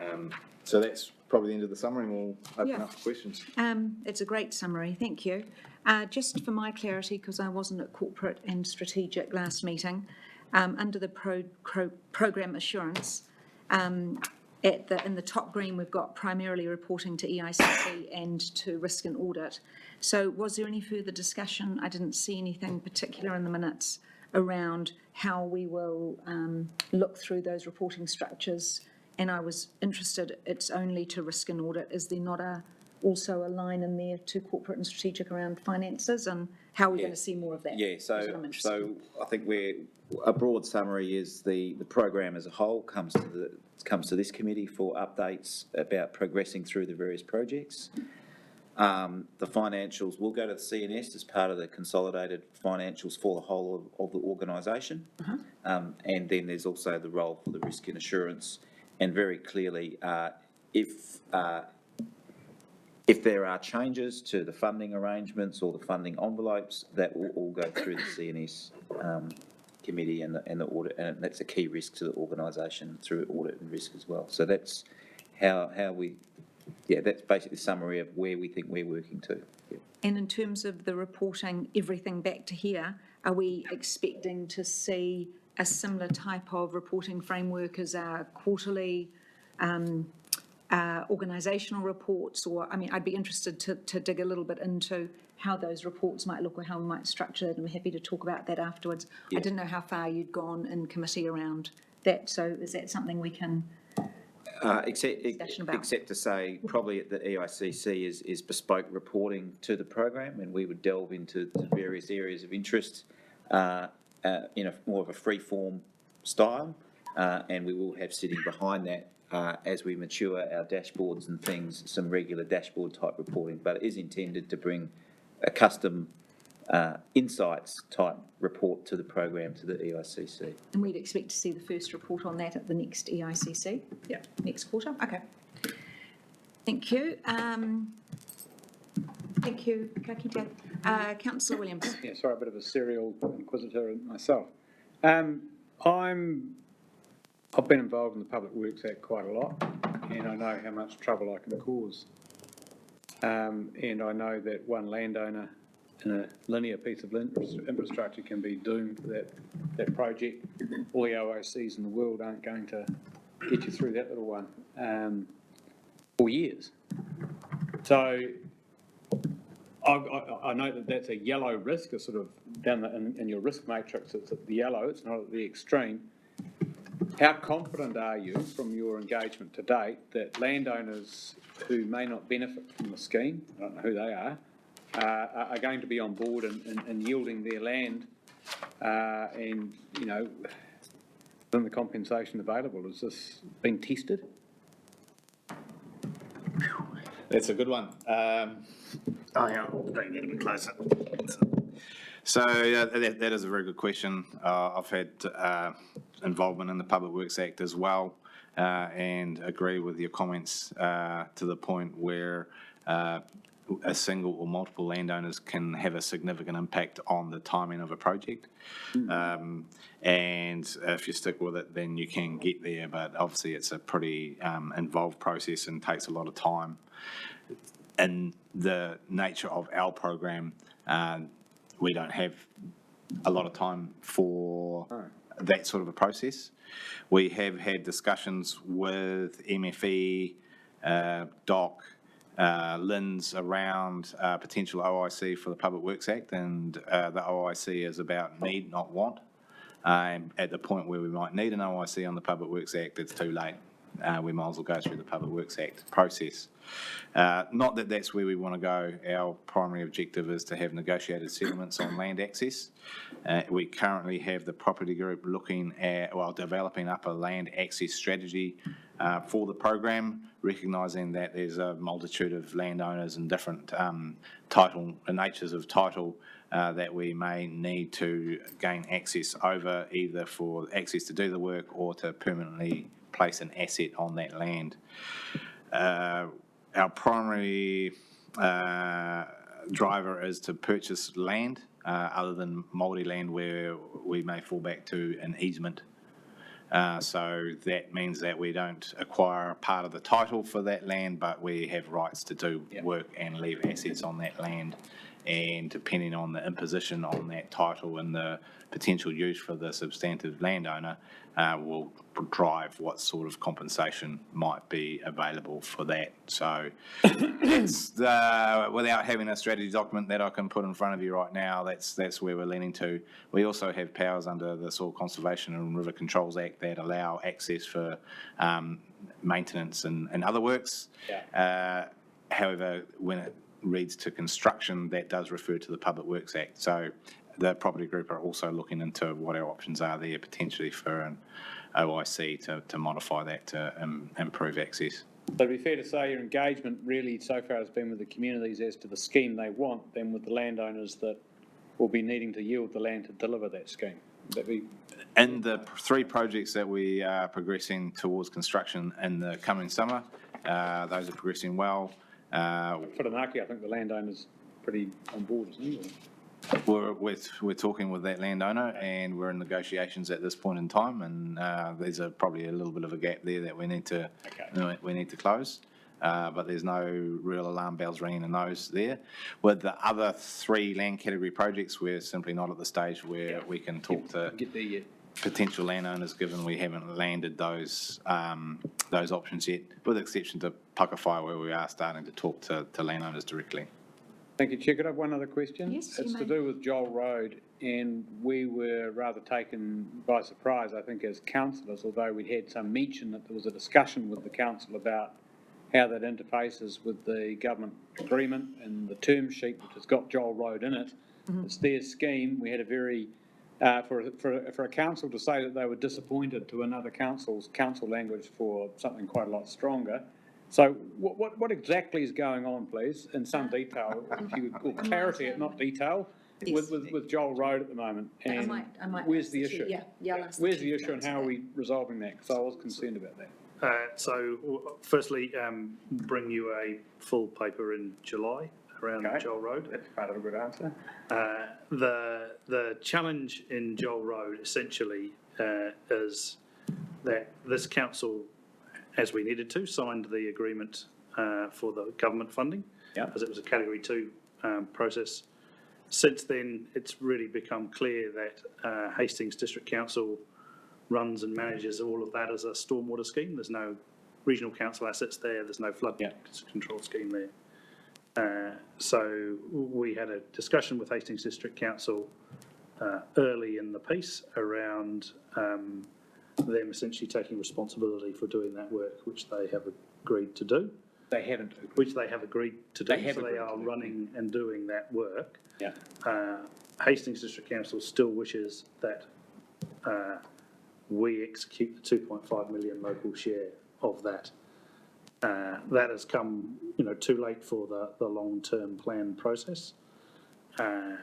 like. So that's probably the end of the summary, and we'll open up for questions. It's a great summary, thank you. Just for my clarity, because I wasn't at corporate and strategic last meeting, under the program assurance, in the top green, we've got primarily reporting to EICC and to risk and audit. So was there any further discussion? I didn't see anything particular in the minutes around how we will look through those reporting structures. And I was interested, it's only to risk and audit. Is there not also a line in there to corporate and strategic around finances, and how are we going to see more of that? Yeah, That's what I'm interested in. so I think a broad summary is the program as a whole comes to this committee for updates about progressing through the various projects. The financials will go to the CNS as part of the consolidated financials for the whole of the organisation. And then there's also the role for the risk and assurance. And very clearly, if there are changes to the funding arrangements or the funding envelopes, that will all go through the CNS committee and the audit, and that's a key risk to the organisation through audit and risk as well. So that's how we. Yeah, that's basically the summary of where we think we're working to. Yeah. And in terms of the reporting everything back to here, are we expecting to see a similar type of reporting framework as our quarterly organisational reports? Or, I mean, I'd be interested to dig a little bit into how those reports might look or how we might structure it, and we're happy to talk about that afterwards. Yeah. I didn't know how far you'd gone in committee around that, so is that something we can... Except to say, probably at the EICC is bespoke reporting to the program, and we would delve into the various areas of interest in more of a free-form style, and we will have sitting behind that as we mature our dashboards and things, some regular dashboard type reporting, but it is intended to bring a custom insights type report to the program to the EICC. And we'd expect to see the first report on that at the next EICC? Yeah. Next quarter? Okay. Thank you. Thank you, Kakita. Councillor Williams. Yeah, sorry, a bit of a serial inquisitor myself. I've been involved in the Public Works Act quite a lot, and I know how much trouble I can cause. And I know that one landowner in a linear piece of infrastructure can be doomed for that project. All the OICs in the world aren't going to get you through that little one for years. So I know that that's a yellow risk, a sort of down in your risk matrix, it's at the yellow, it's not at the extreme. How confident are you from your engagement to date that landowners who may not benefit from the scheme, I don't know who they are going to be on board and yielding their land and, you know, within the compensation available? Has this been tested? That's a good one. I'll bring that a bit closer. So that is a very good question. I've had involvement in the Public Works Act as well, and agree with your comments to the point where a single or multiple landowners can have a significant impact on the timing of a project. And if you stick with it, then you can get there, but obviously it's a pretty involved process and takes a lot of time. In the nature of our program, we don't have a lot of time for that sort of a process. We have had discussions with MFE, DOC, LINZ around potential OIC for the Public Works Act, and the OIC is about need, not want. At the point where we might need an OIC on the Public Works Act, it's too late. We might as well go through the Public Works Act process. Not that that's where we want to go. Our primary objective is to have negotiated settlements on land access. We currently have the property group looking at, developing up a land access strategy for the program, recognising that there's a multitude of landowners and different natures of title that we may need to gain access over, either for access to do the work or to permanently place an asset on that land. Our primary driver is to purchase land, other than multi-land where we may fall back to an easement. So that means that we don't acquire part of the title for that land, but we have rights to do work and leave assets on that land. and depending on the imposition on that title and the potential use for the substantive landowner will drive what sort of compensation might be available for that. So it's without having a strategy document that I can put in front of you right now, that's where we're leaning to. We also have powers under the Soil Conservation and River Controls Act that allow access for maintenance and other works. However, when it reads to construction, that does refer to the Public Works Act. So the property group are also looking into what our options are there potentially for an OIC to modify that to improve access. So it'd be fair to say your engagement really so far has been with the communities as to the scheme they want, then with the landowners that will be needing to yield the land to deliver that scheme. Would that be? In the 3 projects that we are progressing towards construction in the coming summer, those are progressing well. For the Maki, I think the landowner's pretty on board, isn't he? We're talking with that landowner and we're in negotiations at this point in time, and there's probably a little bit of a gap there that we need to close. But there's no real alarm bells ringing in those there. With the other 3 land category projects, we're simply not at the stage where we can talk to potential landowners, given we haven't landed those options yet, with the exception to Pakawhai, where we are starting to talk to landowners directly. Thank you, Chair. Could I have one other question? Yes, It's you to may. do with Joel Road, and we were rather taken by surprise, I think, as councillors, although we'd had some mention that there was a discussion with the council about how that interfaces with the government agreement and the term sheet, which has got Joel Road in it. It's their scheme. We had a very, for a council to say that they were disappointed to another council's council language for something quite a lot stronger. So what exactly is going on, please, in some detail, if you could, or clarity, not detail, with Joel Road at the moment? And I might where's the issue? I'll ask the Where's the chief issue and how are we resolving that? Because I was concerned about that. So firstly, bring you a full paper in July around Joel Road. That's part of a good answer. The challenge in Joel Road essentially is that this council, as we needed to, signed the agreement for the government funding, as it was a Category 2 process. Since then, it's really become clear that Hastings District Council runs and manages all of that as a stormwater scheme. There's no regional council assets there, there's no flood control scheme there. So we had a discussion with Hastings District Council early in the piece around them essentially taking responsibility for doing that work, which they have agreed to do. They haven't. Which they have agreed to do. So they are running and doing that work. Hastings District Council still wishes that we execute the 2.5 million local share of that. That has come, too late for the long-term plan process. I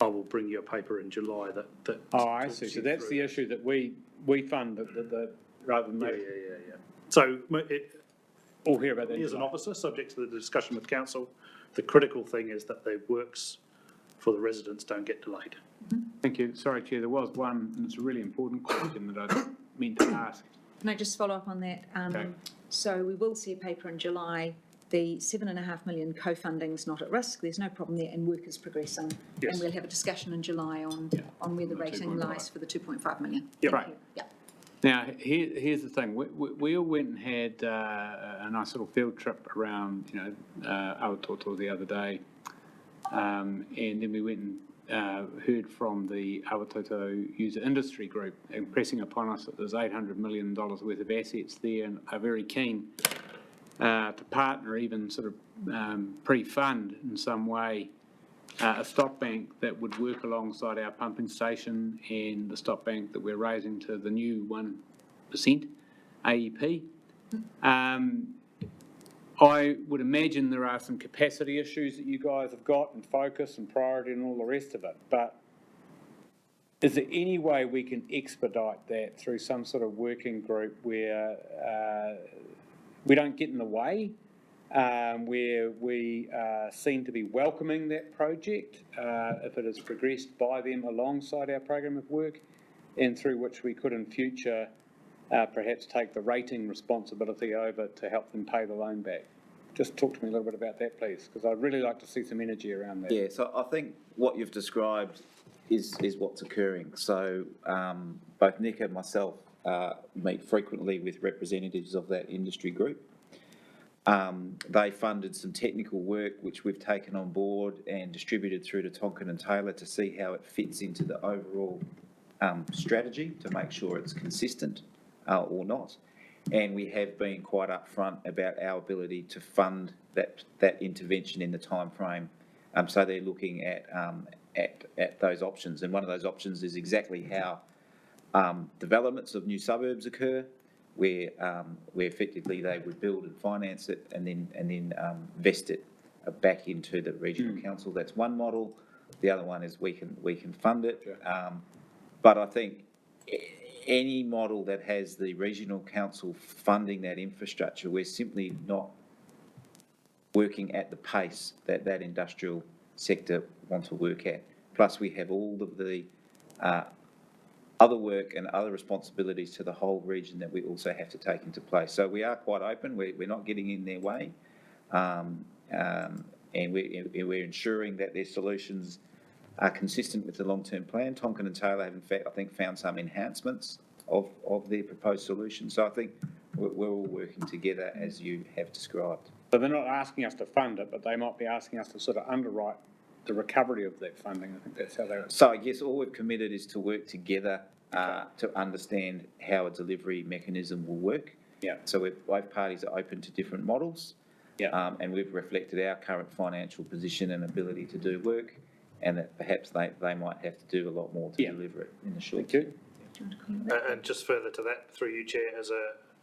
will bring you a paper in July that Oh, I see. So that's the issue, that we fund the rather than they. Yeah. So we'll hear about that. He is an officer, subject to the discussion with council. The critical thing is that the works for the residents don't get delayed. Thank you. Sorry, Chair, there was one, and it's a really important question that I meant to ask. Can I just follow up on that? So we will see a paper in July. The 7.5 million co-funding's not at risk. There's no problem there, and work is progressing. And we'll have a discussion in July on where the rating lies for the 2.5 million. Right. Now, here's the thing. We all went and had a nice little field trip around, Awatoto the other day. And then we went and heard from the Awatoto User Industry Group impressing upon us that there's $800 million worth of assets there and are very keen to partner, even sort of pre-fund in some way, a stop bank that would work alongside our pumping station and the stop bank that we're raising to the new 1% AEP. I would imagine there are some capacity issues that you guys have got, and focus and priority and all the rest of it, but is there any way we can expedite that through some sort of working group where we don't get in the way, where we seem to be welcoming that project if it is progressed by them alongside our program of work, and through which we could in future perhaps take the rating responsibility over to help them pay the loan back? just talk to me a little bit about that, please, because I'd really like to see some energy around that. Yeah, so I think what you've described is what's occurring. So both Nick and myself meet frequently with representatives of that industry group. They funded some technical work which we've taken on board and distributed through to Tonkin and Taylor to see how it fits into the overall strategy to make sure it's consistent or not. And we have been quite upfront about our ability to fund that intervention in the time frame. So they're looking at those options, and one of those options is exactly how developments of new suburbs occur, where effectively they would build and finance it, and then vest it back into the regional council. That's one model. The other one is we can fund it. But I think any model that has the regional council funding that infrastructure, we're simply not working at the pace that that industrial sector want to work at. Plus, we have all of the other work and other responsibilities to the whole region that we also have to take into place. So we are quite open. We're not getting in their way, and we're ensuring that their solutions are consistent with the long-term plan. Tonkin and Taylor have, in fact, I think, found some enhancements of their proposed solution. So I think we're all working together as you have described. So they're not asking us to fund it, but they might be asking us to sort of underwrite the recovery of that funding. I think that's how they're... So I guess all we've committed is to work together to understand how a delivery mechanism will work. Yeah. So both parties are open to different models. Yeah. And we've reflected our current financial position and ability to do work, and that perhaps they might have to do a lot more to deliver it in the short term. And just further to that, through you, Chair,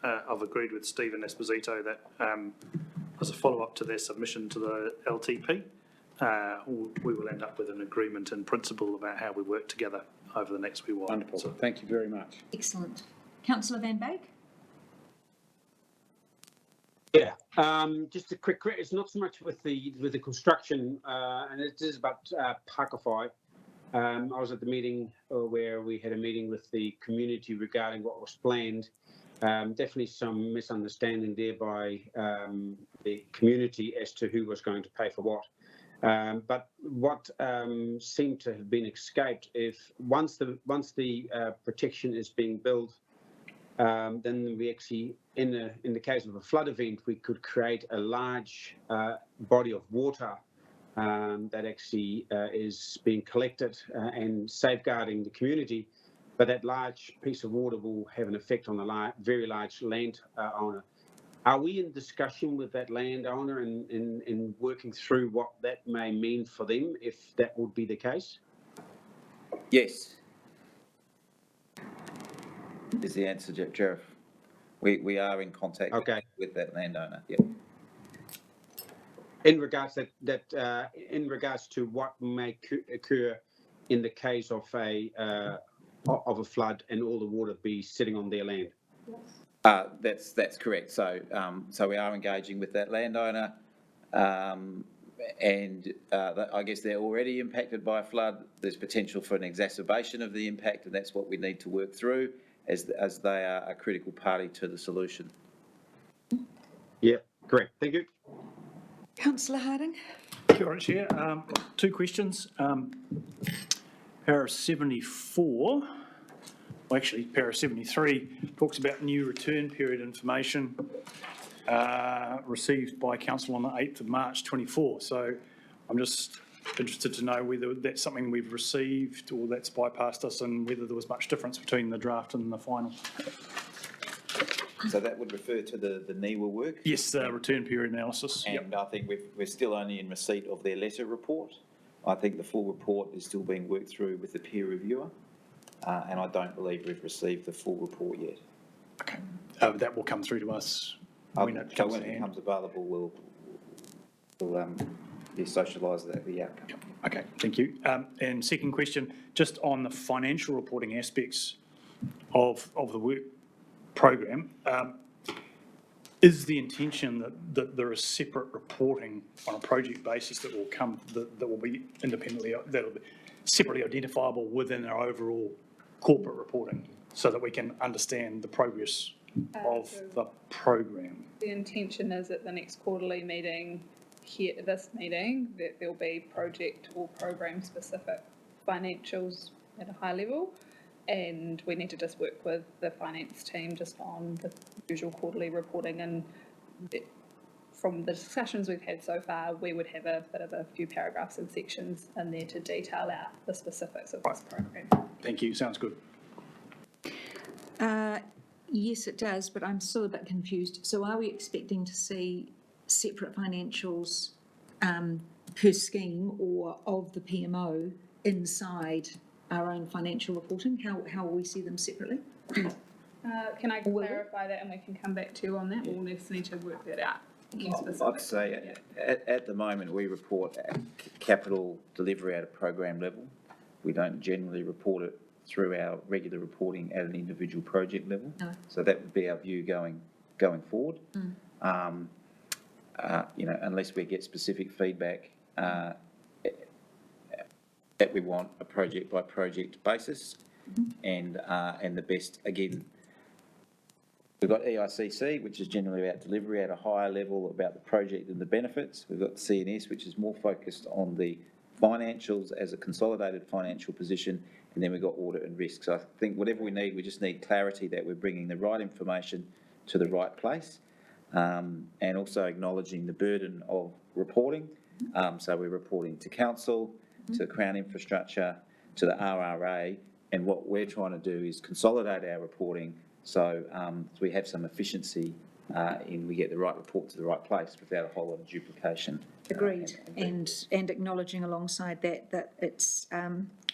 I've agreed with Stephen Esposito that as a follow-up to their submission to the LTP, we will end up with an agreement in principle about how we work together over the next wee while. Wonderful. So, thank you very much. Excellent. Councillor Van Beek? Yeah, just a quick. It's not so much with the construction, and it is about Pakawhai. I was at the meeting where we had a meeting with the community regarding what was planned. Definitely some misunderstanding there by the community as to who was going to pay for what. But what seemed to have been escaped, if once the protection is being built, then we actually, in the case of a flood event, we could create a large body of water that actually is being collected and safeguarding the community. But that large piece of water will have an effect on the very large landowner. Are we in discussion with that landowner in working through what that may mean for them, if that would be the case? Yes. Is the answer, Jareth? We are in contact with that landowner. Yeah. In regards in regards to what may occur in the case of a flood and all the water be sitting on their land. That's correct. So we are engaging with that landowner, and I guess they're already impacted by a flood. There's potential for an exacerbation of the impact, and that's what we need to work through as they are a critical party to the solution. Yeah, correct. Thank you. Councillor Harding? Kia ora, Chair. Two questions. Para 74, well, actually, para 73 talks about new return period information received by Council on the 8th of March 24. So I'm just interested to know whether that's something we've received or that's bypassed us, and whether there was much difference between the draft and the final. So that would refer to the NIWA work? Yes, return period analysis. And I think we're still only in receipt of their letter report. I think the full report is still being worked through with the peer reviewer, and I don't believe we've received the full report yet. Okay. That will come through to us when it so comes when to it hand. becomes available, we'll socialise the outcome. Okay, thank you. And second question, just on the financial reporting aspects of the work program, is the intention that there is separate reporting on a project basis that will come, that will be independently, that will be separately identifiable within our overall corporate reporting, so that we can understand the progress of the program. The intention is at the next quarterly meeting, here at this meeting, that there'll be project or program specific financials at a high level. And we need to just work with the finance team just on the usual quarterly reporting. And from the discussions we've had so far, we would have a bit of a few paragraphs and sections in there to detail out the specifics of this program. Thank you, sounds good. Yes, it does, but I'm still a bit confused. So are we expecting to see separate financials per scheme or of the PMO inside our own financial reporting? How will we see them separately? Can I clarify that and we can come back to you on that? We'll just need to work that out. I'd say at the moment we report capital delivery at a program level. We don't generally report it through our regular reporting at an individual project level. No. So that would be our view going forward. Unless we get specific feedback that we want a project by project basis, and the best again. We've got EICC, which is generally about delivery at a higher level, about the project and the benefits. We've got CNS, which is more focused on the financials as a consolidated financial position, and then we've got audit and risk. So I think whatever we need, we just need clarity that we're bringing the right information to the right place, and also acknowledging the burden of reporting. So we're reporting to council, to Crown Infrastructure, to the RRA, and what we're trying to do is consolidate our reporting so we have some efficiency in we get the right report to the right place without a whole lot of duplication. Agreed. And acknowledging alongside that it's,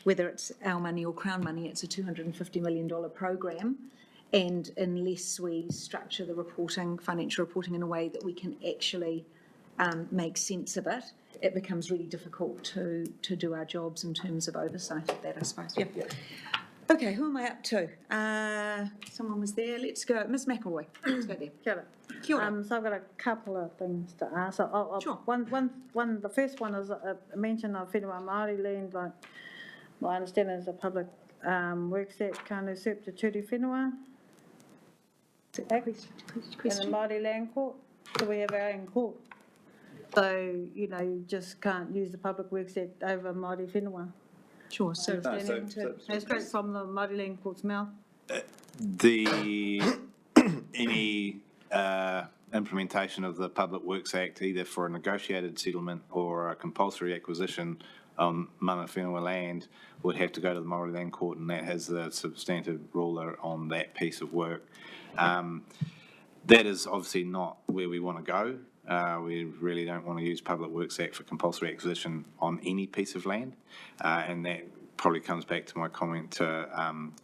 whether it's our money or Crown money, it's a $250 million program. And unless we structure the reporting, financial reporting in a way that we can actually make sense of it, it becomes really difficult to do our jobs in terms of oversight of that, I suppose. Yeah. Okay, who am I up to? Someone was there. Let's go. Ms. McElroy. Let's go there. Kia ora. Kia ora. So I've got a couple of things to ask. Sure. The first one is a mention of whenua Māori land, like my understanding is a public works act can't usurp te turi whenua. Act in the Māori land court. So we have our own court. So, you just can't use the public works act over Māori whenua. Sure, so straight from the Māori land court's mouth. Any implementation of the Public Works Act, either for a negotiated settlement or a compulsory acquisition on mana whenua land, would have to go to the Māori Land Court, and that has the substantive ruler on that piece of work. That is obviously not where we want to go. We really don't want to use Public Works Act for compulsory acquisition on any piece of land, and that probably comes back to my comment to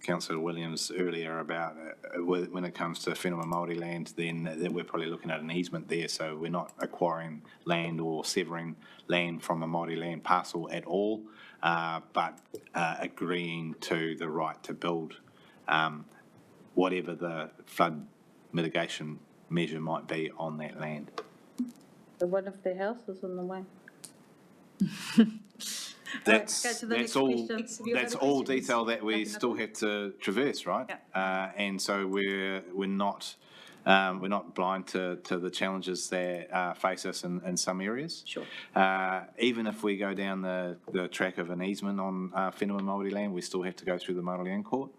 Councillor Williams earlier about when it comes to whenua Māori land, then we're probably looking at an easement there, so we're not acquiring land or severing land from a Māori land parcel at all, but agreeing to the right to build whatever the flood mitigation measure might be on that land. So what if their house is in the way? That's all detail that we still have to traverse, right? Yeah. And so we're not blind to the challenges that face us in some areas. Sure. Even if we go down the track of an easement on whenua Māori land, we still have to go through the Māori Land Court.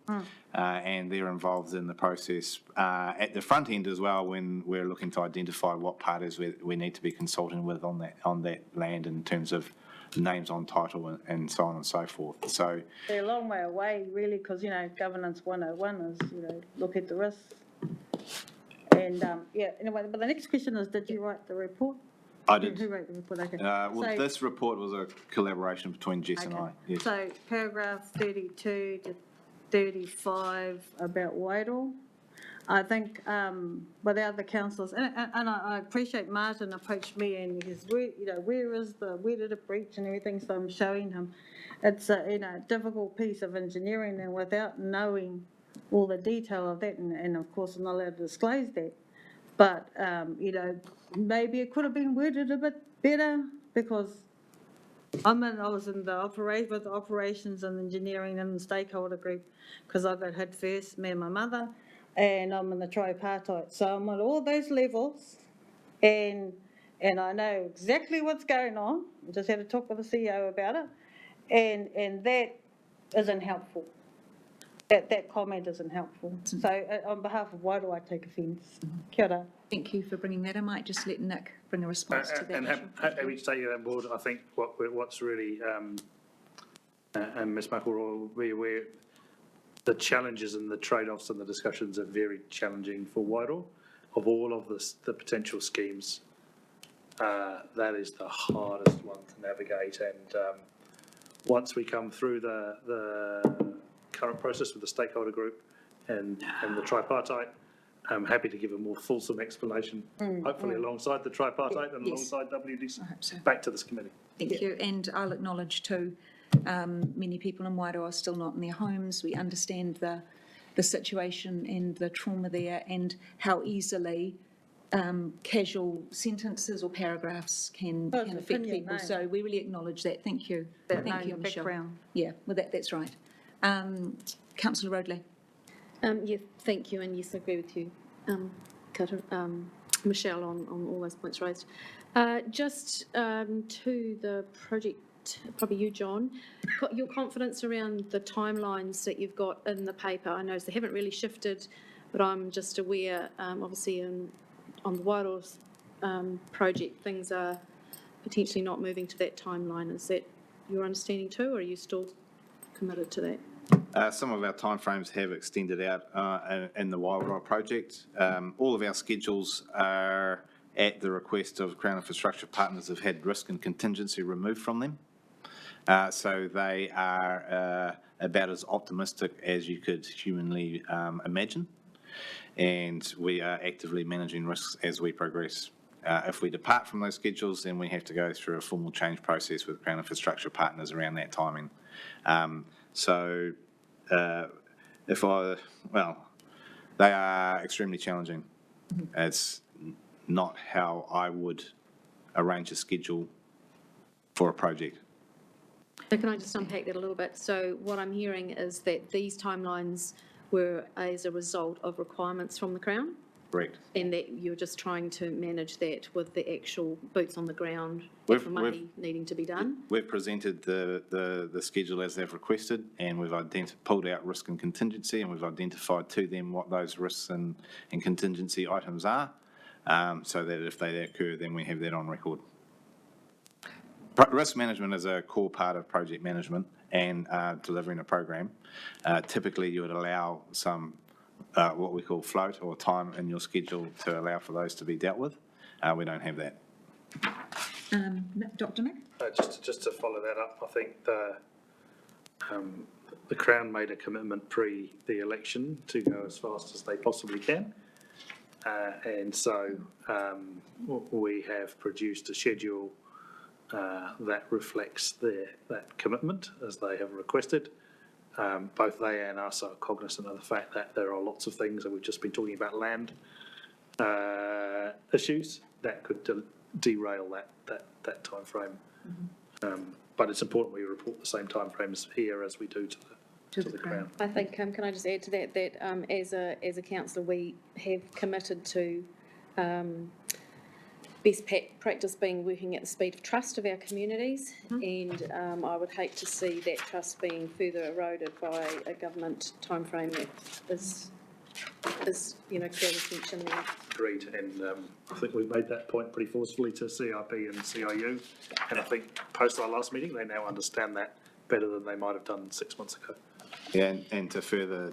And they're involved in the process at the front end as well when we're looking to identify what parties we need to be consulting with on that land in terms of names on title and so on and so forth. So they're a long way away, really, because, governance 101 is, look at the risks. And, anyway, but the next question is, did you write the report? I did. Who wrote the report? Okay. This report was a collaboration between Jess and I. Yes. So paragraph 32 to 35 about Wairau. I think with the other councillors, and I appreciate Martin approached me and he's, where did it breach and everything, so I'm showing him. It's a, difficult piece of engineering, and without knowing all the detail of that, and of course I'm not allowed to disclose that, but, maybe it could have been worded a bit better, because I was in the with the operations and engineering and the stakeholder group, because I got hit first, me and my mother. and I'm in the tripartite. So I'm at all those levels, and I know exactly what's going on. I just had to talk with the CEO about it, and that isn't helpful. That comment isn't helpful. So on behalf of why do I take offence? Kia ora. Thank you for bringing that. I might just let Nick bring a response to that. And issue. happy to take you on board. I think what's really, and Ms Muckle will be aware, the challenges and the trade-offs and the discussions are very challenging for Wairoa. Of all of the potential schemes, that is the hardest one to navigate. And once we come through the current process with the stakeholder group and the tripartite, I'm happy to give a more fulsome explanation, hopefully alongside the tripartite and alongside WDC, back to this committee. Thank you. And I'll acknowledge too, many people in Wairoa are still not in their homes. We understand the situation and the trauma there and how easily casual sentences or paragraphs can affect people. So we really acknowledge that. Thank you. Thank you, Michelle. Background. Yeah, well, that's right. Councillor Roadley. Yeah, thank you, and yes, I agree with you, Michelle, on all those points raised. Just to the project, probably you, John, your confidence around the timelines that you've got in the paper. I know they haven't really shifted, but I'm just aware, obviously, on the Wairoa project, things are potentially not moving to that timeline. Is that your understanding too, or are you still committed to that? Some of our timeframes have extended out in the Wairoa project. All of our schedules are at the request of Crown Infrastructure Partners have had risk and contingency removed from them. So they are about as optimistic as you could humanly imagine. And we are actively managing risks as we progress. If we depart from those schedules, then we have to go through a formal change process with Crown Infrastructure Partners around that timing. They are extremely challenging. It's not how I would arrange a schedule for a project. So can I just unpack that a little bit? So what I'm hearing is that these timelines were as a result of requirements from the Crown? Correct. And that you're just trying to manage that with the actual boots on the ground, money needing to be done? We've presented the schedule as they've requested, and we've pulled out risk and contingency, and we've identified to them what those risks and contingency items are, so that if they occur, then we have that on record. Risk management is a core part of project management and delivering a program. Typically, you would allow some what we call float or time in your schedule to allow for those to be dealt with. We don't have that. Dr. Nick? Just to follow that up, I think the Crown made a commitment pre the election to go as fast as they possibly can. And so we have produced a schedule that reflects that commitment as they have requested. Both they and us are cognizant of the fact that there are lots of things, and we've just been talking about land issues that could derail that time frame. But it's important we report the same time frames here as we do to the Crown. I think, can I just add to that, as a council, we have committed to best practice being working at the speed of trust of our communities, and I would hate to see that trust being further eroded by a government timeframe that is creating tension there. Agreed, and I think we've made that point pretty forcefully to CIP and CIU, and I think post our last meeting, they now understand that better than they might have done 6 months ago. Yeah, and to further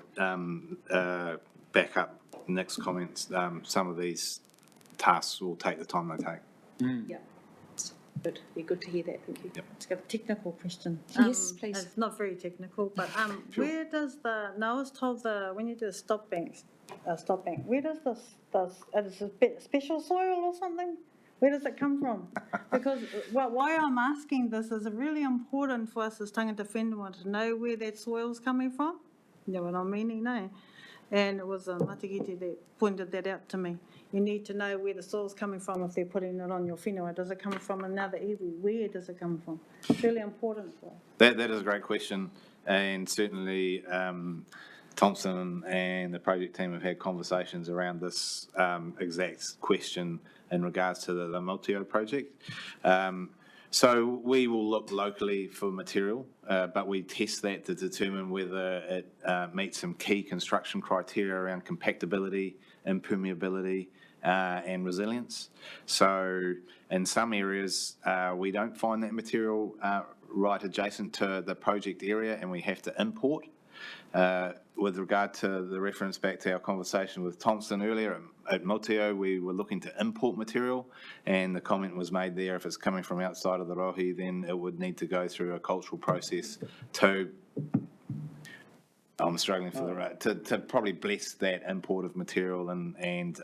back up Nick's comments, some of these tasks will take the time they take. Yeah, good. Be good to hear that. Thank you. Yep. I've got a technical question. Yes, please. It's not very technical, but Sure. where does I was told when you do a stop bank, where does it's a special soil or something? Where does it come from? Because why I'm asking this is really important for us as tangata whenua to know where that soil's coming from. You know what I mean? No. And it was Matikiti that pointed that out to me. You need to know where the soil's coming from if they're putting it on your whenua. Does it come from another iwi? Where does it come from? It's really important for us. That is a great question, and certainly Thompson and the project team have had conversations around this exact question in regards to the Multio project. So we will look locally for material, but we test that to determine whether it meets some key construction criteria around compactability, impermeability, and resilience. So in some areas, we don't find that material right adjacent to the project area, and we have to import. With regard to the reference back to our conversation with Thompson earlier at Multio, we were looking to import material, and the comment was made there, if it's coming from outside of the rohi, then it would need to go through a cultural process to, I'm struggling for the right, to probably bless that import of material and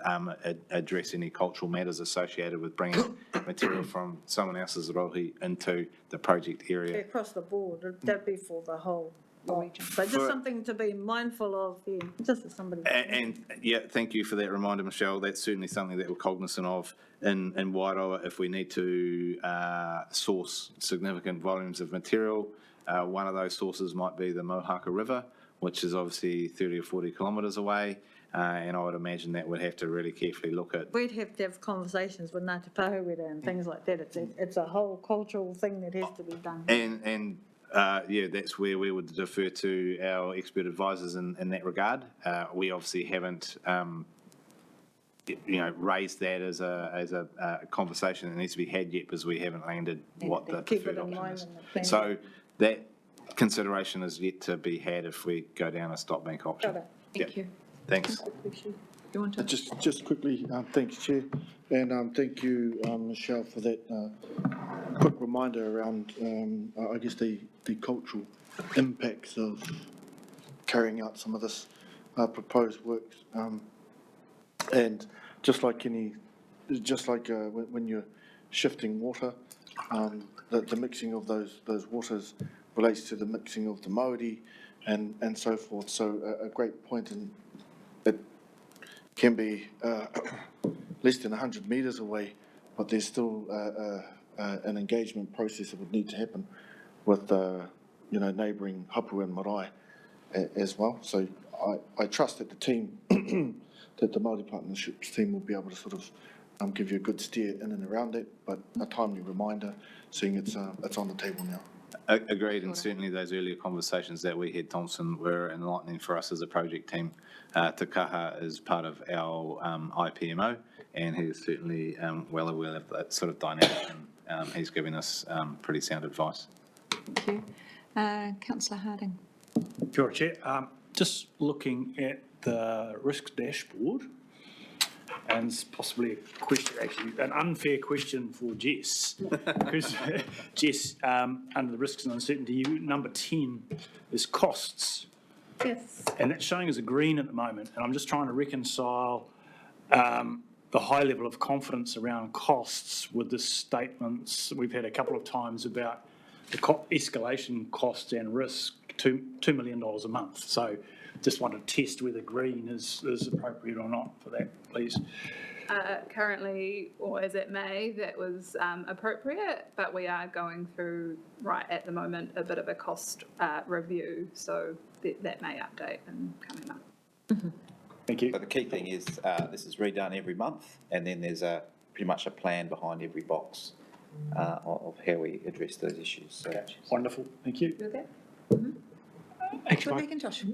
address any cultural matters associated with bringing material from someone else's rohi into the project area. Across the board, that'd be for the whole region. But just something to be mindful of, yeah, just as somebody. And yeah, thank you for that reminder, Michelle. That's certainly something that we're cognizant of in Wairoa if we need to source significant volumes of material. One of those sources might be the Mohaka River, which is obviously 30 or 40 kilometres away. And I would imagine that we'd have to really carefully look at. We'd have to have conversations with Ngāti Pāhuera and things like that. It's a whole cultural thing that has to be done. And yeah, that's where we would defer to our expert advisors in that regard. We obviously haven't, raised that as a conversation that needs to be had yet because we haven't landed what the preferred option is. So that consideration is yet to be had if we go down a stop bank option. Thank you. Thanks. You want to? Just quickly, thanks, Chair, and thank you, Michelle, for that quick reminder around, I guess, the cultural impacts of carrying out some of this proposed works. And just like when you're shifting water, the mixing of those waters relates to the mixing of the mauri and so forth. So a great point, and it can be less than 100 metres away, but there's still an engagement process that would need to happen with neighbouring hapu and marae as well. So I trust that the team, that the Māori Partnerships team will be able to sort of give you a good steer in and around it, but a timely reminder, seeing it's on the table now. Agreed, and certainly those earlier conversations that we had, Thompson, were enlightening for us as a project team. Te Kaha is part of our IPMO, and he's certainly well aware of that sort of dynamic, and he's giving us pretty sound advice. Thank you. Councillor Harding. Kia ora, Chair. Just looking at the risk dashboard, and it's possibly a question, actually, an unfair question for Jess. Because Jess, under the risks and uncertainty, number 10 is costs. Yes. And that's showing as a green at the moment. And I'm just trying to reconcile the high level of confidence around costs with the statements we've had a couple of times about the escalation costs and risk, $2 million a month. So just want to test whether green is appropriate or not for that, please. Currently, or as it may, that was appropriate, but we are going through, right at the moment, a bit of a cost review, so that may update in coming up. Thank you. But the key thing is this is redone every month, and then there's pretty much a plan behind every box of how we address those issues. So okay. Wonderful, thank you. Okay. Actually,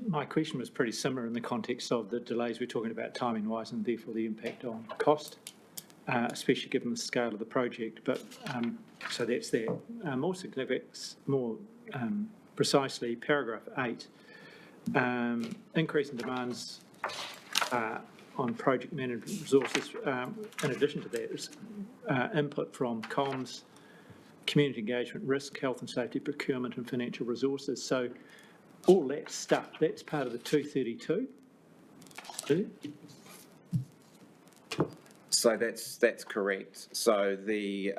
my question was pretty similar in the context of the delays we're talking about timing-wise and therefore the impact on cost, especially given the scale of the project. But so that's there. More significant, more precisely, paragraph 8, increase in demands on project management resources. In addition to that, is input from comms, community engagement, risk, health and safety, procurement and financial resources. So all that stuff, that's part of the 232, is it? So that's correct. So the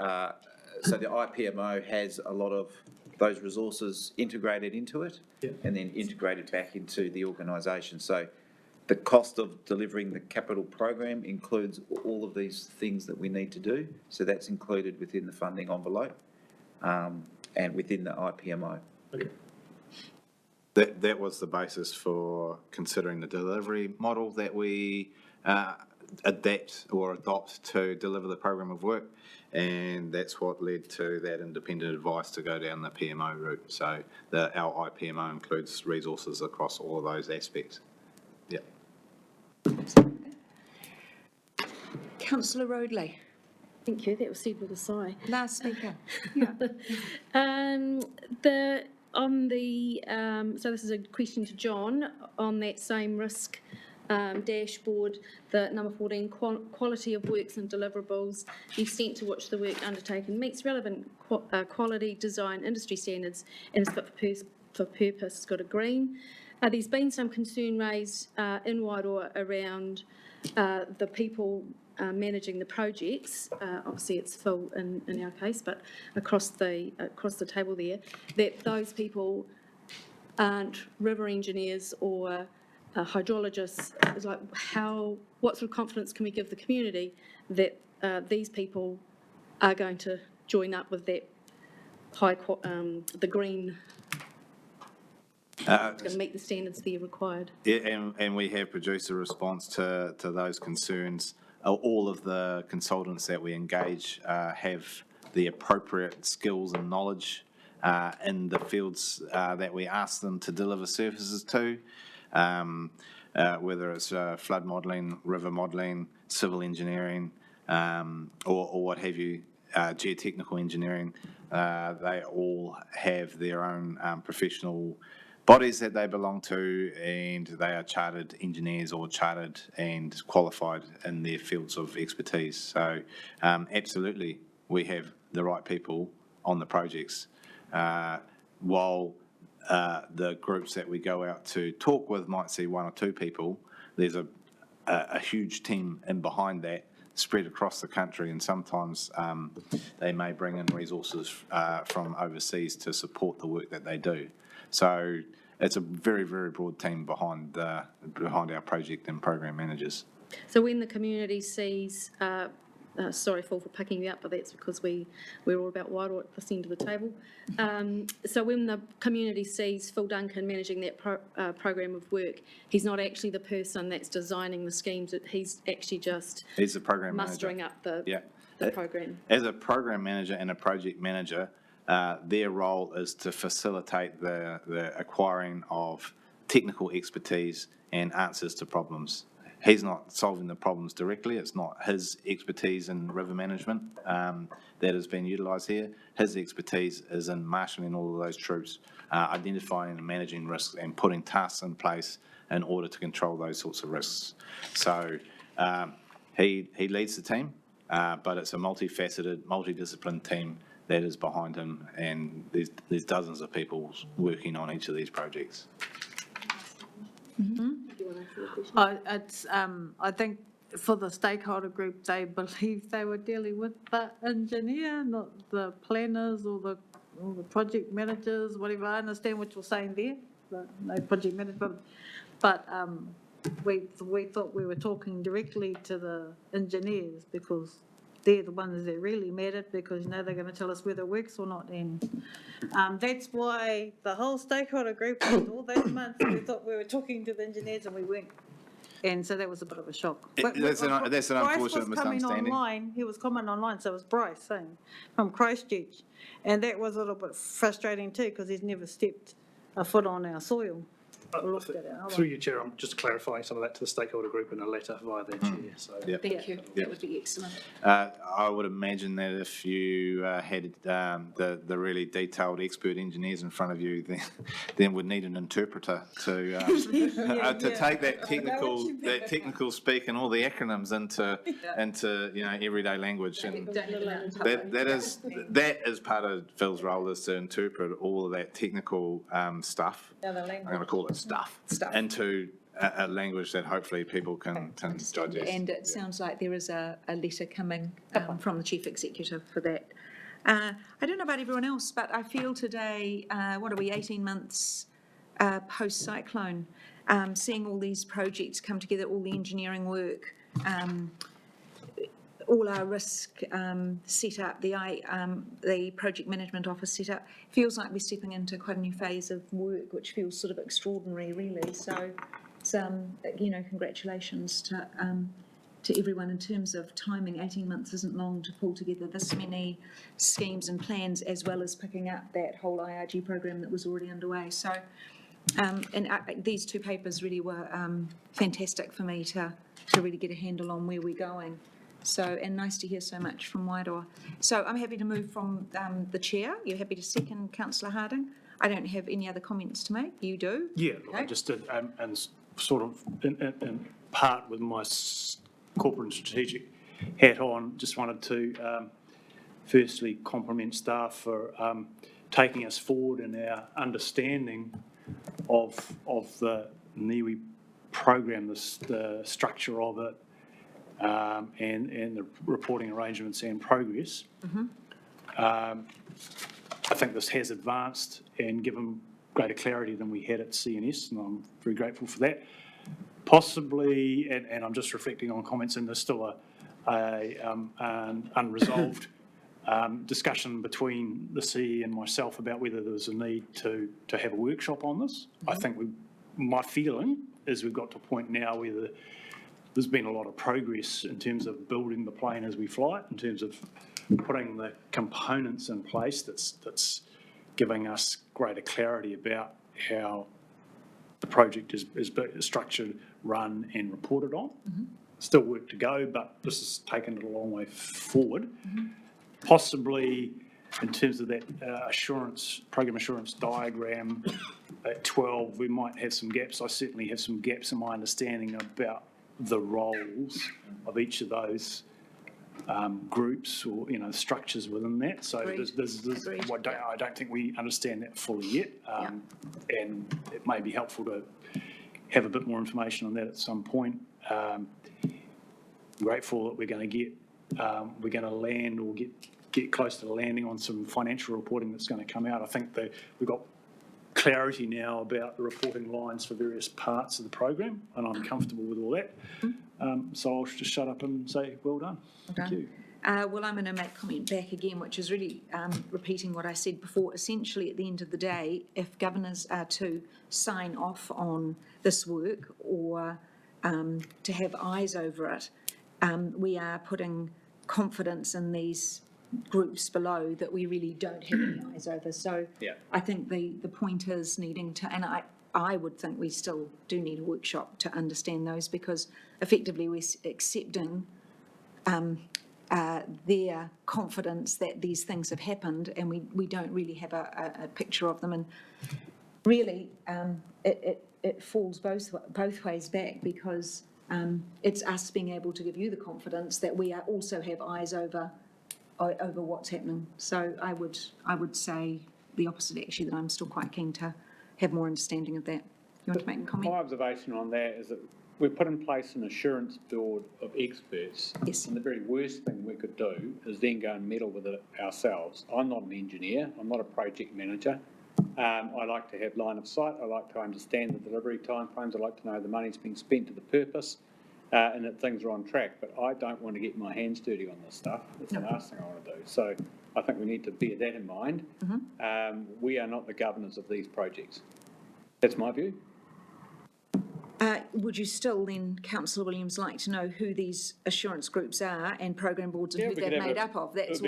IPMO has a lot of those resources integrated into it, and then integrated back into the organisation. So the cost of delivering the capital program includes all of these things that we need to do. So that's included within the funding envelope and within the IPMO. Okay. That was the basis for considering the delivery model that we adapt or adopt to deliver the program of work. And that's what led to that independent advice to go down the PMO route. So our IPMO includes resources across all of those aspects. Yeah. Councillor Roadley. Thank you, that was said with a sigh. Last speaker. So this is a question to John on that same risk dashboard, the number 14, quality of works and deliverables, the extent to which the work undertaken meets relevant quality, design, industry standards, and is fit for purpose. It's got a green. There's been some concern raised in Wairoa around the people managing the projects. Obviously, it's Phil in our case, but across the table there, that those people aren't river engineers or hydrologists. It's like what sort of confidence can we give the community that these people are going to join up with that the green? It's going to meet the standards there required. Yeah, and we have produced a response to those concerns. All of the consultants that we engage have the appropriate skills and knowledge in the fields that we ask them to deliver services to, whether it's flood modelling, river modelling, civil engineering, or what have you, geotechnical engineering. They all have their own professional bodies that they belong to, and they are chartered engineers or chartered and qualified in their fields of expertise. So absolutely, we have the right people on the projects. While the groups that we go out to talk with might see one or two people, there's a huge team in behind that spread across the country, and sometimes they may bring in resources from overseas to support the work that they do. So it's a very, very broad team behind our project and program managers. So when the community sees, sorry Phil for picking you up, but that's because we're all about Wairoa at this end of the table. So when the community sees Phil Duncan managing that program of work, he's not actually the person that's designing the schemes. He's actually just He's the program mustering manager. up the program. As a program manager and a project manager, their role is to facilitate the acquiring of technical expertise and answers to problems. He's not solving the problems directly. It's not his expertise in river management that has been utilised here. His expertise is in marshalling all of those troops, identifying and managing risks and putting tasks in place in order to control those sorts of risks. So he leads the team, but it's a multifaceted, multidisciplined team that is behind him, and there's dozens of people working on each of these projects. I think for the stakeholder group, they believe they were dealing with the engineer, not the planners or the project managers, whatever. I understand what you're saying there, no project management, but we thought we were talking directly to the engineers because they're the ones that really mattered, because they're going to tell us whether it works or not. And that's why the whole stakeholder group, all those months, we thought we were talking to the engineers and we weren't. And so that was a bit of a shock. That's an unfortunate misunderstanding. He was commenting online, so it was Bryce saying, from Christchurch. And that was a little bit frustrating too, because he's never stepped a foot on our soil. Through you, Chair, I'm just clarifying some of that to the stakeholder group in a letter via their chair. So. Yep. Thank you. That would be excellent. I would imagine that if you had the really detailed expert engineers in front of you, then would need an interpreter to take that technical speak and all the acronyms into everyday language, and that is part of Phil's role, is to interpret all of that technical stuff. I'm going to call it stuff. Into a language that hopefully people can digest. And it sounds like there is a letter coming from the Chief Executive for that. I don't know about everyone else, but I feel today, 18 months post-cyclone, seeing all these projects come together, all the engineering work, all our risk set up, the project management office set up, feels like we're stepping into quite a new phase of work, which feels sort of extraordinary, really. So, congratulations to everyone in terms of timing. 18 months isn't long to pull together this many schemes and plans, as well as picking up that whole IRG program that was already underway. So, these two papers really were fantastic for me to really get a handle on where we're going. So, and nice to hear so much from Wairoa. So I'm happy to move from the chair. You're happy to second, Councillor Harding? I don't have any other comments to make. You do? Yeah, Okay. I just did, and sort of in part with my corporate and strategic hat on, just wanted to firstly compliment staff for taking us forward in our understanding of the NIWI program, the structure of it, and the reporting arrangements and progress. I think this has advanced and given greater clarity than we had at CNS, and I'm very grateful for that. Possibly, and I'm just reflecting on comments, and there's still an unresolved discussion between the CE and myself about whether there's a need to have a workshop on this. I think my feeling is we've got to a point now where there's been a lot of progress in terms of building the plane as we fly it, in terms of putting the components in place that's giving us greater clarity about how the project is structured, run and reported on. Still work to go, but this has taken it a long way forward. Possibly in terms of that program assurance diagram at 12, we might have some gaps. I certainly have some gaps in my understanding about the roles of each of those groups or structures within that. So I don't think we understand that fully yet, and it may be helpful to have a bit more information on that at some point. I'm grateful that we're going to land or get close to landing on some financial reporting that's going to come out. I think that we've got clarity now about the reporting lines for various parts of the program, and I'm comfortable with all that. So I'll just shut up and say, well done. Thank you. Well, I'm going to make comment back again, which is really repeating what I said before. Essentially, at the end of the day, if governors are to sign off on this work or to have eyes over it, we are putting confidence in these groups below that we really don't have any eyes over. So I think the point is needing to, and I would think we still do need a workshop to understand those, because effectively we're accepting their confidence that these things have happened, and we don't really have a picture of them. And really, it falls both ways back, because it's us being able to give you the confidence that we also have eyes over what's happening. So I would say the opposite, actually, that I'm still quite keen to have more understanding of that. You want to make a comment? My observation on that is that we've put in place an assurance board of experts. Yes. And the very worst thing we could do is then go and meddle with it ourselves. I'm not an engineer. I'm not a project manager. I like to have line of sight. I like to understand the delivery timeframes. I like to know the money's being spent to the purpose and that things are on track. But I don't want to get my hands dirty on this stuff. That's the last thing I want to do. So I think we need to bear that in mind. We are not the governors of these projects. That's my view. Would you still then, Councillor Williams, like to know who these assurance groups are and program boards and who they're made up of? That's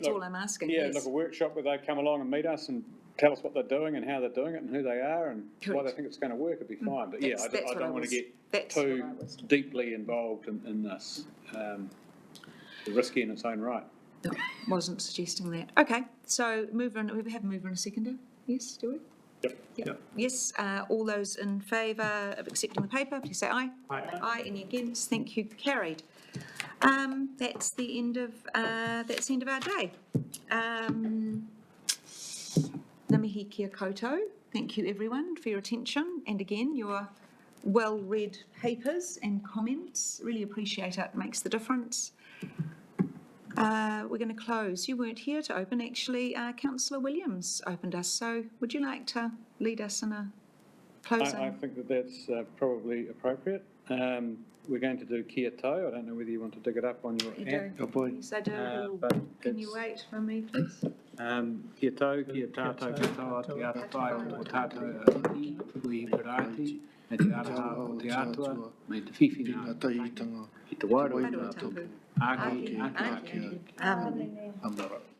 all I'm asking. Yeah, like a workshop where they come along and meet us and tell us what they're doing and how they're doing it and who they are and why they think it's going to work. It'd be fine. But yeah, I don't want to get too deeply involved in this. It's risky in its own right. No, wasn't suggesting that. Okay, so mover and we have a mover and a seconder. Yes, do we? Yep. Yes, all those in favour of accepting the paper, please say aye. Aye. Any against? Thank you. Carried. That's the end of our day. Namihi kia koutou. Thank you everyone for your attention, and again your well-read papers and comments. Really appreciate it. Makes the difference. We're going to close. You weren't here to open, actually. Councillor Williams opened us, so would you like to lead us in a closing? I think that that's probably appropriate. We're going to do kia tau. I don't know whether you want to dig it up on your app. Yes, I do. But Can you wait for me, please? Kia tau, kia tātou katoa, te ata whai o tātou atihi, hui parati, e te araha o te atua, me te whiwhina i te waro, āki, āki, āki. Amen.